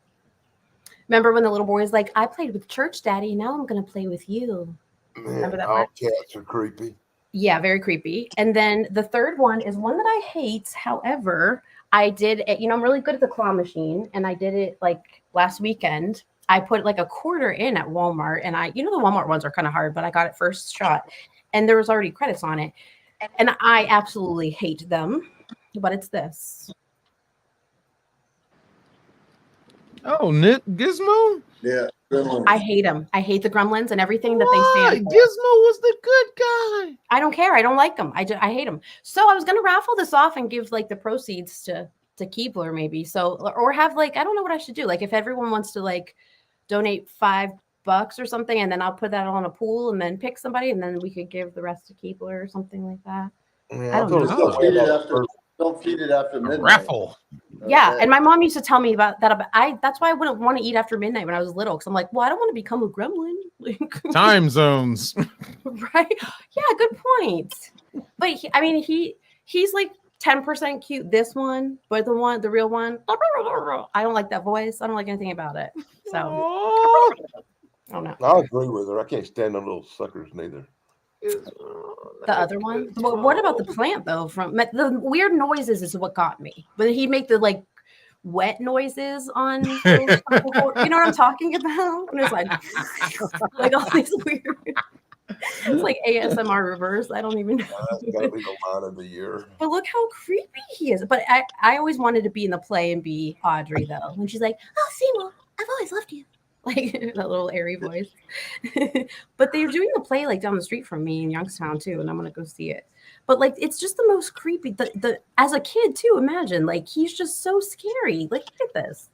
[SPEAKER 5] Remember when the little boy was like, "I played with Church, Daddy. Now I'm going to play with you." Remember that
[SPEAKER 12] all
[SPEAKER 5] part?
[SPEAKER 12] cats are creepy.
[SPEAKER 5] Yeah, very creepy. And then the third one is one that I hate. However, I did it, I'm really good at the claw machine, and I did it like last weekend. I put like a quarter in at Walmart, and the Walmart ones are kind of hard, but I got it first shot, and there was already credits on it, and I absolutely hate them, but it's this.
[SPEAKER 7] Oh, Gizmo?
[SPEAKER 11] Yeah.
[SPEAKER 5] I hate them. I hate the gremlins and everything that they stand for.
[SPEAKER 7] Gizmo was the good guy.
[SPEAKER 5] I don't care. I don't like them. I hate them. So I was gonna raffle this off and give like the proceeds to Keebler maybe. So or have like I don't know what I should do. Like if everyone wants to like donate $5 or something, and then I'll put that on a pool and then pick somebody, and then we could give the rest to Keebler or something like that.
[SPEAKER 12] Yeah,
[SPEAKER 5] I don't know.
[SPEAKER 11] Don't feed it after midnight.
[SPEAKER 7] Raffle.
[SPEAKER 5] Yeah, and my mom used to tell me about that. That's why I wouldn't want to eat after midnight when I was little, because I'm like, well, I don't want to become a gremlin.
[SPEAKER 7] Time zones.
[SPEAKER 5] Right? Yeah, good point. But he's like 10% cute. This one, but the real one, I don't like that voice. I don't like anything about it. So I don't know.
[SPEAKER 12] I agree with her. I can't stand them little suckers neither.
[SPEAKER 5] The other one. Well, what about the plant though? From the weird noises is what got me. But he'd make the like wet noises on. You know what I'm talking about? And it's like all these weird. It's like ASMR reverse. I don't even know.
[SPEAKER 12] That's gotta be the line of the year.
[SPEAKER 5] But look how creepy he is. But I always wanted to be in the play and be Audrey though. When she's like, "Oh, Seymour, I've always loved you." Like that little airy voice. But they're doing the play like down the street from me in Youngstown too, and I'm gonna go see it. But like it's just the most creepy. The as a kid too, imagine like he's just so scary. Like look at this.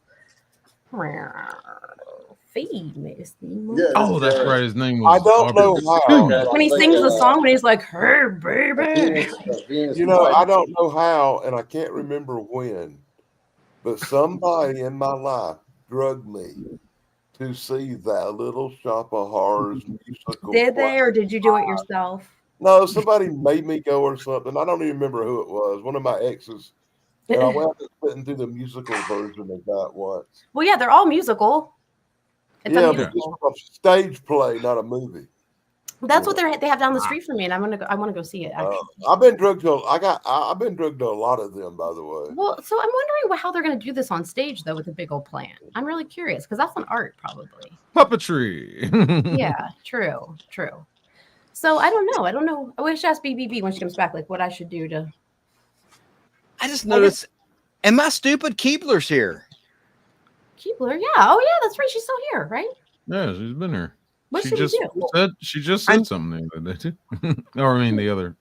[SPEAKER 5] Feed me, Seymour.
[SPEAKER 7] Yeah, oh, that's right. His name was.
[SPEAKER 12] I don't know how.
[SPEAKER 5] When he sings the song, when he's like, "Hey, baby,"
[SPEAKER 12] you know, I don't know how, and I can't remember when, but somebody in my life drugged me to see that Little Shop of Horrors musical.
[SPEAKER 5] Did they, or did you do it yourself?
[SPEAKER 12] No, somebody made me go or something. I don't even remember who it was. One of my exes. And I went sitting through the musical version of that once.
[SPEAKER 5] Well, yeah, they're all musical. It's a musical.
[SPEAKER 12] But it's a stage play, not a movie.
[SPEAKER 5] That's what they have down the street from me, and I want to go see it.
[SPEAKER 12] I've been drugged to I've been drugged to a lot of them, by the way.
[SPEAKER 5] Well, so I'm wondering how they're going to do this on stage though with a big old plant. I'm really curious because that's an art probably.
[SPEAKER 7] Puppetry.
[SPEAKER 5] Yeah, true. So I don't know. I wish I asked BBB when she comes back, like what I should do to.
[SPEAKER 3] I just noticed. Am I stupid? Keebler's here.
[SPEAKER 5] Keebler, yeah. Oh yeah, that's right. She's still here, right?
[SPEAKER 7] Yeah, she's been here.
[SPEAKER 5] What should we do?
[SPEAKER 7] She just said something the other day too. Or I mean the other.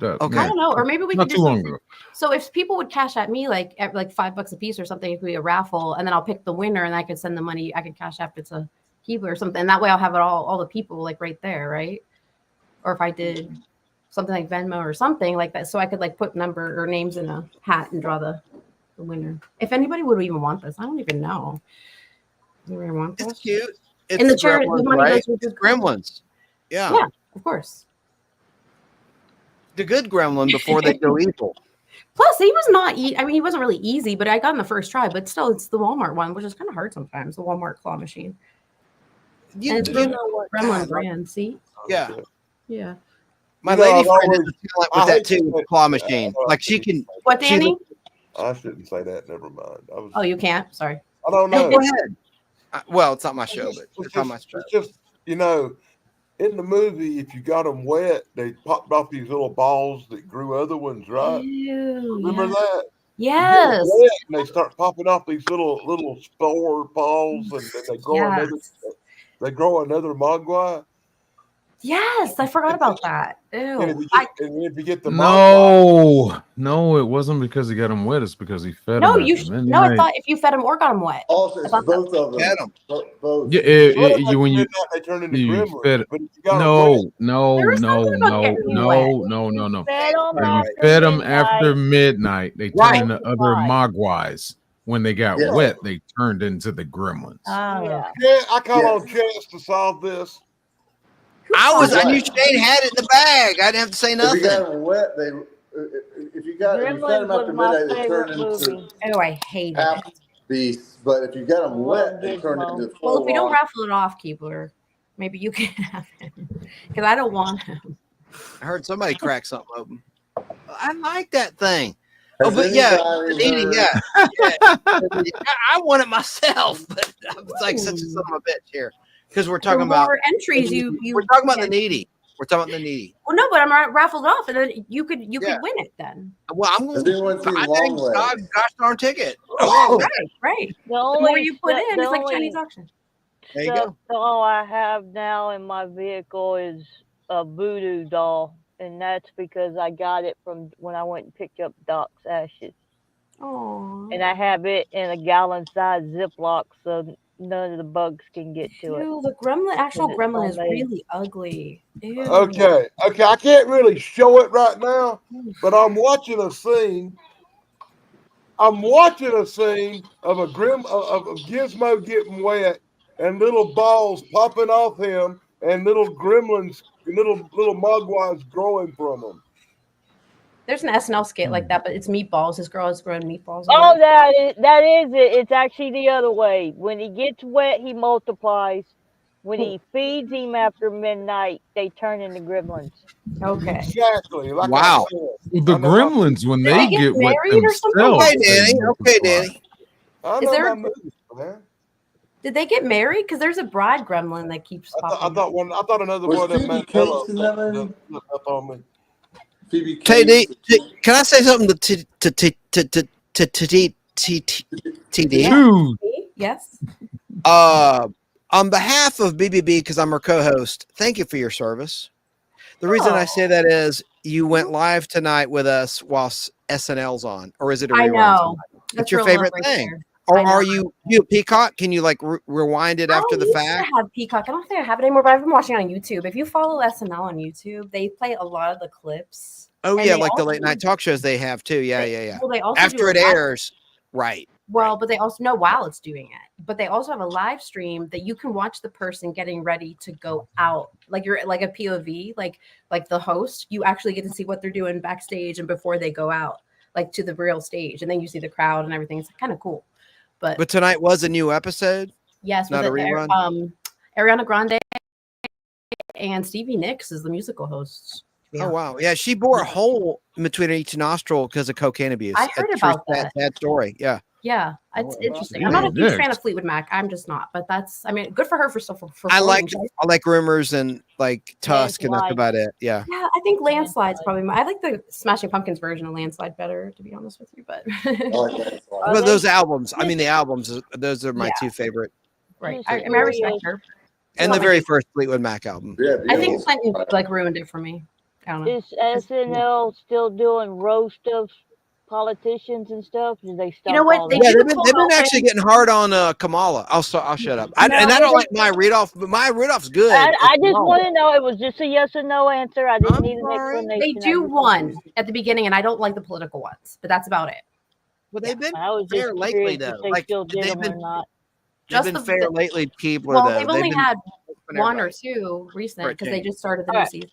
[SPEAKER 5] Okay. I don't know, or maybe we
[SPEAKER 7] not
[SPEAKER 5] could
[SPEAKER 7] too
[SPEAKER 5] do
[SPEAKER 7] long
[SPEAKER 5] something.
[SPEAKER 7] ago.
[SPEAKER 5] So if people would cash at me like $5 a piece or something, it could be a raffle, and then I'll pick the winner, and I could send the money. I could cash app it to Keebler or something. And that way, I'll have it all the people like right there, right? Or if I did something like Venmo or something like that, so I could like put number or names in a hat and draw the winner. If anybody would even want this, I don't even know. Do you want this?
[SPEAKER 3] It's cute. It's
[SPEAKER 5] in the charity, the money
[SPEAKER 3] right?
[SPEAKER 5] goes with the
[SPEAKER 3] Gremlins. Yeah.
[SPEAKER 5] Yeah, of course.
[SPEAKER 3] The good gremlin before they go evil.
[SPEAKER 5] Plus, he was not. He wasn't really easy, but I got in the first try. But still, it's the Walmart one, which is kind of hard sometimes. The Walmart claw machine. And it's the Gremlin brand. See?
[SPEAKER 3] Yeah.
[SPEAKER 5] Yeah.
[SPEAKER 3] My lady friend is with that too, with the claw machine. Like she can.
[SPEAKER 5] What, Danny?
[SPEAKER 12] I shouldn't say that. Never mind.
[SPEAKER 5] Oh, you can't. Sorry.
[SPEAKER 12] I don't know.
[SPEAKER 3] Go ahead. Well, it's not my show, but it's not my show.
[SPEAKER 12] It's just in the movie, if you got them wet, they popped off these little balls that grew other ones, right?
[SPEAKER 5] Ew,
[SPEAKER 12] Remember that?
[SPEAKER 5] Yes.
[SPEAKER 12] And they start popping off these little spore balls, and then they grow they grow another mogwai.
[SPEAKER 5] Yes, I forgot about that. Ew.
[SPEAKER 12] And if you get the
[SPEAKER 7] No, it wasn't because he got him wet. It's because he fed him.
[SPEAKER 5] No, I thought if you fed him or got him wet.
[SPEAKER 11] Also, it's both of them.
[SPEAKER 3] Get them.
[SPEAKER 11] Both.
[SPEAKER 7] Yeah, when you
[SPEAKER 12] they turn into
[SPEAKER 7] you
[SPEAKER 12] gremlins,
[SPEAKER 7] fed
[SPEAKER 12] but if you got
[SPEAKER 7] no. When you fed them after midnight, they turned into other mogwais. When they got wet, they turned into the gremlins.
[SPEAKER 12] Yeah, I call on Chance to solve this.
[SPEAKER 3] I knew Shane had it in the bag. I didn't have to say nothing.
[SPEAKER 11] If you got them wet, if you fed them after midnight, they turn into
[SPEAKER 5] I hate
[SPEAKER 11] half
[SPEAKER 5] it.
[SPEAKER 11] beasts. But if you got them wet, they turn into full.
[SPEAKER 5] Well, if we don't raffle it off, Keebler, maybe you can have him because I don't want him.
[SPEAKER 3] I heard somebody crack something open. I like that thing. Oh,
[SPEAKER 11] Has
[SPEAKER 3] but yeah,
[SPEAKER 11] anybody
[SPEAKER 3] Needy,
[SPEAKER 11] heard?
[SPEAKER 3] I want it myself, but I'm like such a son of a bitch here because we're
[SPEAKER 5] The
[SPEAKER 3] talking about
[SPEAKER 5] more entries you
[SPEAKER 3] we're talking about the
[SPEAKER 5] get.
[SPEAKER 3] needy. We're talking about the needy.
[SPEAKER 5] Well, no, but I'm raffled off, and then you could
[SPEAKER 3] Yeah.
[SPEAKER 5] win it then.
[SPEAKER 3] Well, I'm
[SPEAKER 11] Has
[SPEAKER 3] going
[SPEAKER 11] anyone
[SPEAKER 3] to
[SPEAKER 11] seen
[SPEAKER 3] buy
[SPEAKER 11] Long
[SPEAKER 3] that
[SPEAKER 11] Legs?
[SPEAKER 3] gosh darn ticket. I want it.
[SPEAKER 5] Right.
[SPEAKER 8] The
[SPEAKER 5] The more
[SPEAKER 8] only
[SPEAKER 5] you put
[SPEAKER 8] stu-
[SPEAKER 5] in,
[SPEAKER 8] the
[SPEAKER 5] it's like
[SPEAKER 8] only
[SPEAKER 5] Chinese auction.
[SPEAKER 3] There you
[SPEAKER 8] stuffed
[SPEAKER 3] go.
[SPEAKER 8] doll I have now in my vehicle is a voodoo doll, and that's because I got it from when I went and picked up Doc's ashes.
[SPEAKER 5] Oh.
[SPEAKER 8] And I have it in a gallon-sized Ziploc, so none of the bugs can get to it.
[SPEAKER 5] Ew, the gremlin, actual
[SPEAKER 8] It's
[SPEAKER 5] gremlin is
[SPEAKER 8] homemade.
[SPEAKER 5] really ugly. Ew.
[SPEAKER 12] Okay, I can't really show it right now, but I'm watching a scene. I'm watching a scene of a Gizmo getting wet and little balls popping off him and little gremlins, little mogwais growing from him.
[SPEAKER 5] There's an SNL skit like that, but it's meatballs. This girl has grown meatballs.
[SPEAKER 8] Oh, that is it. It's actually the other way. When he gets wet, he multiplies. When he feeds him after midnight, they turn into gremlins.
[SPEAKER 5] Okay.
[SPEAKER 12] Exactly. Like
[SPEAKER 3] Wow.
[SPEAKER 12] I
[SPEAKER 7] Well, the gremlins, when
[SPEAKER 5] Did
[SPEAKER 7] they
[SPEAKER 5] they get
[SPEAKER 7] get wet
[SPEAKER 5] married or something?
[SPEAKER 7] themselves,
[SPEAKER 3] Okay,
[SPEAKER 7] they
[SPEAKER 3] Danny. Okay,
[SPEAKER 7] multiply.
[SPEAKER 3] Danny.
[SPEAKER 12] I
[SPEAKER 5] Is
[SPEAKER 12] know
[SPEAKER 5] there
[SPEAKER 12] my
[SPEAKER 5] a-
[SPEAKER 12] movies, man.
[SPEAKER 5] Did they get married? Because there's a bride gremlin that keeps
[SPEAKER 12] I
[SPEAKER 5] popping.
[SPEAKER 12] thought another
[SPEAKER 11] Was
[SPEAKER 12] one of
[SPEAKER 11] Phoebe
[SPEAKER 12] them
[SPEAKER 11] Cates in that movie?
[SPEAKER 12] up on me.
[SPEAKER 11] Phoebe
[SPEAKER 3] TD,
[SPEAKER 11] Cates.
[SPEAKER 3] can I say something to TD?
[SPEAKER 7] Dude,
[SPEAKER 5] Yes.
[SPEAKER 3] On behalf of BBB, because I'm her co-host, thank you for your service. The reason I say that is you went live tonight with us while SNL's on, or is it a rerun?
[SPEAKER 5] I know.
[SPEAKER 3] tonight?
[SPEAKER 5] That's
[SPEAKER 3] It's your
[SPEAKER 5] real love
[SPEAKER 3] favorite
[SPEAKER 5] right
[SPEAKER 3] thing.
[SPEAKER 5] there.
[SPEAKER 3] Or
[SPEAKER 5] I know.
[SPEAKER 3] are you Peacock? Can you like rewind it
[SPEAKER 5] I
[SPEAKER 3] after the
[SPEAKER 5] used
[SPEAKER 3] fact?
[SPEAKER 5] to have Peacock. I don't think I have it anymore, but I've been watching on YouTube. If you follow SNL on YouTube, they play a lot of the clips.
[SPEAKER 3] Oh
[SPEAKER 5] And
[SPEAKER 3] yeah,
[SPEAKER 5] they
[SPEAKER 3] like the
[SPEAKER 5] also
[SPEAKER 3] late night talk shows they have too. Yeah, yeah.
[SPEAKER 5] Well, they also
[SPEAKER 3] After
[SPEAKER 5] do a
[SPEAKER 3] it
[SPEAKER 5] live-
[SPEAKER 3] airs, right.
[SPEAKER 5] Well, but they also know while it's doing it. But they also have a live stream that you can watch the person getting ready to go out. Like you're like a POV, like the host. You actually get to see what they're doing backstage and before they go out, like to the real stage, and then you see the crowd and everything. It's kind of cool. But
[SPEAKER 3] tonight was a new episode.
[SPEAKER 5] yes,
[SPEAKER 3] not
[SPEAKER 5] with
[SPEAKER 3] a rerun.
[SPEAKER 5] Ariana Grande and Stevie Nicks is the musical hosts.
[SPEAKER 3] Oh wow, yeah, she bore a hole in between each nostril because of cocaine abuse.
[SPEAKER 5] I heard about that.
[SPEAKER 3] Sad story. Yeah.
[SPEAKER 5] Yeah, it's interesting.
[SPEAKER 7] Stevie
[SPEAKER 5] I'm not a huge fan
[SPEAKER 7] Nicks.
[SPEAKER 5] of Fleetwood Mac. I'm just not. But that's, I mean, good for her for
[SPEAKER 3] I like
[SPEAKER 5] performing.
[SPEAKER 3] Rumors and like Tusk, and that's
[SPEAKER 8] Landslide.
[SPEAKER 3] about it. Yeah.
[SPEAKER 5] Yeah, I think Landslide's probably I like the Smashing Pumpkins version of Landslide better, to be honest with you. But
[SPEAKER 3] Well, those albums. I mean, the albums. Those are my two favorite.
[SPEAKER 5] right, I respect her.
[SPEAKER 3] And the very first Fleetwood Mac album.
[SPEAKER 11] Yeah,
[SPEAKER 5] I think Clinton like ruined it for me. I don't know.
[SPEAKER 8] Is SNL still doing roast of politicians and stuff? Did they stop?
[SPEAKER 5] You know what?
[SPEAKER 8] all
[SPEAKER 5] They
[SPEAKER 8] that?
[SPEAKER 3] Yeah,
[SPEAKER 5] do
[SPEAKER 3] they've been actually getting hard on Kamala. I'll shut up. And I don't like Maya Rudolph, but Maya Rudolph's good.
[SPEAKER 8] I just want to know. It was just a yes or no answer. I didn't need an explanation.
[SPEAKER 5] They do one at the beginning, and I don't like the political ones, but that's about it.
[SPEAKER 3] Well, they've been
[SPEAKER 8] I was
[SPEAKER 3] fair
[SPEAKER 8] just
[SPEAKER 3] lately,
[SPEAKER 8] curious
[SPEAKER 3] though.
[SPEAKER 8] if they
[SPEAKER 3] Like
[SPEAKER 8] still did
[SPEAKER 3] they've
[SPEAKER 8] them
[SPEAKER 3] been,
[SPEAKER 8] or not.
[SPEAKER 3] they've
[SPEAKER 5] Just
[SPEAKER 3] been
[SPEAKER 5] the-
[SPEAKER 3] fair lately, Keebler.
[SPEAKER 5] Well,
[SPEAKER 3] though
[SPEAKER 5] they've only
[SPEAKER 3] been
[SPEAKER 5] had
[SPEAKER 3] open
[SPEAKER 5] one or
[SPEAKER 3] everybody.
[SPEAKER 5] two recent
[SPEAKER 3] For a
[SPEAKER 5] because they
[SPEAKER 3] change.
[SPEAKER 5] just started the
[SPEAKER 8] All
[SPEAKER 5] new
[SPEAKER 8] right.
[SPEAKER 5] season.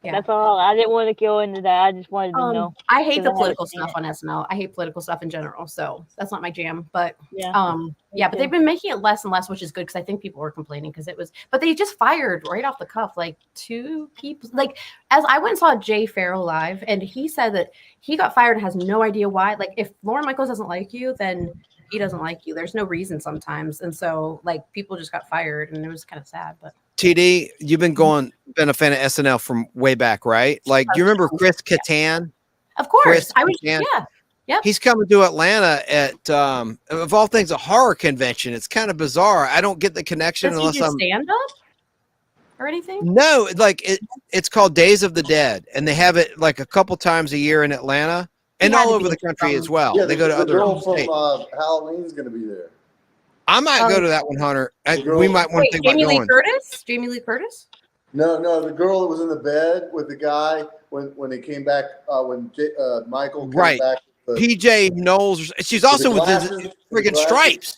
[SPEAKER 5] Yeah.
[SPEAKER 8] That's all. I didn't want to go into that. I just wanted to know.
[SPEAKER 5] I hate
[SPEAKER 8] 'cause
[SPEAKER 5] the
[SPEAKER 8] I haven't
[SPEAKER 5] political
[SPEAKER 8] seen
[SPEAKER 5] stuff
[SPEAKER 8] it.
[SPEAKER 5] on SNL. I hate political stuff in general, so that's not my jam. But
[SPEAKER 8] Yeah.
[SPEAKER 5] but they've been making it less and less, which is good because I think people were complaining because it was. But they just fired right off the cuff like two people. Like as I went and saw Jay Farrell live, and he said that he got fired and has no idea why. Like if Lauren Michaels doesn't like you, then he doesn't like you. There's no reason sometimes, and so like people just got fired, and it was kind of sad. But
[SPEAKER 3] TD, you've been a fan of SNL from way back, right? Like, do you remember Chris Kattan?
[SPEAKER 5] of course,
[SPEAKER 3] Chris
[SPEAKER 5] I was.
[SPEAKER 3] Kattan?
[SPEAKER 5] Yeah. Yep.
[SPEAKER 3] He's coming to Atlanta at of all things a horror convention. It's kind of bizarre. I don't get the connection
[SPEAKER 5] Does he
[SPEAKER 3] unless
[SPEAKER 5] do
[SPEAKER 3] I'm
[SPEAKER 5] stand up or anything?
[SPEAKER 3] no, like it's called Days of the Dead, and they have it like a couple times a year in Atlanta and
[SPEAKER 5] He had
[SPEAKER 3] all
[SPEAKER 5] to
[SPEAKER 3] over
[SPEAKER 5] be
[SPEAKER 3] the country
[SPEAKER 5] from-
[SPEAKER 3] as well.
[SPEAKER 11] Yeah,
[SPEAKER 3] They go to
[SPEAKER 11] the
[SPEAKER 3] other
[SPEAKER 11] girl from
[SPEAKER 3] states.
[SPEAKER 11] Halloween's going to be there.
[SPEAKER 3] I might go to that one, Hunter.
[SPEAKER 11] girl-
[SPEAKER 3] We might want to
[SPEAKER 5] Wait,
[SPEAKER 3] think about
[SPEAKER 5] Jamie Lee
[SPEAKER 3] going.
[SPEAKER 5] Curtis? Jamie Lee Curtis?
[SPEAKER 11] No, the girl that was in the bed with the guy when he came back Michael came
[SPEAKER 3] Right.
[SPEAKER 11] back. with the-
[SPEAKER 3] PJ Knowles. She's also with
[SPEAKER 11] glasses,
[SPEAKER 3] the
[SPEAKER 11] with the
[SPEAKER 3] friggin'
[SPEAKER 11] glasses.
[SPEAKER 3] Stripes.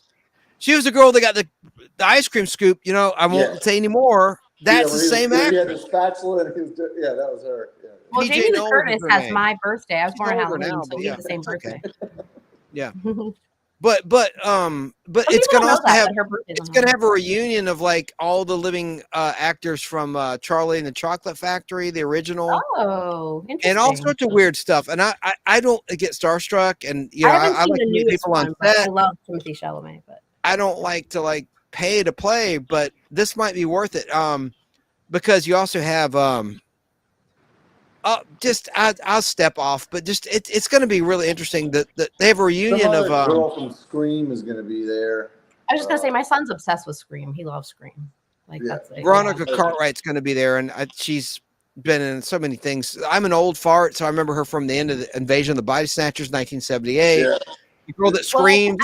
[SPEAKER 3] She was the girl that got the ice cream scoop. You know, I won't
[SPEAKER 11] Yeah.
[SPEAKER 3] say anymore. That's
[SPEAKER 11] when
[SPEAKER 3] the
[SPEAKER 11] he was-
[SPEAKER 3] same
[SPEAKER 11] He had
[SPEAKER 3] actor.
[SPEAKER 11] the spatula and he was yeah, that was her. Yeah.
[SPEAKER 5] Well,
[SPEAKER 3] PJ
[SPEAKER 5] Jamie Lee
[SPEAKER 3] Knowles
[SPEAKER 5] Curtis
[SPEAKER 3] is her
[SPEAKER 5] has
[SPEAKER 3] name.
[SPEAKER 5] my birthday. I was
[SPEAKER 3] She's
[SPEAKER 5] born on
[SPEAKER 3] older
[SPEAKER 5] Halloween,
[SPEAKER 3] now,
[SPEAKER 5] so
[SPEAKER 3] but
[SPEAKER 5] we
[SPEAKER 3] yeah,
[SPEAKER 5] have the same
[SPEAKER 3] it's okay.
[SPEAKER 5] birthday.
[SPEAKER 3] Yeah. but
[SPEAKER 5] Some
[SPEAKER 3] it's
[SPEAKER 5] people
[SPEAKER 3] gonna
[SPEAKER 5] don't know
[SPEAKER 3] also
[SPEAKER 5] that,
[SPEAKER 3] have
[SPEAKER 5] but her birthday's
[SPEAKER 3] it's
[SPEAKER 5] on
[SPEAKER 3] gonna
[SPEAKER 5] Halloween.
[SPEAKER 3] have a reunion of like all the living actors from Charlie and the Chocolate Factory, the original.
[SPEAKER 5] Oh,
[SPEAKER 3] And all
[SPEAKER 5] interesting.
[SPEAKER 3] sorts of weird stuff. And I don't get starstruck, and you
[SPEAKER 5] I
[SPEAKER 3] know
[SPEAKER 5] haven't
[SPEAKER 3] I
[SPEAKER 5] seen
[SPEAKER 3] like
[SPEAKER 5] the
[SPEAKER 3] to meet
[SPEAKER 5] newest
[SPEAKER 3] people on
[SPEAKER 5] one, but I
[SPEAKER 3] set.
[SPEAKER 5] love Timothy Chalamet. But
[SPEAKER 3] I don't like to like pay to play, but this might be worth it. Because you also have I'll step off, but just it's going to be really interesting that they have a
[SPEAKER 11] Some
[SPEAKER 3] reunion
[SPEAKER 11] other
[SPEAKER 3] of
[SPEAKER 11] girl from Scream is going to be there.
[SPEAKER 5] I was just gonna say, my son's obsessed with Scream. He loves Scream. Like
[SPEAKER 11] Yeah.
[SPEAKER 5] that's it.
[SPEAKER 3] Veronica
[SPEAKER 5] Yeah.
[SPEAKER 3] Cartwright's going to be there, and she's been in so many things. I'm an old fart, so I remember her from the end of the Invasion of the Body Snatchers, 1978.
[SPEAKER 11] Yeah.
[SPEAKER 3] The girl that screamed,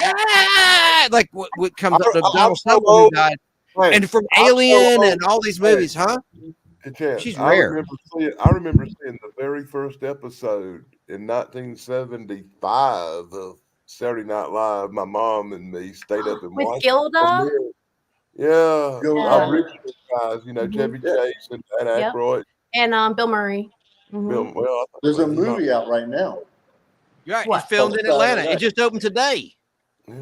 [SPEAKER 3] like what comes up to
[SPEAKER 12] I'm
[SPEAKER 3] Donald
[SPEAKER 12] so
[SPEAKER 3] Sutherland who
[SPEAKER 12] old.
[SPEAKER 3] died,
[SPEAKER 12] Hey,
[SPEAKER 3] and from
[SPEAKER 12] I'm so
[SPEAKER 3] Alien
[SPEAKER 12] old.
[SPEAKER 3] and all these
[SPEAKER 12] Hey,
[SPEAKER 3] movies, huh?
[SPEAKER 12] Chance,
[SPEAKER 3] She's
[SPEAKER 12] I
[SPEAKER 3] rare.
[SPEAKER 12] remember seeing the very first episode in 1975 of Saturday Night Live. My mom and me stayed up and
[SPEAKER 5] With
[SPEAKER 12] watched
[SPEAKER 5] Gilda?
[SPEAKER 12] it. Yeah,
[SPEAKER 11] Gilda.
[SPEAKER 12] original guys, you know,
[SPEAKER 5] Mhm.
[SPEAKER 12] Chevy Chase and
[SPEAKER 5] Yep.
[SPEAKER 12] Aykroyd.
[SPEAKER 5] And Bill Murray. Mhm.
[SPEAKER 12] Bill, well,
[SPEAKER 11] There's a movie out right now.
[SPEAKER 3] You're right.
[SPEAKER 5] What?
[SPEAKER 3] It's filmed in Atlanta.
[SPEAKER 11] Saturday
[SPEAKER 3] It
[SPEAKER 11] Night.
[SPEAKER 3] just opened today.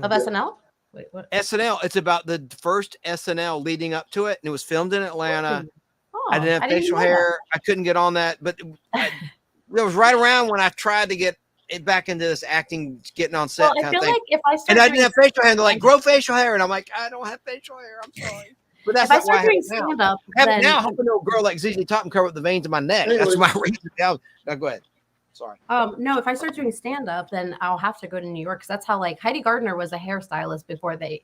[SPEAKER 5] Of SNL? Wait, what?
[SPEAKER 3] SNL. It's about the first SNL leading up to it, and it was filmed in Atlanta.
[SPEAKER 5] Oh,
[SPEAKER 3] I didn't have
[SPEAKER 5] even
[SPEAKER 3] facial
[SPEAKER 5] know
[SPEAKER 3] hair. I couldn't get on that, but it was right around when I tried to get it back into this acting, getting on set
[SPEAKER 5] Well, I
[SPEAKER 3] kind
[SPEAKER 5] feel
[SPEAKER 3] of thing.
[SPEAKER 5] like if I
[SPEAKER 3] And
[SPEAKER 5] start
[SPEAKER 3] I didn't
[SPEAKER 5] doing
[SPEAKER 3] have facial hair. And they're like, grow facial hair, and I'm like, I don't have facial hair. I'm sorry, but that's
[SPEAKER 5] if I
[SPEAKER 3] not why I
[SPEAKER 5] start
[SPEAKER 3] have
[SPEAKER 5] doing
[SPEAKER 3] it now.
[SPEAKER 5] stand up,
[SPEAKER 3] I have it
[SPEAKER 5] then
[SPEAKER 3] now. Hoping it'll grow like ZZ Top and cover up the veins in my neck. That's
[SPEAKER 11] Anyways.
[SPEAKER 3] my reason. Now, go ahead. Sorry.
[SPEAKER 5] no, if I start doing stand up, then I'll have to go to New York because that's how like Heidi Gardner was a hairstylist before they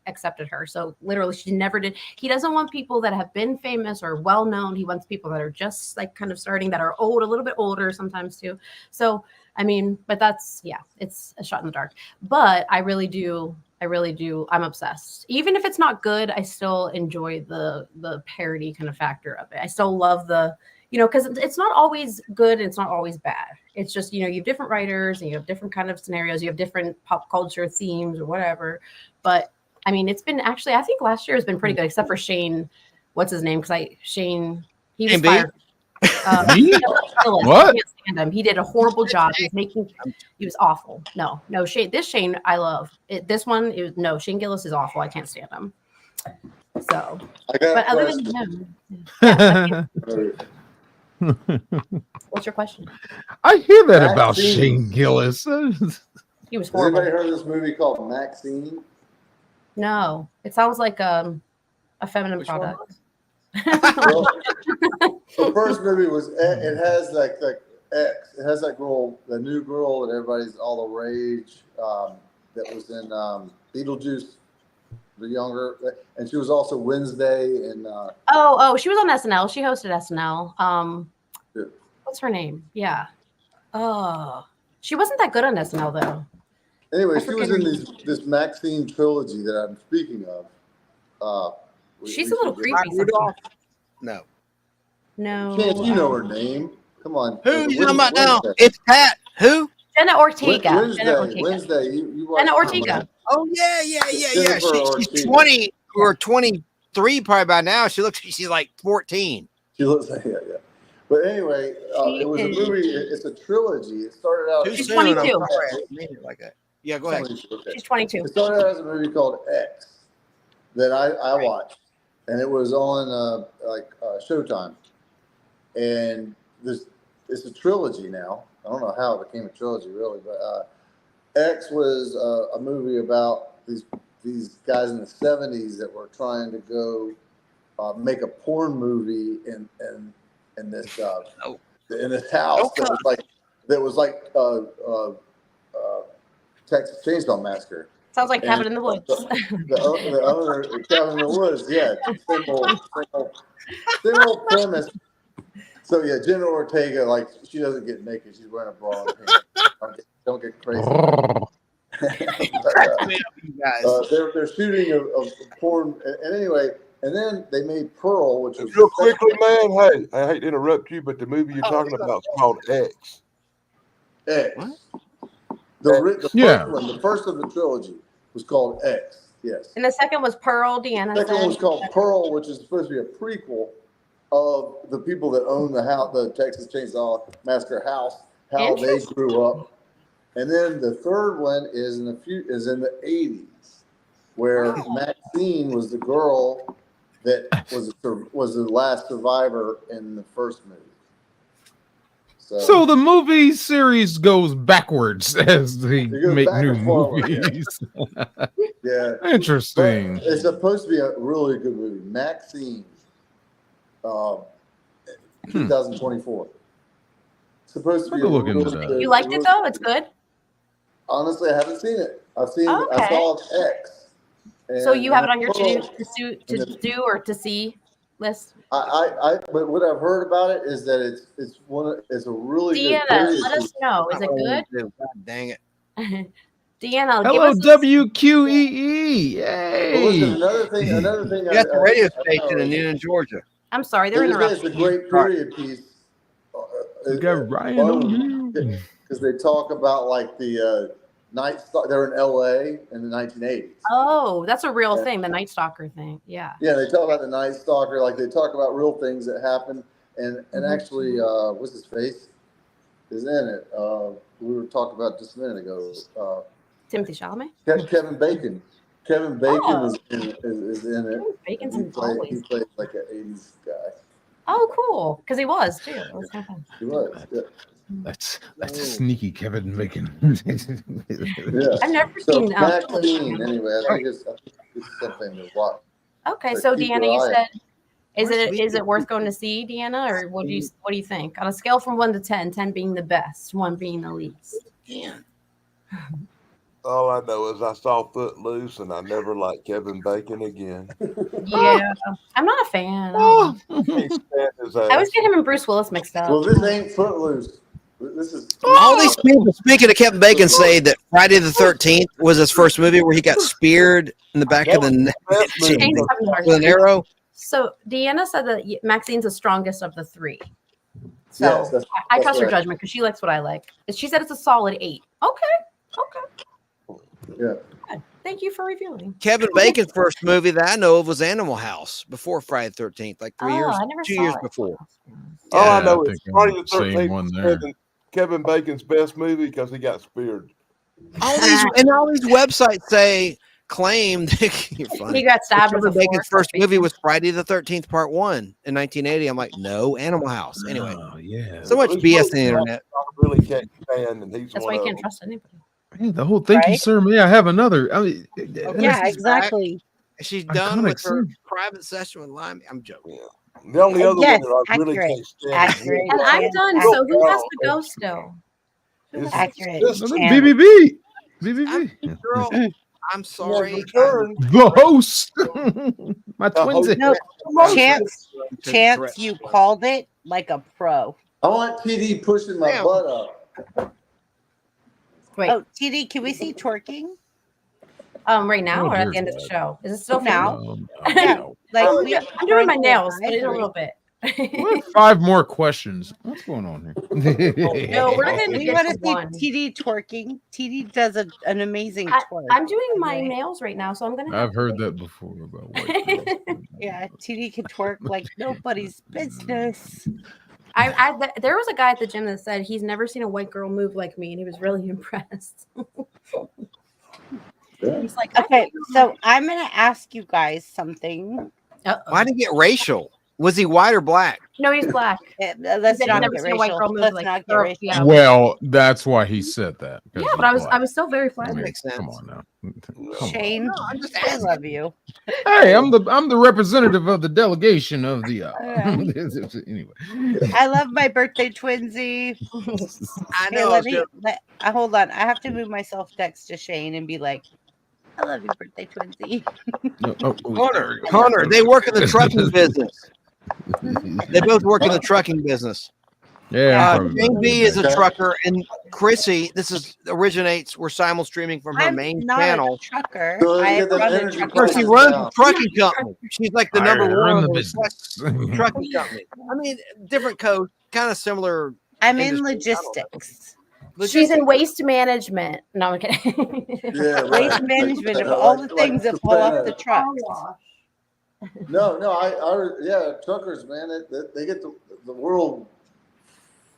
[SPEAKER 5] accepted her. So literally she never did. He doesn't want people that have been famous or well known. He wants people that are just like kind of starting, that are old, a little bit older sometimes too. So I mean, but that's it's a shot in the dark. But I really do. I'm obsessed. Even if it's not good, I still enjoy the parody kind of factor of it. I still love the, because it's not always good and it's not always bad. It's just, you have different writers and you have different kind of scenarios. You have different pop culture themes or whatever. But I mean, it's been actually, I think last year has been pretty good, except for Shane. What's his name? Shane, he was
[SPEAKER 3] Shane B?
[SPEAKER 5] fired.
[SPEAKER 7] Me?
[SPEAKER 5] I can't stand him. He did a horrible job. He was awful. No, Shane, I love it. This one, Shane Gillis is awful. I can't stand him. So,
[SPEAKER 11] I got
[SPEAKER 5] but
[SPEAKER 11] a
[SPEAKER 5] other
[SPEAKER 11] question.
[SPEAKER 5] than him, what's your question?
[SPEAKER 7] I hear that about
[SPEAKER 11] Maxine.
[SPEAKER 7] Shane Gillis.
[SPEAKER 5] He was
[SPEAKER 11] Has anybody
[SPEAKER 5] horrible.
[SPEAKER 11] heard of this movie called Maxine?
[SPEAKER 5] No, it sounds like a feminine
[SPEAKER 3] Which one?
[SPEAKER 5] product.
[SPEAKER 11] Well, the first movie was, it has like X. It has that girl, the new girl that everybody's all the rage, that was in Beetlejuice, the younger, and she was also Wednesday and
[SPEAKER 5] She was on SNL. She hosted SNL.
[SPEAKER 11] Yeah.
[SPEAKER 5] What's her name? Yeah. Oh, she wasn't that good on SNL though.
[SPEAKER 11] anyway,
[SPEAKER 5] I
[SPEAKER 11] she
[SPEAKER 5] forget
[SPEAKER 11] was in
[SPEAKER 5] her
[SPEAKER 11] this Maxine trilogy that I'm speaking of.
[SPEAKER 5] She's a little creepy.
[SPEAKER 3] Rudolph?
[SPEAKER 5] sometimes.
[SPEAKER 3] No.
[SPEAKER 5] No.
[SPEAKER 11] Chance, you know her name. Come on.
[SPEAKER 3] Who you talking about now?
[SPEAKER 11] Wednesday.
[SPEAKER 3] It's Pat. Who?
[SPEAKER 5] Jenna Ortega.
[SPEAKER 11] Wednesday. You watch
[SPEAKER 5] Jenna Ortega.
[SPEAKER 3] Oh yeah.
[SPEAKER 11] Jennifer
[SPEAKER 3] She's
[SPEAKER 11] Ortega.
[SPEAKER 3] 20 or 23 probably by now. She's like 14.
[SPEAKER 11] She looks like yeah. But anyway, it was a movie. It's a trilogy. It started out.
[SPEAKER 3] Too
[SPEAKER 5] She's
[SPEAKER 3] soon.
[SPEAKER 5] 22.
[SPEAKER 3] I'm sorry. I didn't mean it like that. Yeah, go ahead.
[SPEAKER 11] Okay.
[SPEAKER 5] She's 22.
[SPEAKER 11] It started out as a movie called X that I watched, and it was on Showtime. And it's a trilogy now. I don't know how it became a trilogy really, but X was a movie about these guys in the 70s that were trying to go make a porn movie in this in this house that was like Texas Chainsaw Massacre.
[SPEAKER 5] Sounds like Cabin in the Woods.
[SPEAKER 11] The owner, Cabin in the Woods, yeah, similar premise. So yeah, Jenna Ortega, like she doesn't get naked; she's wearing a bra and pants. Don't get crazy. They're shooting a porn, and anyway, and then they made Pearl, which was
[SPEAKER 12] Real quickly, man. Hey, I hate to interrupt you, but the movie you're talking about is called X.
[SPEAKER 11] X.
[SPEAKER 3] What?
[SPEAKER 11] The first of the trilogy was called X. Yes.
[SPEAKER 5] And the second was Pearl, Deanna.
[SPEAKER 11] The second one was called Pearl, which is supposed to be a prequel of the people that own the house, the Texas Chainsaw Massacre house, how they grew up And then the third one is in the 80s, where Maxine was the girl that was the last survivor in the first movie.
[SPEAKER 7] So the movie series goes backwards as they make
[SPEAKER 11] back
[SPEAKER 7] new
[SPEAKER 11] and forward,
[SPEAKER 7] movies.
[SPEAKER 11] Yeah.
[SPEAKER 7] Interesting.
[SPEAKER 11] But it's supposed to be a really good movie. Maxine, 2024. It's supposed to be
[SPEAKER 7] Look into
[SPEAKER 11] really
[SPEAKER 7] that.
[SPEAKER 11] good.
[SPEAKER 5] You liked it though? It's good.
[SPEAKER 11] Honestly, I haven't seen it. I
[SPEAKER 5] Okay.
[SPEAKER 11] saw X.
[SPEAKER 5] So you have it on your
[SPEAKER 11] to
[SPEAKER 5] do or to see list?
[SPEAKER 11] But what I've heard about it is that it's a really
[SPEAKER 5] Deanna,
[SPEAKER 11] good
[SPEAKER 5] let us know. Is it good?
[SPEAKER 3] God dang it.
[SPEAKER 5] Deanna, give
[SPEAKER 7] Hello,
[SPEAKER 5] us
[SPEAKER 7] WQEE. Yay.
[SPEAKER 11] Well, listen, another thing.
[SPEAKER 3] You got the radio station in Newnan, Georgia.
[SPEAKER 5] I'm sorry, they're
[SPEAKER 11] It's a
[SPEAKER 5] interrupting.
[SPEAKER 11] great period piece.
[SPEAKER 7] You got Ryan on you.
[SPEAKER 11] Because they talk about like the Night Stalker. They're in LA in the 1980s.
[SPEAKER 5] Oh, that's a real thing, the Night Stalker thing. Yeah.
[SPEAKER 11] Yeah, they talk about the Night Stalker. Like they talk about real things that happen. And actually, what's his face is in it. We were talking about just a minute ago.
[SPEAKER 5] Timothy Chalamet.
[SPEAKER 11] Kevin Bacon. Kevin Bacon is in it.
[SPEAKER 5] Bacon's
[SPEAKER 11] He
[SPEAKER 5] always.
[SPEAKER 11] plays like an 80s guy.
[SPEAKER 5] Oh, cool. Because he was too. It was kind of fun.
[SPEAKER 11] He was. Yeah.
[SPEAKER 7] That's a sneaky Kevin Bacon.
[SPEAKER 11] Yeah.
[SPEAKER 5] I've never
[SPEAKER 11] So
[SPEAKER 5] seen
[SPEAKER 11] Maxine, anyway, I think it's something to watch.
[SPEAKER 5] Okay,
[SPEAKER 11] But
[SPEAKER 5] so
[SPEAKER 11] keep
[SPEAKER 5] Deanna,
[SPEAKER 11] your
[SPEAKER 5] you
[SPEAKER 11] eye
[SPEAKER 5] said
[SPEAKER 11] out.
[SPEAKER 5] is it worth going to see, Deanna, or what do you think? On a scale from 1 to 10, 10 being the best, 1 being the least.
[SPEAKER 3] Yeah.
[SPEAKER 12] All I know is I saw Footloose and I never liked Kevin Bacon again.
[SPEAKER 5] Yeah, I'm not a fan.
[SPEAKER 12] Can't stand his
[SPEAKER 5] I always
[SPEAKER 12] ass.
[SPEAKER 5] get him and Bruce Willis mixed up.
[SPEAKER 11] Well, this ain't Footloose. This is
[SPEAKER 3] All these people, speaking of Kevin Bacon, say that Friday the 13th was his first movie where he got speared in the back of the neck with an arrow.
[SPEAKER 5] So Deanna said that Maxine's the strongest of the 3. So
[SPEAKER 11] Yes, that's
[SPEAKER 5] I trust her
[SPEAKER 11] right.
[SPEAKER 5] judgment because she likes what I like. She said it's a solid 8. Okay.
[SPEAKER 11] Yeah.
[SPEAKER 5] Good. Thank you for reviewing.
[SPEAKER 3] Kevin Bacon's first movie that I know of was Animal House before Friday the 13th, like 2
[SPEAKER 5] I never
[SPEAKER 3] 2
[SPEAKER 5] saw
[SPEAKER 3] years
[SPEAKER 5] it.
[SPEAKER 3] before.
[SPEAKER 12] All I
[SPEAKER 7] Yeah,
[SPEAKER 12] know
[SPEAKER 7] I
[SPEAKER 12] is
[SPEAKER 7] think I'm
[SPEAKER 12] Friday the
[SPEAKER 7] the same
[SPEAKER 12] 13th
[SPEAKER 7] one
[SPEAKER 12] was
[SPEAKER 7] there.
[SPEAKER 12] Kevin Bacon's best movie because he got speared.
[SPEAKER 3] All these websites claim you're funny.
[SPEAKER 5] He got stabbed with
[SPEAKER 3] Kevin
[SPEAKER 5] a
[SPEAKER 3] Bacon's
[SPEAKER 5] fork.
[SPEAKER 3] first movie was Friday the 13th Part 1 in 1980. I'm like, no, Animal House. Anyway,
[SPEAKER 7] Oh, yeah.
[SPEAKER 3] so much
[SPEAKER 12] There's
[SPEAKER 3] BS on
[SPEAKER 12] movies
[SPEAKER 3] the internet.
[SPEAKER 12] I really can't stand, and he's
[SPEAKER 5] That's
[SPEAKER 12] one
[SPEAKER 5] why you
[SPEAKER 12] of
[SPEAKER 5] can't
[SPEAKER 12] them.
[SPEAKER 5] trust anybody.
[SPEAKER 7] Hey, the whole thank you,
[SPEAKER 2] Right?
[SPEAKER 7] sir. May I have another? I mean,
[SPEAKER 2] Yeah, exactly.
[SPEAKER 3] She's done
[SPEAKER 7] Iconic
[SPEAKER 3] with her
[SPEAKER 7] scene.
[SPEAKER 3] private session with Lime. I'm joking.
[SPEAKER 12] Yeah. The only other
[SPEAKER 2] Yes,
[SPEAKER 12] one that I really
[SPEAKER 2] accurate.
[SPEAKER 12] can't stand
[SPEAKER 2] Accurate.
[SPEAKER 5] And I'm done.
[SPEAKER 12] Oh,
[SPEAKER 5] So who has
[SPEAKER 12] wow.
[SPEAKER 5] to go still?
[SPEAKER 12] is
[SPEAKER 2] Accurate.
[SPEAKER 12] this
[SPEAKER 2] Channel.
[SPEAKER 7] BBB. BBB.
[SPEAKER 3] Girl, I'm sorry.
[SPEAKER 12] returned.
[SPEAKER 7] The host. My
[SPEAKER 12] The
[SPEAKER 7] twins.
[SPEAKER 12] host.
[SPEAKER 2] No,
[SPEAKER 3] I'm
[SPEAKER 2] Chance,
[SPEAKER 3] to
[SPEAKER 2] Chance,
[SPEAKER 3] threat.
[SPEAKER 2] you called it like a pro.
[SPEAKER 11] I want TD pushing my
[SPEAKER 3] Damn.
[SPEAKER 11] butt up.
[SPEAKER 5] Wait,
[SPEAKER 2] Oh, TD, can we see twerking?
[SPEAKER 5] right now
[SPEAKER 7] Oh,
[SPEAKER 5] or at
[SPEAKER 7] dear
[SPEAKER 5] the end of the
[SPEAKER 7] God.
[SPEAKER 5] show? Is it still
[SPEAKER 2] Now.
[SPEAKER 5] filming?
[SPEAKER 2] Yeah, like
[SPEAKER 11] Oh,
[SPEAKER 2] we.
[SPEAKER 5] I'm doing my nails, but in a little bit.
[SPEAKER 7] What? 5 more questions. What's going on here?
[SPEAKER 5] No, we're not gonna
[SPEAKER 2] We
[SPEAKER 5] get
[SPEAKER 2] want
[SPEAKER 5] to
[SPEAKER 2] to see
[SPEAKER 5] one.
[SPEAKER 2] TD twerking. TD does an amazing twerk.
[SPEAKER 5] I'm doing my
[SPEAKER 2] Okay.
[SPEAKER 5] nails right now, so I'm gonna.
[SPEAKER 7] I've heard that before about white girls.
[SPEAKER 2] Yeah, TD can twerk like nobody's business.
[SPEAKER 5] There was a guy at the gym that said he's never seen a white girl move like me, and he was really impressed. He's like,
[SPEAKER 2] Okay, so I'm gonna ask you guys something.
[SPEAKER 3] Why did he get racial? Was he white or black?
[SPEAKER 5] No, he's black.
[SPEAKER 2] Let's
[SPEAKER 5] He said
[SPEAKER 2] not
[SPEAKER 5] he's never
[SPEAKER 2] get
[SPEAKER 5] seen a white
[SPEAKER 2] racial.
[SPEAKER 5] girl move
[SPEAKER 2] Let's
[SPEAKER 5] like
[SPEAKER 2] not get
[SPEAKER 5] her.
[SPEAKER 2] racial.
[SPEAKER 5] Yeah.
[SPEAKER 7] Well, that's why he said that. 'cause
[SPEAKER 5] Yeah,
[SPEAKER 7] he's
[SPEAKER 5] but I
[SPEAKER 7] black.
[SPEAKER 5] was still very
[SPEAKER 7] I
[SPEAKER 5] flattered.
[SPEAKER 7] mean,
[SPEAKER 3] Makes sense.
[SPEAKER 7] come on now. Come on.
[SPEAKER 2] Shane,
[SPEAKER 3] No, I'm just
[SPEAKER 2] I
[SPEAKER 3] asking.
[SPEAKER 2] love you.
[SPEAKER 7] Hey, I'm the representative of the delegation of the anyway.
[SPEAKER 2] I love my birthday twinsy.
[SPEAKER 3] I
[SPEAKER 2] Hey,
[SPEAKER 3] know.
[SPEAKER 2] hold on. I have to move myself next to Shane and be like, I love you, birthday twinsy.
[SPEAKER 3] Hunter, they work in the trucking business. They both work in the trucking business.
[SPEAKER 7] Yeah.
[SPEAKER 3] Jane B is a trucker, and Chrissy, we're simul streaming from her
[SPEAKER 2] I'm
[SPEAKER 3] main
[SPEAKER 2] not
[SPEAKER 3] channel.
[SPEAKER 2] a trucker.
[SPEAKER 11] So
[SPEAKER 2] I
[SPEAKER 11] get them
[SPEAKER 2] run a
[SPEAKER 11] energy
[SPEAKER 2] trucker.
[SPEAKER 11] prices
[SPEAKER 3] She runs
[SPEAKER 11] down.
[SPEAKER 3] a trucking company. She's like the number
[SPEAKER 7] Hire her
[SPEAKER 3] one
[SPEAKER 7] in
[SPEAKER 3] of
[SPEAKER 7] the
[SPEAKER 3] the
[SPEAKER 7] business.
[SPEAKER 3] trucking company. I mean, different code, kind of similar.
[SPEAKER 2] I'm in
[SPEAKER 3] industry. I don't know.
[SPEAKER 2] logistics.
[SPEAKER 5] She's in waste management. No, I'm kidding.
[SPEAKER 11] Yeah, right.
[SPEAKER 2] Waste management of all the things that fall off the truck.
[SPEAKER 11] No, yeah, truckers, man, they get the world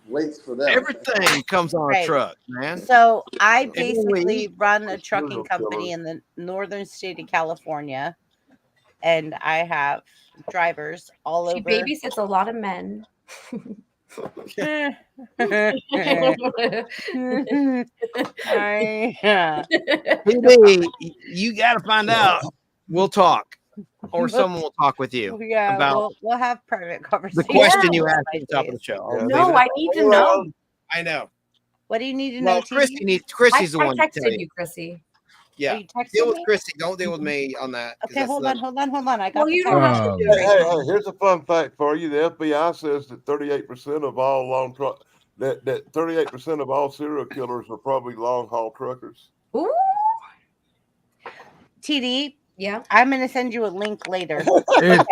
[SPEAKER 11] waits for them.
[SPEAKER 3] Everything comes on a
[SPEAKER 2] Right.
[SPEAKER 3] truck, man.
[SPEAKER 2] So I
[SPEAKER 3] Every
[SPEAKER 2] basically
[SPEAKER 3] week.
[SPEAKER 2] run a trucking
[SPEAKER 12] Serial
[SPEAKER 2] company
[SPEAKER 12] killers.
[SPEAKER 2] in the northern state of California, and I have drivers all
[SPEAKER 5] She
[SPEAKER 2] over.
[SPEAKER 5] babysits a lot of men.
[SPEAKER 3] PB, you got to find out. We'll talk, or someone will talk with you
[SPEAKER 2] Yeah,
[SPEAKER 3] about
[SPEAKER 2] we'll have private
[SPEAKER 3] the
[SPEAKER 2] conversations.
[SPEAKER 3] question you
[SPEAKER 2] about
[SPEAKER 3] asked
[SPEAKER 2] my
[SPEAKER 3] at the top of the
[SPEAKER 2] days.
[SPEAKER 3] show. I'll
[SPEAKER 12] Yeah,
[SPEAKER 3] leave
[SPEAKER 5] No,
[SPEAKER 3] it
[SPEAKER 5] I
[SPEAKER 3] at
[SPEAKER 5] need to
[SPEAKER 3] that.
[SPEAKER 5] know.
[SPEAKER 3] I know.
[SPEAKER 2] What do you need to know?
[SPEAKER 3] Well, Chrissy
[SPEAKER 2] TD?
[SPEAKER 3] Chrissy's the
[SPEAKER 5] I
[SPEAKER 3] one to tell
[SPEAKER 5] texted
[SPEAKER 3] you.
[SPEAKER 5] you, Chrissy.
[SPEAKER 3] Yeah,
[SPEAKER 2] you texted
[SPEAKER 3] deal with
[SPEAKER 2] me?
[SPEAKER 3] Chrissy. Don't deal with me on that. 'cause
[SPEAKER 2] Okay,
[SPEAKER 3] that's
[SPEAKER 2] hold
[SPEAKER 3] the-
[SPEAKER 2] on. I got
[SPEAKER 5] Well,
[SPEAKER 2] the
[SPEAKER 5] you don't have to
[SPEAKER 7] Um,
[SPEAKER 5] do
[SPEAKER 12] Hey,
[SPEAKER 5] it right
[SPEAKER 12] hey,
[SPEAKER 5] now.
[SPEAKER 12] hey, here's a fun fact for you. The FBI says that 38% of all long truck that 38% of all serial killers are probably long haul truckers.
[SPEAKER 5] Ooh,
[SPEAKER 2] TD.
[SPEAKER 5] yeah.
[SPEAKER 2] I'm gonna send you a link later.
[SPEAKER 7] It's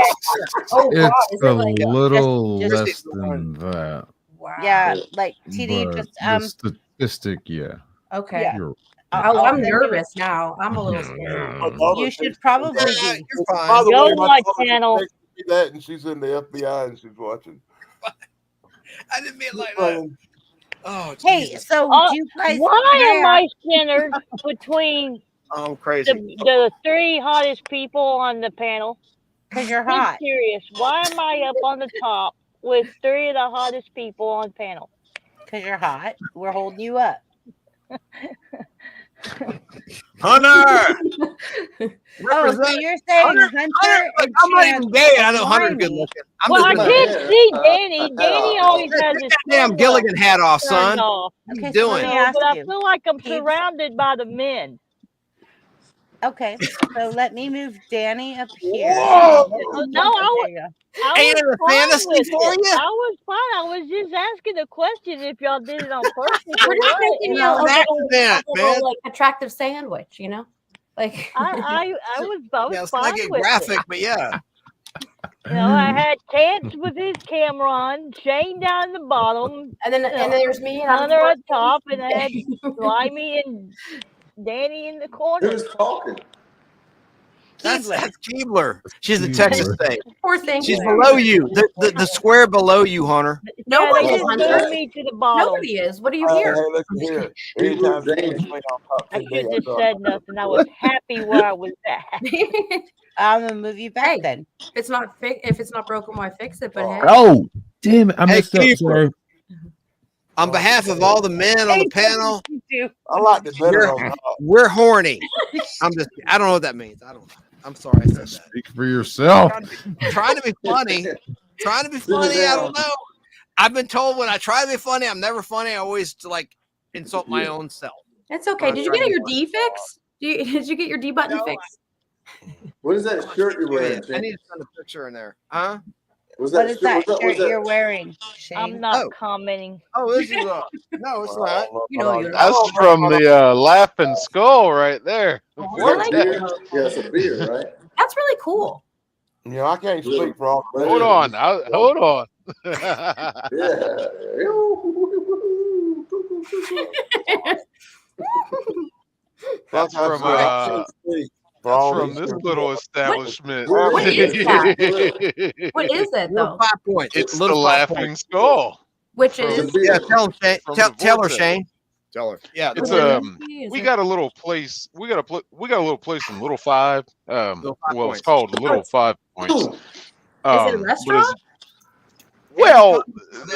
[SPEAKER 5] Oh, wow.
[SPEAKER 7] it's
[SPEAKER 5] Is
[SPEAKER 7] a
[SPEAKER 5] it like,
[SPEAKER 7] little
[SPEAKER 2] just-
[SPEAKER 7] less than that,
[SPEAKER 5] wow.
[SPEAKER 2] Yeah, like TD.
[SPEAKER 7] but
[SPEAKER 2] Just
[SPEAKER 7] the statistic, yeah,
[SPEAKER 5] Okay.
[SPEAKER 2] yeah.
[SPEAKER 7] you're.
[SPEAKER 5] Oh, I'm
[SPEAKER 2] send you a-
[SPEAKER 5] nervous now. I'm a little scared.
[SPEAKER 12] My daughter
[SPEAKER 2] You should
[SPEAKER 12] texted me
[SPEAKER 2] probably
[SPEAKER 12] that.
[SPEAKER 2] be.
[SPEAKER 3] You're
[SPEAKER 12] By
[SPEAKER 3] fine.
[SPEAKER 12] the
[SPEAKER 8] Go
[SPEAKER 12] way,
[SPEAKER 8] to
[SPEAKER 12] my
[SPEAKER 8] my
[SPEAKER 12] daughter
[SPEAKER 8] channel.
[SPEAKER 12] texted me that, and she's in the FBI and she's watching.
[SPEAKER 3] I didn't mean it like
[SPEAKER 12] She's
[SPEAKER 3] that.
[SPEAKER 12] saying,
[SPEAKER 3] Oh,
[SPEAKER 2] Hey,
[SPEAKER 3] Jesus.
[SPEAKER 2] so do you guys?
[SPEAKER 8] Why am I centered between
[SPEAKER 3] I'm crazy.
[SPEAKER 8] the three hottest people on the panel?
[SPEAKER 2] Because you're
[SPEAKER 8] I'm
[SPEAKER 2] hot.
[SPEAKER 8] serious. Why am I up on the top with three of the hottest people on panel?
[SPEAKER 2] Because you're hot. We're holding you up.
[SPEAKER 3] Hunter!
[SPEAKER 2] Oh, so you're saying Hunter and
[SPEAKER 3] I'm not
[SPEAKER 2] Chance
[SPEAKER 3] even gay. I
[SPEAKER 2] and
[SPEAKER 3] know Hunter's
[SPEAKER 2] Limey.
[SPEAKER 3] good looking. I'm
[SPEAKER 8] Well, I
[SPEAKER 3] just
[SPEAKER 8] can't see Danny. Danny always has
[SPEAKER 3] Take
[SPEAKER 8] his
[SPEAKER 3] that damn
[SPEAKER 8] camera
[SPEAKER 3] Gilligan hat off,
[SPEAKER 8] turned
[SPEAKER 3] son.
[SPEAKER 8] off.
[SPEAKER 3] What
[SPEAKER 2] Okay,
[SPEAKER 3] you
[SPEAKER 2] so let
[SPEAKER 3] doing?
[SPEAKER 2] me
[SPEAKER 8] You know,
[SPEAKER 2] ask
[SPEAKER 8] but I
[SPEAKER 2] you.
[SPEAKER 8] feel like I'm
[SPEAKER 2] Peeps.
[SPEAKER 8] surrounded by the men.
[SPEAKER 2] Okay, so let me move Danny up here.
[SPEAKER 12] Whoa!
[SPEAKER 8] No,
[SPEAKER 2] There you go.
[SPEAKER 8] I
[SPEAKER 3] Ain't
[SPEAKER 8] was
[SPEAKER 3] it a
[SPEAKER 8] fine
[SPEAKER 3] fantasy
[SPEAKER 8] with
[SPEAKER 3] for
[SPEAKER 8] it.
[SPEAKER 3] you?
[SPEAKER 8] I was fine. I was just asking a question if y'all did it on purpose or
[SPEAKER 5] We're just
[SPEAKER 8] what.
[SPEAKER 5] making
[SPEAKER 8] And
[SPEAKER 5] you
[SPEAKER 8] I
[SPEAKER 5] a
[SPEAKER 8] was,
[SPEAKER 5] little,
[SPEAKER 3] man.
[SPEAKER 5] like attractive sandwich, you know? Like
[SPEAKER 8] I was
[SPEAKER 3] Yeah, it's
[SPEAKER 8] fine
[SPEAKER 3] gonna get
[SPEAKER 8] with
[SPEAKER 3] graphic,
[SPEAKER 8] it.
[SPEAKER 3] but yeah.
[SPEAKER 8] You know, I had Chance with his camera on, Shane down the bottom,
[SPEAKER 5] and then there's me and I'm
[SPEAKER 8] Hunter up top, and I had Limey and Danny in the corner.
[SPEAKER 11] Who's talking?
[SPEAKER 3] That's
[SPEAKER 2] Keebler.
[SPEAKER 3] Keebler. She's in
[SPEAKER 7] Keebler.
[SPEAKER 3] Texas State.
[SPEAKER 5] poor thing.
[SPEAKER 3] She's below you. The square below you, Hunter.
[SPEAKER 8] Yeah,
[SPEAKER 5] Nobody
[SPEAKER 8] they
[SPEAKER 5] is,
[SPEAKER 8] just
[SPEAKER 5] Hunter.
[SPEAKER 8] moved me to the bottom.
[SPEAKER 5] Nobody is. What do you
[SPEAKER 12] Hey,
[SPEAKER 5] hear?
[SPEAKER 12] hey, look here.
[SPEAKER 11] He
[SPEAKER 12] Anytime
[SPEAKER 11] moved
[SPEAKER 12] she
[SPEAKER 11] Danny.
[SPEAKER 12] gets me on top
[SPEAKER 8] I
[SPEAKER 12] TV,
[SPEAKER 8] shouldn't
[SPEAKER 12] I
[SPEAKER 8] have
[SPEAKER 12] throw
[SPEAKER 8] said nothing. I was happy where I was at.
[SPEAKER 2] I'm gonna move you back
[SPEAKER 5] Hey.
[SPEAKER 2] then.
[SPEAKER 5] If it's not broken, why fix it? But hey.
[SPEAKER 7] Oh, damn it! I
[SPEAKER 3] Hey,
[SPEAKER 7] messed up.
[SPEAKER 3] Keebler.
[SPEAKER 7] Sorry.
[SPEAKER 3] On behalf of all the men on the panel,
[SPEAKER 12] I like the better on top.
[SPEAKER 3] we're horny. I don't know what that means. I don't know. I'm sorry I said that.
[SPEAKER 7] Speak for yourself.
[SPEAKER 3] Trying to be funny. Trying to be funny. I don't know. I've been told when I try to be funny, I'm never funny. I always like insult my own self.
[SPEAKER 5] It's okay. Did you get your D fix? Did you get your D button fixed?
[SPEAKER 11] What is that shirt you're wearing,
[SPEAKER 3] I
[SPEAKER 11] Shane?
[SPEAKER 3] need to send a picture in there. Huh?
[SPEAKER 11] Was
[SPEAKER 2] What is that
[SPEAKER 11] was
[SPEAKER 2] shirt
[SPEAKER 11] was
[SPEAKER 2] you're wearing, Shane?
[SPEAKER 8] I'm not
[SPEAKER 3] Oh.
[SPEAKER 8] commenting.
[SPEAKER 3] Oh, this is no, it's not.
[SPEAKER 5] You know you're
[SPEAKER 9] That's from the Laughing Skull right there.
[SPEAKER 5] I
[SPEAKER 11] That's
[SPEAKER 5] like
[SPEAKER 11] a beer?
[SPEAKER 5] it.
[SPEAKER 11] Yeah, it's a beer, right?
[SPEAKER 5] That's really cool.
[SPEAKER 12] You know, I can't speak for all. the
[SPEAKER 9] Hold on. Hold on.
[SPEAKER 11] Yeah.
[SPEAKER 9] That's
[SPEAKER 12] Like I
[SPEAKER 9] from
[SPEAKER 12] said, I can't speak for
[SPEAKER 9] that's
[SPEAKER 12] all
[SPEAKER 9] from
[SPEAKER 12] these
[SPEAKER 9] this
[SPEAKER 12] people.
[SPEAKER 9] little establishment.
[SPEAKER 5] What is that? What is it
[SPEAKER 3] Little
[SPEAKER 5] though?
[SPEAKER 3] 5 points.
[SPEAKER 9] It's the
[SPEAKER 3] little 5
[SPEAKER 9] Laughing
[SPEAKER 3] points.
[SPEAKER 9] Skull.
[SPEAKER 5] Which
[SPEAKER 11] It's
[SPEAKER 5] is
[SPEAKER 11] a beer.
[SPEAKER 3] Yeah, tell him, Shane.
[SPEAKER 9] From
[SPEAKER 3] Tell
[SPEAKER 9] the
[SPEAKER 3] her,
[SPEAKER 9] Vortex.
[SPEAKER 3] Shane. Tell her. Yeah,
[SPEAKER 9] It's
[SPEAKER 5] What
[SPEAKER 9] we got a little place. We got a little place in Little Five.
[SPEAKER 3] Little 5
[SPEAKER 9] Well,
[SPEAKER 3] points.
[SPEAKER 9] it's called Little 5 Points.
[SPEAKER 5] Is it a
[SPEAKER 9] but
[SPEAKER 5] restaurant?
[SPEAKER 9] well,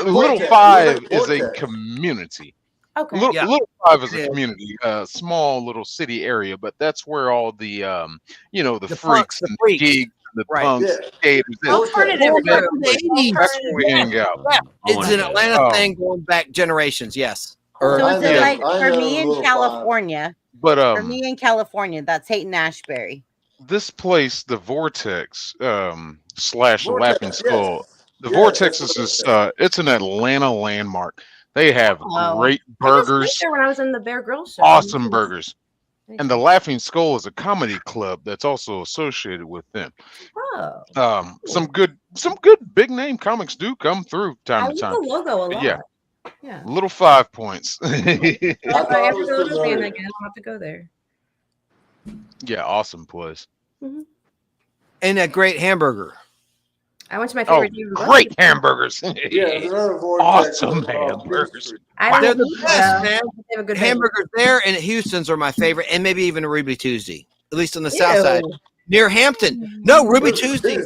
[SPEAKER 9] Little
[SPEAKER 11] Vortex.
[SPEAKER 9] Five is a
[SPEAKER 11] Vortex.
[SPEAKER 9] community.
[SPEAKER 5] Okay.
[SPEAKER 3] Yeah.
[SPEAKER 9] Little Five is a
[SPEAKER 3] Yeah.
[SPEAKER 9] community, small little city area, but that's where all the the
[SPEAKER 3] The
[SPEAKER 9] freaks
[SPEAKER 3] punks, the
[SPEAKER 9] and
[SPEAKER 3] freaks.
[SPEAKER 9] the gigs, and the
[SPEAKER 3] Right.
[SPEAKER 9] punks,
[SPEAKER 11] Yeah.
[SPEAKER 9] skaters.
[SPEAKER 5] Alternative
[SPEAKER 9] That's
[SPEAKER 5] room.
[SPEAKER 9] that's where we hang out.
[SPEAKER 3] Yeah,
[SPEAKER 4] I
[SPEAKER 3] it's
[SPEAKER 4] wanna
[SPEAKER 3] an
[SPEAKER 4] go.
[SPEAKER 3] Atlanta
[SPEAKER 9] Oh.
[SPEAKER 3] thing going back generations. Yes.
[SPEAKER 2] So
[SPEAKER 3] Or
[SPEAKER 2] is it
[SPEAKER 9] Yeah.
[SPEAKER 2] like
[SPEAKER 11] I
[SPEAKER 2] for
[SPEAKER 11] know
[SPEAKER 2] me in
[SPEAKER 11] Little
[SPEAKER 2] California?
[SPEAKER 9] But
[SPEAKER 2] For me in California, that's Heighten Ashbury.
[SPEAKER 9] this place, the Vortex slash Laughing
[SPEAKER 11] Vortex,
[SPEAKER 9] Skull.
[SPEAKER 11] yes.
[SPEAKER 9] The
[SPEAKER 11] Yes,
[SPEAKER 9] Vortex
[SPEAKER 11] that's
[SPEAKER 9] is
[SPEAKER 11] what
[SPEAKER 9] it's an Atlanta landmark. They have
[SPEAKER 2] Oh.
[SPEAKER 9] great
[SPEAKER 5] I just
[SPEAKER 9] burgers,
[SPEAKER 5] went there when I was in the Bear Grylls show.
[SPEAKER 9] awesome burgers. And the Laughing Skull is a comedy club that's also associated with them.
[SPEAKER 5] Oh,
[SPEAKER 9] Some good big name comics do come through
[SPEAKER 5] I
[SPEAKER 9] time
[SPEAKER 5] like
[SPEAKER 9] to time.
[SPEAKER 5] the logo a
[SPEAKER 9] But
[SPEAKER 5] lot.
[SPEAKER 9] yeah,
[SPEAKER 5] Yeah.
[SPEAKER 9] Little 5 Points.
[SPEAKER 5] If
[SPEAKER 11] I
[SPEAKER 5] I
[SPEAKER 11] thought it
[SPEAKER 5] ever
[SPEAKER 11] was
[SPEAKER 5] go to
[SPEAKER 11] familiar.
[SPEAKER 5] Atlanta again, I'll have to go there.
[SPEAKER 9] Yeah, awesome place.
[SPEAKER 3] and a great hamburger.
[SPEAKER 5] I went to my
[SPEAKER 9] Oh,
[SPEAKER 5] favorite Dave and Buster's.
[SPEAKER 9] great hamburgers.
[SPEAKER 11] Yeah, there's another vortex.
[SPEAKER 9] Awesome
[SPEAKER 11] on,
[SPEAKER 9] hamburgers.
[SPEAKER 11] Peach Street.
[SPEAKER 5] I
[SPEAKER 3] They're
[SPEAKER 5] don't
[SPEAKER 3] the
[SPEAKER 5] eat
[SPEAKER 3] best,
[SPEAKER 5] though.
[SPEAKER 3] man.
[SPEAKER 5] They have a good
[SPEAKER 3] Hamburgers there and at Houston's are my favorite, and maybe even a Ruby Tuesday, at least on the south side near Hampton. No, Ruby Tuesday.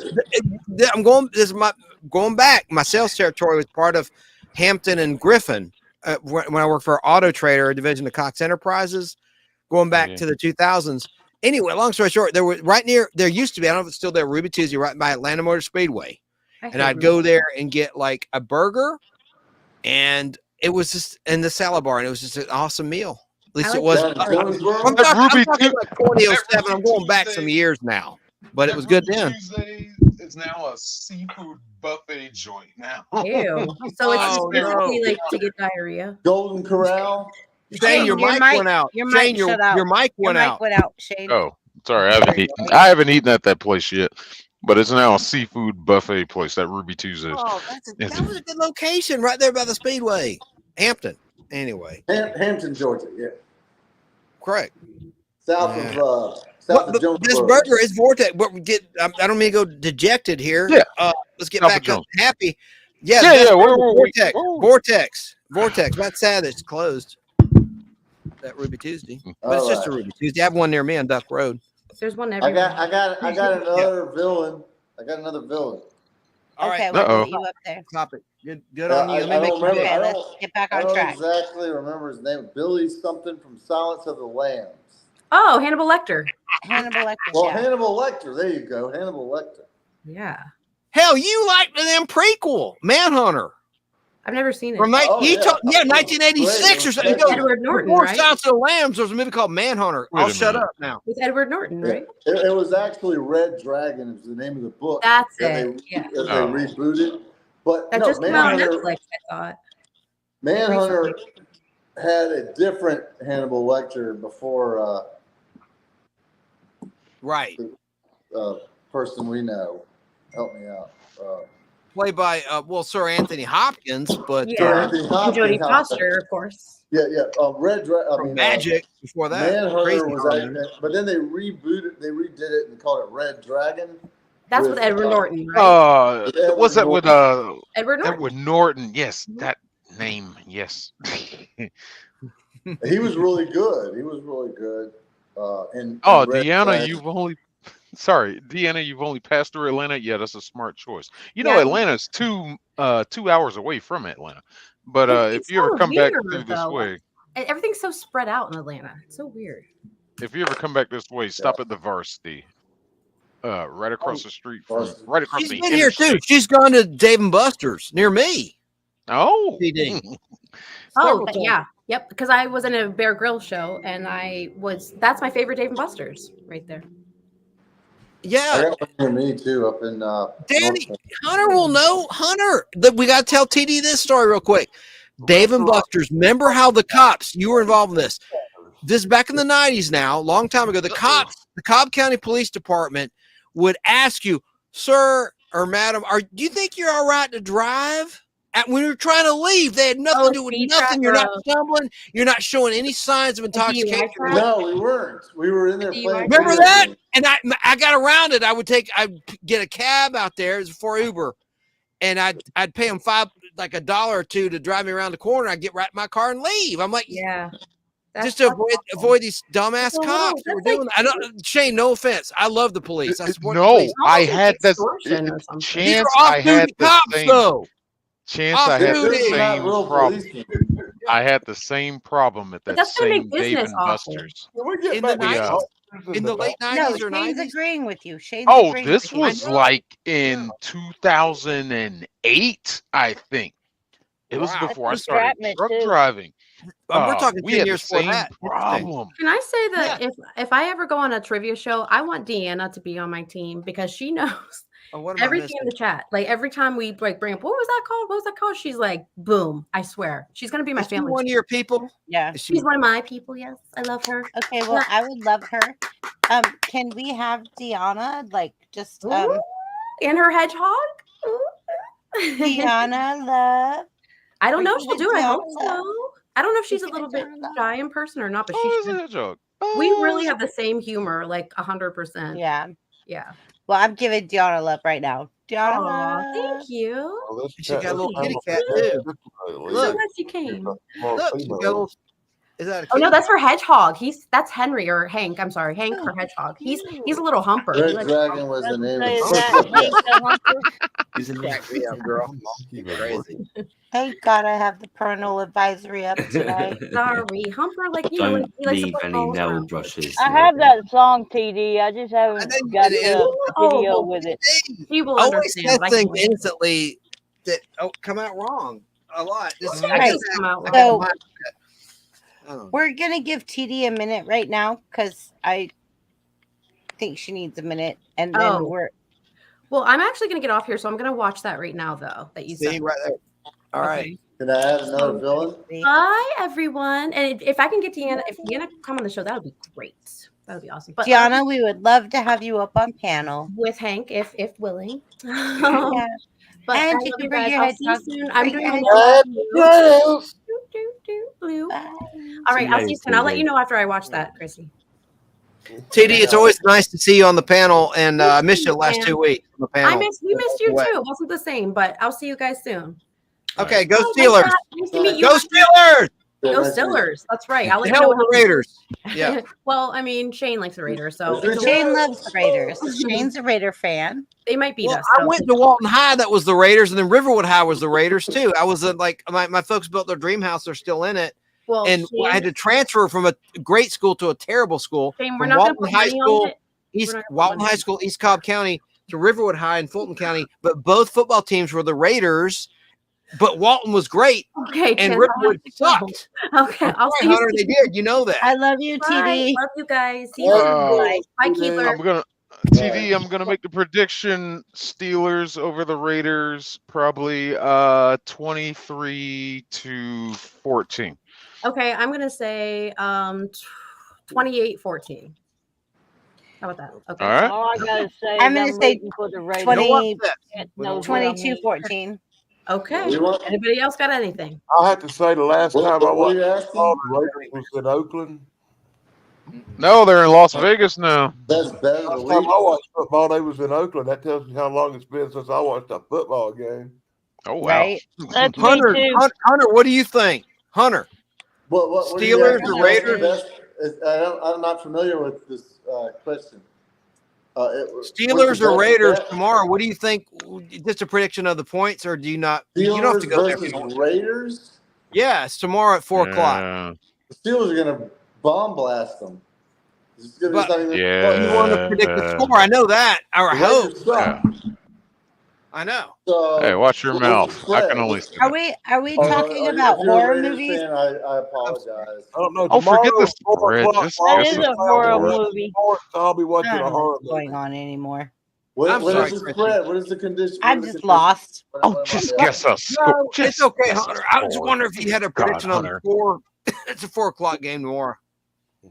[SPEAKER 3] I'm going. This is my going back. My sales territory was part of Hampton and Griffin when I worked for Auto Trader, a division of Cox Enterprises, going back to the 2000s. Anyway, long story short, there was right near. There used to be. I don't know if it's still there. Ruby Tuesday, right by Atlanta Motor Speedway, and I'd go there and get like a burger, and it was just in the salad bar, and it was just an awesome meal. At least it was. I'm talking like 2007. I'm going back some years now, but it was good then.
[SPEAKER 9] Tuesday is now a seafood buffet joint now.
[SPEAKER 5] Ew. So it's basically like to get diarrhea.
[SPEAKER 11] Golden Corral.
[SPEAKER 3] Shane, your mic went out. Shane, your mic went out.
[SPEAKER 2] Shane.
[SPEAKER 9] Oh, sorry, I haven't eaten at that place yet, but it's now a seafood buffet place. That Ruby Tuesdays.
[SPEAKER 3] Oh, that was a good location right there by the Speedway, Hampton. Anyway,
[SPEAKER 11] Hampton, Georgia. Yeah,
[SPEAKER 3] correct.
[SPEAKER 11] South of Jonesboro.
[SPEAKER 3] This burger is vortex. But we get. I don't mean to go dejected here.
[SPEAKER 9] Yeah.
[SPEAKER 3] Let's get
[SPEAKER 9] South
[SPEAKER 3] back
[SPEAKER 9] of
[SPEAKER 3] up happy. Yeah.
[SPEAKER 9] Yeah.
[SPEAKER 3] Vortex. That's sad. It's closed. That Ruby Tuesday, but it's just a Ruby Tuesday. I have one near me on Duck Road.
[SPEAKER 5] There's one
[SPEAKER 11] I
[SPEAKER 5] everywhere.
[SPEAKER 11] got another villain. I got another villain.
[SPEAKER 3] All right.
[SPEAKER 2] Okay, we'll get you up there.
[SPEAKER 3] Topic. Good on you.
[SPEAKER 11] I
[SPEAKER 3] Let me
[SPEAKER 11] don't
[SPEAKER 3] make
[SPEAKER 11] remember.
[SPEAKER 3] you
[SPEAKER 2] Okay, let's get back
[SPEAKER 11] I
[SPEAKER 2] on
[SPEAKER 11] don't
[SPEAKER 2] track.
[SPEAKER 11] exactly remember his name. Billy something from Silence of the Lambs.
[SPEAKER 5] Oh, Hannibal Lecter.
[SPEAKER 2] Hannibal Lecter.
[SPEAKER 11] Well,
[SPEAKER 2] yeah.
[SPEAKER 11] Hannibal Lecter. There you go. Hannibal Lecter.
[SPEAKER 5] Yeah.
[SPEAKER 3] Hell, you like the damn prequel, Manhunter.
[SPEAKER 5] I've never seen it.
[SPEAKER 3] From 1986 or something.
[SPEAKER 5] Edward Norton,
[SPEAKER 3] before
[SPEAKER 5] right?
[SPEAKER 3] Silence of the Lambs, there was a movie called Manhunter. I'll shut up now.
[SPEAKER 5] With Edward Norton, right?
[SPEAKER 11] It was actually Red Dragon. It was the name of the book.
[SPEAKER 5] That's
[SPEAKER 11] that
[SPEAKER 5] it.
[SPEAKER 11] They rebooted. But
[SPEAKER 5] That
[SPEAKER 11] no,
[SPEAKER 5] just came out on
[SPEAKER 11] Manhunter,
[SPEAKER 5] Netflix, I thought.
[SPEAKER 11] Manhunter had a different Hannibal Lecter before
[SPEAKER 3] Right.
[SPEAKER 11] person we know. Help me out.
[SPEAKER 3] Played by Sir Anthony Hopkins, but
[SPEAKER 11] Anthony Hopkins,
[SPEAKER 5] Jodie Foster, of course.
[SPEAKER 11] Yeah. Red Dragon.
[SPEAKER 3] Magic before that.
[SPEAKER 11] Manhunter was actually, but then they rebooted. They redid it and called it Red Dragon.
[SPEAKER 5] That's with Edward Norton, right?
[SPEAKER 9] What's that with
[SPEAKER 5] Edward Norton?
[SPEAKER 9] Edward Norton? Yes, that name. Yes.
[SPEAKER 11] He was really good. He was really good. In
[SPEAKER 9] Deanna,
[SPEAKER 11] Red
[SPEAKER 9] Deanna, you've only passed through Atlanta. Yeah, that's a smart choice. You
[SPEAKER 5] Yeah.
[SPEAKER 9] know, Atlanta's 2 hours away from Atlanta. But
[SPEAKER 5] It's
[SPEAKER 9] if you ever
[SPEAKER 5] so
[SPEAKER 9] come back
[SPEAKER 5] weird,
[SPEAKER 9] through this
[SPEAKER 5] though.
[SPEAKER 9] way,
[SPEAKER 5] Everything's so spread out in Atlanta. It's so weird.
[SPEAKER 9] if you ever come back this way, stop at the Varsity. Right across the street from right across
[SPEAKER 3] She's
[SPEAKER 9] the
[SPEAKER 3] been here too.
[SPEAKER 9] interstate.
[SPEAKER 3] She's gone to Dave and Buster's near me.
[SPEAKER 9] Oh.
[SPEAKER 3] PD.
[SPEAKER 5] Oh, yeah. Yep. Because I was in a Bear Grylls show and that's my favorite Dave and Buster's right there.
[SPEAKER 3] Yeah.
[SPEAKER 11] I got one near me too, up in
[SPEAKER 3] Danny, Hunter will know. Hunter, we got to tell TD this story real quick. Dave and Buster's, remember how the cops, you were involved in this. This is back in the 90s now, a long time ago. The cops, the Cobb County Police Department would ask you, sir or madam, do you think you're all right to drive? When you're trying to leave, they had nothing to do with nothing. You're not stumbling. You're not showing any signs of intoxication.
[SPEAKER 11] No, we weren't. We were in there playing.
[SPEAKER 3] Remember that? And I got around it. I'd get a cab out there. It was for Uber, and I'd pay them like $1 or $2 to drive me around the corner. I'd get right in my car and leave. I'm like,
[SPEAKER 5] yeah,
[SPEAKER 3] just to avoid these dumbass cops that were doing that. I don't, Shane, no offense. I love the police. I support the police.
[SPEAKER 9] I had that chance. I had the same. Chance, I had the same problem. I had the same problem at that same Dave and Buster's.
[SPEAKER 3] In the late 90s or 90s?
[SPEAKER 2] Shane's agreeing with you.
[SPEAKER 9] This was like in 2008, I think. It was before I started truck driving.
[SPEAKER 3] We're talking 10 years
[SPEAKER 9] before
[SPEAKER 3] that.
[SPEAKER 9] Problem.
[SPEAKER 5] Can I say that if I ever go on a trivia show, I want Deanna to be on my team because she knows everything in the chat. Like every time we bring up, what was that called? What was that called? She's like, boom, I swear. She's gonna be my family.
[SPEAKER 3] One of your people?
[SPEAKER 2] Yeah.
[SPEAKER 5] She's one of my people, yes. I love her.
[SPEAKER 2] Okay, well, I would love her. Can we have Deanna just
[SPEAKER 5] and her hedgehog?
[SPEAKER 2] Deanna love.
[SPEAKER 5] I don't know if she'll do it. I hope so. I don't know if she's a little bit shy in person or not, but we really have the same humor, like 100%.
[SPEAKER 2] Yeah.
[SPEAKER 5] Yeah.
[SPEAKER 2] Well, I'm giving Deanna love right now. Deanna
[SPEAKER 5] Aw,
[SPEAKER 2] love.
[SPEAKER 5] thank you.
[SPEAKER 12] Well, this
[SPEAKER 3] She got a little kitty
[SPEAKER 12] channel-
[SPEAKER 3] cat too.
[SPEAKER 5] So
[SPEAKER 3] Look,
[SPEAKER 5] glad you came.
[SPEAKER 3] look, she got a little, is that a
[SPEAKER 5] Oh
[SPEAKER 3] kitty?
[SPEAKER 5] no, that's for Hedgehog. That's Henry or Hank. I'm sorry, Hank for Hedgehog. He's a little humper. He
[SPEAKER 11] Red
[SPEAKER 5] likes
[SPEAKER 11] Dragon was the name of
[SPEAKER 8] Say, is
[SPEAKER 11] the
[SPEAKER 8] that Hank the Humper?
[SPEAKER 4] He's in
[SPEAKER 3] Crack me up, girl. Crazy.
[SPEAKER 2] Thank God I have the parental advisory up tonight.
[SPEAKER 5] Sorry, humper. Like you know, like
[SPEAKER 4] Don't
[SPEAKER 5] he likes to
[SPEAKER 4] leave
[SPEAKER 5] put
[SPEAKER 4] any
[SPEAKER 5] balls
[SPEAKER 4] nail
[SPEAKER 5] around.
[SPEAKER 4] brushes.
[SPEAKER 8] I have that song, TD. I just haven't
[SPEAKER 3] think
[SPEAKER 8] got
[SPEAKER 3] it is.
[SPEAKER 8] the video
[SPEAKER 5] Oh,
[SPEAKER 8] with it.
[SPEAKER 5] He will
[SPEAKER 3] Always
[SPEAKER 5] understand.
[SPEAKER 3] says
[SPEAKER 5] but I
[SPEAKER 3] things
[SPEAKER 5] can't.
[SPEAKER 3] instantly that come out wrong a lot. Just
[SPEAKER 5] Well,
[SPEAKER 3] I
[SPEAKER 2] Right.
[SPEAKER 3] guess
[SPEAKER 5] come out
[SPEAKER 3] I got
[SPEAKER 2] So-
[SPEAKER 3] mine. I don't know.
[SPEAKER 2] We're gonna give TD a minute right now because I think she needs a minute, and then
[SPEAKER 5] Oh.
[SPEAKER 2] we're
[SPEAKER 5] Well, I'm actually gonna get off here, so I'm gonna watch that right now, though. That you
[SPEAKER 3] See
[SPEAKER 5] sent.
[SPEAKER 3] right there. All right.
[SPEAKER 5] Okay.
[SPEAKER 11] Can I add another villain?
[SPEAKER 5] Bye, everyone. And if I can get Deanna, if Deanna come on the show, that would be great. That would be awesome. But
[SPEAKER 2] Deanna, we would love to have you up on panel.
[SPEAKER 5] with Hank, if willing.
[SPEAKER 2] Yeah.
[SPEAKER 5] But
[SPEAKER 2] And
[SPEAKER 5] I
[SPEAKER 2] you
[SPEAKER 5] love
[SPEAKER 2] can
[SPEAKER 5] you
[SPEAKER 2] bring
[SPEAKER 5] guys.
[SPEAKER 2] your
[SPEAKER 5] I'll
[SPEAKER 2] head
[SPEAKER 5] see you
[SPEAKER 2] talk-
[SPEAKER 5] soon. I'm
[SPEAKER 2] bring
[SPEAKER 5] doing
[SPEAKER 2] your
[SPEAKER 5] my
[SPEAKER 2] head
[SPEAKER 5] nails.
[SPEAKER 2] talk.
[SPEAKER 5] Blue.
[SPEAKER 2] Bye.
[SPEAKER 5] All right,
[SPEAKER 4] See
[SPEAKER 5] I'll
[SPEAKER 4] you
[SPEAKER 5] see you soon. I'll let
[SPEAKER 4] later.
[SPEAKER 5] you know after I watch that, Chrissy.
[SPEAKER 3] TD, it's always nice to see you on the panel, and I missed you the last
[SPEAKER 5] And
[SPEAKER 3] 2 weeks on the panel.
[SPEAKER 5] We missed you
[SPEAKER 3] Away.
[SPEAKER 5] too. It wasn't the same, but I'll see you guys soon.
[SPEAKER 3] Okay, go
[SPEAKER 5] Oh,
[SPEAKER 3] Steelers.
[SPEAKER 5] nice to meet you.
[SPEAKER 3] Go Steelers.
[SPEAKER 5] Go Steelers. That's right. I'll
[SPEAKER 3] The
[SPEAKER 5] let you
[SPEAKER 3] hell
[SPEAKER 5] know
[SPEAKER 3] with the
[SPEAKER 5] what happens.
[SPEAKER 3] Raiders. Yeah.
[SPEAKER 5] Well, I mean, Shane likes the Raiders, so
[SPEAKER 2] Shane loves the Raiders. Shane's a Raider fan.
[SPEAKER 5] they might beat
[SPEAKER 3] Well,
[SPEAKER 5] us.
[SPEAKER 3] I went to Walton High. That was the Raiders, and then Riverwood High was the Raiders too. I was like my folks built their dream house. They're still in it.
[SPEAKER 5] Well,
[SPEAKER 3] And
[SPEAKER 5] Shane,
[SPEAKER 3] I had to transfer from a great school to a terrible school.
[SPEAKER 5] Shane, we're
[SPEAKER 3] From
[SPEAKER 5] not going to
[SPEAKER 3] Walton
[SPEAKER 5] put
[SPEAKER 3] High
[SPEAKER 5] money
[SPEAKER 3] School,
[SPEAKER 5] on it.
[SPEAKER 3] East
[SPEAKER 5] We're not gonna put
[SPEAKER 3] Walton
[SPEAKER 5] money
[SPEAKER 3] High
[SPEAKER 5] on it.
[SPEAKER 3] School, East Cobb County to Riverwood High in Fulton County. But both football teams were the Raiders. But Walton was great,
[SPEAKER 5] Okay,
[SPEAKER 3] and
[SPEAKER 5] Chance,
[SPEAKER 3] Riverwood
[SPEAKER 5] I have to go.
[SPEAKER 3] sucked.
[SPEAKER 5] Okay,
[SPEAKER 3] I'm
[SPEAKER 5] I'll
[SPEAKER 3] sorry,
[SPEAKER 5] see you
[SPEAKER 3] Hunter. They
[SPEAKER 5] soon.
[SPEAKER 3] did. You know that.
[SPEAKER 2] I love you,
[SPEAKER 5] Bye.
[SPEAKER 2] TD.
[SPEAKER 5] Love you guys. See you soon. Bye, Keebler.
[SPEAKER 9] I'm gonna TD. I'm gonna make the prediction: Steelers over the Raiders, probably 23-14.
[SPEAKER 5] Okay, I'm gonna say 28-14. How about that? Okay.
[SPEAKER 9] All right.
[SPEAKER 8] All I gotta say
[SPEAKER 2] I'm
[SPEAKER 8] is
[SPEAKER 2] gonna
[SPEAKER 8] I'm
[SPEAKER 2] say
[SPEAKER 8] rooting for the Raiders.
[SPEAKER 2] 20,
[SPEAKER 8] Knows what I mean.
[SPEAKER 2] 22-14.
[SPEAKER 5] Okay.
[SPEAKER 11] You want-
[SPEAKER 5] Anybody else got anything?
[SPEAKER 12] I have to say the last
[SPEAKER 11] What-
[SPEAKER 12] time I
[SPEAKER 11] what were you
[SPEAKER 12] watched
[SPEAKER 11] asking?
[SPEAKER 12] the Raiders was in Oakland.
[SPEAKER 9] No, they're in Las Vegas now.
[SPEAKER 11] That's better
[SPEAKER 12] Last
[SPEAKER 11] than
[SPEAKER 12] time
[SPEAKER 11] we.
[SPEAKER 12] I watched football, they was in Oakland. That tells you how long it's been since I watched a football game.
[SPEAKER 9] Oh wow.
[SPEAKER 2] Right?
[SPEAKER 8] That's me
[SPEAKER 3] Hunter,
[SPEAKER 8] too.
[SPEAKER 3] Hunter, what do you think? Hunter,
[SPEAKER 11] What are you
[SPEAKER 3] Steelers
[SPEAKER 11] asking?
[SPEAKER 3] or Raiders?
[SPEAKER 11] I'm not familiar with this question.
[SPEAKER 3] Steelers or Raiders tomorrow? What do you think? Just a prediction of the points, or do you not? You don't have
[SPEAKER 11] Steelers
[SPEAKER 3] to go there.
[SPEAKER 11] versus Raiders.
[SPEAKER 3] Yeah, it's tomorrow at 4 o'clock.
[SPEAKER 9] Yeah.
[SPEAKER 11] The Steelers are gonna bomb blast them. It's gonna,
[SPEAKER 3] But-
[SPEAKER 11] it's not even,
[SPEAKER 9] Yeah.
[SPEAKER 3] You want to predict the score? I know that. Or
[SPEAKER 11] The
[SPEAKER 3] hope.
[SPEAKER 11] Raiders suck.
[SPEAKER 3] I know.
[SPEAKER 11] So,
[SPEAKER 9] Hey, watch your
[SPEAKER 11] what's the
[SPEAKER 9] mouth. I
[SPEAKER 11] spread?
[SPEAKER 9] can only
[SPEAKER 11] What's-
[SPEAKER 9] say
[SPEAKER 2] Are
[SPEAKER 9] that.
[SPEAKER 2] we
[SPEAKER 11] Are-
[SPEAKER 2] talking
[SPEAKER 11] are-
[SPEAKER 2] about
[SPEAKER 11] if you're a
[SPEAKER 2] horror
[SPEAKER 11] Raiders
[SPEAKER 2] movies?
[SPEAKER 11] fan, I apologize.
[SPEAKER 12] I don't know.
[SPEAKER 9] Oh, forget
[SPEAKER 12] Tomorrow,
[SPEAKER 9] this
[SPEAKER 12] 4
[SPEAKER 9] spread.
[SPEAKER 12] o'clock,
[SPEAKER 9] Just
[SPEAKER 8] That
[SPEAKER 12] I'll
[SPEAKER 8] is
[SPEAKER 12] be
[SPEAKER 8] a horror
[SPEAKER 12] watching
[SPEAKER 8] movie.
[SPEAKER 12] sports, I'll be
[SPEAKER 2] I
[SPEAKER 12] watching
[SPEAKER 2] don't
[SPEAKER 12] a
[SPEAKER 2] know
[SPEAKER 12] horror
[SPEAKER 2] what's going
[SPEAKER 12] movie.
[SPEAKER 2] on anymore.
[SPEAKER 3] I'm
[SPEAKER 11] What
[SPEAKER 3] sorry,
[SPEAKER 11] is the
[SPEAKER 3] Christian.
[SPEAKER 11] spread? What is the condition? what
[SPEAKER 2] I'm
[SPEAKER 11] are the
[SPEAKER 2] just
[SPEAKER 11] conditions?
[SPEAKER 2] lost.
[SPEAKER 9] Oh, just guess a score.
[SPEAKER 3] No,
[SPEAKER 9] Just
[SPEAKER 3] it's okay,
[SPEAKER 9] guess a
[SPEAKER 3] Hunter. I was just
[SPEAKER 9] score.
[SPEAKER 3] wondering if you had a
[SPEAKER 9] God,
[SPEAKER 3] prediction on the
[SPEAKER 9] Hunter.
[SPEAKER 3] score. It's a 4 o'clock game tomorrow.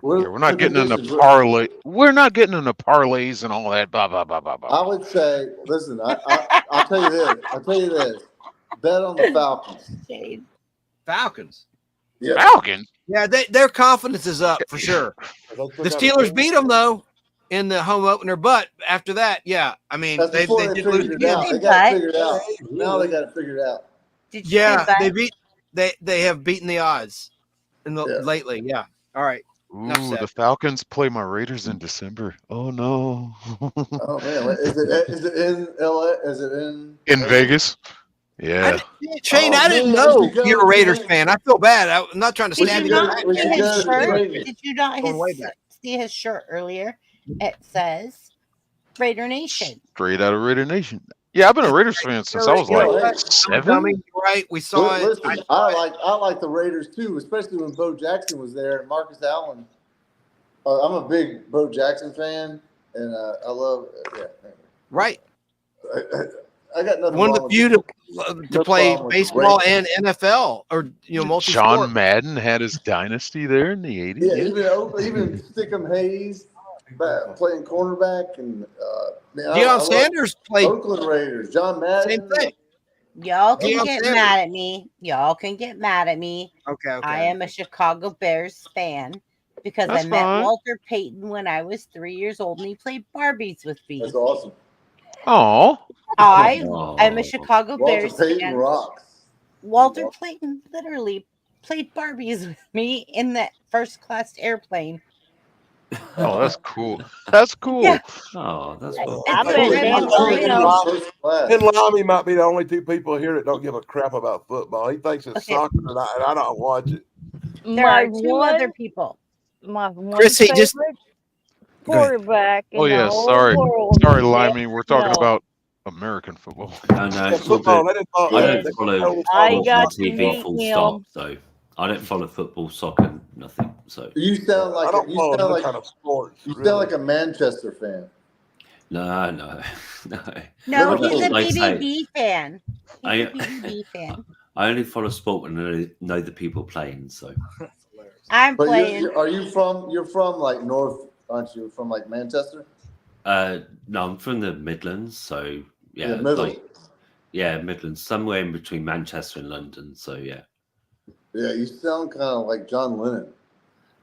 [SPEAKER 11] What
[SPEAKER 9] Yeah,
[SPEAKER 11] are
[SPEAKER 9] we're not
[SPEAKER 11] the
[SPEAKER 9] getting into
[SPEAKER 11] conditions?
[SPEAKER 9] parlay. We're not getting into parlays and all that. Blah blah blah blah blah.
[SPEAKER 11] I would say, listen, I'll tell you this. I'll tell you this. Bet on the Falcons.
[SPEAKER 2] Shade.
[SPEAKER 3] Falcons.
[SPEAKER 11] Yeah.
[SPEAKER 9] Falcons.
[SPEAKER 3] Yeah, their confidence is up for sure. The Steelers beat them though in the home opener, but after that, yeah, I mean
[SPEAKER 11] That's
[SPEAKER 3] they
[SPEAKER 11] before they
[SPEAKER 3] did lose
[SPEAKER 11] figured it
[SPEAKER 3] again.
[SPEAKER 11] out. They got
[SPEAKER 2] But-
[SPEAKER 11] it figured out. Now they got it figured out.
[SPEAKER 2] Did you
[SPEAKER 3] Yeah,
[SPEAKER 2] say
[SPEAKER 3] they
[SPEAKER 2] but?
[SPEAKER 3] beat they have beaten the odds in the lately. Yeah. All right. Enough
[SPEAKER 9] Ooh,
[SPEAKER 3] said.
[SPEAKER 9] the Falcons play my Raiders in December. Oh no.
[SPEAKER 11] Oh man, is it in LA? Is it in
[SPEAKER 9] Vegas? Yeah.
[SPEAKER 3] Shane,
[SPEAKER 11] Oh,
[SPEAKER 3] I didn't
[SPEAKER 11] man,
[SPEAKER 3] know
[SPEAKER 11] we should go,
[SPEAKER 3] you're a Raiders
[SPEAKER 11] man.
[SPEAKER 3] fan. I feel bad. I'm not trying to
[SPEAKER 2] Did
[SPEAKER 3] stab
[SPEAKER 2] you
[SPEAKER 3] you.
[SPEAKER 2] not
[SPEAKER 11] we
[SPEAKER 2] see
[SPEAKER 11] should
[SPEAKER 2] his
[SPEAKER 11] go to
[SPEAKER 2] shirt?
[SPEAKER 11] Vegas.
[SPEAKER 2] Did you not
[SPEAKER 3] Going way back.
[SPEAKER 2] see his shirt earlier? It says Raider Nation.
[SPEAKER 9] Straight out of Raider Nation. Yeah, I've been a Raiders fan since I was
[SPEAKER 11] Yo,
[SPEAKER 9] like
[SPEAKER 11] hey,
[SPEAKER 3] I
[SPEAKER 9] seven.
[SPEAKER 3] mean, right? We saw it.
[SPEAKER 11] Listen, I like the Raiders too, especially when Bo Jackson was there and Marcus Allen. I'm a big Bo Jackson fan, and I love. Yeah,
[SPEAKER 3] Right.
[SPEAKER 11] I got nothing.
[SPEAKER 3] One of
[SPEAKER 11] wrong
[SPEAKER 3] the few
[SPEAKER 11] with
[SPEAKER 3] to play
[SPEAKER 11] problem with
[SPEAKER 3] baseball
[SPEAKER 11] Raiders.
[SPEAKER 3] and NFL or multi
[SPEAKER 9] John Madden had his dynasty there in the 80s.
[SPEAKER 11] Yeah, even Stickum Hayes playing cornerback, and man, I
[SPEAKER 3] Deion
[SPEAKER 11] love
[SPEAKER 3] Sanders played
[SPEAKER 11] Oakland Raiders. John Madden.
[SPEAKER 3] same thing.
[SPEAKER 2] Y'all can
[SPEAKER 3] Deion
[SPEAKER 2] get
[SPEAKER 3] Sanders.
[SPEAKER 2] mad at me. Y'all can get mad at me.
[SPEAKER 3] Okay.
[SPEAKER 2] I am a Chicago Bears fan because
[SPEAKER 9] That's
[SPEAKER 2] I met
[SPEAKER 9] fine.
[SPEAKER 2] Walter Payton when I was 3 years old, and he played Barbies with me.
[SPEAKER 11] That's awesome.
[SPEAKER 9] Oh,
[SPEAKER 2] I am a
[SPEAKER 4] Oh.
[SPEAKER 2] Chicago
[SPEAKER 11] Walter
[SPEAKER 2] Bears
[SPEAKER 11] Payton
[SPEAKER 2] fan.
[SPEAKER 11] rocks.
[SPEAKER 2] Walter Payton literally played Barbies with me in that first class airplane.
[SPEAKER 9] oh, that's cool. That's cool.
[SPEAKER 2] Yeah.
[SPEAKER 4] Oh, that's fun.
[SPEAKER 8] I
[SPEAKER 2] It's a
[SPEAKER 8] bet
[SPEAKER 2] red
[SPEAKER 8] damn
[SPEAKER 2] and
[SPEAKER 8] sure
[SPEAKER 2] white.
[SPEAKER 8] will.
[SPEAKER 11] First class.
[SPEAKER 12] And Limey might be the only two people here that don't give a crap about football. He thinks it's
[SPEAKER 2] Okay.
[SPEAKER 12] soccer, and I don't watch it.
[SPEAKER 2] There
[SPEAKER 8] My
[SPEAKER 2] are two other people.
[SPEAKER 8] my one
[SPEAKER 3] Chrissy,
[SPEAKER 8] favorite
[SPEAKER 3] just-
[SPEAKER 8] quarterback in
[SPEAKER 9] Oh
[SPEAKER 8] the
[SPEAKER 9] yeah,
[SPEAKER 8] whole
[SPEAKER 9] sorry,
[SPEAKER 8] world.
[SPEAKER 9] sorry,
[SPEAKER 8] is
[SPEAKER 9] Limey. We're talking
[SPEAKER 8] no.
[SPEAKER 9] about American football.
[SPEAKER 4] No,
[SPEAKER 12] Yeah,
[SPEAKER 4] it's all
[SPEAKER 12] football.
[SPEAKER 4] good.
[SPEAKER 12] They didn't follow,
[SPEAKER 4] I
[SPEAKER 8] And
[SPEAKER 4] don't follow
[SPEAKER 12] follow
[SPEAKER 8] I
[SPEAKER 4] sport
[SPEAKER 8] got
[SPEAKER 4] on
[SPEAKER 8] to
[SPEAKER 4] TV
[SPEAKER 8] meet
[SPEAKER 4] full
[SPEAKER 8] him.
[SPEAKER 4] stop. So I don't follow football, soccer, nothing. So
[SPEAKER 11] You sound
[SPEAKER 12] I
[SPEAKER 11] like
[SPEAKER 12] don't
[SPEAKER 11] you
[SPEAKER 12] follow
[SPEAKER 11] sound
[SPEAKER 12] no
[SPEAKER 11] like
[SPEAKER 12] kind of sports.
[SPEAKER 11] you
[SPEAKER 12] Really.
[SPEAKER 11] sound like a Manchester fan.
[SPEAKER 4] no.
[SPEAKER 2] No,
[SPEAKER 11] Liverpool.
[SPEAKER 2] he's a
[SPEAKER 4] Like I say,
[SPEAKER 2] BBB fan. He's
[SPEAKER 4] I-
[SPEAKER 2] a BBB fan.
[SPEAKER 4] I only follow sport when I know the people playing. So
[SPEAKER 2] I'm
[SPEAKER 11] But
[SPEAKER 2] playing.
[SPEAKER 11] you're from like North, aren't you? From like Manchester?
[SPEAKER 4] no, I'm from the Midlands. So yeah,
[SPEAKER 11] middle.
[SPEAKER 4] like Midlands, somewhere in between Manchester and London. So yeah.
[SPEAKER 11] Yeah, you sound kind of like John Lennon.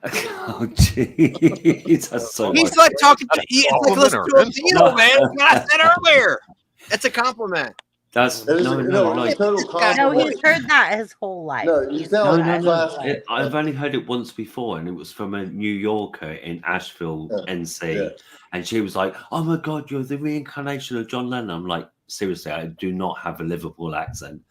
[SPEAKER 4] Oh jeez, that's so much.
[SPEAKER 3] He's like talking to it's like
[SPEAKER 9] Compliment
[SPEAKER 3] listening
[SPEAKER 9] or
[SPEAKER 3] to a
[SPEAKER 9] insult?
[SPEAKER 3] Beatle, man. That's what I said earlier. That's a compliment.
[SPEAKER 4] That's
[SPEAKER 11] It is
[SPEAKER 4] no,
[SPEAKER 11] a total
[SPEAKER 2] No,
[SPEAKER 11] compliment.
[SPEAKER 2] he's heard that his whole life.
[SPEAKER 11] No, you
[SPEAKER 2] He's
[SPEAKER 11] sound
[SPEAKER 2] heard
[SPEAKER 11] like
[SPEAKER 2] that
[SPEAKER 11] a
[SPEAKER 2] his whole life.
[SPEAKER 4] I've only heard it once before, and it was from a New Yorker in Asheville, NC,
[SPEAKER 11] yeah.
[SPEAKER 4] and she was like, "Oh my God, you're the reincarnation of John Lennon." I'm like, seriously, I do not have a Liverpool accent,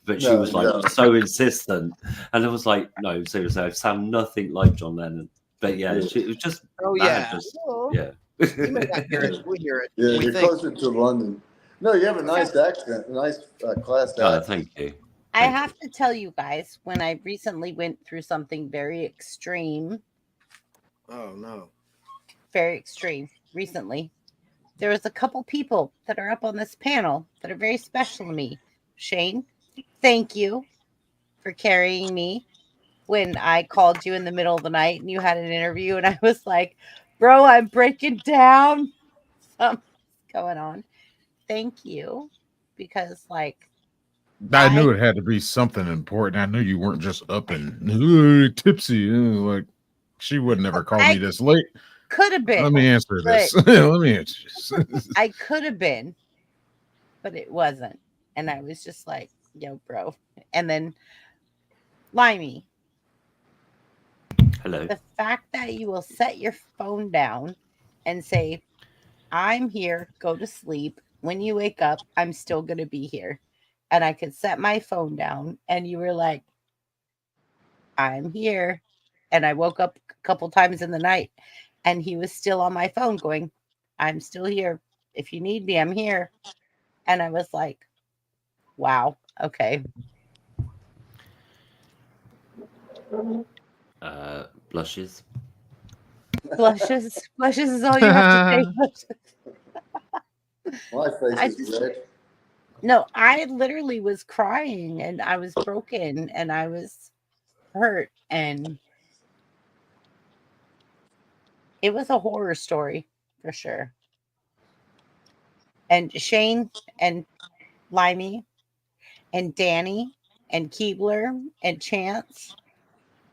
[SPEAKER 4] but she
[SPEAKER 11] No,
[SPEAKER 4] was like so insistent, and I was like, "No, seriously, I sound nothing like John Lennon." But yeah, it was just yeah.
[SPEAKER 3] You may not hear it. We hear it.
[SPEAKER 11] Yeah,
[SPEAKER 3] we
[SPEAKER 11] you're
[SPEAKER 3] think.
[SPEAKER 11] closer to London. No, you have a nice accent, a nice class
[SPEAKER 4] Oh,
[SPEAKER 11] accent.
[SPEAKER 4] thank you.
[SPEAKER 2] I have to tell you guys, when I recently went through something very extreme,
[SPEAKER 3] Oh no.
[SPEAKER 2] very extreme recently, there was a couple people that are up on this panel that are very special to me. Shane, thank you for carrying me when I called you in the middle of the night and you had an interview and I was like, bro, I'm breaking down. Something's going on. Thank you. Because like
[SPEAKER 7] I knew it had to be something important. I knew you weren't just up and tipsy. Like she would never call me this late.
[SPEAKER 2] Could have been.
[SPEAKER 7] Let me answer this.
[SPEAKER 2] but
[SPEAKER 7] Let me answer this.
[SPEAKER 2] I could have been, but it wasn't. And I was just like, yo, bro. And then Limey,
[SPEAKER 4] Hello.
[SPEAKER 2] the fact that you will set your phone down and say, I'm here, go to sleep. When you wake up, I'm still going to be here. And I could set my phone down and you were like, I'm here. And I woke up a couple times in the night and he was still on my phone going, I'm still here. If you need me, I'm here. And I was like, wow, okay.
[SPEAKER 4] Blushes.
[SPEAKER 2] Blushes is all you have to say.
[SPEAKER 11] My face is red.
[SPEAKER 2] No, I literally was crying and I was broken and I was hurt and it was a horror story for sure. And Shane and Limey and Danny and Keebler and Chance.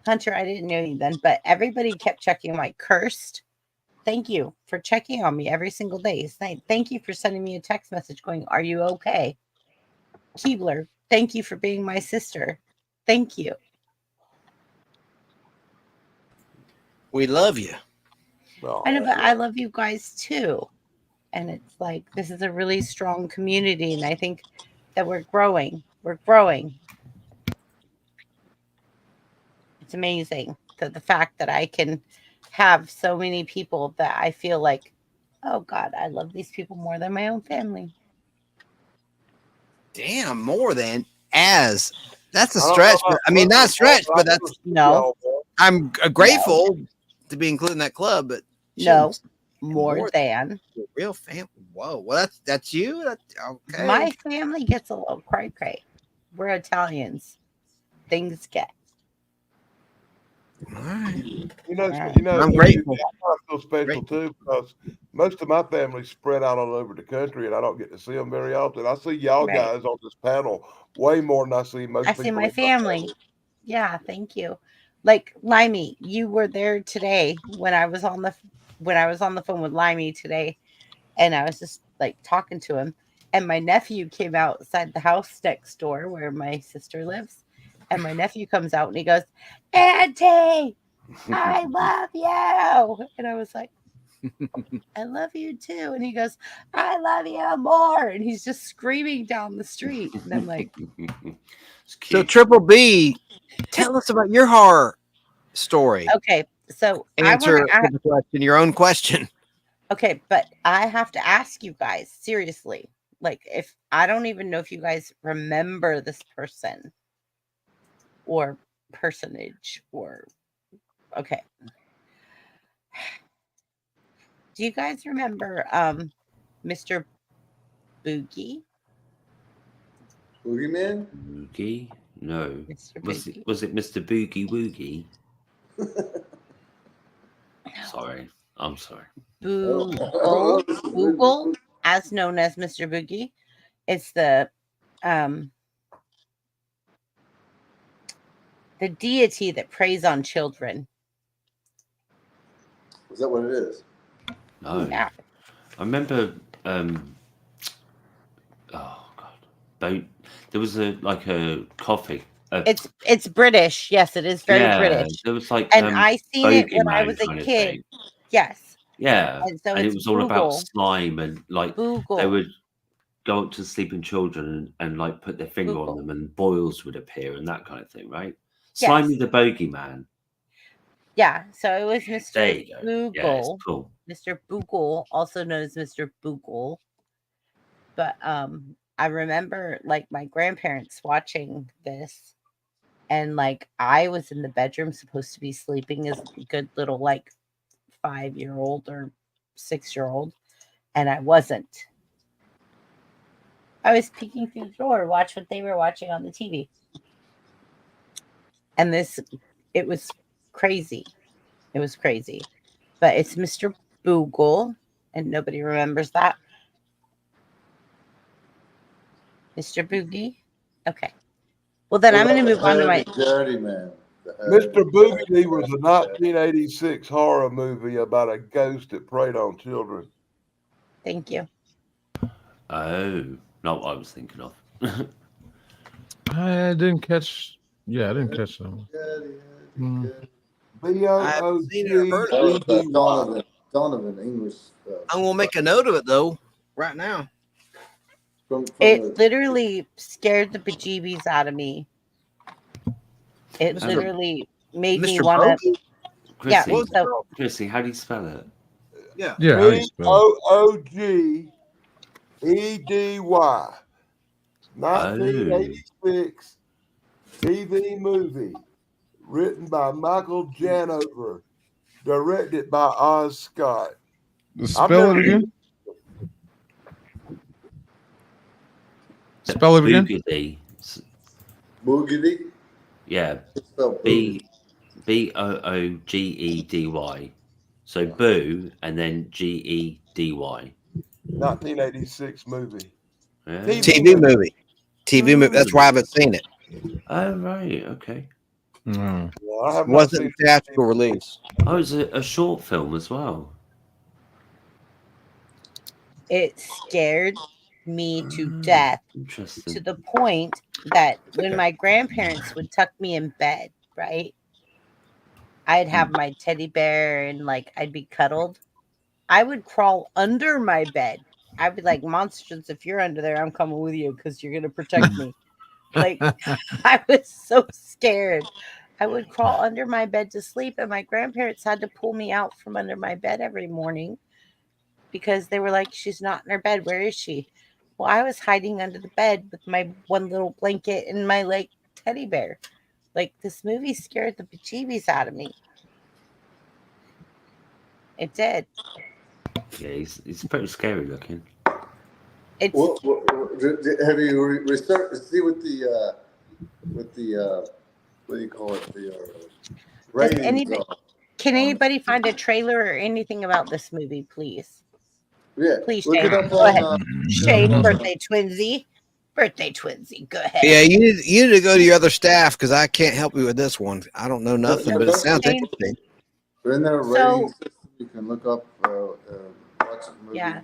[SPEAKER 2] Hunter, I didn't know you then, but everybody kept checking my cursed. Thank you for checking on me every single day. Thank you for sending me a text message going, are you okay? Keebler, thank you for being my sister. Thank you.
[SPEAKER 3] We love you.
[SPEAKER 2] I know, but I love you guys too. And it's like, this is a really strong community. And I think that we're growing. We're growing. It's amazing that the fact that I can have so many people that I feel like, oh God, I love these people more than my own family.
[SPEAKER 3] Damn, more than as. That's a stretch. But, I mean, not a stretch, but that's
[SPEAKER 2] no.
[SPEAKER 3] I'm grateful to be included in that club, but
[SPEAKER 2] no, more than
[SPEAKER 3] real family. Whoa, well, that's you. That's okay.
[SPEAKER 2] My family gets a little cray cray. We're Italians. Things get.
[SPEAKER 3] All right.
[SPEAKER 12] You know,
[SPEAKER 3] I'm grateful.
[SPEAKER 12] I feel special too because most of my family's spread out all over the country, and I don't get to see them very often. I see y'all guys on this panel way more than I see most.
[SPEAKER 2] I see my family. Yeah, thank you. Like Limey, you were there today when I was on the phone with Limey today, and I was just like talking to him, and my nephew came outside the house next door where my sister lives, and my nephew comes out and he goes, "Auntie, I love you," and I was like, "I love you too," and he goes, "I love you more," and he's just screaming down the street, and I'm like,
[SPEAKER 3] So Triple B, tell us about your horror story.
[SPEAKER 2] okay, so
[SPEAKER 3] Answer the question, your own question.
[SPEAKER 2] Okay, but I have to ask you guys seriously. Like, if I don't even know if you guys remember this person or personage or okay. Do you guys remember Mr. Boogie?
[SPEAKER 11] Boogeyman?
[SPEAKER 4] Boogie? No.
[SPEAKER 2] Mr.
[SPEAKER 4] Was
[SPEAKER 2] Boogie.
[SPEAKER 4] it Mr. Boogie Woogie? Sorry. I'm sorry.
[SPEAKER 2] Boogle, as known as Mr. Boogie. It's the deity that preys on children.
[SPEAKER 11] Is that what it is?
[SPEAKER 4] No.
[SPEAKER 2] Yeah.
[SPEAKER 4] I remember oh god. There was a coffee.
[SPEAKER 2] It's British. Yes, it is very British.
[SPEAKER 4] There was like
[SPEAKER 2] and I seen it when I was a
[SPEAKER 4] kind of
[SPEAKER 2] kid.
[SPEAKER 4] thing.
[SPEAKER 2] Yes.
[SPEAKER 4] Yeah.
[SPEAKER 2] And so
[SPEAKER 4] it
[SPEAKER 2] it's
[SPEAKER 4] was all about
[SPEAKER 2] Boogle.
[SPEAKER 4] slime and like
[SPEAKER 2] Boogle.
[SPEAKER 4] they would go up to sleeping children and like put their finger on them and boils would appear and that kind of thing, right?
[SPEAKER 2] Yes.
[SPEAKER 4] Slimy the bogeyman.
[SPEAKER 2] Yeah, so it was Mr.
[SPEAKER 4] There you go.
[SPEAKER 2] Boogle.
[SPEAKER 4] Yeah, it's cool.
[SPEAKER 2] Mr. Boogle, also known as Mr. Boogle. But I remember like my grandparents watching this, and like I was in the bedroom supposed to be sleeping as a good little like 5-year-old or 6-year-old, and I wasn't. I was peeking through the door to watch what they were watching on the TV. And it was crazy. It was crazy. But it's Mr. Boogle, and nobody remembers that. Mr. Boogie? Okay. Well, then I'm going to move on to my...
[SPEAKER 11] Dirty Man.
[SPEAKER 12] Mr. Boogie was a 1986 horror movie about a ghost that preyed on children.
[SPEAKER 2] Thank you.
[SPEAKER 4] Oh, not what I was thinking of.
[SPEAKER 7] I didn't catch. Yeah, I didn't catch that one.
[SPEAKER 11] Donovan English.
[SPEAKER 3] I'm gonna make a note of it though, right now.
[SPEAKER 2] It literally scared the bejeebies out of me. It literally made me want to. Yeah, so
[SPEAKER 4] Chrissy, how do you spell it?
[SPEAKER 3] Yeah.
[SPEAKER 12] Boogedy. 1986 TV movie. Written by Michael Janover. Directed by Oz Scott.
[SPEAKER 7] Spell it again. Spell it again.
[SPEAKER 4] Boogedy.
[SPEAKER 11] Boogedy?
[SPEAKER 4] Yeah. Boogedy. So boo and then Gedy.
[SPEAKER 12] 1986 movie.
[SPEAKER 4] Yeah.
[SPEAKER 3] TV movie. TV movie. That's why I haven't seen it.
[SPEAKER 4] Oh right, okay.
[SPEAKER 12] Well,
[SPEAKER 3] wasn't theatrical release.
[SPEAKER 4] Oh, it's a short film as well.
[SPEAKER 2] it scared me to death, to the point that when my grandparents would tuck me in bed, right, I'd have my teddy bear and like I'd be cuddled. I would crawl under my bed. I'd be like, monsters, if you're under there, I'm coming with you because you're gonna protect me. Like, I was so scared. I would crawl under my bed to sleep, and my grandparents had to pull me out from under my bed every morning because they were like, she's not in her bed. Where is she? Well, I was hiding under the bed with my one little blanket and my like teddy bear. Like, this movie scared the bejeebies out of me. It did.
[SPEAKER 4] Yeah, he's pretty scary looking.
[SPEAKER 2] It's
[SPEAKER 11] well, have you researched see what the what do you call it, the ratings are?
[SPEAKER 2] Can anybody find a trailer or anything about this movie, please?
[SPEAKER 11] Yeah,
[SPEAKER 2] please,
[SPEAKER 11] look
[SPEAKER 2] Shane.
[SPEAKER 11] it up
[SPEAKER 2] Go ahead.
[SPEAKER 11] on,
[SPEAKER 2] Shane, birthday twinsy. Birthday twinsy, go ahead.
[SPEAKER 3] Yeah, you need to go to your other staff because I can't help you with this one. I don't know nothing, but it sounds interesting.
[SPEAKER 11] They're in their rating system. You can look up, watch a movie.
[SPEAKER 2] Yeah.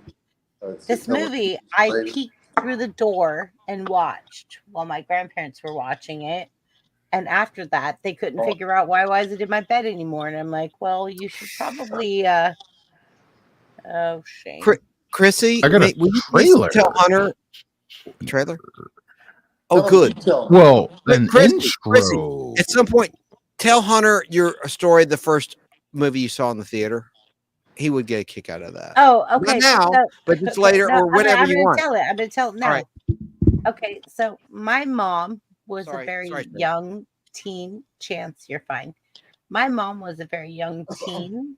[SPEAKER 2] This movie, I peeked through the door and watched while my grandparents were watching it. And after that, they couldn't figure out why I wasn't in my bed anymore. And I'm like, well, you should probably, oh, Shane.
[SPEAKER 3] Chrissy,
[SPEAKER 7] I got a
[SPEAKER 3] will you
[SPEAKER 7] trailer.
[SPEAKER 3] tell Hunter trailer? Oh, good.
[SPEAKER 7] Well, an
[SPEAKER 3] Chrissy,
[SPEAKER 7] intro.
[SPEAKER 3] at some point, tell Hunter your story, the first movie you saw in the theater. He would get a kick out of that.
[SPEAKER 2] Oh, okay.
[SPEAKER 3] Not now, but just later or whenever you want.
[SPEAKER 2] I'm going to tell it now.
[SPEAKER 3] All right.
[SPEAKER 2] Okay, so my mom was a very
[SPEAKER 3] sorry.
[SPEAKER 2] young teen. Chance, you're fine. My mom was a very young teen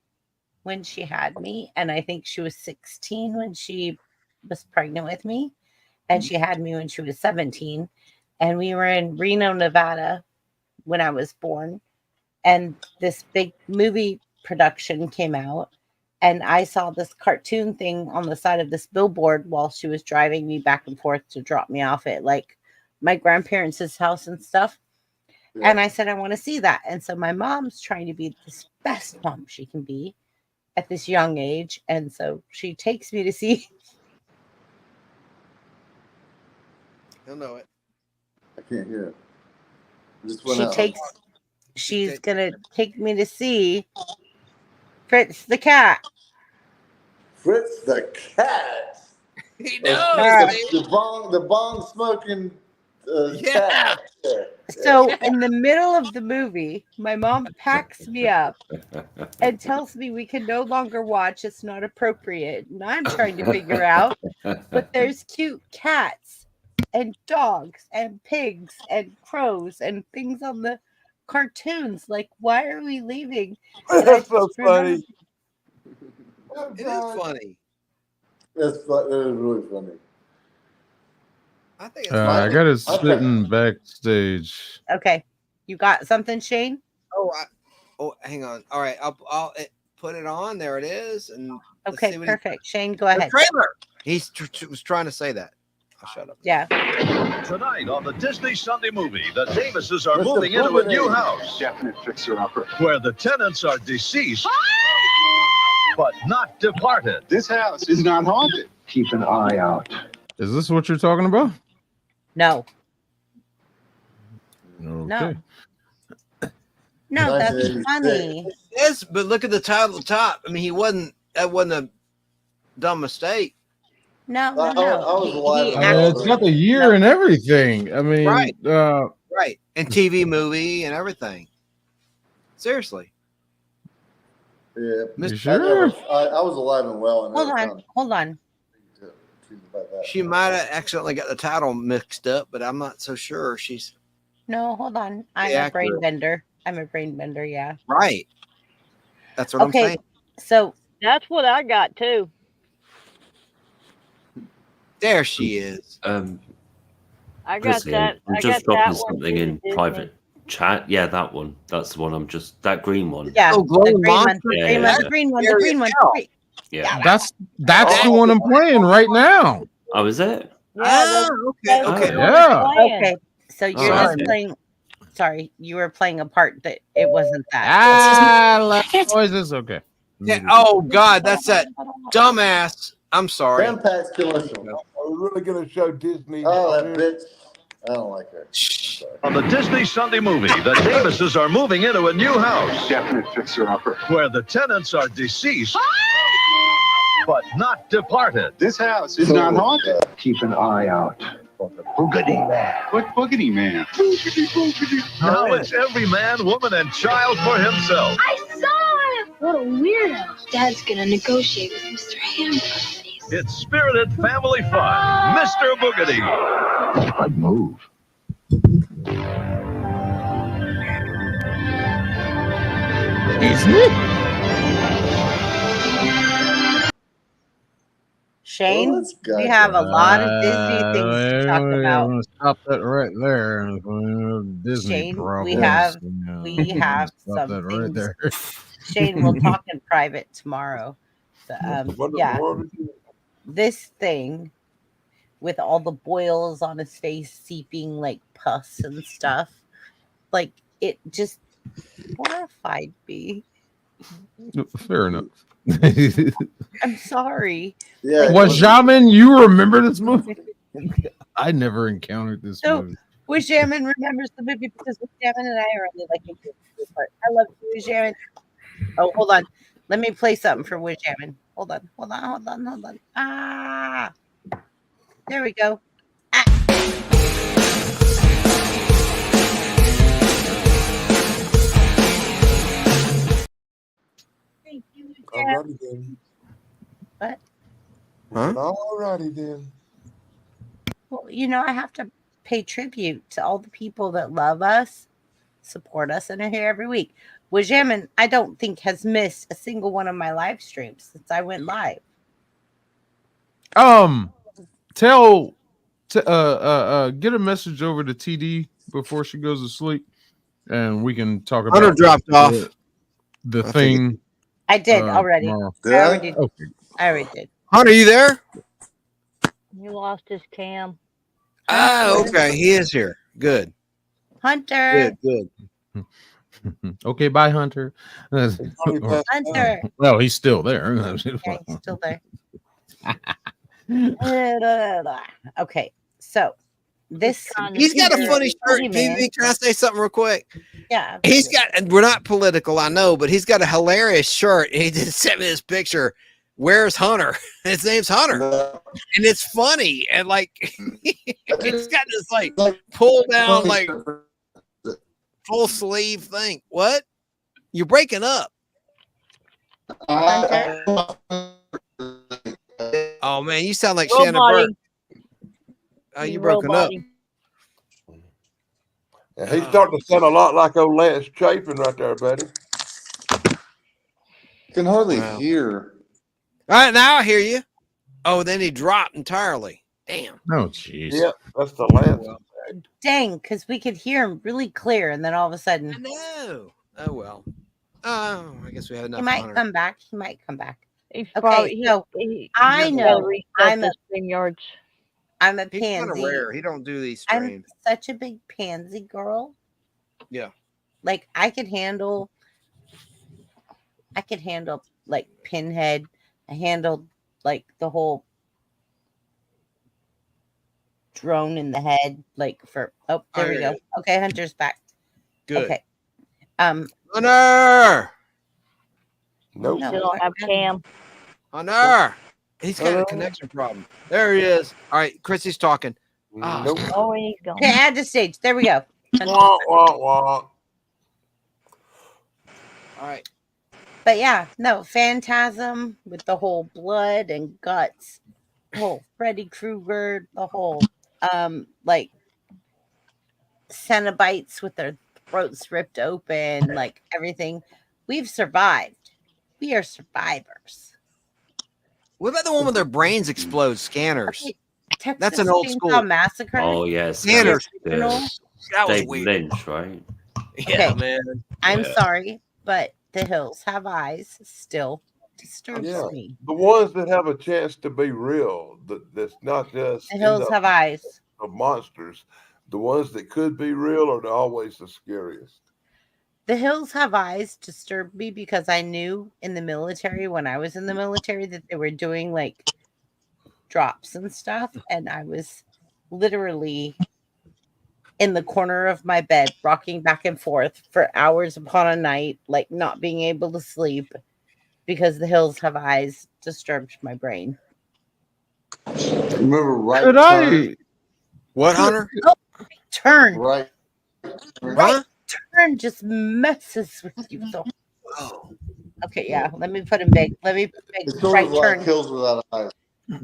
[SPEAKER 2] when she had me, and I think she was 16 when she was pregnant with me, and she had me when she was 17, and we were in Reno, Nevada when I was born, and this big movie production came out, and I saw this cartoon thing on the side of this billboard while she was driving me back and forth to drop me off at like my grandparents' house and stuff. Yeah. And I said, I want to see that. And so my mom's trying to be this best mom she can be at this young age. And so she takes me to see.
[SPEAKER 3] He'll know it.
[SPEAKER 11] I can't hear it.
[SPEAKER 2] She's going to take me to see Fritz the cat.
[SPEAKER 11] Fritz the cat.
[SPEAKER 3] He knows.
[SPEAKER 11] The bong smoking cat.
[SPEAKER 2] So in the middle of the movie, my mom packs me up and tells me we can no longer watch. It's not appropriate. And I'm trying to figure out, but there's cute cats and dogs and pigs and crows and things on the cartoons. Like, why are we leaving?
[SPEAKER 12] That's so funny.
[SPEAKER 3] It is funny.
[SPEAKER 11] It is really funny.
[SPEAKER 3] I think it's
[SPEAKER 7] I got it sitting backstage.
[SPEAKER 2] Okay, you got something, Shane?
[SPEAKER 3] Oh, hang on. All right, I'll put it on. There it is. And
[SPEAKER 2] okay, perfect. Shane, go ahead.
[SPEAKER 3] The trailer. He was trying to say that. I'll shut up.
[SPEAKER 2] Yeah.
[SPEAKER 13] Tonight on the Disney Sunday movie, the Davises are moving into a new house.
[SPEAKER 14] Definite fixer-upper.
[SPEAKER 13] Where the tenants are deceased, but not departed.
[SPEAKER 14] This house is not haunted. Keep an eye out.
[SPEAKER 7] Is this what you're talking about?
[SPEAKER 2] No.
[SPEAKER 7] Okay.
[SPEAKER 2] No, that's funny.
[SPEAKER 3] Yes, but look at the title at the top. I mean, that wasn't a dumb mistake.
[SPEAKER 2] No.
[SPEAKER 7] It's got the year and everything. I mean,
[SPEAKER 3] right. Right. And TV movie and everything. Seriously.
[SPEAKER 11] Yeah.
[SPEAKER 7] You sure?
[SPEAKER 11] I was alive and well.
[SPEAKER 2] Hold on.
[SPEAKER 3] She might have accidentally got the title mixed up, but I'm not so sure.
[SPEAKER 2] No, hold on. I'm a brain bender. Yeah.
[SPEAKER 3] Right. That's what I'm saying.
[SPEAKER 2] So
[SPEAKER 8] that's what I got too.
[SPEAKER 3] There she is.
[SPEAKER 8] I got that.
[SPEAKER 4] I'm just dropping something in private chat. Yeah, that one. That's the one. That green one.
[SPEAKER 2] Yeah.
[SPEAKER 3] Oh, glowing monster.
[SPEAKER 2] The green one.
[SPEAKER 4] Yeah.
[SPEAKER 7] That's the one I'm playing right now.
[SPEAKER 4] Oh, is it?
[SPEAKER 2] Yeah.
[SPEAKER 3] Okay.
[SPEAKER 7] Yeah.
[SPEAKER 2] Okay. So you're just playing. Sorry, you were playing a part that it wasn't that.
[SPEAKER 7] Noises. Okay.
[SPEAKER 3] Yeah. Oh God, that's that dumbass. I'm sorry.
[SPEAKER 11] Vampires kill us.
[SPEAKER 12] Are we really going to show Disney?
[SPEAKER 11] Oh, that bitch. I don't like her.
[SPEAKER 13] On the Disney Sunday movie, the Davises are moving into a new house.
[SPEAKER 14] Definite fixer-upper.
[SPEAKER 13] Where the tenants are deceased, but not departed.
[SPEAKER 14] This house is not haunted. Keep an eye out for the Boogity Man. What Boogity Man?
[SPEAKER 13] Now it's every man, woman, and child for himself.
[SPEAKER 15] I saw him! What a weirdo. Dad's gonna negotiate with Mr. Hamburger.
[SPEAKER 13] It's spirited family fun. Mr. Boogity.
[SPEAKER 14] Good move.
[SPEAKER 2] Shane, we have a lot of Disney things to talk about.
[SPEAKER 7] I'm going to stop that right there. Disney
[SPEAKER 2] Shane,
[SPEAKER 7] problems.
[SPEAKER 2] we have
[SPEAKER 7] stop
[SPEAKER 2] some
[SPEAKER 7] that right
[SPEAKER 2] things.
[SPEAKER 7] there.
[SPEAKER 2] Shane, we'll talk in private tomorrow. But, yeah. This thing with all the boils on his face seeping like pus and stuff. Like it just horrified me.
[SPEAKER 7] Fair enough.
[SPEAKER 2] I'm sorry.
[SPEAKER 11] Yeah.
[SPEAKER 7] Wajamin, you remember this movie? I never encountered this movie.
[SPEAKER 2] Wajamin remembers the movie because Wajamin and I are only like a good part. I love you, Wajamin. Oh, hold on. Let me play something for Wajamin. Hold on. Ah, there we go. Thank you,
[SPEAKER 12] Alrighty then.
[SPEAKER 2] What?
[SPEAKER 12] Alrighty then.
[SPEAKER 2] Well, I have to pay tribute to all the people that love us, support us, and are here every week. Wajamin, I don't think, has missed a single one of my live streams since I went live.
[SPEAKER 7] Get a message over to TD before she goes to sleep, and we can talk about
[SPEAKER 3] Hunter dropped off
[SPEAKER 7] the thing.
[SPEAKER 2] I did already.
[SPEAKER 7] Okay.
[SPEAKER 2] I already did.
[SPEAKER 3] Hunter, you there?
[SPEAKER 8] He lost his cam.
[SPEAKER 3] Oh, okay. He is here. Good.
[SPEAKER 2] Hunter.
[SPEAKER 3] Good.
[SPEAKER 7] Okay, bye, Hunter.
[SPEAKER 2] Hunter.
[SPEAKER 7] Well, he's still there.
[SPEAKER 2] Yeah, he's still there. Okay, so he's
[SPEAKER 3] got a funny shirt. Can I say something real quick?
[SPEAKER 2] Yeah.
[SPEAKER 3] He's got, and we're not political, I know, but he's got a hilarious shirt. He just sent me this picture. Where's Hunter? His name's Hunter. And it's funny. And like, it's got this like pull down, like full sleeve thing. What? You're breaking up. Oh man, you sound like Shannon Burke. Oh, you broken up.
[SPEAKER 12] And he's starting to sound a lot like old Lance Chapin right there, buddy.
[SPEAKER 11] Can hardly hear.
[SPEAKER 3] All right, now I hear you. Oh, then he dropped entirely. Damn.
[SPEAKER 7] Oh, jeez.
[SPEAKER 12] Yeah, that's the Lance.
[SPEAKER 2] Dang, because we could hear him really clear, and then all of a sudden.
[SPEAKER 3] No. Oh well. Oh, I guess we had enough.
[SPEAKER 2] He might come back. He might come back.
[SPEAKER 8] He's
[SPEAKER 2] Okay,
[SPEAKER 8] probably,
[SPEAKER 2] so I know I'm a
[SPEAKER 8] vineyards.
[SPEAKER 2] I'm a
[SPEAKER 3] He's kind of
[SPEAKER 2] pansy.
[SPEAKER 3] rare. He don't do these
[SPEAKER 2] I'm
[SPEAKER 3] streams.
[SPEAKER 2] such a big pansy girl.
[SPEAKER 3] Yeah.
[SPEAKER 2] Like I could handle like Pinhead. I handled like the whole drone in the head, like for there we go. Okay, Hunter's back.
[SPEAKER 3] Good.
[SPEAKER 2] Okay.
[SPEAKER 3] Hunter!
[SPEAKER 12] Nope.
[SPEAKER 8] Still don't have cam.
[SPEAKER 3] Hunter! He's got a connection problem. There he is. All right, Chrissy's talking.
[SPEAKER 12] Nope.
[SPEAKER 8] Oh, he's gone.
[SPEAKER 2] Okay, add to stage. There we go.
[SPEAKER 12] Wah, wah, wah.
[SPEAKER 3] All right.
[SPEAKER 2] But yeah, no, Phantasm with the whole blood and guts, the whole Freddy Krueger, the whole like Cenobites with their throats ripped open, like everything. We've survived. We are survivors.
[SPEAKER 3] What about the one where their brains explode? Scanners.
[SPEAKER 2] Okay, Texas
[SPEAKER 3] That's an old
[SPEAKER 2] Chainsaw
[SPEAKER 3] school
[SPEAKER 2] Massacre.
[SPEAKER 4] Oh yes,
[SPEAKER 3] Scanners.
[SPEAKER 4] that
[SPEAKER 3] was
[SPEAKER 4] David
[SPEAKER 3] weird.
[SPEAKER 4] Lynch, right?
[SPEAKER 3] Yeah,
[SPEAKER 2] Okay.
[SPEAKER 3] man.
[SPEAKER 2] I'm sorry, but The Hills Have Eyes still disturbs
[SPEAKER 12] Yeah,
[SPEAKER 2] me.
[SPEAKER 12] the ones that have a chance to be real. That's not just
[SPEAKER 2] The Hills Have Eyes.
[SPEAKER 12] of monsters. The ones that could be real are always the scariest.
[SPEAKER 2] The Hills Have Eyes disturbed me because I knew in the military, when I was in the military, that they were doing like drops and stuff. And I was literally in the corner of my bed, rocking back and forth for hours upon a night, like not being able to sleep because The Hills Have Eyes disturbed my brain.
[SPEAKER 11] Remember right
[SPEAKER 7] Could
[SPEAKER 11] turn?
[SPEAKER 3] What, Hunter?
[SPEAKER 2] Oh, turn.
[SPEAKER 11] Right.
[SPEAKER 2] Right turn just messes with you. So, okay, yeah. Let me put him big. Let me put big
[SPEAKER 11] It's sort
[SPEAKER 2] right
[SPEAKER 11] of like
[SPEAKER 2] turn.
[SPEAKER 11] Kills Without Eyes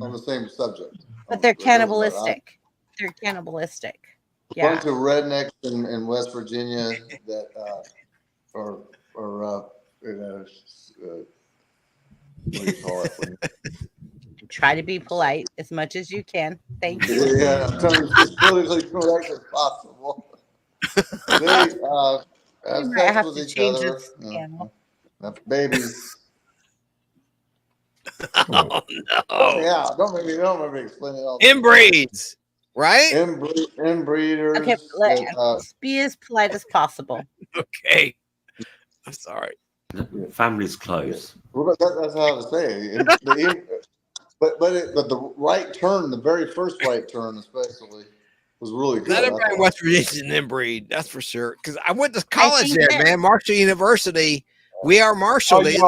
[SPEAKER 11] on the same subject.
[SPEAKER 2] But they're
[SPEAKER 11] Kills Without Eyes.
[SPEAKER 2] cannibalistic. They're cannibalistic. Yeah.
[SPEAKER 11] Bunch of rednecks in West Virginia that what do you call it?
[SPEAKER 2] Try to be polite as much as you can. Thank you.
[SPEAKER 11] Yeah, I'm trying to be as politically correct as possible. They have
[SPEAKER 2] might
[SPEAKER 11] sex
[SPEAKER 2] have
[SPEAKER 11] with
[SPEAKER 2] to
[SPEAKER 11] each
[SPEAKER 2] change
[SPEAKER 11] other.
[SPEAKER 2] this channel.
[SPEAKER 11] Have babies.
[SPEAKER 3] Oh no!
[SPEAKER 11] Yeah, don't make me explain it all.
[SPEAKER 3] Inbreeds, right?
[SPEAKER 11] Inbreeders.
[SPEAKER 2] Okay, let's be as polite as possible.
[SPEAKER 3] Okay, I'm sorry.
[SPEAKER 4] Family's close.
[SPEAKER 11] Well, that's how to say it. But the right turn, the very first right turn, especially, was really good.
[SPEAKER 3] Not everybody in West Virginia's an inbreed, that's for sure. Because I went to college there, man. Marshall University. We are Marshall. They did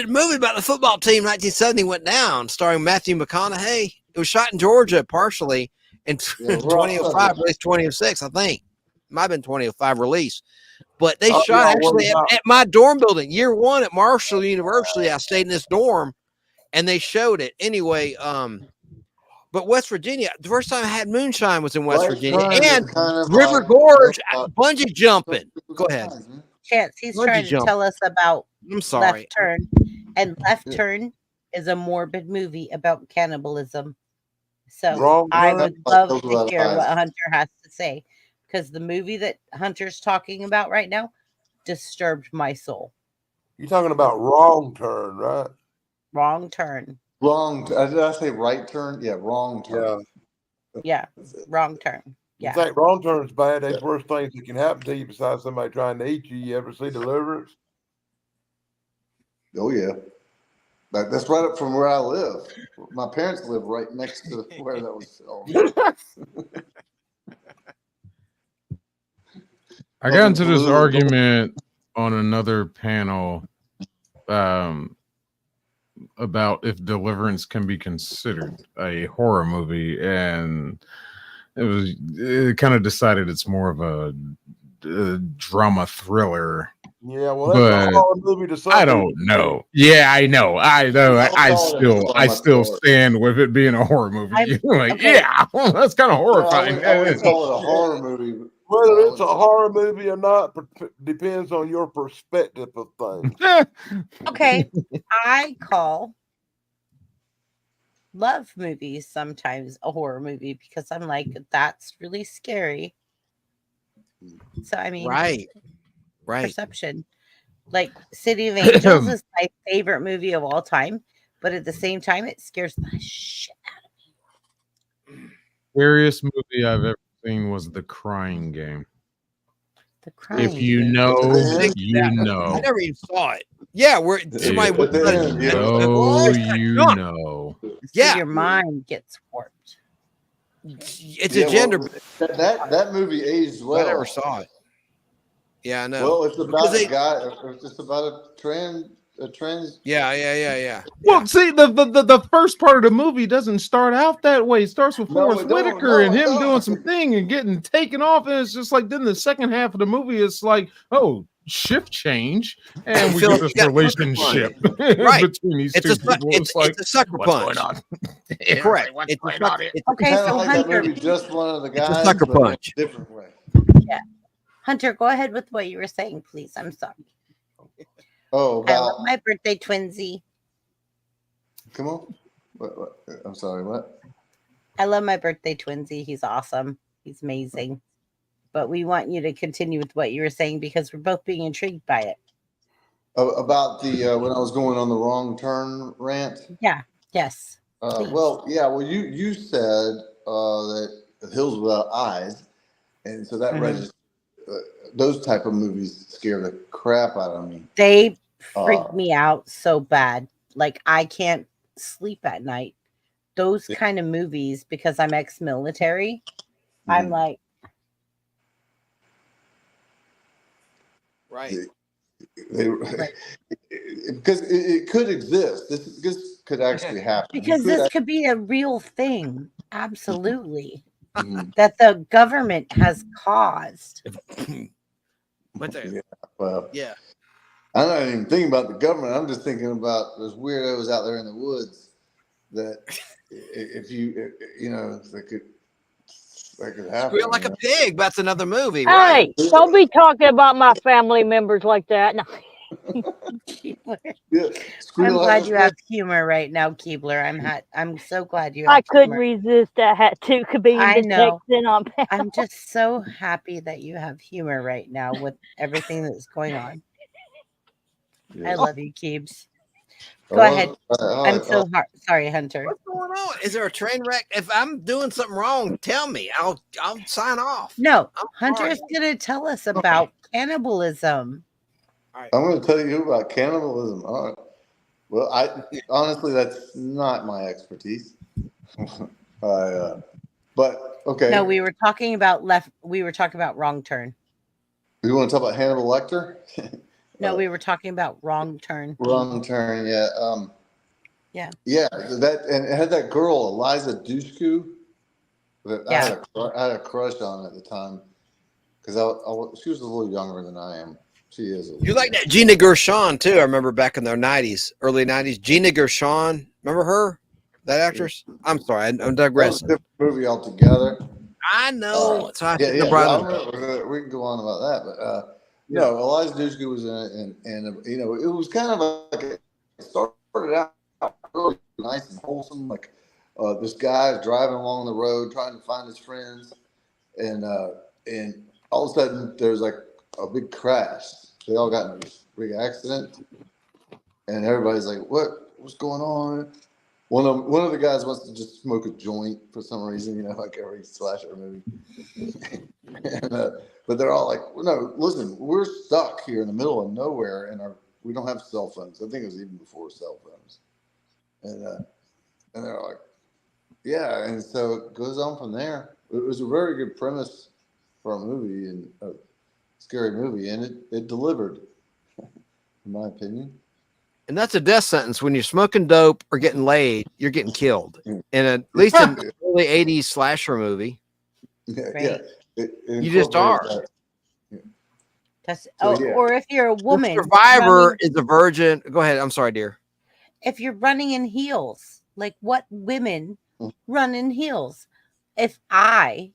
[SPEAKER 3] a movie about the football team. 1970 went down, starring Matthew McConaughey. It was shot in Georgia partially in 2005, released 2006, I think. Might have been 2005 release. But they shot actually at my dorm building. Year one at Marshall University, I stayed in this dorm, and they showed it. Anyway, but West Virginia, the first time I had moonshine was in West Virginia. And River Gorge, bungee jumping. Go ahead.
[SPEAKER 2] Chance, he's trying to tell us about
[SPEAKER 3] Left
[SPEAKER 2] Turn. And Left Turn is a morbid movie about cannibalism. So I would love to hear what Hunter has to say. Because the movie that Hunter's talking about right now disturbed my soul.
[SPEAKER 12] You're talking about Wrong Turn, right?
[SPEAKER 2] Wrong Turn.
[SPEAKER 11] Did I say right turn? Yeah, wrong turn.
[SPEAKER 2] Yeah, Wrong Turn. Yeah.
[SPEAKER 12] You think Wrong Turn's bad? That's the worst things that can happen to you besides somebody trying to eat you. You ever see Deliverance?
[SPEAKER 11] Oh, yeah. That's right up from where I live. My parents live right next to where that was filmed.
[SPEAKER 7] I got into this argument on another panel about if Deliverance can be considered a horror movie, and it kind of decided it's more of a drama thriller.
[SPEAKER 12] Yeah, well, that's a horror movie to some
[SPEAKER 7] I don't know. Yeah, I know. I still stand with it being a horror movie. Yeah, well, that's kind of horrifying.
[SPEAKER 11] I wouldn't call it a horror movie.
[SPEAKER 12] Whether it's a horror movie or not depends on your perspective of things.
[SPEAKER 2] Okay, I call love movies sometimes a horror movie because I'm like, that's really scary. So I mean,
[SPEAKER 3] right.
[SPEAKER 2] Perception. Like City of Angels is my favorite movie of all time, but at the same time, it scares the shit out of me.
[SPEAKER 7] Scariest movie I've ever seen was The Crying Game.
[SPEAKER 2] The Crying
[SPEAKER 7] If you know, you know.
[SPEAKER 3] I never even saw it. Yeah, where somebody would
[SPEAKER 7] you know.
[SPEAKER 2] Yeah, so your mind gets warped.
[SPEAKER 3] It's a gender.
[SPEAKER 11] That movie aged well.
[SPEAKER 3] I never saw it. Yeah, I know.
[SPEAKER 11] Well, it's about a guy. It's just about a trans.
[SPEAKER 3] Yeah.
[SPEAKER 7] Well, see, the first part of the movie doesn't start out that way. It starts with Forrest Whitaker and him doing some thing and getting taken off, and it's just like then the second half of the movie, it's like, oh, shift change, and we get this relationship between these two people.
[SPEAKER 3] It's like a sucker punch.
[SPEAKER 7] What's going on?
[SPEAKER 3] Correct.
[SPEAKER 11] It's kind of like that movie, Just One of the Guys.
[SPEAKER 3] It's a sucker punch.
[SPEAKER 11] Different way.
[SPEAKER 2] Yeah. Hunter, go ahead with what you were saying, please. I'm sorry.
[SPEAKER 11] Oh,
[SPEAKER 2] I love my birthday twinsy.
[SPEAKER 11] Come on. What? I'm sorry, what?
[SPEAKER 2] I love my birthday twinsy. He's awesome. He's amazing. But we want you to continue with what you were saying because we're both being intrigued by it.
[SPEAKER 11] About the when I was going on the wrong turn rant?
[SPEAKER 2] Yeah. Yes.
[SPEAKER 11] Well, you said that Hills Without Eyes, and so that registers. Those type of movies scare the crap out of me.
[SPEAKER 2] They freak me out so bad. Like I can't sleep at night. Those kind of movies, because I'm ex-military, I'm like,
[SPEAKER 3] right.
[SPEAKER 11] Because it could exist. This could actually happen.
[SPEAKER 2] Because this could be a real thing. Absolutely. That the government has caused.
[SPEAKER 3] But
[SPEAKER 11] yeah. I'm not even thinking about the government. I'm just thinking about those weirdos out there in the woods that if they could happen.
[SPEAKER 3] Squeal like a pig. That's another movie.
[SPEAKER 8] Hey,
[SPEAKER 3] Right?
[SPEAKER 8] Don't be talking about my family members like that. No.
[SPEAKER 2] I'm glad you have humor right now, Keebler. I'm so glad you have
[SPEAKER 8] I couldn't
[SPEAKER 2] humor.
[SPEAKER 8] resist that hat too. Could be
[SPEAKER 2] I know.
[SPEAKER 8] on
[SPEAKER 2] I'm just so happy that you have humor right now with everything that's going on. I love you, Keebs. Go ahead. I'm so sorry, Hunter.
[SPEAKER 3] What's going on? Is there a train wreck? If I'm doing something wrong, tell me. I'll sign off.
[SPEAKER 2] No, Hunter is going to tell us about cannibalism.
[SPEAKER 11] I'm going to tell you about cannibalism. All right. Well, honestly, that's not my expertise. But okay.
[SPEAKER 2] No, we were talking about wrong turn.
[SPEAKER 11] You want to talk about Hannibal Lecter?
[SPEAKER 2] No, we were talking about wrong turn.
[SPEAKER 11] Wrong turn, yeah.
[SPEAKER 2] Yeah.
[SPEAKER 11] Yeah, that and it had that girl Eliza Dushku that I had a crush on at the time because she was a little younger than I am. She is.
[SPEAKER 3] You like that Gina Gershon too? I remember back in the '90s, early '90s. Gina Gershon, remember her? That actress? I'm sorry, I'm digressing.
[SPEAKER 11] Different movie altogether.
[SPEAKER 3] I know. So I
[SPEAKER 11] We can go on about that, but
[SPEAKER 3] no,
[SPEAKER 11] Eliza Dushku was in it, and it was kind of like it started out really nice and wholesome. Like this guy is driving along the road trying to find his friends, and all of a sudden there's like a big crash. They all got in this big accident, and everybody's like, "What's going on?" One of the guys wants to just smoke a joint for some reason, like every slasher movie. But they're all like, "No, listen, we're stuck here in the middle of nowhere, and we don't have cell phones." I think it was even before cell phones. And they're like, "Yeah," and so it goes on from there. It was a very good premise for a movie and a scary movie, and it delivered, in my opinion.
[SPEAKER 3] And that's a death sentence. When you're smoking dope or getting laid, you're getting killed. And at least in the early '80s slasher movie,
[SPEAKER 11] Yeah.
[SPEAKER 3] You just are.
[SPEAKER 2] That's or if you're a woman,
[SPEAKER 3] the survivor is a virgin. Go ahead. I'm sorry, dear.
[SPEAKER 2] If you're running in heels, like what women run in heels? If I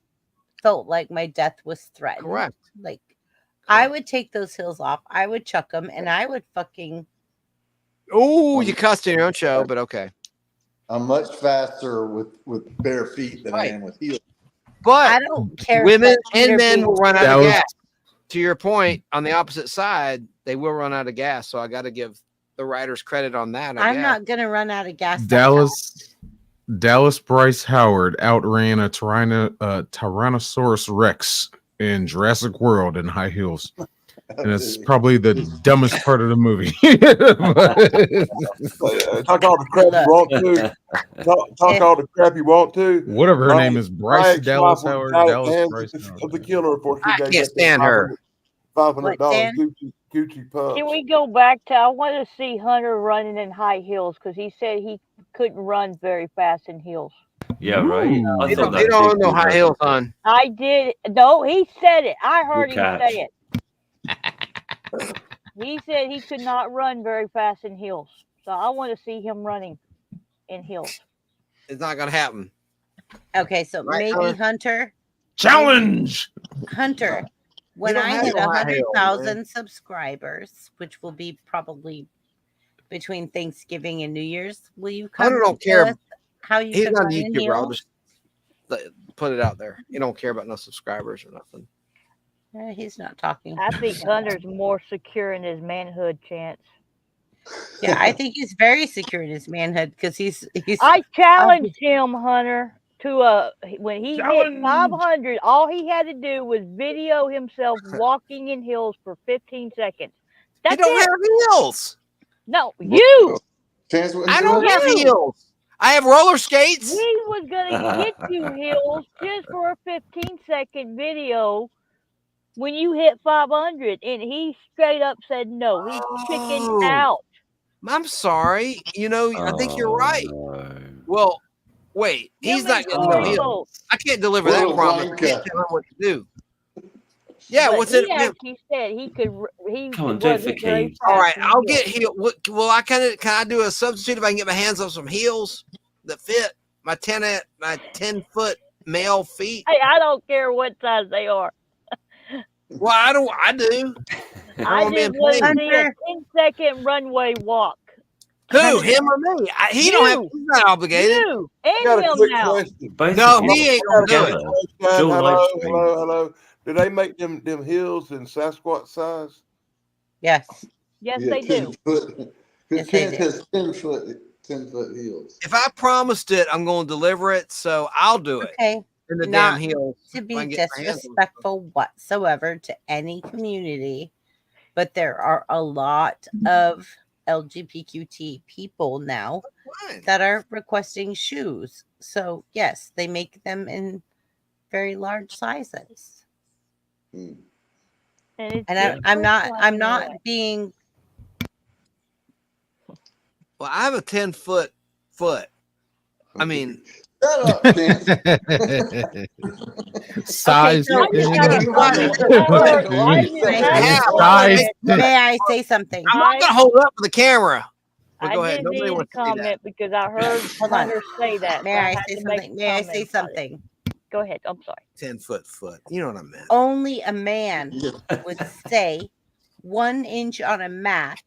[SPEAKER 2] felt like my death was threatened,
[SPEAKER 3] Correct.
[SPEAKER 2] Like I would take those heels off, I would chuck them, and I would fucking.
[SPEAKER 3] Oh, you cussed in your own show, but okay.
[SPEAKER 11] I'm much faster with bare feet than I am with heels.
[SPEAKER 3] But
[SPEAKER 2] I don't care.
[SPEAKER 3] Women and men will run out of
[SPEAKER 7] Dallas.
[SPEAKER 3] gas. To your point, on the opposite side, they will run out of gas. So I got to give the writers credit on that.
[SPEAKER 2] I'm not going to run out of gas.
[SPEAKER 7] Dallas Bryce Howard outran a Tyrannosaurus Rex in Jurassic World in high heels. And it's probably the dumbest part of the movie.
[SPEAKER 12] Talk all the crap you want to. Talk all the crap you want to.
[SPEAKER 7] Whatever her name is, Bryce Dallas Howard. Dallas Bryce
[SPEAKER 12] of the killer before she
[SPEAKER 3] I can't stand her.
[SPEAKER 12] $500 Gucci pump.
[SPEAKER 8] Can we go back to? I want to see Hunter running in high heels because he said he couldn't run very fast in heels.
[SPEAKER 4] Yeah, right.
[SPEAKER 3] They don't know high heels on.
[SPEAKER 8] I did. No, he said it. I heard him say it. He said he could not run very fast in heels. So I want to see him running in heels.
[SPEAKER 3] It's not going to happen.
[SPEAKER 2] Okay, so maybe Hunter.
[SPEAKER 7] Challenge!
[SPEAKER 2] Hunter, when I hit 100,000 subscribers, which will be probably between Thanksgiving and New Year's, will you come?
[SPEAKER 3] Hunter don't care.
[SPEAKER 2] How you
[SPEAKER 3] He's
[SPEAKER 2] can
[SPEAKER 3] on
[SPEAKER 2] run in
[SPEAKER 3] YouTube. I'll
[SPEAKER 2] heels?
[SPEAKER 3] just put it out there. You don't care about no subscribers or nothing.
[SPEAKER 2] He's not talking.
[SPEAKER 8] I think Hunter's more secure in his manhood chance.
[SPEAKER 2] Yeah, I think he's very secure in his manhood because he's.
[SPEAKER 8] I challenged him, Hunter, to when he hit 500. All he had to do was video himself walking in heels for 15 seconds. That's
[SPEAKER 3] don't have heels.
[SPEAKER 8] No, you.
[SPEAKER 3] I don't have heels. I have roller skates.
[SPEAKER 8] He was gonna get you heels just for a 15-second video. When you hit 500, and he straight up said no, he's chickened out.
[SPEAKER 3] I'm sorry. I think you're right. Well, wait, he's not getting no heels. I can't deliver that promise. I can't tell him what to do. Yeah,
[SPEAKER 8] But
[SPEAKER 3] what's it?
[SPEAKER 8] he actually said he could.
[SPEAKER 4] Come on, do it for Keith.
[SPEAKER 3] All right, I'll get heels. Well, can I do a substitute if I can get my hands on some heels that fit my 10-foot male feet?
[SPEAKER 8] Hey, I don't care what size they are.
[SPEAKER 3] Well, I do.
[SPEAKER 8] I just want to see a 10-second runway walk.
[SPEAKER 3] Who? Him or me? He's not obligated.
[SPEAKER 8] You and him now.
[SPEAKER 3] No, he ain't gonna do it.
[SPEAKER 12] Hello. Do they make them heels in Sasquatch size?
[SPEAKER 2] Yes.
[SPEAKER 8] Yes, they do.
[SPEAKER 2] Yes, I
[SPEAKER 11] Chance
[SPEAKER 2] did.
[SPEAKER 11] has 10-foot heels.
[SPEAKER 3] If I promised it, I'm going to deliver it. So I'll do it.
[SPEAKER 2] Okay.
[SPEAKER 3] In the
[SPEAKER 2] Not
[SPEAKER 3] damn heels.
[SPEAKER 2] to
[SPEAKER 3] if I
[SPEAKER 2] be
[SPEAKER 3] can get my hands on it.
[SPEAKER 2] disrespectful whatsoever to any community, but there are a lot of LGBTQT people now that are requesting shoes. So yes, they make them in very large sizes.
[SPEAKER 8] And
[SPEAKER 2] I'm not being.
[SPEAKER 3] Well, I have a 10-foot foot. I mean,
[SPEAKER 11] shut up, Chance.
[SPEAKER 7] Size.
[SPEAKER 2] May I say something?
[SPEAKER 3] I'm not gonna hold up for the camera. But
[SPEAKER 8] I
[SPEAKER 3] go ahead.
[SPEAKER 8] didn't
[SPEAKER 3] Nobody
[SPEAKER 8] need to
[SPEAKER 3] wants to see that.
[SPEAKER 8] comment because I heard
[SPEAKER 2] Hold on.
[SPEAKER 8] Hunter say that.
[SPEAKER 2] May
[SPEAKER 8] so
[SPEAKER 2] I
[SPEAKER 8] had
[SPEAKER 2] say
[SPEAKER 8] to make
[SPEAKER 2] something?
[SPEAKER 8] a
[SPEAKER 2] May I say
[SPEAKER 8] comment about it.
[SPEAKER 2] something?
[SPEAKER 8] Go ahead. I'm sorry.
[SPEAKER 3] 10-foot foot. You know what I meant.
[SPEAKER 2] Only a man would say 1 inch on a map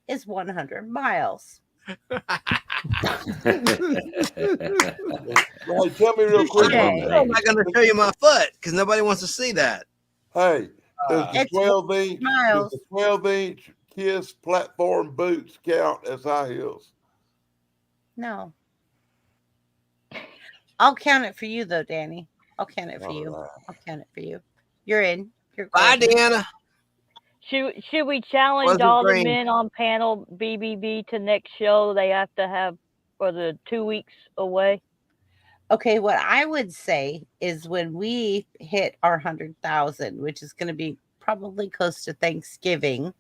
[SPEAKER 2] is 100 miles.
[SPEAKER 12] Well, tell me real quick.
[SPEAKER 3] I'm not going to show you my foot because nobody wants to see that.
[SPEAKER 12] Hey, does the
[SPEAKER 2] It's
[SPEAKER 12] 12-inch
[SPEAKER 2] miles.
[SPEAKER 12] does the 12-inch Kiss platform boots count as high heels?
[SPEAKER 2] No. I'll count it for you though, Danny. I'll count it for you. I'll count it for you. You're in. You're
[SPEAKER 3] Bye,
[SPEAKER 2] golden.
[SPEAKER 3] Deanna.
[SPEAKER 8] Should we challenge
[SPEAKER 3] Wasn't
[SPEAKER 8] all
[SPEAKER 3] green.
[SPEAKER 8] the men on panel BBB to next show? They have to have for the 2 weeks away.
[SPEAKER 2] Okay, what I would say is when we hit our 100,000, which is going to be probably close to Thanksgiving,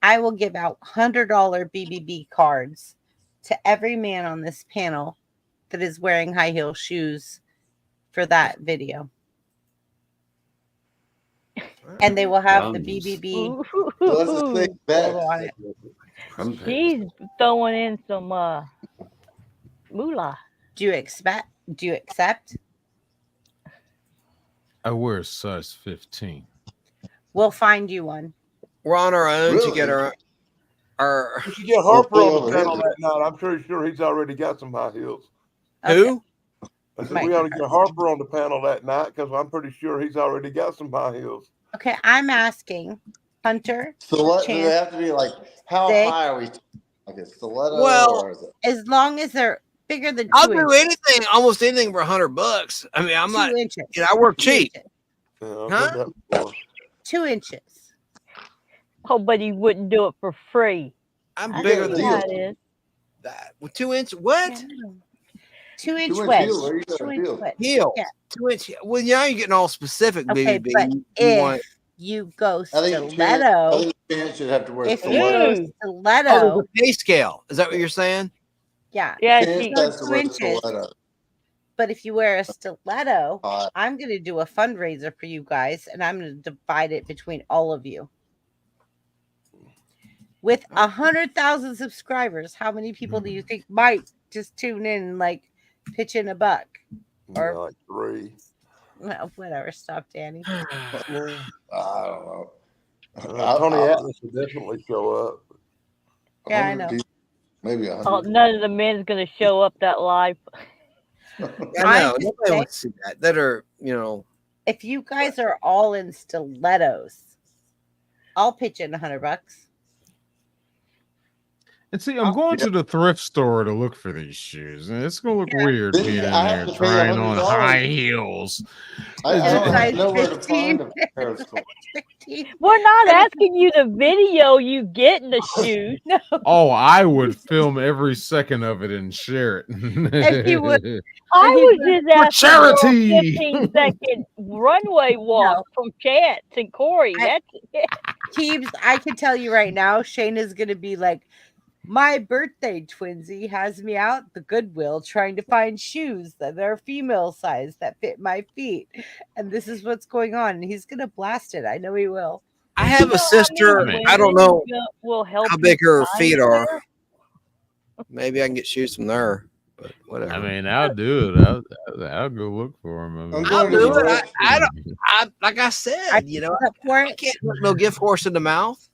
[SPEAKER 2] I will give out $100 BBB cards to every man on this panel that is wearing high heel shoes for that video. And they will have the BBB logo on it.
[SPEAKER 8] She's throwing in some moolah.
[SPEAKER 2] Do you accept?
[SPEAKER 7] I wear a size 15.
[SPEAKER 2] We'll find you one.
[SPEAKER 3] We're on our own to get
[SPEAKER 12] Really?
[SPEAKER 3] our
[SPEAKER 12] You should get Harper on the panel that night. I'm pretty sure he's already got some high heels.
[SPEAKER 3] Who?
[SPEAKER 12] I said we ought to get Harper on the panel that night because I'm pretty sure he's already got some high heels.
[SPEAKER 2] Okay, I'm asking Hunter.
[SPEAKER 11] So what do they
[SPEAKER 2] Chance,
[SPEAKER 11] have to be like? How
[SPEAKER 2] Dick.
[SPEAKER 11] high are we? Like a stiletto?
[SPEAKER 3] Well,
[SPEAKER 11] or is it?
[SPEAKER 2] As long as they're bigger than 2
[SPEAKER 3] I'll
[SPEAKER 2] inches.
[SPEAKER 3] do anything, almost anything for $100. I mean, I'm
[SPEAKER 2] 2
[SPEAKER 3] not.
[SPEAKER 2] inches.
[SPEAKER 3] You know, I work
[SPEAKER 2] 2
[SPEAKER 3] cheap.
[SPEAKER 2] inches.
[SPEAKER 12] Yeah, I've
[SPEAKER 3] Huh?
[SPEAKER 12] done that before.
[SPEAKER 2] 2 inches.
[SPEAKER 8] Oh, but he wouldn't do it for free.
[SPEAKER 3] I'm
[SPEAKER 8] I
[SPEAKER 3] bigger
[SPEAKER 8] know
[SPEAKER 3] than
[SPEAKER 8] how it is.
[SPEAKER 3] that. With 2 inch, what?
[SPEAKER 2] Yeah. 2 inch
[SPEAKER 11] 2-inch
[SPEAKER 2] wedge.
[SPEAKER 11] heel, where you got
[SPEAKER 2] 2
[SPEAKER 11] a
[SPEAKER 2] inch
[SPEAKER 11] heel?
[SPEAKER 2] wedge.
[SPEAKER 3] Heel.
[SPEAKER 2] Yeah.
[SPEAKER 3] 2 inch. Well, now you're getting all specific,
[SPEAKER 2] Okay,
[SPEAKER 3] BBB.
[SPEAKER 2] but
[SPEAKER 3] You
[SPEAKER 2] if
[SPEAKER 3] want-
[SPEAKER 2] you go
[SPEAKER 11] I think Chance,
[SPEAKER 2] stiletto,
[SPEAKER 11] Chance should have to wear
[SPEAKER 2] if you
[SPEAKER 11] stiletto.
[SPEAKER 2] go stiletto,
[SPEAKER 3] Oh, there's a pay scale. Is that what you're saying?
[SPEAKER 2] yeah,
[SPEAKER 8] Yeah,
[SPEAKER 11] Chance
[SPEAKER 8] she,
[SPEAKER 11] has to
[SPEAKER 2] 2
[SPEAKER 11] wear
[SPEAKER 2] inches.
[SPEAKER 11] stiletto.
[SPEAKER 2] But if you wear a stiletto,
[SPEAKER 11] Hot.
[SPEAKER 2] I'm going to do a fundraiser for you guys, and I'm going to divide it between all of you. With 100,000 subscribers, how many people do you think might just tune in and like pitch in a buck? Or
[SPEAKER 12] like 3.
[SPEAKER 2] well, whatever. Stop, Danny.
[SPEAKER 11] I don't know.
[SPEAKER 12] Tony Atlas will definitely show up.
[SPEAKER 2] Yeah, I know.
[SPEAKER 11] Maybe
[SPEAKER 8] oh,
[SPEAKER 11] 100.
[SPEAKER 8] none of the men's gonna show up that live.
[SPEAKER 3] I know.
[SPEAKER 2] I'm just
[SPEAKER 3] Nobody
[SPEAKER 2] saying-
[SPEAKER 3] wants to see that. That are, you know.
[SPEAKER 2] If you guys are all in stilettos, I'll pitch in $100.
[SPEAKER 7] And see, I'm going to the thrift store to look for these shoes, and it's gonna look weird
[SPEAKER 11] Then
[SPEAKER 7] being in
[SPEAKER 11] I have
[SPEAKER 7] there
[SPEAKER 11] to pay
[SPEAKER 7] trying on
[SPEAKER 11] $100.
[SPEAKER 7] high heels.
[SPEAKER 11] I don't
[SPEAKER 2] Size
[SPEAKER 11] know where to
[SPEAKER 2] 15.
[SPEAKER 11] find a pair of stilettos.
[SPEAKER 8] We're not asking you to video you getting the shoes. No.
[SPEAKER 7] Oh, I would film every second of it and share it.
[SPEAKER 2] If you would.
[SPEAKER 8] I was just
[SPEAKER 7] For
[SPEAKER 8] asking for a
[SPEAKER 7] charity.
[SPEAKER 8] 15-second runway walk from Chance and Corey. That's it.
[SPEAKER 2] Keebs, I can tell you right now, Shane is going to be like, my birthday twinsy has me out the Goodwill trying to find shoes that are female size that fit my feet. And this is what's going on. And he's going to blast it. I know he will.
[SPEAKER 3] I have a sister. I don't know
[SPEAKER 8] will help
[SPEAKER 3] how big her
[SPEAKER 8] find
[SPEAKER 3] feet
[SPEAKER 8] her.
[SPEAKER 3] are. Maybe I can get shoes from there, but whatever.
[SPEAKER 7] I mean, I'll do it. I'll go look for them. I mean,
[SPEAKER 3] I'll do it. I don't. I like I said, you know, I can't look no gift horse in the mouth.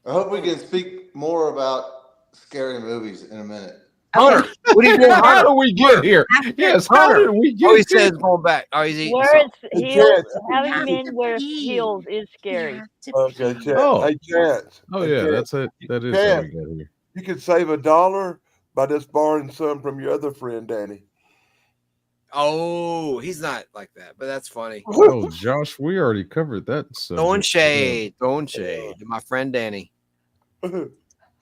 [SPEAKER 11] I hope we can speak more about scary movies in a minute.
[SPEAKER 3] Hunter, what are you doing?
[SPEAKER 7] How do we get here? Yes, how
[SPEAKER 3] Hunter.
[SPEAKER 7] did we get
[SPEAKER 3] Oh, he
[SPEAKER 7] here?
[SPEAKER 3] says going back. Oh, he's eating
[SPEAKER 8] Wearing
[SPEAKER 3] something.
[SPEAKER 8] heels, having
[SPEAKER 2] have
[SPEAKER 8] men
[SPEAKER 2] to
[SPEAKER 8] wear
[SPEAKER 2] pee.
[SPEAKER 8] heels is
[SPEAKER 2] You
[SPEAKER 8] scary.
[SPEAKER 2] have to
[SPEAKER 12] Okay,
[SPEAKER 2] pee.
[SPEAKER 12] chat.
[SPEAKER 7] Oh.
[SPEAKER 12] Hey, chat.
[SPEAKER 7] Oh
[SPEAKER 12] Hey,
[SPEAKER 7] yeah,
[SPEAKER 12] chat.
[SPEAKER 7] that's it. That is how
[SPEAKER 12] Chat.
[SPEAKER 7] we got here.
[SPEAKER 12] You could save $1 by just borrowing some from your other friend, Danny.
[SPEAKER 3] Oh, he's not like that, but that's funny.
[SPEAKER 7] Oh, Josh, we already covered that subject.
[SPEAKER 3] Throwing shade to my friend Danny, who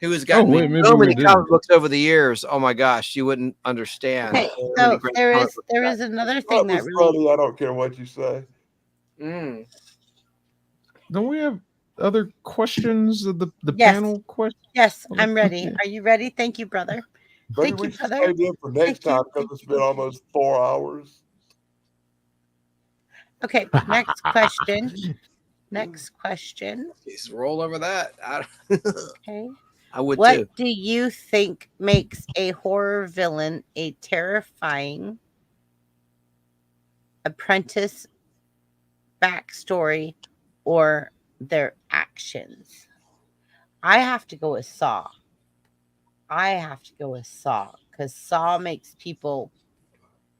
[SPEAKER 3] has
[SPEAKER 7] Oh,
[SPEAKER 3] gotten
[SPEAKER 7] wait,
[SPEAKER 3] me
[SPEAKER 7] maybe
[SPEAKER 3] so
[SPEAKER 7] we
[SPEAKER 3] many
[SPEAKER 7] didn't.
[SPEAKER 3] comic books over the years. Oh my gosh, you wouldn't understand.
[SPEAKER 2] Okay,
[SPEAKER 3] how many
[SPEAKER 2] so
[SPEAKER 3] great
[SPEAKER 2] there
[SPEAKER 3] comic
[SPEAKER 2] is
[SPEAKER 3] books
[SPEAKER 2] there
[SPEAKER 3] I
[SPEAKER 2] is another
[SPEAKER 12] That
[SPEAKER 2] thing that
[SPEAKER 12] was
[SPEAKER 2] really.
[SPEAKER 12] funny. I don't care what you say.
[SPEAKER 3] Mm.
[SPEAKER 7] Don't we have other questions of the
[SPEAKER 2] Yes.
[SPEAKER 7] panel question?
[SPEAKER 2] Yes, I'm ready. Are you ready? Thank you, brother.
[SPEAKER 12] Maybe
[SPEAKER 2] Thank
[SPEAKER 12] we
[SPEAKER 2] you,
[SPEAKER 12] should
[SPEAKER 2] brother.
[SPEAKER 12] save them for next time because it's been almost 4 hours.
[SPEAKER 2] Okay, next question. Next question.
[SPEAKER 3] Just roll over that.
[SPEAKER 2] Okay.
[SPEAKER 3] I would
[SPEAKER 2] What
[SPEAKER 3] too.
[SPEAKER 2] do you think makes a horror villain a terrifying apprentice backstory or their actions? I have to go with Saw. Because Saw makes people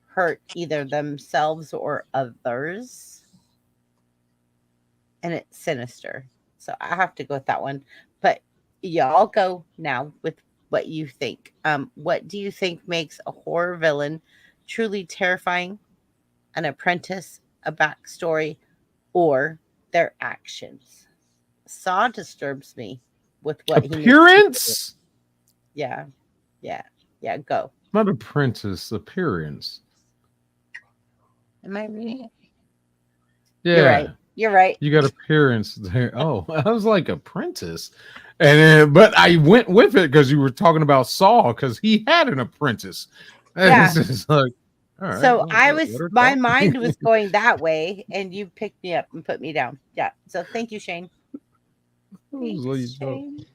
[SPEAKER 2] hurt either themselves or others. And it's Sinister. So I have to go with that one. But y'all go now with what you think. What do you think makes a horror villain truly terrifying? An apprentice, a backstory, or their actions? Saw disturbs me with what
[SPEAKER 7] Appearance?
[SPEAKER 2] he makes. Yeah. Go.
[SPEAKER 7] Not apprentice, appearance.
[SPEAKER 2] Am I reading it?
[SPEAKER 7] Yeah.
[SPEAKER 2] You're right.
[SPEAKER 7] You got appearance there. Oh, I was like apprentice. And but I went with it because you were talking about Saul because he had an apprentice. And
[SPEAKER 2] Yeah.
[SPEAKER 7] it's just like, all right.
[SPEAKER 2] So
[SPEAKER 7] well,
[SPEAKER 2] my mind was going that way, and you picked me up and put me down. Yeah. So thank you, Shane. Thanks, Shane.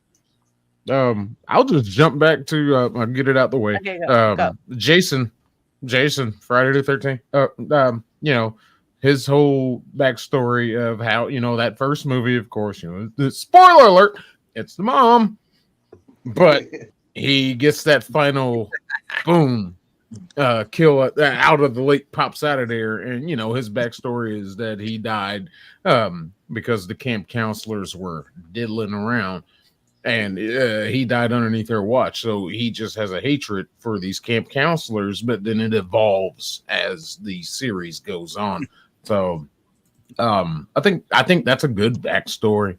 [SPEAKER 7] I'll just jump back to I'll get it out the way.
[SPEAKER 2] Okay, go.
[SPEAKER 7] Jason, Friday the 13th. You know, his whole backstory of how, you know, that first movie, of course, you know, the spoiler alert, it's the mom, but he gets that final boom kill out of the lake, pops out of there, and you know his backstory is that he died because the camp counselors were diddling around, and he died underneath their watch. So he just has a hatred for these camp counselors, but then it evolves as the series goes on. So I think that's a good backstory.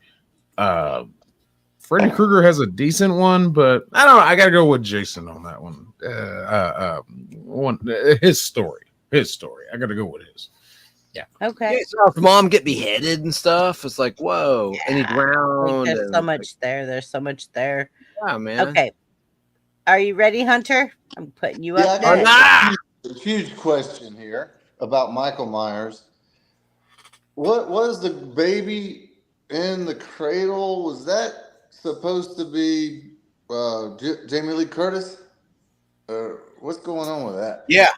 [SPEAKER 7] Freddy Krueger has a decent one, but I don't know. I gotta go with Jason on that one. His story. I gotta go with his. Yeah.
[SPEAKER 2] Okay.
[SPEAKER 3] Yeah, so his mom get beheaded and stuff. It's like, whoa. Yeah. And he drowned.
[SPEAKER 2] There's so much there. There's so much there.
[SPEAKER 3] Yeah, man.
[SPEAKER 2] Okay. Are you ready, Hunter? I'm putting you up
[SPEAKER 11] I
[SPEAKER 2] next.
[SPEAKER 11] got a huge question here about Michael Myers. What was the baby in the cradle? Was that supposed to be Jamie Lee Curtis? What's going on with that?
[SPEAKER 3] Yeah.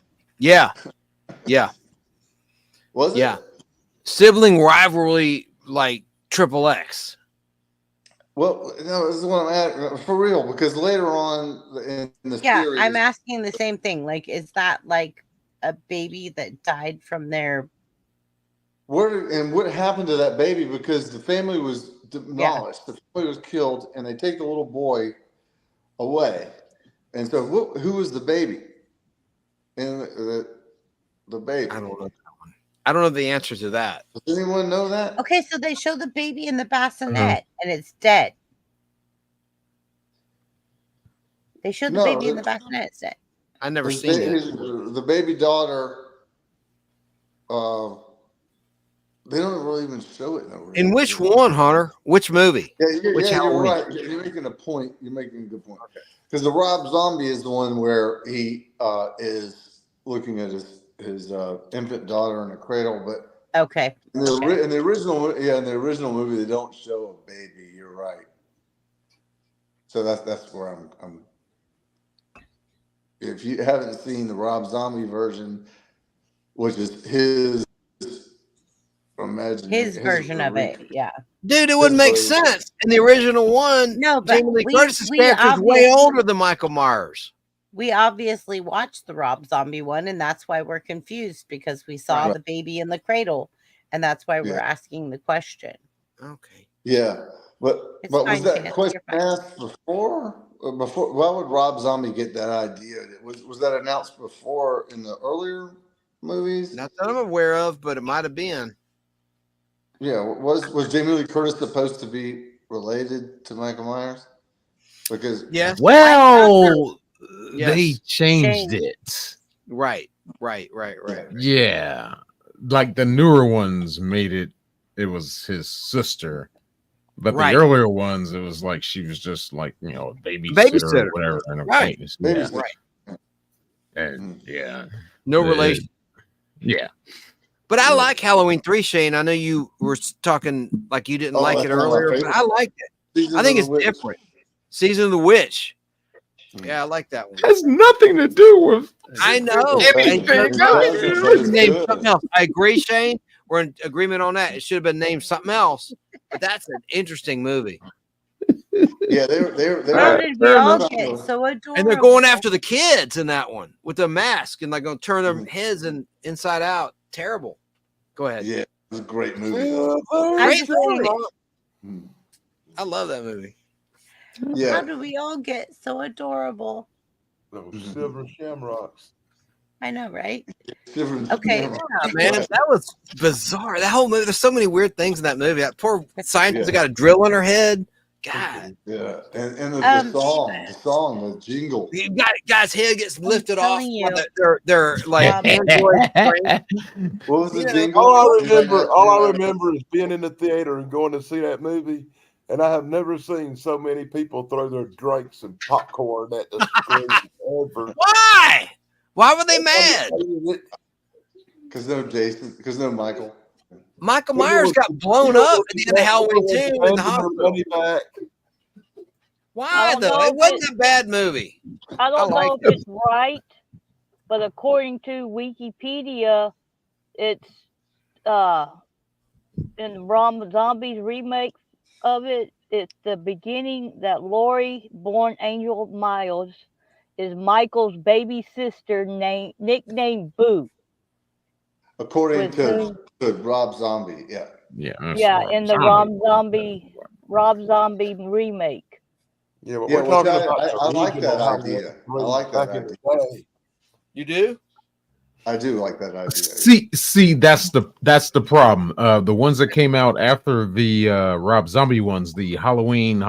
[SPEAKER 11] Was it?
[SPEAKER 3] Yeah. Sibling rivalry like Triple X.
[SPEAKER 11] Well, no, this is what I'm at for real, because later on in the series,
[SPEAKER 2] I'm asking the same thing. Like, is that like a baby that died from their?
[SPEAKER 11] What happened to that baby? Because the family was demolished. The family was killed, and they take the little boy away. And so, who was the baby? And the baby.
[SPEAKER 3] I don't know that one. I don't know the answer to that.
[SPEAKER 11] Does anyone know that?
[SPEAKER 2] Okay, so they show the baby in the bassinet, and it's dead. They show the baby in the bassinet. It's dead.
[SPEAKER 3] I never seen it.
[SPEAKER 11] The baby daughter. They don't really even show it. No,
[SPEAKER 3] in which one, Hunter? Which movie?
[SPEAKER 11] You're right. You're making a point. You're making a good point. Okay. Because the Rob Zombie is the one where he is looking at his infant daughter in a cradle. But
[SPEAKER 2] okay.
[SPEAKER 11] In the original movie, they don't show a baby. You're right. So that's where I'm. If you haven't seen the Rob Zombie version, which is his
[SPEAKER 2] version of it, yeah.
[SPEAKER 3] Dude, it wouldn't make sense in the original one.
[SPEAKER 2] No, but
[SPEAKER 3] Jamie Lee Curtis's character is way older than Michael Myers.
[SPEAKER 2] we obviously watched the Rob Zombie one, and that's why we're confused because we saw
[SPEAKER 11] Right.
[SPEAKER 2] the baby in the cradle, and that's why we're
[SPEAKER 11] Yeah.
[SPEAKER 2] asking the question.
[SPEAKER 3] Okay.
[SPEAKER 11] Yeah, but
[SPEAKER 2] It's
[SPEAKER 11] was
[SPEAKER 2] fine,
[SPEAKER 11] that
[SPEAKER 2] Chance.
[SPEAKER 11] question
[SPEAKER 2] You're fine.
[SPEAKER 11] asked before? Before, why would Rob Zombie get that idea? Was that announced before in the earlier movies?
[SPEAKER 3] Not that I'm aware of, but it might have been.
[SPEAKER 11] Yeah, was Jamie Lee Curtis supposed to be related to Michael Myers? Because
[SPEAKER 3] Yes.
[SPEAKER 7] Well, they
[SPEAKER 3] Yes.
[SPEAKER 7] changed
[SPEAKER 2] Shane.
[SPEAKER 7] it.
[SPEAKER 3] Right.
[SPEAKER 7] Yeah. Like the newer ones made it was his sister. But
[SPEAKER 3] Right.
[SPEAKER 7] the earlier ones, it was like she was just like, a babysitter or whatever. And a
[SPEAKER 3] Right.
[SPEAKER 7] acquaintance. Yeah.
[SPEAKER 11] Babysitter.
[SPEAKER 3] Right.
[SPEAKER 7] And yeah.
[SPEAKER 3] No relation.
[SPEAKER 7] Yeah.
[SPEAKER 3] But I like Halloween 3, Shane. I know you were talking like you didn't like it
[SPEAKER 11] that's one of my
[SPEAKER 3] earlier, but
[SPEAKER 11] favorites.
[SPEAKER 3] I liked it.
[SPEAKER 11] Season
[SPEAKER 3] I think
[SPEAKER 11] of
[SPEAKER 3] it's
[SPEAKER 11] the Witch.
[SPEAKER 3] different. Season of the Witch. Yeah, I like that one.
[SPEAKER 7] Has nothing to do with
[SPEAKER 3] I know.
[SPEAKER 11] It doesn't, but it's
[SPEAKER 3] Named
[SPEAKER 11] good.
[SPEAKER 3] something else. I agree, Shane. We're in agreement on that. It should have been named something else. But that's an interesting movie.
[SPEAKER 11] Yeah, they're
[SPEAKER 2] How did we all get so adorable?
[SPEAKER 3] And they're going after the kids in that one with the mask and like going to turn their heads and inside out. Terrible. Go ahead.
[SPEAKER 11] Yeah, it's a great movie.
[SPEAKER 3] Great movie. I love that movie.
[SPEAKER 11] Yeah.
[SPEAKER 2] How do we all get so adorable?
[SPEAKER 12] Those silver shamrocks.
[SPEAKER 2] I know, right?
[SPEAKER 11] Different.
[SPEAKER 2] Okay.
[SPEAKER 3] Yeah, man, that was bizarre. That whole movie, there's so many weird things in that movie. That poor scientist got a drill in her head. God.
[SPEAKER 11] Yeah, and the song, the jingle.
[SPEAKER 3] You got guy's head gets lifted off.
[SPEAKER 2] telling you.
[SPEAKER 3] They're like android brain.
[SPEAKER 11] What was the jingle?
[SPEAKER 12] All I remember is being in the theater and going to see that movie, and I have never seen so many people throw their drinks and popcorn at the screen ever.
[SPEAKER 3] Why? Why were they mad?
[SPEAKER 11] Because no Jason. Because no Michael.
[SPEAKER 3] Michael Myers got blown up at the end of Halloween 2 in the hospital. Why though? It wasn't a bad movie.
[SPEAKER 8] I don't know
[SPEAKER 3] liked
[SPEAKER 8] if it's right, but according to Wikipedia, it's in Rob Zombie's remake of it. It's the beginning that Laurie, born Angel Miles, is Michael's baby sister, nicknamed Boo.
[SPEAKER 11] According to Rob Zombie, yeah.
[SPEAKER 8] Yeah, in the Rob Zombie remake.
[SPEAKER 12] Yeah, but
[SPEAKER 11] Yeah,
[SPEAKER 12] we're talking
[SPEAKER 11] which
[SPEAKER 12] about
[SPEAKER 11] I like that
[SPEAKER 12] original
[SPEAKER 11] idea. I
[SPEAKER 12] Halloween
[SPEAKER 11] like that
[SPEAKER 12] back in
[SPEAKER 11] idea.
[SPEAKER 12] the day.
[SPEAKER 3] You do?
[SPEAKER 11] I do like that idea.
[SPEAKER 7] See, that's the problem. The ones that came out after the Rob Zombie ones, the Halloween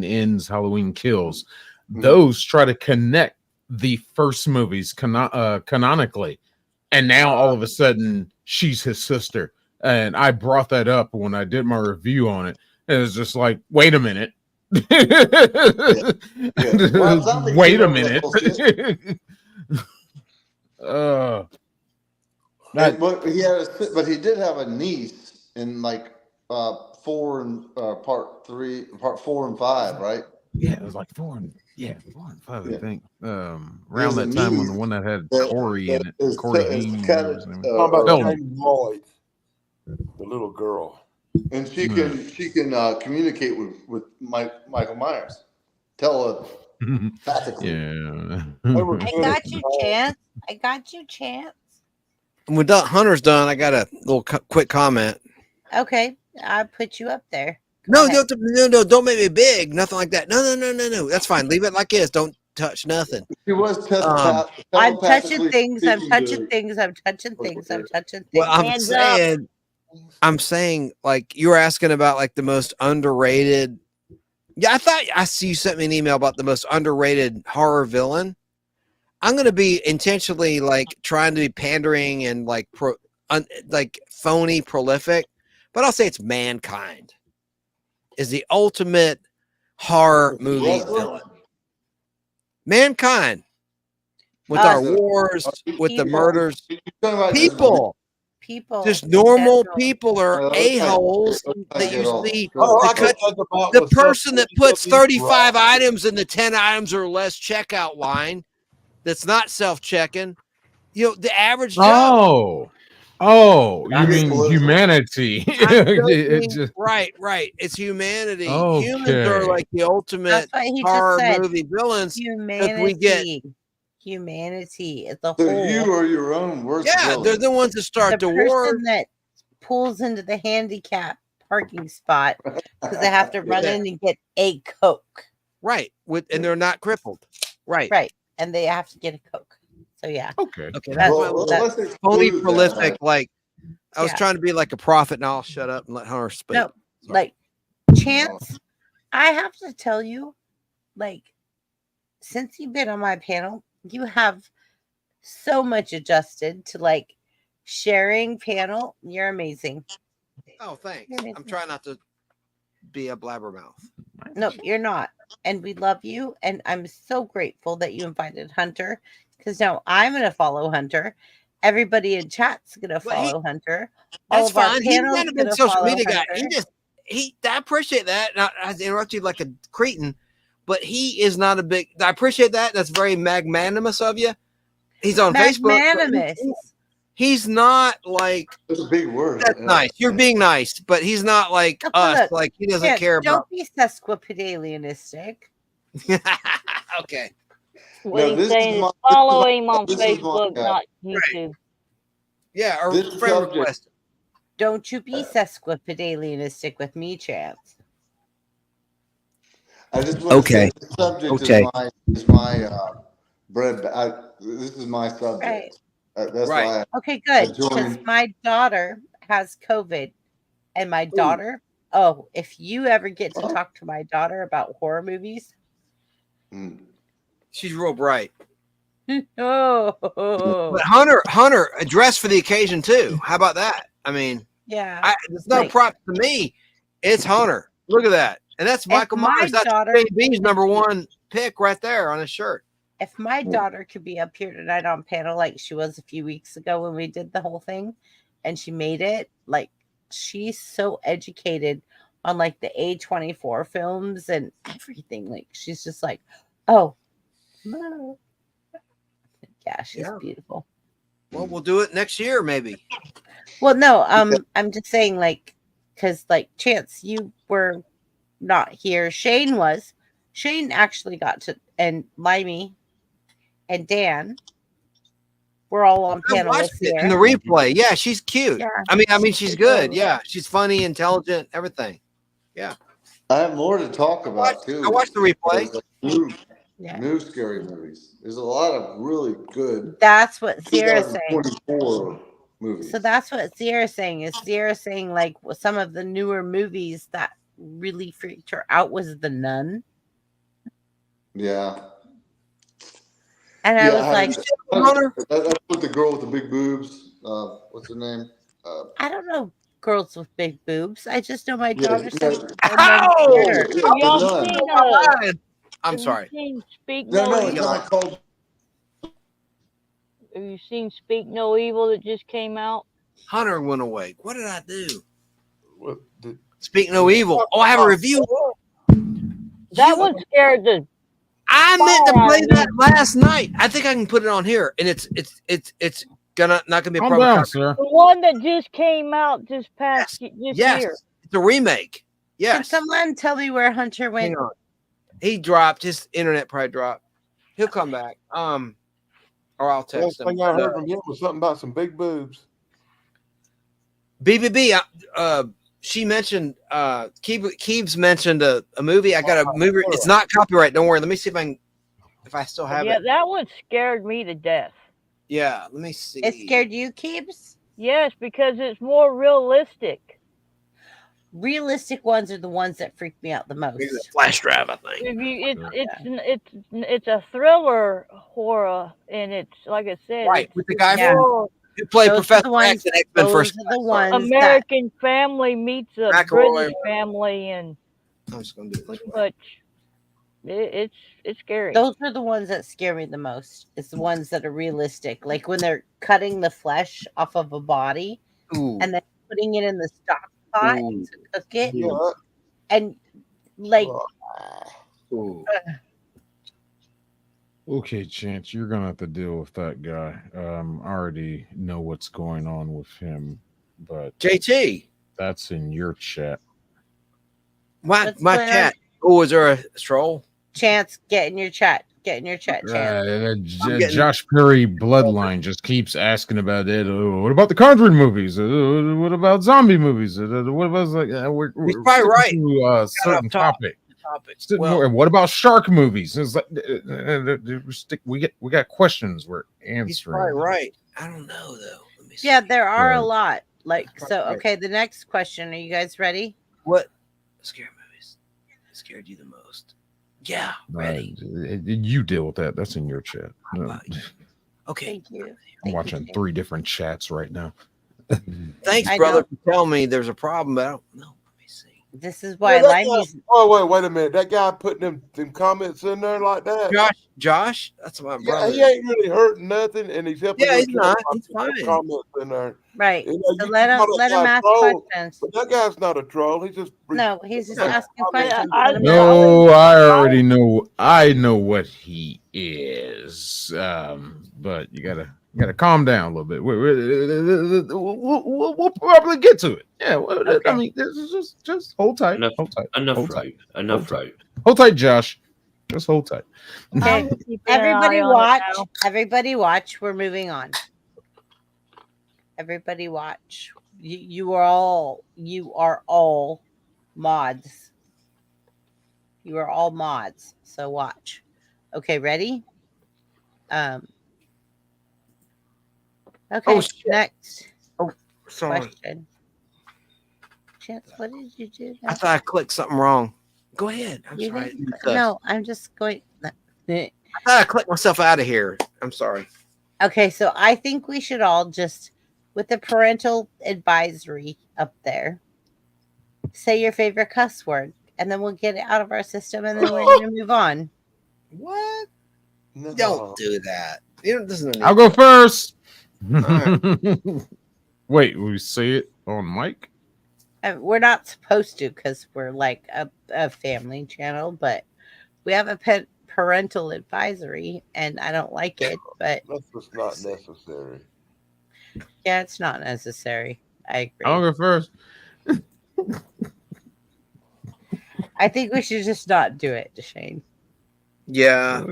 [SPEAKER 7] Ends, Halloween Kills, those try to connect the first movies canonically, and now all of a sudden she's his sister. And I brought that up when I did my review on it. And it's just like, wait a minute. Wait a minute.
[SPEAKER 11] But he did have a niece in like part 4 and 5, right?
[SPEAKER 7] Yeah, it was like 4 and 5, I think. Around
[SPEAKER 11] There's
[SPEAKER 7] that
[SPEAKER 11] a
[SPEAKER 7] time when
[SPEAKER 11] niece
[SPEAKER 7] the one that had
[SPEAKER 11] that-
[SPEAKER 7] Corey in it,
[SPEAKER 11] is
[SPEAKER 7] Corey
[SPEAKER 11] is
[SPEAKER 7] Haim.
[SPEAKER 11] kind
[SPEAKER 7] or
[SPEAKER 11] of,
[SPEAKER 7] something.
[SPEAKER 12] How about
[SPEAKER 7] Tell me.
[SPEAKER 12] Jane Lloyd, the little girl?
[SPEAKER 11] and she can communicate with Michael Myers, telepathically.
[SPEAKER 7] Yeah.
[SPEAKER 2] I got you, Chance. I got you, Chance.
[SPEAKER 3] And when Hunter's done, I got a little quick comment.
[SPEAKER 2] Okay, I put you up there.
[SPEAKER 3] No, don't make me big. Nothing like that. No. That's fine. Leave it like this. Don't touch nothing.
[SPEAKER 11] He was
[SPEAKER 2] I'm touching things. I'm
[SPEAKER 11] speaking
[SPEAKER 2] touching
[SPEAKER 11] to-
[SPEAKER 2] things. I'm touching things. I'm touching things.
[SPEAKER 3] Well,
[SPEAKER 2] Hands up.
[SPEAKER 3] I'm saying, like you were asking about, like the most underrated. Yeah, I thought I see you sent me an email about the most underrated horror villain. I'm going to be intentionally like trying to be pandering and like like phony prolific, but I'll say it's Mankind is the ultimate horror movie villain. Mankind with our wars, with the murders, people, just normal people are a-holes that you see. The person that puts 35 items in the 10 items or less checkout line that's not self-checking, the average Joe.
[SPEAKER 7] Oh, you mean humanity?
[SPEAKER 3] Right. It's humanity.
[SPEAKER 7] Okay.
[SPEAKER 3] Humans are like the ultimate horror movie villains.
[SPEAKER 2] Humanity.
[SPEAKER 3] We get
[SPEAKER 2] humanity. It's a
[SPEAKER 11] So
[SPEAKER 2] whole.
[SPEAKER 11] you are your own worst
[SPEAKER 3] Yeah,
[SPEAKER 11] villain.
[SPEAKER 3] they're the ones that start
[SPEAKER 2] the
[SPEAKER 3] the war.
[SPEAKER 2] person that pulls into the handicap parking spot because they have to run
[SPEAKER 3] Yeah.
[SPEAKER 2] in and get a Coke.
[SPEAKER 3] Right. And they're not crippled. Right.
[SPEAKER 2] Right. And they have to get a Coke. So yeah.
[SPEAKER 7] Okay.
[SPEAKER 3] Okay.
[SPEAKER 2] That's,
[SPEAKER 11] Well, let's
[SPEAKER 3] Totally
[SPEAKER 11] exclude
[SPEAKER 3] prolific.
[SPEAKER 11] that.
[SPEAKER 3] Like I was
[SPEAKER 2] Yeah.
[SPEAKER 3] trying to be like a prophet, and I'll shut up and let Hunter speak.
[SPEAKER 2] No, like Chance, I have to tell you, like, since you've been on my panel, you have so much adjusted to like sharing panel. You're amazing.
[SPEAKER 3] Oh, thanks.
[SPEAKER 2] You're amazing.
[SPEAKER 3] I'm trying not to be a blabbermouth.
[SPEAKER 2] Nope, you're not. And we love you. And I'm so grateful that you invited Hunter because now I'm going to follow Hunter. Everybody in chat's going to follow Hunter. All
[SPEAKER 3] That's
[SPEAKER 2] of our
[SPEAKER 3] fine. He's
[SPEAKER 2] panels
[SPEAKER 3] not a
[SPEAKER 2] going
[SPEAKER 3] big
[SPEAKER 2] to
[SPEAKER 3] social
[SPEAKER 2] follow
[SPEAKER 3] media guy.
[SPEAKER 2] Hunter.
[SPEAKER 3] I appreciate that. And I interrupt you like a cretin, but he is not a big. I appreciate that. That's very magnanimous of you. He's on Facebook.
[SPEAKER 2] Magnanimous.
[SPEAKER 3] He's not like.
[SPEAKER 11] That's a big word.
[SPEAKER 3] That's nice. You're being nice, but he's not like us.
[SPEAKER 2] Look,
[SPEAKER 3] Like he doesn't
[SPEAKER 2] yeah,
[SPEAKER 3] care
[SPEAKER 2] don't
[SPEAKER 3] about.
[SPEAKER 2] be sesquipedalianistic.
[SPEAKER 3] Okay.
[SPEAKER 8] What
[SPEAKER 11] No,
[SPEAKER 8] he's
[SPEAKER 11] this
[SPEAKER 8] saying
[SPEAKER 11] is
[SPEAKER 8] is
[SPEAKER 11] my-
[SPEAKER 8] follow him on
[SPEAKER 11] this is my-
[SPEAKER 8] Facebook, not YouTube.
[SPEAKER 3] Yeah, or
[SPEAKER 11] This
[SPEAKER 3] friend
[SPEAKER 11] subject-
[SPEAKER 3] request.
[SPEAKER 2] Don't you be sesquipedalianistic with me, Chance.
[SPEAKER 11] I just want to say the subject
[SPEAKER 3] Okay.
[SPEAKER 11] is my bread. This is my subject.
[SPEAKER 2] Right.
[SPEAKER 11] That's why.
[SPEAKER 2] Okay, good.
[SPEAKER 11] I
[SPEAKER 2] Because
[SPEAKER 11] joined.
[SPEAKER 2] my daughter has COVID, and my daughter. Oh, if you ever get to talk to my daughter about horror movies,
[SPEAKER 3] She's real bright.
[SPEAKER 2] oh,
[SPEAKER 3] But Hunter, a dress for the occasion too. How about that? I mean,
[SPEAKER 2] yeah,
[SPEAKER 3] it's no
[SPEAKER 2] like-
[SPEAKER 3] prop to me. It's Hunter. Look at that, and that's Michael
[SPEAKER 2] my
[SPEAKER 3] Myers. That's
[SPEAKER 2] daughter-
[SPEAKER 3] JB's #1 pick right there on his shirt.
[SPEAKER 2] if my daughter could be up here tonight on panel like she was a few weeks ago when we did the whole thing, and she made it, like she's so educated on like the A24 films and everything. Like she's just like, oh, yeah, she's beautiful.
[SPEAKER 3] Well, we'll do it next year, maybe.
[SPEAKER 2] Well, no, I'm just saying, like, because like Chance, you were not here. Shane was. Shane actually got to, and Limey and Dan were all on
[SPEAKER 3] I
[SPEAKER 2] panel
[SPEAKER 3] watched
[SPEAKER 2] this
[SPEAKER 3] it
[SPEAKER 2] year.
[SPEAKER 3] in the replay. Yeah, she's cute.
[SPEAKER 2] Yeah.
[SPEAKER 3] I mean, she's good. Yeah, she's funny, intelligent, everything. Yeah.
[SPEAKER 11] I have more to talk about too.
[SPEAKER 3] I watched the replay.
[SPEAKER 11] New scary movies. There's a lot of really good.
[SPEAKER 2] That's what Sierra's saying.
[SPEAKER 11] 2024 movies.
[SPEAKER 2] So that's what Sierra's saying. Is Sierra saying like some of the newer movies that really freaked her out was The Nun?
[SPEAKER 11] Yeah.
[SPEAKER 2] And I was like,
[SPEAKER 11] that's with the girl with the big boobs. What's her name?
[SPEAKER 2] I don't know girls with big boobs. I just know my
[SPEAKER 11] Yeah,
[SPEAKER 2] daughter
[SPEAKER 11] yeah.
[SPEAKER 2] said.
[SPEAKER 11] Oh!
[SPEAKER 8] Y'all seen
[SPEAKER 3] I'm
[SPEAKER 8] have
[SPEAKER 3] sorry.
[SPEAKER 8] You seen Speak
[SPEAKER 11] No,
[SPEAKER 8] No,
[SPEAKER 11] it's
[SPEAKER 8] Evil?
[SPEAKER 11] not called.
[SPEAKER 8] Have you seen Speak No Evil that just came out?
[SPEAKER 3] Hunter went away. What did I do?
[SPEAKER 12] What did...
[SPEAKER 3] Speak no evil. Oh, I have a review.
[SPEAKER 8] That one scared the.
[SPEAKER 3] I meant to play that last night. I think I can put it on here, and it's not gonna be a
[SPEAKER 7] Calm
[SPEAKER 3] problem.
[SPEAKER 7] down, sir.
[SPEAKER 8] The one that just came out this past this
[SPEAKER 3] Yes,
[SPEAKER 8] year.
[SPEAKER 3] it's a remake.
[SPEAKER 2] Can
[SPEAKER 3] Yes.
[SPEAKER 2] someone tell me where Hunter went?
[SPEAKER 3] Hang on. He dropped. His internet probably dropped. He'll come back. Or I'll
[SPEAKER 12] The
[SPEAKER 3] text
[SPEAKER 12] last
[SPEAKER 3] him.
[SPEAKER 12] thing I heard from him was something about some big boobs.
[SPEAKER 3] BBB. She mentioned. Keebs mentioned a movie. I got a movie. It's not copyright. Don't worry. Let me see if I still have
[SPEAKER 8] Yeah,
[SPEAKER 3] it.
[SPEAKER 8] that one scared me to death.
[SPEAKER 3] Yeah. Let me see.
[SPEAKER 2] It scared you, Keebs?
[SPEAKER 8] Yes, because it's more realistic.
[SPEAKER 2] Realistic ones are the ones that freak me out the most.
[SPEAKER 3] Maybe the flash drive, I think.
[SPEAKER 8] If you, it's a thriller horror, and it's like I said,
[SPEAKER 3] Right,
[SPEAKER 8] it's
[SPEAKER 3] with the guy
[SPEAKER 8] more
[SPEAKER 3] who played
[SPEAKER 2] Those are
[SPEAKER 3] Professor
[SPEAKER 2] the ones-
[SPEAKER 3] X and X-Men
[SPEAKER 2] those
[SPEAKER 3] First.
[SPEAKER 2] are the ones that
[SPEAKER 8] American family meets a
[SPEAKER 3] McElroy.
[SPEAKER 8] British family, and
[SPEAKER 3] I'm just gonna do it this
[SPEAKER 8] pretty
[SPEAKER 3] way.
[SPEAKER 8] much it's scary.
[SPEAKER 2] those are the ones that scare me the most. It's the ones that are realistic, like when they're cutting the flesh off of a body
[SPEAKER 3] Ooh.
[SPEAKER 2] and then putting it in the stock pot
[SPEAKER 3] Ooh.
[SPEAKER 2] to cook it,
[SPEAKER 12] Yeah.
[SPEAKER 2] and like
[SPEAKER 3] Ooh.
[SPEAKER 7] Okay, Chance, you're gonna have to deal with that guy. I already know what's going on with him, but
[SPEAKER 3] JT.
[SPEAKER 7] that's in your chat.
[SPEAKER 3] My
[SPEAKER 2] What's
[SPEAKER 3] my
[SPEAKER 2] going on?
[SPEAKER 3] cat. Oh, is there a stroll?
[SPEAKER 2] Chance, get in your chat. Get in your chat channel.
[SPEAKER 7] Josh Perry bloodline just keeps asking about it. What about the Conjuring movies? What about zombie movies? What about we're
[SPEAKER 3] probably right.
[SPEAKER 7] To certain topic.
[SPEAKER 3] Well,
[SPEAKER 7] And what about shark movies? It's like we got questions we're answering.
[SPEAKER 3] He's probably right. I don't know though. Let me see.
[SPEAKER 2] Yeah, there are a
[SPEAKER 7] Right.
[SPEAKER 2] lot. Like so.
[SPEAKER 3] Right.
[SPEAKER 2] Okay, the next question. Are you guys ready?
[SPEAKER 3] What scary movies scared you the most? Yeah, ready.
[SPEAKER 7] You deal with that. That's in your chat. No.
[SPEAKER 3] Okay.
[SPEAKER 2] Thank you.
[SPEAKER 7] I'm watching 3 different chats right now.
[SPEAKER 3] Thanks,
[SPEAKER 2] I
[SPEAKER 3] brother,
[SPEAKER 2] know.
[SPEAKER 3] for telling me there's a problem, but I don't know.
[SPEAKER 2] This is why
[SPEAKER 12] Yeah, that
[SPEAKER 2] live
[SPEAKER 12] guy-
[SPEAKER 2] music.
[SPEAKER 12] oh wait a minute. That guy putting them comments in there like that.
[SPEAKER 3] Josh, that's my brother.
[SPEAKER 12] Yeah, he ain't really hurting nothing, and he's helping.
[SPEAKER 3] Yeah,
[SPEAKER 12] you
[SPEAKER 3] he's not.
[SPEAKER 12] by
[SPEAKER 3] He's
[SPEAKER 12] putting
[SPEAKER 3] fine.
[SPEAKER 12] Comments in there.
[SPEAKER 2] Right.
[SPEAKER 12] You know,
[SPEAKER 2] So
[SPEAKER 12] you
[SPEAKER 2] let him
[SPEAKER 12] call that guy a
[SPEAKER 2] ask
[SPEAKER 12] troll,
[SPEAKER 2] questions.
[SPEAKER 12] but that guy's not a troll. He's just
[SPEAKER 2] No, he's just
[SPEAKER 12] Yeah.
[SPEAKER 2] asking questions.
[SPEAKER 8] I-
[SPEAKER 2] Let him
[SPEAKER 7] No, I already know. I know what he is. But you gotta calm down a little bit. We'll probably get to it. Yeah. I mean, this is just hold tight.
[SPEAKER 4] Enough,
[SPEAKER 7] hold tight.
[SPEAKER 4] enough
[SPEAKER 7] hold
[SPEAKER 4] rope.
[SPEAKER 7] tight.
[SPEAKER 4] Enough
[SPEAKER 7] Hold
[SPEAKER 4] rope.
[SPEAKER 7] Hold tight, Josh. Just hold tight.
[SPEAKER 2] Okay. Everybody watch. Everybody watch. We're moving on. Everybody watch. You are all mods. You are all mods. So watch. Okay, ready? Okay,
[SPEAKER 3] Oh, shit.
[SPEAKER 2] next
[SPEAKER 3] Sorry.
[SPEAKER 2] question. Chance, what did you do?
[SPEAKER 3] I thought I clicked something wrong. Go ahead. I'm
[SPEAKER 2] You
[SPEAKER 3] sorry.
[SPEAKER 2] didn't- No, I'm just going.
[SPEAKER 3] I thought I clicked myself out of here. I'm sorry.
[SPEAKER 2] Okay, so I think we should all just, with the parental advisory up there, say your favorite cuss word, and then we'll get it out of our system, and then we're going to move on.
[SPEAKER 3] What?
[SPEAKER 12] No.
[SPEAKER 3] Don't do that. You doesn't.
[SPEAKER 7] I'll go first.
[SPEAKER 3] right.
[SPEAKER 7] Wait, we say it on mic?
[SPEAKER 2] We're not supposed to because we're like a family channel, but we have a parental advisory, and I don't like it. But
[SPEAKER 12] That's just not necessary.
[SPEAKER 2] yeah, it's not necessary. I agree.
[SPEAKER 7] I'll go first.
[SPEAKER 2] I think we should just not do it, Shane.
[SPEAKER 3] Yeah.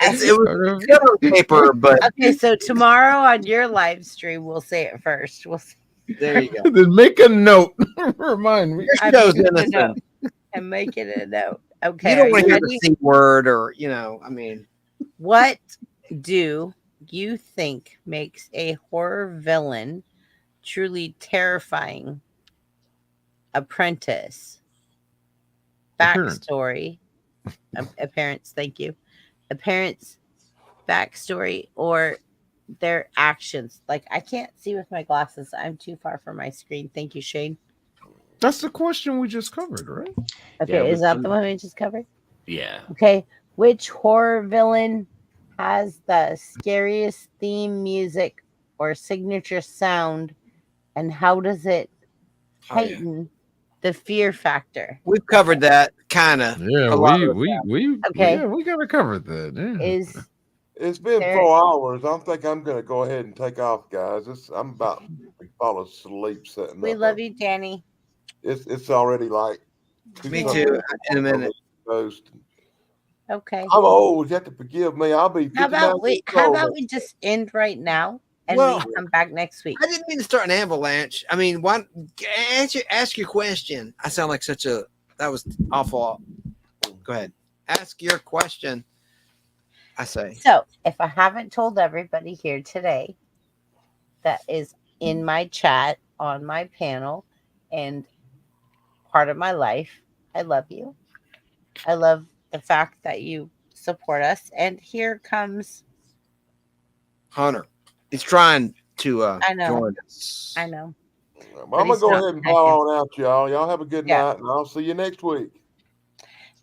[SPEAKER 3] It was good on paper, but
[SPEAKER 2] okay. So tomorrow on your live stream, we'll say it first. We'll see.
[SPEAKER 3] There you go.
[SPEAKER 7] Then make a note. Remind me.
[SPEAKER 2] I'm making a note. Okay.
[SPEAKER 3] You don't want to hear
[SPEAKER 2] ready?
[SPEAKER 3] the C word or, I mean.
[SPEAKER 2] What do you think makes a horror villain truly terrifying? Apprentice. Backstory. Appearance. Thank you. Appearance, backstory, or their actions. Like, I can't see with my glasses. I'm too far from my screen. Thank you, Shane.
[SPEAKER 7] That's the question we just covered, right?
[SPEAKER 2] Okay,
[SPEAKER 4] Yeah,
[SPEAKER 2] is that the one we just covered?
[SPEAKER 4] Yeah.
[SPEAKER 2] Okay, which horror villain has the scariest theme music or signature sound, and how does it heighten the fear factor?
[SPEAKER 3] We've covered that kind of.
[SPEAKER 7] Yeah, we gotta cover that. Yeah.
[SPEAKER 12] It's been 4 hours. I think I'm going to go ahead and take off, guys. I'm about to fall asleep sitting
[SPEAKER 2] We
[SPEAKER 12] up.
[SPEAKER 2] love you, Danny.
[SPEAKER 12] It's already like
[SPEAKER 3] Me too. In a minute.
[SPEAKER 2] Okay.
[SPEAKER 12] I'm old. You have to forgive me. I'll be.
[SPEAKER 2] How about we?
[SPEAKER 12] years
[SPEAKER 2] How
[SPEAKER 12] old.
[SPEAKER 2] about we just end right now and
[SPEAKER 3] Well,
[SPEAKER 2] we come back next week?
[SPEAKER 3] I didn't mean to start an avalanche. I mean, ask your question. I sound like that was awful. Go ahead. Ask your question. I say.
[SPEAKER 2] So, if I haven't told everybody here today that is in my chat, on my panel, and part of my life, I love you. I love the fact that you support us. And here comes
[SPEAKER 3] Hunter. He's trying to
[SPEAKER 2] I know.
[SPEAKER 3] join us.
[SPEAKER 2] I know.
[SPEAKER 12] Well, I'm going to go ahead and bow on out, y'all. Y'all have a good night, and I'll see you next week.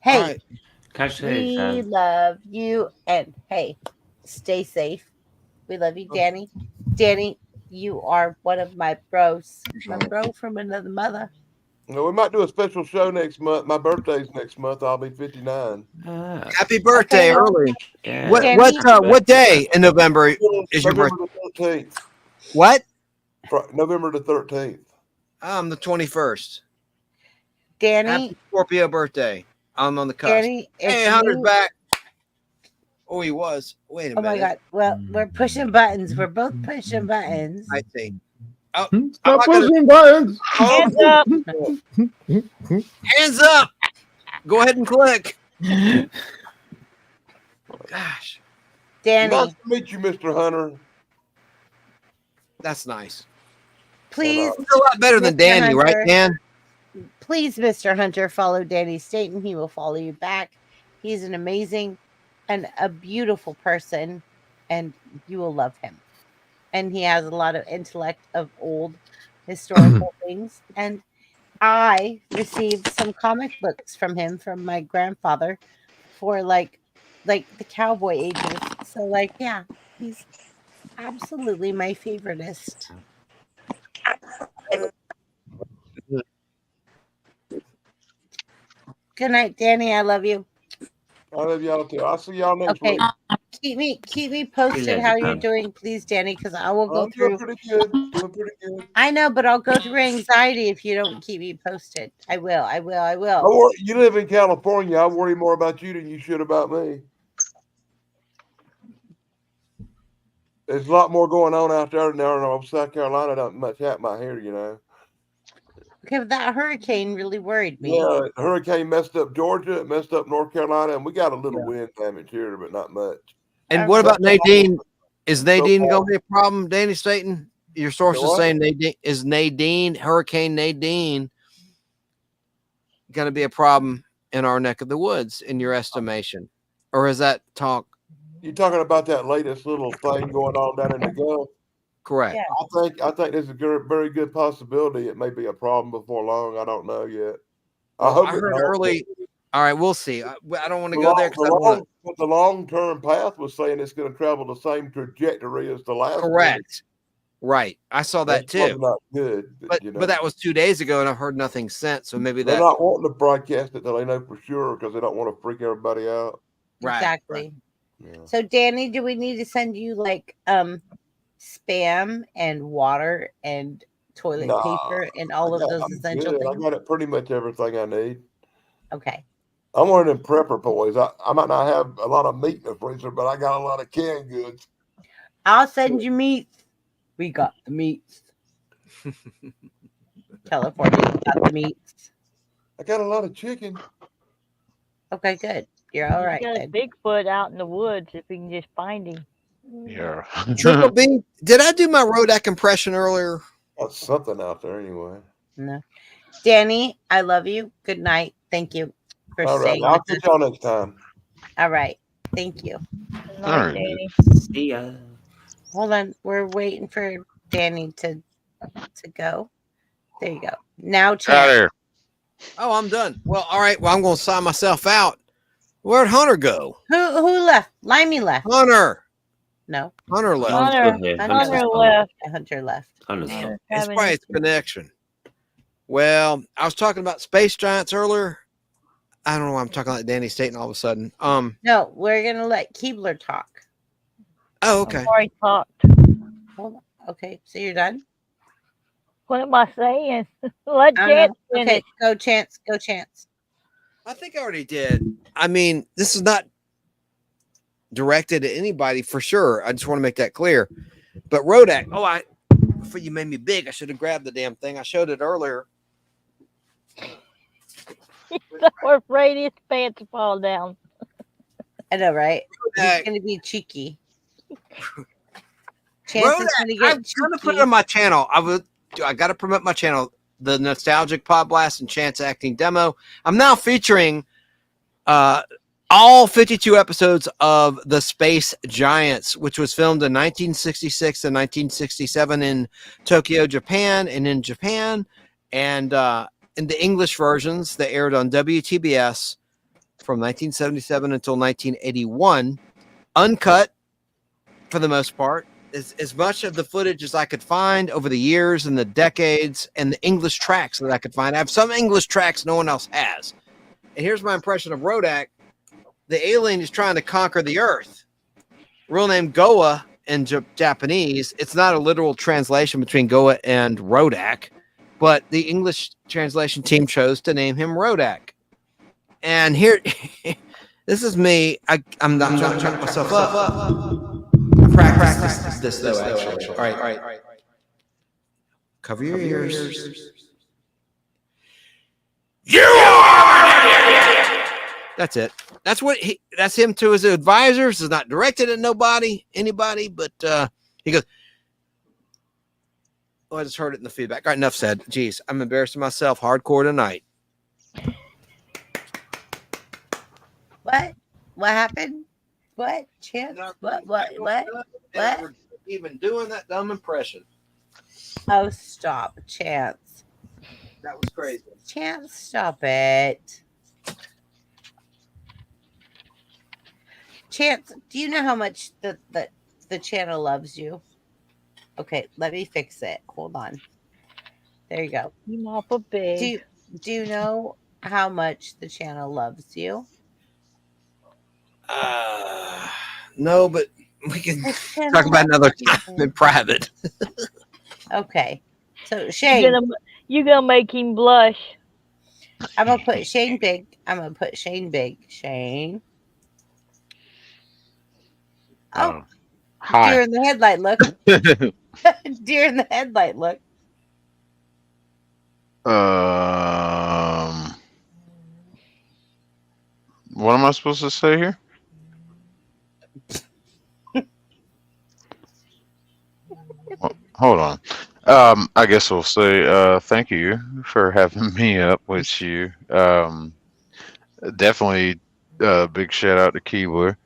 [SPEAKER 2] Hey,
[SPEAKER 4] Catch you
[SPEAKER 2] we
[SPEAKER 4] later.
[SPEAKER 2] love you. And hey, stay safe. We love you, Danny. Danny, you are one of my bros. My bro from another mother.
[SPEAKER 12] Well, we might do a special show next month. My birthday's next month. I'll be 59.
[SPEAKER 3] Happy birthday early.
[SPEAKER 4] Yeah.
[SPEAKER 3] What day in November is your birthday?
[SPEAKER 12] November the 13th.
[SPEAKER 3] What?
[SPEAKER 12] November the 13th.
[SPEAKER 3] I'm the 21st.
[SPEAKER 2] Danny.
[SPEAKER 3] Happy Scorpio birthday. I'm on the cusp.
[SPEAKER 2] Danny,
[SPEAKER 3] hey, Hunter's back. Oh, he was. Wait a
[SPEAKER 2] Oh my
[SPEAKER 3] minute.
[SPEAKER 2] God. Well, we're pushing buttons. We're both pushing buttons.
[SPEAKER 3] I see. Oh,
[SPEAKER 7] Stop pushing buttons.
[SPEAKER 8] Hands up.
[SPEAKER 3] Hands up. Go ahead and click. Gosh.
[SPEAKER 2] Danny.
[SPEAKER 12] Nice to meet you, Mr. Hunter.
[SPEAKER 3] That's nice.
[SPEAKER 2] Please.
[SPEAKER 3] It's a lot better than
[SPEAKER 2] Mr.
[SPEAKER 3] Danny, right,
[SPEAKER 2] Hunter,
[SPEAKER 3] Dan?
[SPEAKER 2] Please, Mr. Hunter, follow Danny Staten. He will follow you back. He's an amazing and a beautiful person, and you will love him. And he has a lot of intellect of old historical things. And I received some comic books from him from my grandfather for like the cowboy ages. So like, yeah, he's absolutely my favoritist. Good night, Danny. I love you.
[SPEAKER 12] I love y'all too. I'll see y'all next week.
[SPEAKER 2] Keep me posted how you're doing, please, Danny, because I will go through.
[SPEAKER 12] Pretty good. Doing pretty good.
[SPEAKER 2] I know, but I'll go through anxiety if you don't keep me posted. I will.
[SPEAKER 12] You live in California. I worry more about you than you should about me. There's a lot more going on out there now in South Carolina. Don't much happen out here, you know.
[SPEAKER 2] Okay, but that hurricane really worried me.
[SPEAKER 12] Yeah, the hurricane messed up Georgia, it messed up North Carolina, and we got a little wind damage here, but not much.
[SPEAKER 3] And what about Nadine? Is Nadine going to be a problem, Danny Staten? Your source is saying Hurricane Nadine going to be a problem in our neck of the woods, in your estimation? Or is that talk?
[SPEAKER 12] You're talking about that latest little thing going on down in the Gulf?
[SPEAKER 3] Correct.
[SPEAKER 12] Yeah. I think there's a very good possibility it may be a problem before long. I don't know yet. I
[SPEAKER 3] heard early. All right, we'll see. I don't want to go there because
[SPEAKER 12] the long-term path was saying it's going to travel the same trajectory as the last.
[SPEAKER 3] Correct. Right. I saw that too.
[SPEAKER 12] Not good,
[SPEAKER 3] but that was 2 days ago, and I've heard nothing since. So maybe
[SPEAKER 12] they're not wanting to broadcast it till they know for sure because they don't want to freak everybody out.
[SPEAKER 3] Right.
[SPEAKER 2] Exactly. Right. Yeah. So, Danny, do we need to send you like Spam and water and toilet paper and all of those essential things?
[SPEAKER 12] I got it pretty much everything I need.
[SPEAKER 2] Okay.
[SPEAKER 12] I'm one of them prepper boys. I might not have a lot of meat in the freezer, but I got a lot of canned goods.
[SPEAKER 2] I'll send you meat. We got the meats. California got the meats.
[SPEAKER 12] I got a lot of chicken.
[SPEAKER 2] Okay, good. You're all right.
[SPEAKER 8] Got a Bigfoot out in the woods if we can just find him.
[SPEAKER 9] Yeah.
[SPEAKER 3] Triple B, did I do my Rodak impression earlier?
[SPEAKER 12] That's something out there anyway.
[SPEAKER 2] No. Danny, I love you. Good night. Thank you for staying.
[SPEAKER 12] I'll see y'all next time.
[SPEAKER 2] All right. Thank you.
[SPEAKER 8] Good night, Danny.
[SPEAKER 4] See ya.
[SPEAKER 2] Hold on. We're waiting for Danny to go. There you go. Now, Chad.
[SPEAKER 3] Oh, I'm done. Well, all right. Well, I'm going to sign myself out. Where'd Hunter go?
[SPEAKER 2] Who left? Limey left.
[SPEAKER 3] Hunter.
[SPEAKER 2] No.
[SPEAKER 3] Hunter left.
[SPEAKER 8] Hunter left.
[SPEAKER 2] Hunter left.
[SPEAKER 3] It's probably its connection. Well, I was talking about space giants earlier. I don't know why I'm talking like Danny Staten all of a sudden.
[SPEAKER 2] No, we're gonna let Keebler talk.
[SPEAKER 3] Oh, okay.
[SPEAKER 8] Already talked.
[SPEAKER 2] Hold on. Okay, so you're done.
[SPEAKER 8] What am I saying? Let Chance finish.
[SPEAKER 2] Okay, go Chance. Go Chance.
[SPEAKER 3] I think I already did. I mean, this is not directed at anybody for sure. I just want to make that clear. But Rodak, before you made me big, I should have grabbed the damn thing. I showed it earlier.
[SPEAKER 8] We're afraid his pants will fall down.
[SPEAKER 2] I know, right? He's gonna be cheeky. Chance is gonna get
[SPEAKER 3] I'm gonna put it on my channel. I got to promote my channel, the Nostalgic Pod Blast and Chance Acting Demo. I'm now featuring all 52 episodes of The Space Giants, which was filmed in 1966 and 1967 in Tokyo, Japan, and in Japan. And in the English versions, they aired on WTBS from 1977 until 1981. Uncut, for the most part. As much of the footage as I could find over the years and the decades, and the English tracks that I could find. I have some English tracks no one else has. And here's my impression of Rodak. The alien is trying to conquer the Earth. Real name Goa in Japanese. It's not a literal translation between Goa and Rodak, but the English translation team chose to name him Rodak. And here, This is me. I'm not trying to chuck myself up. I practiced this though, actually. All right. Cover your ears. You are an idiot! That's it. That's him to his advisors. It's not directed at anybody, but he goes, oh, I just heard it in the feedback. All right, enough said. Jeez, I'm embarrassing myself hardcore tonight.
[SPEAKER 2] What? What happened? What? Chance? What?
[SPEAKER 3] Even doing that dumb impression.
[SPEAKER 2] Oh, stop, Chance.
[SPEAKER 3] That was crazy.
[SPEAKER 2] Chance, stop it. Chance, do you know how much the channel loves you? Okay, let me fix it. Hold on. There you go.
[SPEAKER 8] You awful big.
[SPEAKER 2] Do you know how much the channel loves you?
[SPEAKER 3] No, but we can talk about another time in private.
[SPEAKER 2] Okay. So Shane,
[SPEAKER 8] you're gonna make him blush.
[SPEAKER 2] I'm gonna put Shane big. Shane. Oh,
[SPEAKER 9] hi.
[SPEAKER 2] Deer in the headlight look. Deer in the headlight look.
[SPEAKER 9] What am I supposed to say here? Well, hold on. I guess we'll say thank you for having me up with you. Definitely big shout out to Keebler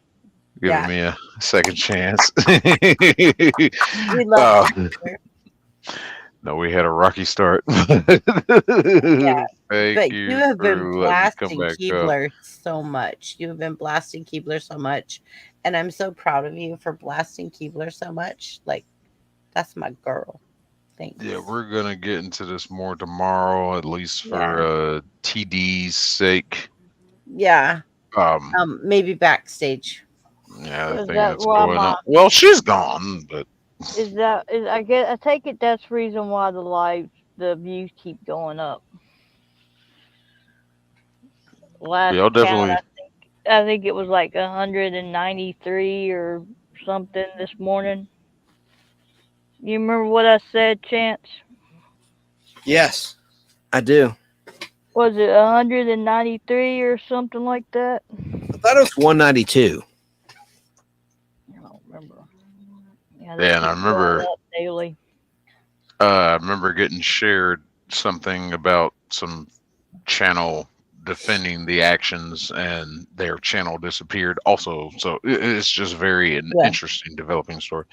[SPEAKER 9] giving me a second chance.
[SPEAKER 2] We love
[SPEAKER 9] no, we had a rocky start.
[SPEAKER 2] But you have been blasting Keebler so much. You have been blasting Keebler so much. And I'm so proud of you for blasting Keebler so much. Like, that's my girl. Thanks.
[SPEAKER 9] Yeah, we're going to get into this more tomorrow, at least for TD's sake.
[SPEAKER 2] Yeah. Maybe backstage.
[SPEAKER 9] Yeah, I think that's going on. Well, she's gone, but
[SPEAKER 8] I take it that's the reason why the views keep going up. Last count, I think it was like 193 or something this morning. You remember what I said, Chance?
[SPEAKER 3] Yes, I do.
[SPEAKER 8] Was it 193 or something like that?
[SPEAKER 3] I thought it was 192.
[SPEAKER 8] I don't remember.
[SPEAKER 9] Yeah, and I remember
[SPEAKER 8] daily.
[SPEAKER 9] I remember getting shared something about some channel defending the actions and their channel disappeared also. So it's just very an interesting developing story.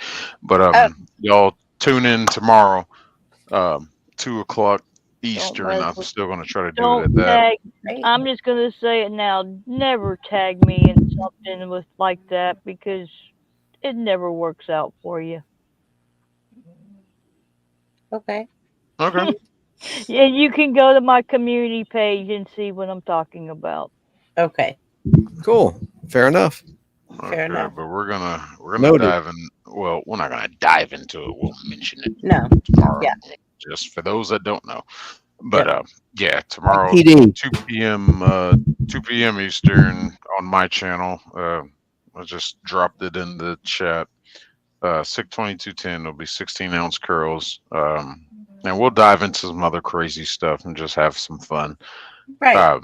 [SPEAKER 9] But y'all tune in tomorrow, 2:00 Eastern. I'm still going to try to do it at that.
[SPEAKER 8] I'm just going to say it now. Never tag me in something with like that because it never works out for you.
[SPEAKER 2] Okay.
[SPEAKER 8] Yeah, you can go to my community page and see what I'm talking about.
[SPEAKER 2] Okay.
[SPEAKER 3] Cool. Fair enough.
[SPEAKER 2] Fair enough.
[SPEAKER 9] But we're gonna dive in. Well, we're not gonna dive into it. We'll mention it.
[SPEAKER 2] No.
[SPEAKER 9] Tomorrow.
[SPEAKER 2] Yeah.
[SPEAKER 9] Just for those that don't know. But tomorrow,
[SPEAKER 3] PD.
[SPEAKER 9] 2 p.m. Eastern on my channel. I just dropped it in the chat. SICK 2210 will be 16-ounce curls. And we'll dive into some other crazy stuff and just have some fun.
[SPEAKER 2] Right.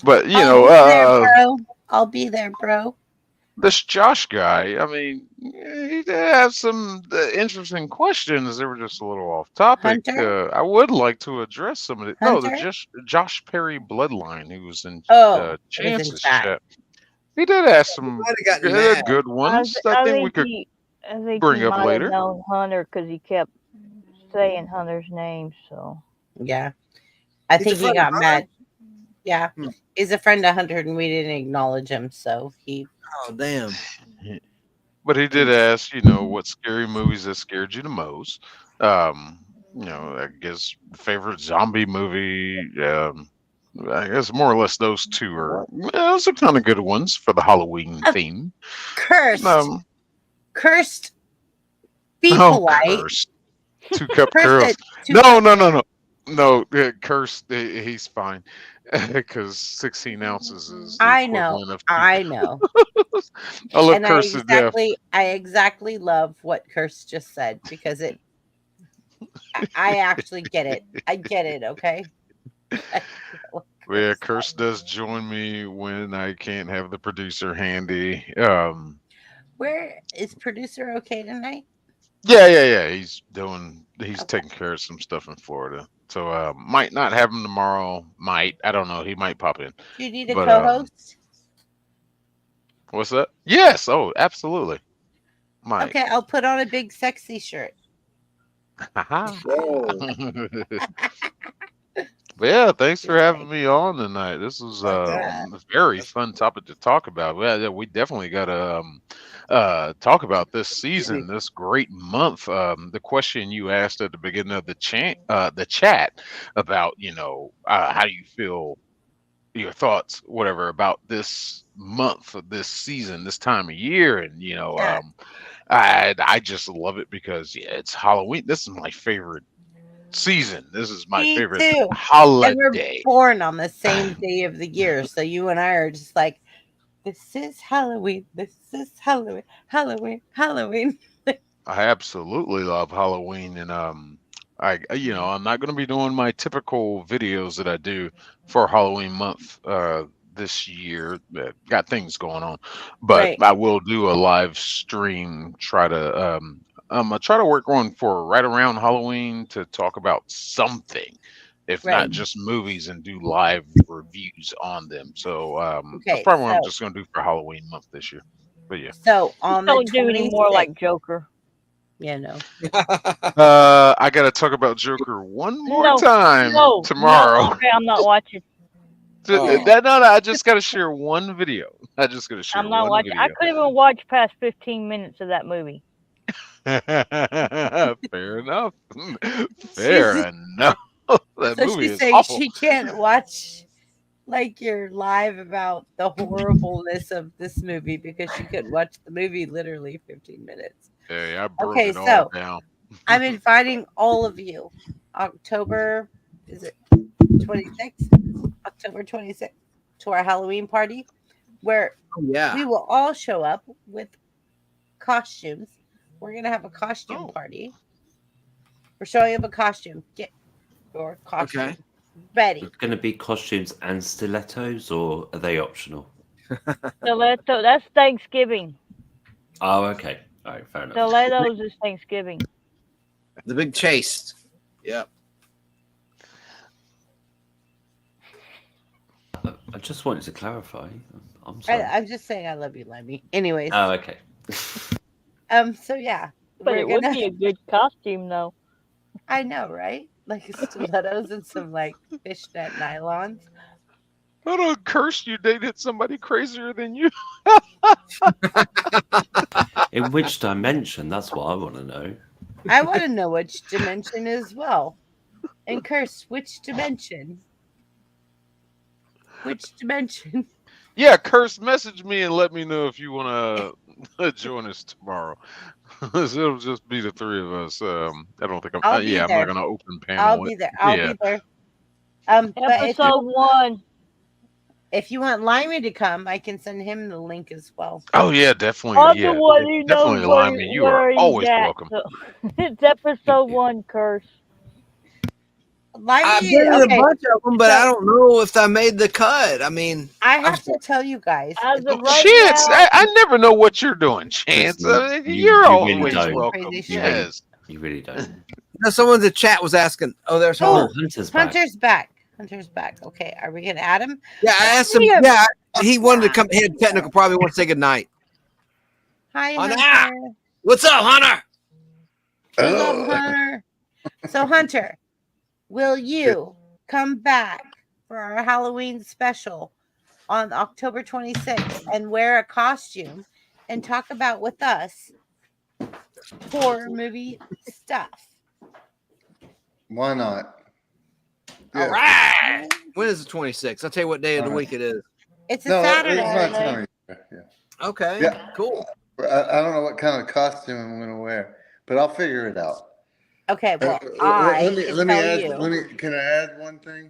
[SPEAKER 9] But
[SPEAKER 2] I'll be there, bro.
[SPEAKER 9] This Josh guy, I mean, he did have some interesting questions. They were just a little off topic. I would like to address some of it. No, the Josh Perry bloodline, who was in Chance's chat. He did ask some good ones. I think we could bring up later.
[SPEAKER 8] Known Hunter because he kept saying Hunter's name. So
[SPEAKER 2] yeah, I think he got mad. Yeah, he's a friend of Hunter, and we didn't acknowledge him, so he.
[SPEAKER 3] Oh damn!
[SPEAKER 9] But he did ask, what scary movies that scared you the most. I guess favorite zombie movie. I guess more or less those two are those are kind of good ones for the Halloween theme.
[SPEAKER 2] Cursed. Be polite.
[SPEAKER 9] Cursed. 2 Cup Girls. No. No, Curse, he's fine because 16 ounces is the
[SPEAKER 2] I know.
[SPEAKER 9] equivalent of
[SPEAKER 2] I know.
[SPEAKER 9] I love
[SPEAKER 2] And
[SPEAKER 9] Curse to death.
[SPEAKER 2] I exactly love what Curse just said because I actually get it. I get it. Okay.
[SPEAKER 9] Yeah, Curse does join me when I can't have the producer handy.
[SPEAKER 2] Where is producer okay tonight?
[SPEAKER 9] Yeah. He's
[SPEAKER 2] Okay.
[SPEAKER 9] taking care of some stuff in Florida. So might not have him tomorrow. Might. I don't know. He might pop in.
[SPEAKER 2] Do you need a
[SPEAKER 9] But
[SPEAKER 2] co-host?
[SPEAKER 9] what's that? Yes. Oh, absolutely. Might.
[SPEAKER 2] Okay, I'll put on a big sexy shirt.
[SPEAKER 9] But yeah, thanks for having me on tonight. This was
[SPEAKER 2] Yeah.
[SPEAKER 9] a very fun topic to talk about. Yeah, we definitely got to talk about this season, this great month. The question you asked at the beginning of the chat about, how you feel, your thoughts, whatever, about this month, this season, this time of year, and I just love it because it's Halloween. This is my favorite season. This is my
[SPEAKER 2] Me
[SPEAKER 9] favorite
[SPEAKER 2] too. And we're
[SPEAKER 9] holiday.
[SPEAKER 2] born on the same day of the year. So you and I are just like, this is Halloween. This is Halloween. Halloween. Halloween.
[SPEAKER 9] I absolutely love Halloween, and I'm not going to be doing my typical videos that I do for Halloween month this year. Got things going on, but
[SPEAKER 2] Right.
[SPEAKER 9] I will do a live stream. I try to work on for right around Halloween to talk about something, if
[SPEAKER 2] Right.
[SPEAKER 9] not just movies, and do live reviews on them. So that's
[SPEAKER 2] Okay,
[SPEAKER 9] probably what I'm
[SPEAKER 2] so-
[SPEAKER 9] just going to do for Halloween month this year. But yeah.
[SPEAKER 2] So on the
[SPEAKER 8] Don't do any more
[SPEAKER 2] 26th
[SPEAKER 8] like Joker.
[SPEAKER 2] Yeah, no.
[SPEAKER 9] I gotta talk about Joker one more time tomorrow.
[SPEAKER 8] No, okay, I'm not watching.
[SPEAKER 9] No, I just gotta share one video. I just gotta share
[SPEAKER 8] I'm not
[SPEAKER 9] one
[SPEAKER 8] watching. I
[SPEAKER 9] video.
[SPEAKER 8] couldn't even watch past 15 minutes of that movie.
[SPEAKER 9] Fair enough. Fair enough. That
[SPEAKER 2] So
[SPEAKER 9] movie
[SPEAKER 2] she's
[SPEAKER 9] is
[SPEAKER 2] saying
[SPEAKER 9] awful.
[SPEAKER 2] she can't watch like your live about the horribleness of this movie because she couldn't watch the movie literally 15 minutes.
[SPEAKER 9] Hey, I broke
[SPEAKER 2] Okay,
[SPEAKER 9] it all
[SPEAKER 2] so
[SPEAKER 9] down.
[SPEAKER 2] I'm inviting all of you. October, is it 26th? October 26th to our Halloween party where we will all show up with costumes. We're going to have a costume party. We're showing up a costume. Get your costume ready.
[SPEAKER 4] It's going to be costumes and stilettos, or are they optional?
[SPEAKER 8] Stiletto, that's Thanksgiving.
[SPEAKER 4] Oh, okay. All right, fair enough.
[SPEAKER 8] Stilettos is Thanksgiving.
[SPEAKER 3] The big chase. Yep.
[SPEAKER 4] I just wanted to clarify. I'm sorry.
[SPEAKER 2] I'm just saying I love you, Lemmy. Anyways.
[SPEAKER 4] Oh, okay.
[SPEAKER 2] So yeah.
[SPEAKER 8] But it would be a good costume, though.
[SPEAKER 2] I know, right? Like stilettos and some like fishnet nylons.
[SPEAKER 9] I don't curse you dated somebody crazier than you.
[SPEAKER 4] In which dimension? That's what I want to know.
[SPEAKER 2] I want to know which dimension as well. And Curse, which dimension? Which dimension?
[SPEAKER 9] Yeah, Curse, message me and let me know if you want to join us tomorrow. It'll just be the three of us. I don't think I'm.
[SPEAKER 2] I'll be
[SPEAKER 9] I'm
[SPEAKER 2] there.
[SPEAKER 9] not gonna open panel.
[SPEAKER 2] I'll be there. I'll be there. But
[SPEAKER 8] Episode 1.
[SPEAKER 2] If you want Limey to come, I can send him the link as well.
[SPEAKER 9] Oh yeah, definitely.
[SPEAKER 8] I'm
[SPEAKER 9] Yeah,
[SPEAKER 8] the one who
[SPEAKER 9] definitely
[SPEAKER 8] knows
[SPEAKER 9] line me. You
[SPEAKER 8] where
[SPEAKER 9] are
[SPEAKER 8] he's
[SPEAKER 9] always
[SPEAKER 8] at,
[SPEAKER 9] welcome.
[SPEAKER 8] so- It's episode 1, Curse.
[SPEAKER 2] Limey,
[SPEAKER 3] I've been in
[SPEAKER 2] okay.
[SPEAKER 3] a bunch of them, but I don't know if I made the cut. I mean,
[SPEAKER 2] I have to tell you guys.
[SPEAKER 8] As of
[SPEAKER 9] Chance,
[SPEAKER 8] right
[SPEAKER 9] I never know what you're doing, Chance.
[SPEAKER 4] Listen,
[SPEAKER 9] You're
[SPEAKER 4] you
[SPEAKER 9] always
[SPEAKER 4] really don't.
[SPEAKER 9] welcome.
[SPEAKER 2] Crazy
[SPEAKER 9] Yes.
[SPEAKER 4] You really don't.
[SPEAKER 3] someone in the chat was asking. Oh, there's Hunter.
[SPEAKER 4] Hunter's back.
[SPEAKER 2] Hunter's back. Okay, are we gonna add him?
[SPEAKER 3] Yeah, I asked him. Yeah, he wanted to come. He had technical. Probably want to say goodnight.
[SPEAKER 2] Hi,
[SPEAKER 3] Hunter.
[SPEAKER 2] Hunter.
[SPEAKER 3] What's up, Hunter?
[SPEAKER 2] What's up, Hunter? So, Hunter, will you come back for our Halloween special on October 26th and wear a costume and talk about with us horror movie stuff?
[SPEAKER 11] Why not?
[SPEAKER 3] All right. When is the 26th? I'll tell you what day of the
[SPEAKER 11] All right.
[SPEAKER 3] week it is.
[SPEAKER 2] It's a
[SPEAKER 11] No,
[SPEAKER 2] Saturday.
[SPEAKER 11] it's not time of year. Yeah.
[SPEAKER 3] Okay.
[SPEAKER 11] Yeah.
[SPEAKER 3] Cool.
[SPEAKER 11] I don't know what kind of costume I'm going to wear, but I'll figure it out.
[SPEAKER 2] Okay, well,
[SPEAKER 11] let me
[SPEAKER 2] can tell
[SPEAKER 11] add.
[SPEAKER 2] you.
[SPEAKER 11] Can I add one thing?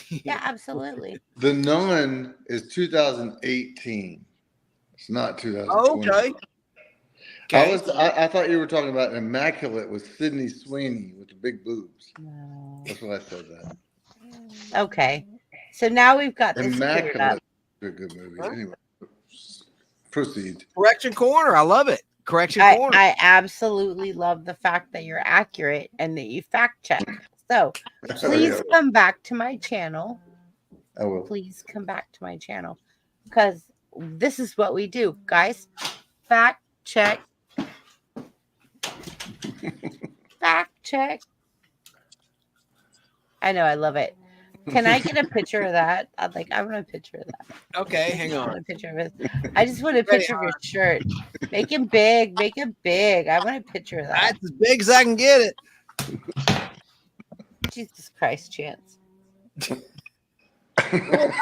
[SPEAKER 2] Yeah, absolutely.
[SPEAKER 11] The Nun is 2018. It's not 2020.
[SPEAKER 3] Okay.
[SPEAKER 11] I thought you were talking about Immaculate with Sydney Sweeney with the big boobs.
[SPEAKER 2] No.
[SPEAKER 11] That's why I said that.
[SPEAKER 2] Okay. So now we've got this cleared up.
[SPEAKER 11] Immaculate is a good movie. Anyway, proceed.
[SPEAKER 3] Correction corner. I love it. Correction corner.
[SPEAKER 2] I absolutely love the fact that you're accurate and that you fact check. So please come back to my channel.
[SPEAKER 11] I will.
[SPEAKER 2] Please come back to my channel because this is what we do, guys. Fact check. Fact check. I know, I love it. Can I get a picture of that? I want a picture of that.
[SPEAKER 3] Okay, hang
[SPEAKER 2] I
[SPEAKER 3] on.
[SPEAKER 2] want a picture of it. I just want a picture of your shirt. Make it big. Make it big. I want a picture of that.
[SPEAKER 3] That's as big as I can get it.
[SPEAKER 2] Jesus Christ, Chance.
[SPEAKER 3] I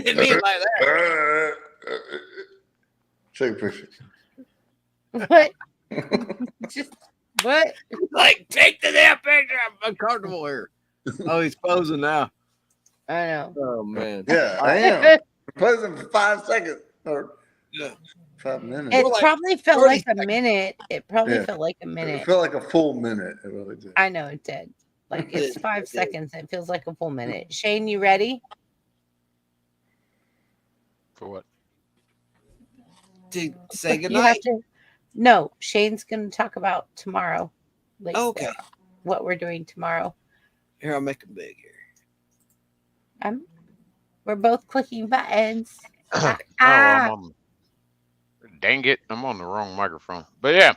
[SPEAKER 3] didn't mean it like that.
[SPEAKER 11] Take a picture.
[SPEAKER 2] What? Just what?
[SPEAKER 3] Like, take the damn picture. I'm uncomfortable here. Oh, he's posing now.
[SPEAKER 2] I know.
[SPEAKER 3] Oh man.
[SPEAKER 11] Yeah, I am. Posing for 5 seconds or 5 minutes.
[SPEAKER 2] It probably felt like a minute. It probably
[SPEAKER 11] Yeah.
[SPEAKER 2] felt like a minute.
[SPEAKER 11] It felt like a full minute. It really did.
[SPEAKER 2] I know it did. Like it's 5 seconds. It feels like a full minute. Shane, you ready?
[SPEAKER 9] For what?
[SPEAKER 3] To say
[SPEAKER 2] You have
[SPEAKER 3] goodnight.
[SPEAKER 2] to. No, Shane's going to talk about tomorrow. Like
[SPEAKER 3] Okay.
[SPEAKER 2] what we're doing tomorrow.
[SPEAKER 3] Here, I'll make it big here.
[SPEAKER 2] We're both clicking buttons.
[SPEAKER 9] I'm on, dang it, I'm on the wrong microphone. But yeah,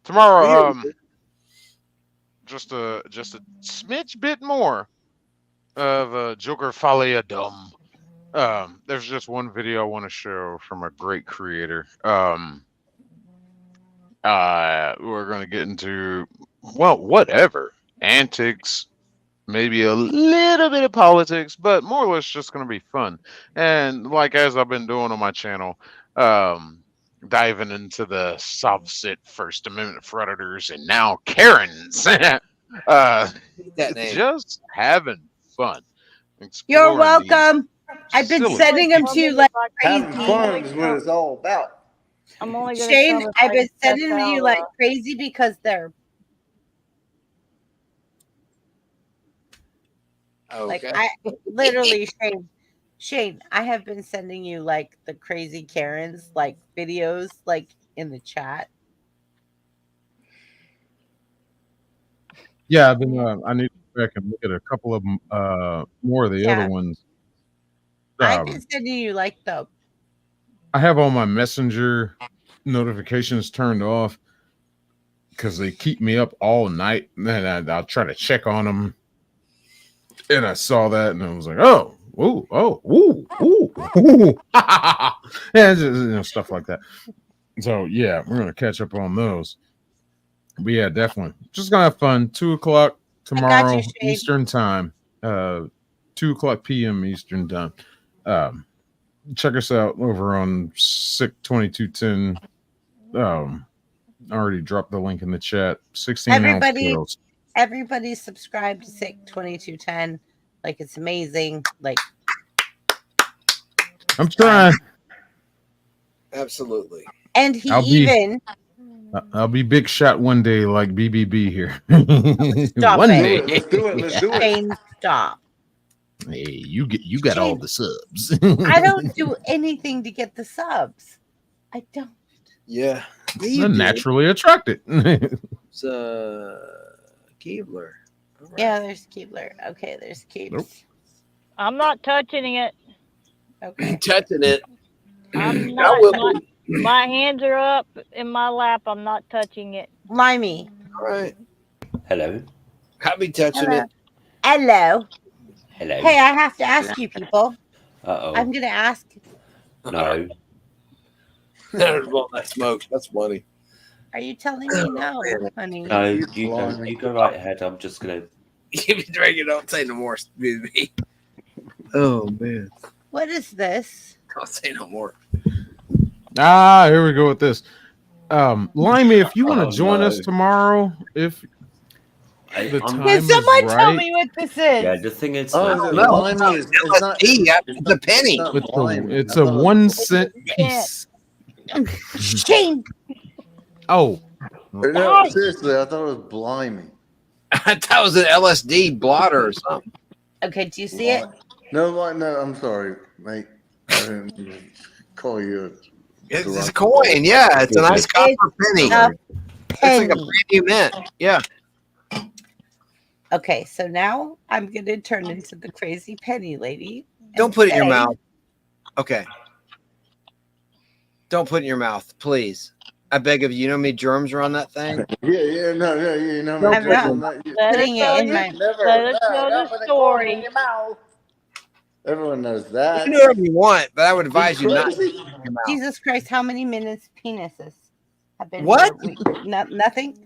[SPEAKER 9] tomorrow, just a smidge bit more of Joker Folia Dumb. There's just one video I want to show from a great creator. We're going to get into, well, whatever, antics, maybe a little bit of politics, but more or less just going to be fun. And like as I've been doing on my channel, diving into the Sovset First Amendment predators and now Karens. Just having fun.
[SPEAKER 2] You're
[SPEAKER 9] Exploring
[SPEAKER 2] welcome.
[SPEAKER 9] these
[SPEAKER 2] I've been
[SPEAKER 9] silly-
[SPEAKER 2] sending them to you like
[SPEAKER 11] Having
[SPEAKER 2] crazy.
[SPEAKER 11] fun is what it's all about.
[SPEAKER 8] I'm only gonna
[SPEAKER 2] Shane,
[SPEAKER 8] come if
[SPEAKER 2] I've
[SPEAKER 8] I
[SPEAKER 2] been
[SPEAKER 8] test
[SPEAKER 2] sending them to you like
[SPEAKER 8] out,
[SPEAKER 2] crazy because they're like I literally Shane, I have been sending you like the crazy Karens like videos like in the chat.
[SPEAKER 7] Yeah, I've been. I need to go back and look at a couple of them. More of the
[SPEAKER 2] Yeah.
[SPEAKER 7] other ones.
[SPEAKER 2] I've been sending you like the
[SPEAKER 7] I have all my messenger notifications turned off because they keep me up all night. And then I'll try to check on them. And I saw that and I was like, oh, ooh, oh, ooh, ooh, ooh. And just, stuff like that. So, yeah, we're going to catch up on those. But yeah, definitely. Just going to have fun. 2 o'clock tomorrow Eastern time. 2 o'clock p.m. Eastern time. Check us out over on SICK 2210. I already dropped the link in the chat. 16-ounce pills.
[SPEAKER 2] everybody subscribe to SICK 2210. Like it's amazing. Like
[SPEAKER 7] I'm trying.
[SPEAKER 3] Absolutely.
[SPEAKER 2] And he
[SPEAKER 7] I'll be big shot one day like BBB here.
[SPEAKER 2] Stop
[SPEAKER 7] one
[SPEAKER 2] it.
[SPEAKER 7] day.
[SPEAKER 11] Let's do it. Let's do it.
[SPEAKER 2] Shane, stop.
[SPEAKER 7] Hey, you got all the subs.
[SPEAKER 2] I don't do anything to get the subs. I don't.
[SPEAKER 3] Yeah.
[SPEAKER 7] I'm naturally attracted.
[SPEAKER 3] It's Keebler.
[SPEAKER 2] Yeah, there's Keebler. Okay, there's Keebler.
[SPEAKER 7] Nope.
[SPEAKER 8] I'm not touching it.
[SPEAKER 2] Okay.
[SPEAKER 3] Touching it.
[SPEAKER 8] I'm not. My hands are up in my lap. I'm not touching it.
[SPEAKER 2] Limey.
[SPEAKER 3] All right.
[SPEAKER 4] Hello.
[SPEAKER 3] I'll be touching it.
[SPEAKER 2] Hello.
[SPEAKER 4] Hello.
[SPEAKER 2] Hey, I have to ask you people.
[SPEAKER 4] Uh-oh.
[SPEAKER 2] I'm gonna ask.
[SPEAKER 4] No.
[SPEAKER 3] Well, that smoke. That's funny.
[SPEAKER 2] Are you telling me no, honey?
[SPEAKER 4] No, you go right ahead. I'm just gonna.
[SPEAKER 3] Give me drink it. Don't say no more. Baby. Oh man.
[SPEAKER 2] What is this?
[SPEAKER 3] Don't say no more.
[SPEAKER 7] Here we go with this. Limey, if you want to
[SPEAKER 11] Oh,
[SPEAKER 7] join us
[SPEAKER 11] no.
[SPEAKER 7] tomorrow, if the
[SPEAKER 4] I'm-
[SPEAKER 7] time
[SPEAKER 2] Can
[SPEAKER 7] is
[SPEAKER 2] someone tell
[SPEAKER 7] right,
[SPEAKER 2] me what this is?
[SPEAKER 4] Yeah, the thing is,
[SPEAKER 11] Oh,
[SPEAKER 4] like,
[SPEAKER 11] is it
[SPEAKER 3] No,
[SPEAKER 11] blimey? It's not.
[SPEAKER 3] LSD. It's a penny.
[SPEAKER 11] not
[SPEAKER 7] it's
[SPEAKER 11] blimey.
[SPEAKER 7] it's
[SPEAKER 11] I
[SPEAKER 7] a
[SPEAKER 11] thought it was
[SPEAKER 7] 1 cent piece.
[SPEAKER 2] Shame.
[SPEAKER 7] Oh,
[SPEAKER 11] No, seriously, I thought it was blimey.
[SPEAKER 3] I thought it was an LSD blotter or something.
[SPEAKER 2] Okay, do you see it?
[SPEAKER 11] No, no, I'm sorry, mate. I didn't mean to call you.
[SPEAKER 3] It's a coin. Yeah, it's a nice copper penny.
[SPEAKER 2] A
[SPEAKER 3] It's like a
[SPEAKER 2] penny.
[SPEAKER 3] brand new mint. Yeah.
[SPEAKER 2] Okay, so now I'm gonna turn into the crazy penny lady.
[SPEAKER 3] Don't
[SPEAKER 2] and
[SPEAKER 3] put it in your
[SPEAKER 2] say-
[SPEAKER 3] mouth. Okay. Don't put it in your mouth, please. I beg of you. You know how many germs are on that thing?
[SPEAKER 11] Yeah, no, you know.
[SPEAKER 2] I'm not putting it in my.
[SPEAKER 8] Let us tell the story.
[SPEAKER 11] Everyone knows that.
[SPEAKER 3] You can do whatever you want, but I would advise you not to put it in your mouth.
[SPEAKER 2] Jesus Christ, how many minutes penises have been
[SPEAKER 3] What?
[SPEAKER 2] here? Nothing.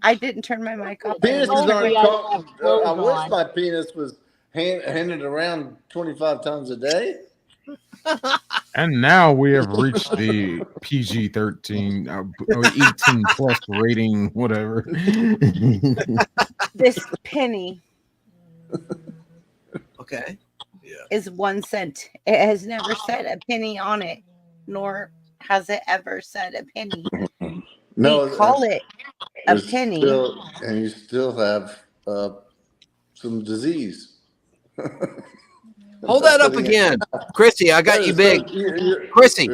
[SPEAKER 2] I didn't turn my mic off.
[SPEAKER 11] Penises aren't talking. I
[SPEAKER 8] clothes
[SPEAKER 11] wish
[SPEAKER 8] on.
[SPEAKER 11] my penis was handed around 25 times a day.
[SPEAKER 7] and now we have reached the PG-13, 18 plus rating, whatever.
[SPEAKER 2] This penny
[SPEAKER 3] Okay.
[SPEAKER 2] is 1 cent. It has never said a penny on it, nor has it ever said a penny.
[SPEAKER 11] No,
[SPEAKER 2] we call it a
[SPEAKER 11] There's
[SPEAKER 2] penny.
[SPEAKER 11] and you still have some disease.
[SPEAKER 3] Hold that up again. Chrissy, I got you big. Chrissy.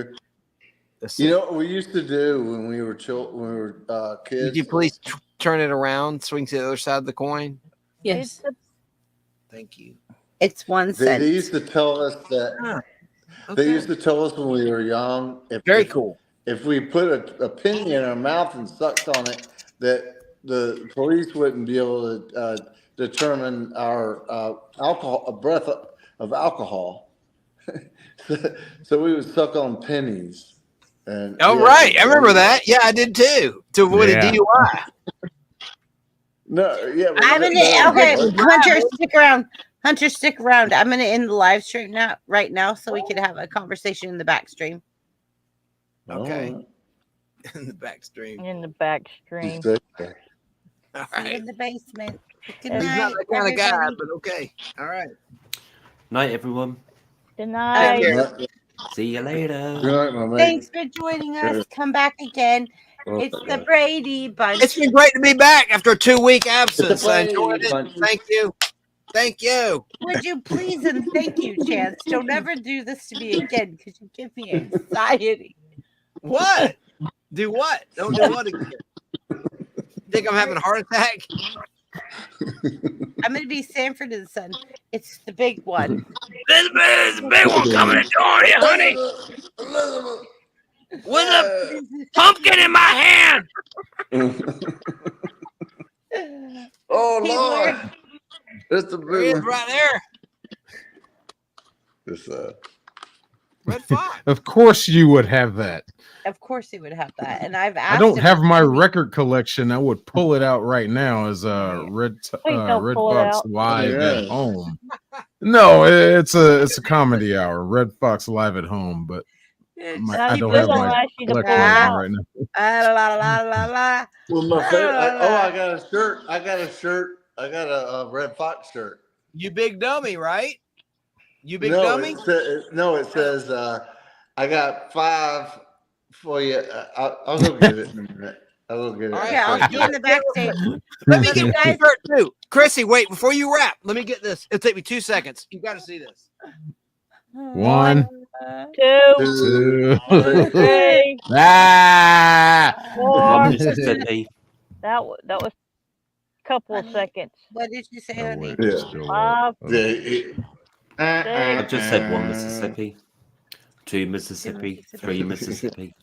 [SPEAKER 11] You know what we used to do when we were kids?
[SPEAKER 3] Would you please turn it around, swing to the other side of the coin?
[SPEAKER 5] Yes.
[SPEAKER 3] Thank you.
[SPEAKER 2] It's 1
[SPEAKER 11] They
[SPEAKER 2] cent.
[SPEAKER 11] used to tell us that. They used to tell us when we were young.
[SPEAKER 3] Very cool.
[SPEAKER 11] If we put a penny in our mouth and sucked on it, that the police wouldn't be able to determine our a breath of alcohol. So we would suck on pennies. And
[SPEAKER 3] Oh, right. I remember that. Yeah, I did too. To avoid a DUI.
[SPEAKER 11] No, yeah.
[SPEAKER 2] I'm gonna okay, Hunter, stick around. Hunter, stick around. I'm gonna end the live stream right now, so we can have a conversation in the back stream.
[SPEAKER 3] Okay. In the back stream.
[SPEAKER 8] In the back stream.
[SPEAKER 3] All
[SPEAKER 2] See you
[SPEAKER 3] right.
[SPEAKER 2] in the basement. Good
[SPEAKER 3] He's
[SPEAKER 2] night,
[SPEAKER 3] not that kind of guy,
[SPEAKER 2] everybody.
[SPEAKER 3] but okay. All right.
[SPEAKER 4] Night, everyone.
[SPEAKER 8] Good night.
[SPEAKER 4] See you later.
[SPEAKER 11] Good night, my mate.
[SPEAKER 2] Thanks for joining us. Come back again. It's the Brady Bunch.
[SPEAKER 3] It's been great to be back after a 2-week absence. I
[SPEAKER 11] Brady
[SPEAKER 3] enjoyed it.
[SPEAKER 11] Bunch.
[SPEAKER 3] Thank you. Thank you.
[SPEAKER 2] Would you please and thank you, Chance? Don't ever do this to me again because you give me anxiety.
[SPEAKER 3] What? Do what? Don't do what again? Think I'm having a heart attack?
[SPEAKER 2] I'm gonna be Sanford and Son. It's the big one.
[SPEAKER 3] This is the big one coming to join you, honey. With a pumpkin in my hand.
[SPEAKER 11] Oh
[SPEAKER 2] Keebler.
[SPEAKER 11] Lord, it's the
[SPEAKER 3] There he
[SPEAKER 11] big
[SPEAKER 3] is
[SPEAKER 11] one.
[SPEAKER 3] right there.
[SPEAKER 11] This
[SPEAKER 3] Red Fox.
[SPEAKER 7] Of course you would have that.
[SPEAKER 2] Of course he would have that. And I've asked
[SPEAKER 7] I don't
[SPEAKER 2] him
[SPEAKER 7] have
[SPEAKER 2] if
[SPEAKER 7] my
[SPEAKER 2] he-
[SPEAKER 7] record collection. I would pull it out right now as Red
[SPEAKER 8] don't pull it
[SPEAKER 7] Fox
[SPEAKER 8] out.
[SPEAKER 7] Live
[SPEAKER 11] Yeah.
[SPEAKER 7] at Home. No, it's a comedy hour. Red Fox Live at Home, but
[SPEAKER 8] Now
[SPEAKER 7] I
[SPEAKER 8] you
[SPEAKER 7] don't
[SPEAKER 8] still
[SPEAKER 7] have
[SPEAKER 8] don't
[SPEAKER 7] my
[SPEAKER 8] ask you to pull
[SPEAKER 7] collection
[SPEAKER 8] it
[SPEAKER 7] on
[SPEAKER 8] out.
[SPEAKER 7] right now.
[SPEAKER 2] La, la, la, la.
[SPEAKER 11] Well, my favorite. I got a shirt. I got a Red Fox shirt.
[SPEAKER 3] You big dummy, right? You big
[SPEAKER 11] no,
[SPEAKER 3] dummy?
[SPEAKER 11] It says I got 5 for you. I'll go get it in a minute. I'll go get it.
[SPEAKER 3] All right.
[SPEAKER 2] Yeah, I'll be in the backstage.
[SPEAKER 3] Let me
[SPEAKER 2] Love
[SPEAKER 3] get
[SPEAKER 2] you
[SPEAKER 3] one
[SPEAKER 2] guys.
[SPEAKER 3] shirt too. Chrissy, wait, before you wrap, let me get this. It'll take me 2 seconds. You got to see this.
[SPEAKER 7] 1,
[SPEAKER 8] Two,
[SPEAKER 7] 2,
[SPEAKER 8] three,
[SPEAKER 7] ah!
[SPEAKER 8] four.
[SPEAKER 4] Mississippi.
[SPEAKER 8] That was a couple of seconds.
[SPEAKER 2] What did you say,
[SPEAKER 7] Oh,
[SPEAKER 2] honey?
[SPEAKER 7] wait,
[SPEAKER 11] Yeah.
[SPEAKER 7] still,
[SPEAKER 8] 5,
[SPEAKER 4] I
[SPEAKER 8] 6.
[SPEAKER 4] just said 1 Mississippi, 2 Mississippi, 3 Mississippi.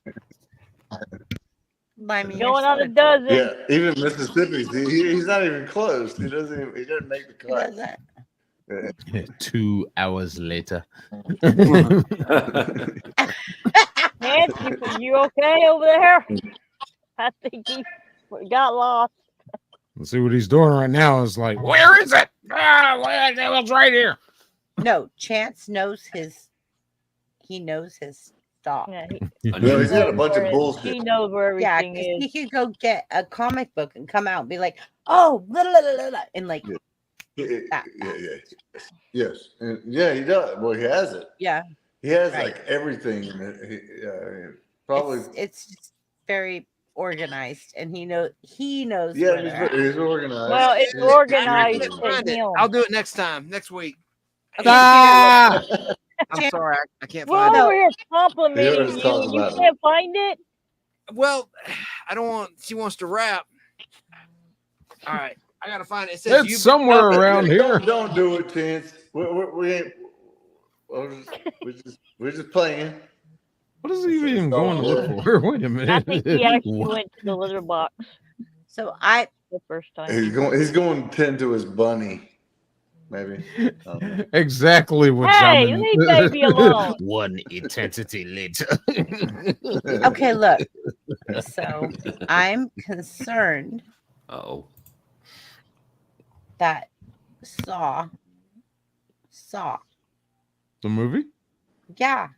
[SPEAKER 2] Limey,
[SPEAKER 8] Going on a dozen.
[SPEAKER 11] Yeah, even Mississippi. He's not even close. He doesn't make the cut.
[SPEAKER 2] Doesn't.
[SPEAKER 7] 2 hours later.
[SPEAKER 8] Nancy, you okay over there? I think he got lost.
[SPEAKER 7] Let's see what he's doing right now. Is like, where is it? It was right here.
[SPEAKER 2] No, Chance knows his. He knows his stop.
[SPEAKER 8] Yeah,
[SPEAKER 11] Well, he's got a bunch of bullshit.
[SPEAKER 8] He knows where
[SPEAKER 2] Yeah,
[SPEAKER 8] everything
[SPEAKER 2] 'cause
[SPEAKER 8] is.
[SPEAKER 2] he could go get a comic book and come out and be like, "Oh, blah, blah, blah, blah, blah," and like that.
[SPEAKER 11] Yes, and yeah, he does. Well, he has it.
[SPEAKER 2] Yeah,
[SPEAKER 11] He has
[SPEAKER 2] right.
[SPEAKER 11] like everything. Probably.
[SPEAKER 2] It's just very organized, and he knows
[SPEAKER 11] Yeah,
[SPEAKER 2] where they're at.
[SPEAKER 11] he's organized.
[SPEAKER 8] Well, it's
[SPEAKER 11] Yeah.
[SPEAKER 8] organized
[SPEAKER 3] Can't
[SPEAKER 8] to
[SPEAKER 3] find it.
[SPEAKER 8] him.
[SPEAKER 3] I'll do it next time, next week.
[SPEAKER 2] Okay,
[SPEAKER 7] Ah!
[SPEAKER 3] I'm sorry, I can't
[SPEAKER 8] We're
[SPEAKER 3] find
[SPEAKER 8] over
[SPEAKER 3] it.
[SPEAKER 8] here complimenting
[SPEAKER 11] He always
[SPEAKER 8] you,
[SPEAKER 11] talks
[SPEAKER 8] and you
[SPEAKER 11] about it.
[SPEAKER 8] can't find it.
[SPEAKER 3] Well, I don't want. She wants to rap. All right, I gotta find it. It says
[SPEAKER 7] It's somewhere around here.
[SPEAKER 11] Don't do it, Chance. We ain't. We're just playing.
[SPEAKER 7] What is he even going to look for? Wait a minute.
[SPEAKER 8] I think he actually went to the litter box
[SPEAKER 2] So
[SPEAKER 8] the first time.
[SPEAKER 11] He's going to tend to his bunny. Maybe.
[SPEAKER 7] Exactly what
[SPEAKER 8] Hey,
[SPEAKER 7] Jamin-
[SPEAKER 8] leave baby alone.
[SPEAKER 16] One eternity later.
[SPEAKER 2] okay, look. So I'm concerned
[SPEAKER 4] Oh.
[SPEAKER 2] that Saw,
[SPEAKER 7] The movie?
[SPEAKER 2] yeah,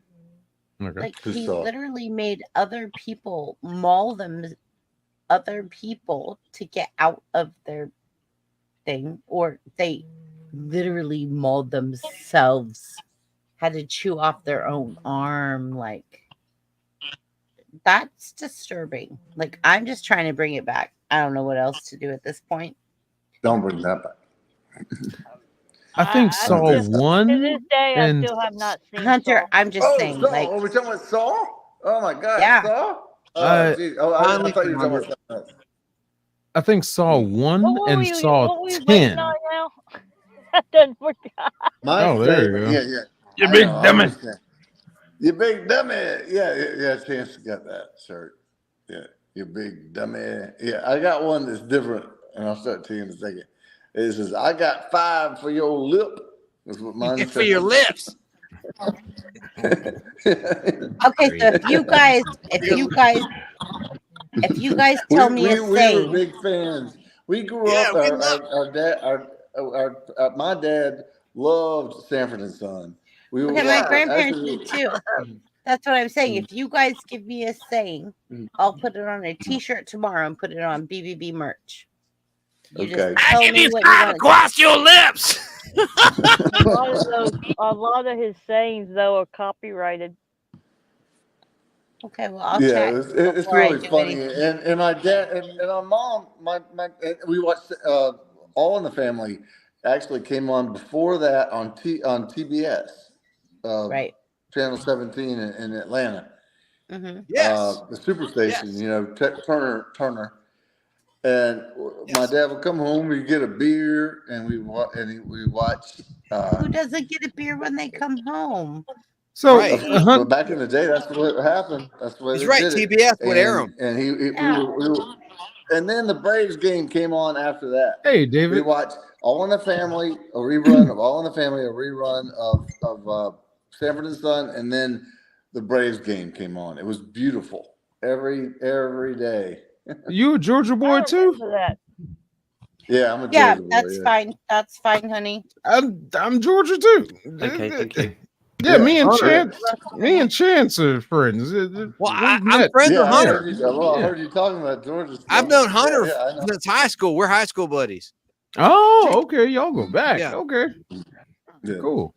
[SPEAKER 7] Okay.
[SPEAKER 2] like
[SPEAKER 11] Who
[SPEAKER 2] he
[SPEAKER 11] Saw?
[SPEAKER 2] literally made other people maul other people to get out of their thing, or they literally mauled themselves, had to chew off their own arm. Like, that's disturbing. Like, I'm just trying to bring it back. I don't know what else to do at this point.
[SPEAKER 11] Don't bring that back.
[SPEAKER 7] I think Saw
[SPEAKER 8] To
[SPEAKER 7] 1
[SPEAKER 8] this day, I
[SPEAKER 7] and
[SPEAKER 8] still have not seen
[SPEAKER 2] Hunter,
[SPEAKER 8] Saw.
[SPEAKER 2] I'm just saying,
[SPEAKER 11] Saw.
[SPEAKER 2] like,
[SPEAKER 11] Are we talking about Saw? Oh my God,
[SPEAKER 2] Yeah.
[SPEAKER 11] Saw.
[SPEAKER 7] Uh,
[SPEAKER 11] Geez. Oh, I thought you were talking about something else.
[SPEAKER 7] I think Saw 1
[SPEAKER 8] What were
[SPEAKER 7] and
[SPEAKER 8] we
[SPEAKER 7] Saw
[SPEAKER 8] waiting
[SPEAKER 7] 10.
[SPEAKER 8] on now? I done forgot.
[SPEAKER 11] My
[SPEAKER 7] Oh, there you
[SPEAKER 11] favorite-
[SPEAKER 7] go.
[SPEAKER 11] Yeah.
[SPEAKER 7] You
[SPEAKER 11] I
[SPEAKER 7] big
[SPEAKER 11] know, I
[SPEAKER 7] dummy.
[SPEAKER 11] understand. You big dummy. Yeah. Chance got that shirt. Yeah, you big dummy. Yeah, I got one that's different, and I'll start to you in a second. It says, "I got 5 for your lip." That's what mine says.
[SPEAKER 3] for your lips.
[SPEAKER 2] okay, so if you guys tell me a
[SPEAKER 11] we were
[SPEAKER 2] saying,
[SPEAKER 11] big fans. We grew
[SPEAKER 3] Yeah,
[SPEAKER 11] up.
[SPEAKER 3] we
[SPEAKER 11] Our dad, my dad loved Sanford and Son. We were
[SPEAKER 2] okay, my
[SPEAKER 11] watching-
[SPEAKER 2] grandparents
[SPEAKER 11] actually-
[SPEAKER 2] did too. That's what I'm saying. If you guys give me a saying, I'll put it on a T-shirt tomorrow and put it on BBB merch. You
[SPEAKER 11] Okay.
[SPEAKER 2] just tell me what you want.
[SPEAKER 3] Across your lips.
[SPEAKER 8] A lot of his sayings though are copyrighted.
[SPEAKER 2] Okay, well I'll
[SPEAKER 11] Yeah,
[SPEAKER 2] check.
[SPEAKER 11] it's
[SPEAKER 2] before I
[SPEAKER 11] really
[SPEAKER 2] do
[SPEAKER 11] funny.
[SPEAKER 2] anything.
[SPEAKER 11] And my dad and my mom, we watched All in the Family. Actually came on before that on TBS,
[SPEAKER 2] Right.
[SPEAKER 11] Channel 17 in Atlanta.
[SPEAKER 2] Mm-hmm.
[SPEAKER 3] Yes.
[SPEAKER 11] The Superstation,
[SPEAKER 3] Yes.
[SPEAKER 11] you know, Turner. And my dad would come home, we'd get a beer, and we watch.
[SPEAKER 2] Who doesn't get a beer when they come home?
[SPEAKER 7] So,
[SPEAKER 3] Right.
[SPEAKER 11] Well, back in the day, that's what happened. That's the way
[SPEAKER 3] He's
[SPEAKER 11] they
[SPEAKER 3] right.
[SPEAKER 11] did it.
[SPEAKER 3] TBS would air them.
[SPEAKER 11] And we
[SPEAKER 2] Yeah.
[SPEAKER 11] were, and then the Braves game came on after that.
[SPEAKER 7] hey,
[SPEAKER 11] We
[SPEAKER 7] David.
[SPEAKER 11] watched All in the Family, a rerun of All in the Family, a rerun of Sanford and Son, and then the Braves game came on. It was beautiful every day.
[SPEAKER 7] You a Georgia boy too?
[SPEAKER 8] For that.
[SPEAKER 11] Yeah, I'm a
[SPEAKER 2] Yeah,
[SPEAKER 11] Georgia boy,
[SPEAKER 2] that's
[SPEAKER 11] yeah.
[SPEAKER 2] fine. That's fine, honey.
[SPEAKER 7] I'm Georgia too.
[SPEAKER 4] Okay, thank you.
[SPEAKER 7] Yeah, me and
[SPEAKER 11] Hunter.
[SPEAKER 7] Chance are friends.
[SPEAKER 3] Well,
[SPEAKER 7] We've
[SPEAKER 3] I'm
[SPEAKER 7] met.
[SPEAKER 3] friends
[SPEAKER 11] Yeah,
[SPEAKER 3] with
[SPEAKER 11] I
[SPEAKER 3] Hunter.
[SPEAKER 11] heard you talking about Georgia.
[SPEAKER 3] I've known Hunter
[SPEAKER 11] Yeah, I know.
[SPEAKER 3] since high school. We're high school buddies.
[SPEAKER 7] Oh, okay. Y'all go back.
[SPEAKER 3] Yeah.
[SPEAKER 7] Okay,
[SPEAKER 11] Yeah.
[SPEAKER 7] cool.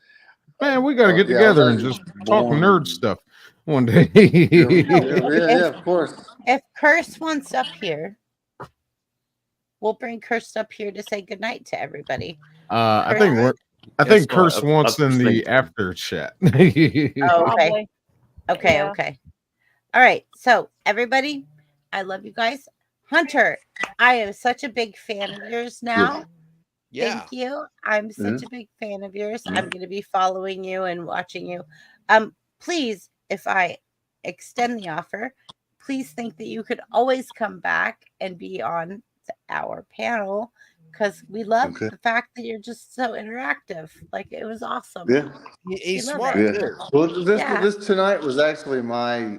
[SPEAKER 7] Man, we got to get
[SPEAKER 11] Yeah, I was
[SPEAKER 7] together and
[SPEAKER 11] actually
[SPEAKER 7] just talk
[SPEAKER 11] born-
[SPEAKER 7] nerd stuff one day.
[SPEAKER 11] Yeah, of course.
[SPEAKER 2] If Curse wants up here, we'll bring Curse up here to say goodnight to everybody.
[SPEAKER 7] I think
[SPEAKER 4] Yes,
[SPEAKER 7] Curse
[SPEAKER 4] I've
[SPEAKER 7] wants in the
[SPEAKER 4] listened.
[SPEAKER 7] after chat.
[SPEAKER 2] Oh, okay.
[SPEAKER 8] Probably.
[SPEAKER 2] Okay,
[SPEAKER 8] Yeah.
[SPEAKER 2] okay. All right. So, everybody, I love you guys. Hunter, I am such a big fan of yours now.
[SPEAKER 3] Yeah.
[SPEAKER 2] Thank you. I'm such a big fan of yours.
[SPEAKER 11] Mhm.
[SPEAKER 2] I'm going to be following you and watching you. Please, if I extend the offer, please think that you could always come back and be on our panel because we love
[SPEAKER 11] Okay.
[SPEAKER 2] the fact that you're just so interactive. Like, it was awesome.
[SPEAKER 11] Yeah.
[SPEAKER 3] He's
[SPEAKER 2] We love
[SPEAKER 3] smart.
[SPEAKER 2] it.
[SPEAKER 11] Yeah.
[SPEAKER 3] too.
[SPEAKER 11] Well,
[SPEAKER 2] Yeah.
[SPEAKER 11] this tonight was actually my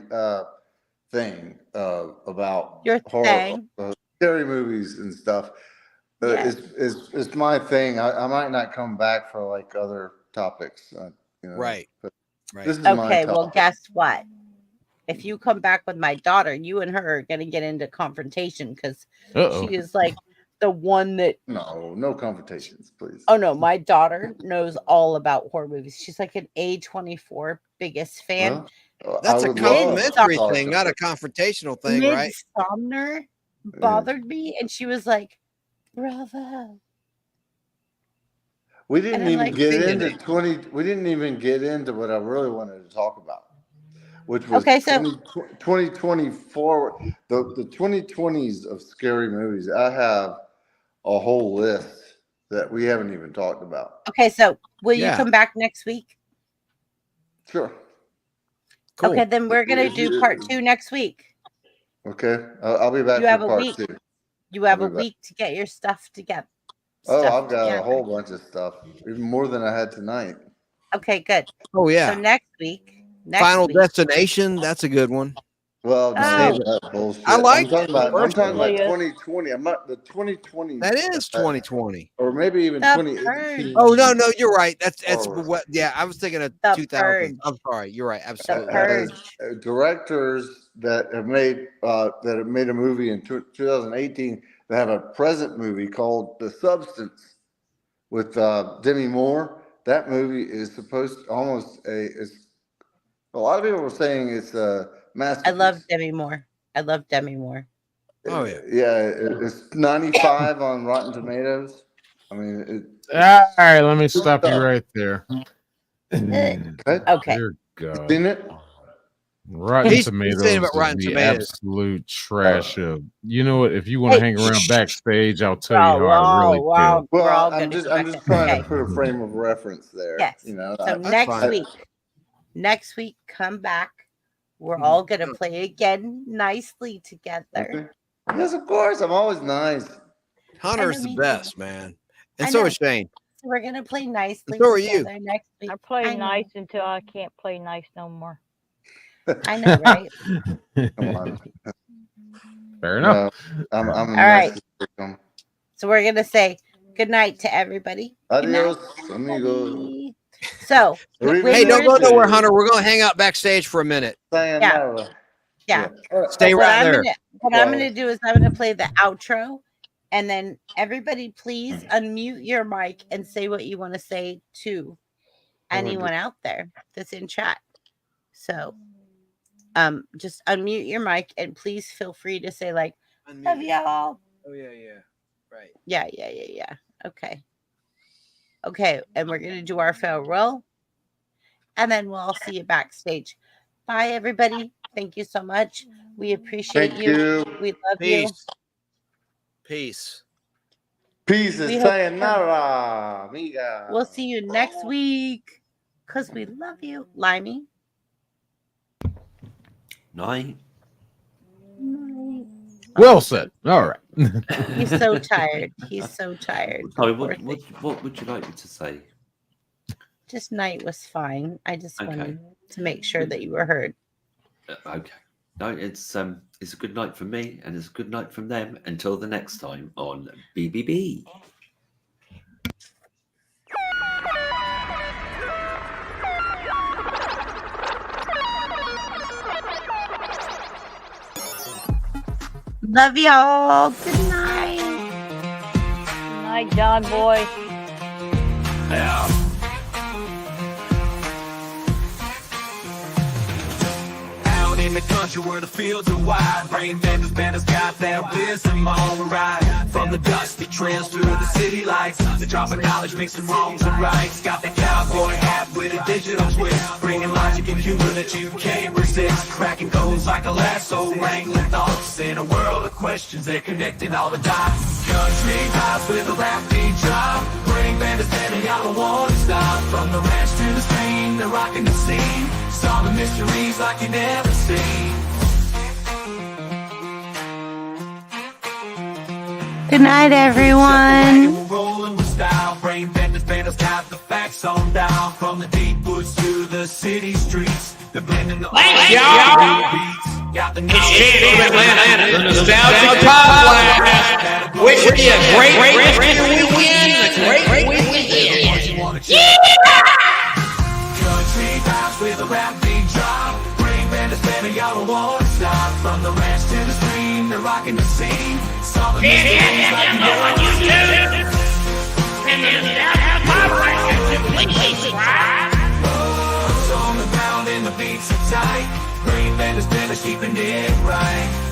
[SPEAKER 11] thing about
[SPEAKER 2] Your
[SPEAKER 11] horror,
[SPEAKER 2] thing.
[SPEAKER 11] scary movies and stuff.
[SPEAKER 2] Yeah.
[SPEAKER 11] It's my thing. I might not come back for like other topics. You know,
[SPEAKER 3] Right.
[SPEAKER 11] but
[SPEAKER 3] Right.
[SPEAKER 11] this is my
[SPEAKER 2] Okay, well,
[SPEAKER 11] topic.
[SPEAKER 2] guess what? if you come back with my daughter, you and her are going to get into confrontation because
[SPEAKER 7] Uh-oh.
[SPEAKER 2] she is like the one that.
[SPEAKER 11] No confrontations, please.
[SPEAKER 2] Oh no, my daughter knows all about horror movies. She's like an A24 biggest fan.
[SPEAKER 3] That's a complimentary thing, not a confrontational thing, right?
[SPEAKER 2] Midsomner bothered me, and she was like, "Bravo."
[SPEAKER 11] We didn't
[SPEAKER 2] And I'm
[SPEAKER 11] even
[SPEAKER 2] like,
[SPEAKER 11] get into 20. We didn't even get into what I really wanted to talk about, which was
[SPEAKER 2] Okay, so
[SPEAKER 11] 2024. The 2020s of scary movies. I have a whole list that we haven't even talked about.
[SPEAKER 2] Okay, so will you come back next week?
[SPEAKER 11] Sure.
[SPEAKER 3] Cool.
[SPEAKER 2] Okay, then we're gonna do part 2 next week.
[SPEAKER 11] Okay, I'll be back
[SPEAKER 2] You have
[SPEAKER 11] for
[SPEAKER 2] a
[SPEAKER 11] part
[SPEAKER 2] week.
[SPEAKER 11] 2.
[SPEAKER 2] You have
[SPEAKER 11] I'll
[SPEAKER 2] a
[SPEAKER 11] be back.
[SPEAKER 2] week to get your stuff together.
[SPEAKER 11] Oh,
[SPEAKER 2] stuff
[SPEAKER 11] I've got
[SPEAKER 2] together.
[SPEAKER 11] a whole bunch of stuff, even more than I had tonight.
[SPEAKER 2] Okay, good.
[SPEAKER 3] Oh yeah.
[SPEAKER 2] So next week,
[SPEAKER 3] Final Destination. That's a good one.
[SPEAKER 11] Well,
[SPEAKER 2] Oh.
[SPEAKER 11] that bullshit.
[SPEAKER 3] I like
[SPEAKER 11] I'm talking about
[SPEAKER 3] first one.
[SPEAKER 11] 2020. I'm not the 2020.
[SPEAKER 3] That is 2020,
[SPEAKER 11] or maybe even
[SPEAKER 2] The
[SPEAKER 11] 2018.
[SPEAKER 3] Oh no, you're right. That's
[SPEAKER 11] Forward.
[SPEAKER 3] what. Yeah, I was thinking of
[SPEAKER 2] The
[SPEAKER 3] 2000.
[SPEAKER 2] Purge.
[SPEAKER 3] I'm sorry. You're right. Absolutely.
[SPEAKER 11] As directors that have made a movie in 2018 that have a present movie called The Substance with Demi Moore. That movie is supposed to a lot of people were saying it's a masterpiece.
[SPEAKER 2] I love Demi Moore. I love Demi Moore.
[SPEAKER 3] Oh yeah.
[SPEAKER 11] Yeah, it's 95 on Rotten Tomatoes. I mean,
[SPEAKER 7] All right, let me stop you right there.
[SPEAKER 2] Okay.
[SPEAKER 7] Dear God.
[SPEAKER 11] Seen it?
[SPEAKER 7] Rotten
[SPEAKER 3] He's
[SPEAKER 7] Tomatoes
[SPEAKER 3] saying about
[SPEAKER 7] is
[SPEAKER 3] Rotten
[SPEAKER 7] the
[SPEAKER 3] Tomatoes.
[SPEAKER 7] absolute trash of. You know what? If you want to hang around backstage, I'll tell you how I really feel.
[SPEAKER 11] Well,
[SPEAKER 2] We're all
[SPEAKER 11] I'm
[SPEAKER 2] gonna
[SPEAKER 11] just trying
[SPEAKER 2] okay.
[SPEAKER 11] to put a frame of reference there.
[SPEAKER 2] Yes.
[SPEAKER 11] You know.
[SPEAKER 2] So next week, come back. We're all gonna play again nicely together.
[SPEAKER 11] Okay. Yes, of course. I'm always nice.
[SPEAKER 3] Hunter's
[SPEAKER 2] I know,
[SPEAKER 3] the
[SPEAKER 2] me
[SPEAKER 3] best, man. And
[SPEAKER 2] I
[SPEAKER 3] so
[SPEAKER 2] know.
[SPEAKER 3] is Shane.
[SPEAKER 2] So we're gonna play nicely
[SPEAKER 3] So are you.
[SPEAKER 2] together next week.
[SPEAKER 8] I play
[SPEAKER 2] I know.
[SPEAKER 8] nice until I can't play nice no more.
[SPEAKER 2] I know, right?
[SPEAKER 11] Come on.
[SPEAKER 7] Fair enough.
[SPEAKER 11] I'm a
[SPEAKER 2] All
[SPEAKER 11] nice
[SPEAKER 2] right.
[SPEAKER 11] victim.
[SPEAKER 2] So we're gonna say good night to everybody. Good night,
[SPEAKER 11] Adios, amigo.
[SPEAKER 2] everybody. So
[SPEAKER 3] Hey, don't go nowhere, Hunter. We're gonna hang out backstage for a minute.
[SPEAKER 11] Sayonara.
[SPEAKER 2] Yeah.
[SPEAKER 3] Stay
[SPEAKER 2] What
[SPEAKER 3] right
[SPEAKER 2] I'm
[SPEAKER 3] there.
[SPEAKER 2] gonna do is I'm gonna play the outro, and then everybody please unmute your mic and say what you want to say to anyone out there that's in chat. So just unmute your mic and please feel free to say like love y'all.
[SPEAKER 3] Oh yeah. Right.
[SPEAKER 2] Yeah. Okay, and we're gonna do our farewell, and then we'll all see you backstage. Bye, everybody. Thank you so much. We appreciate
[SPEAKER 11] Thank you.
[SPEAKER 2] We love you.
[SPEAKER 3] Peace.
[SPEAKER 11] Peace
[SPEAKER 2] We
[SPEAKER 11] and
[SPEAKER 2] hope-
[SPEAKER 11] sayonara, amiga.
[SPEAKER 2] We'll see you next week because we love you, Limey.
[SPEAKER 4] Night.
[SPEAKER 7] Well said. All right.
[SPEAKER 2] He's so tired. He's so tired.
[SPEAKER 4] Sorry,
[SPEAKER 2] Poor
[SPEAKER 4] what
[SPEAKER 2] thing.
[SPEAKER 4] would you like me to say?
[SPEAKER 2] Just night was fine. I just
[SPEAKER 4] Okay.
[SPEAKER 2] wanted to make sure that you were heard.
[SPEAKER 4] Okay. No, it's a good night from me, and it's a good night from them. Until the next time on BBB.
[SPEAKER 2] Love y'all. Good night.
[SPEAKER 8] Good night, John boy.
[SPEAKER 1] Out in the country where the fields are wide, brain benders got that wisdom on right. From the dusty trails through the city lights, the drop of knowledge mixing wrongs and rights. Got the cowboy hat with a digital twist, bringing logic and humor that you can't resist. Cracking codes like a lasso, wrangling thoughts in a world of questions. They're connecting all the dots. Country house with a rap beat drop, brain benders and y'all don't wanna stop. From the ranch to the stream, they're rocking the scene. Solve the mysteries like you never seen.
[SPEAKER 2] Good night, everyone.
[SPEAKER 1] Rolling with style, brain benders got the facts on down. From the deep woods to the city streets, they're blending the
[SPEAKER 17] Thanks, y'all.
[SPEAKER 1] beats. Got the
[SPEAKER 17] It's Shane from Atlanta, the Nostalgic Podcast. Wishing you a great weekend. A great weekend. Yeah!
[SPEAKER 1] Country house with a rap beat drop, brain benders y'all won't stop. From the ranch to the stream, they're rocking the scene. Solving mysteries like no one used to. And if you have my record, please subscribe. On the ground and the beats are tight. Green Banter's finished keeping it right.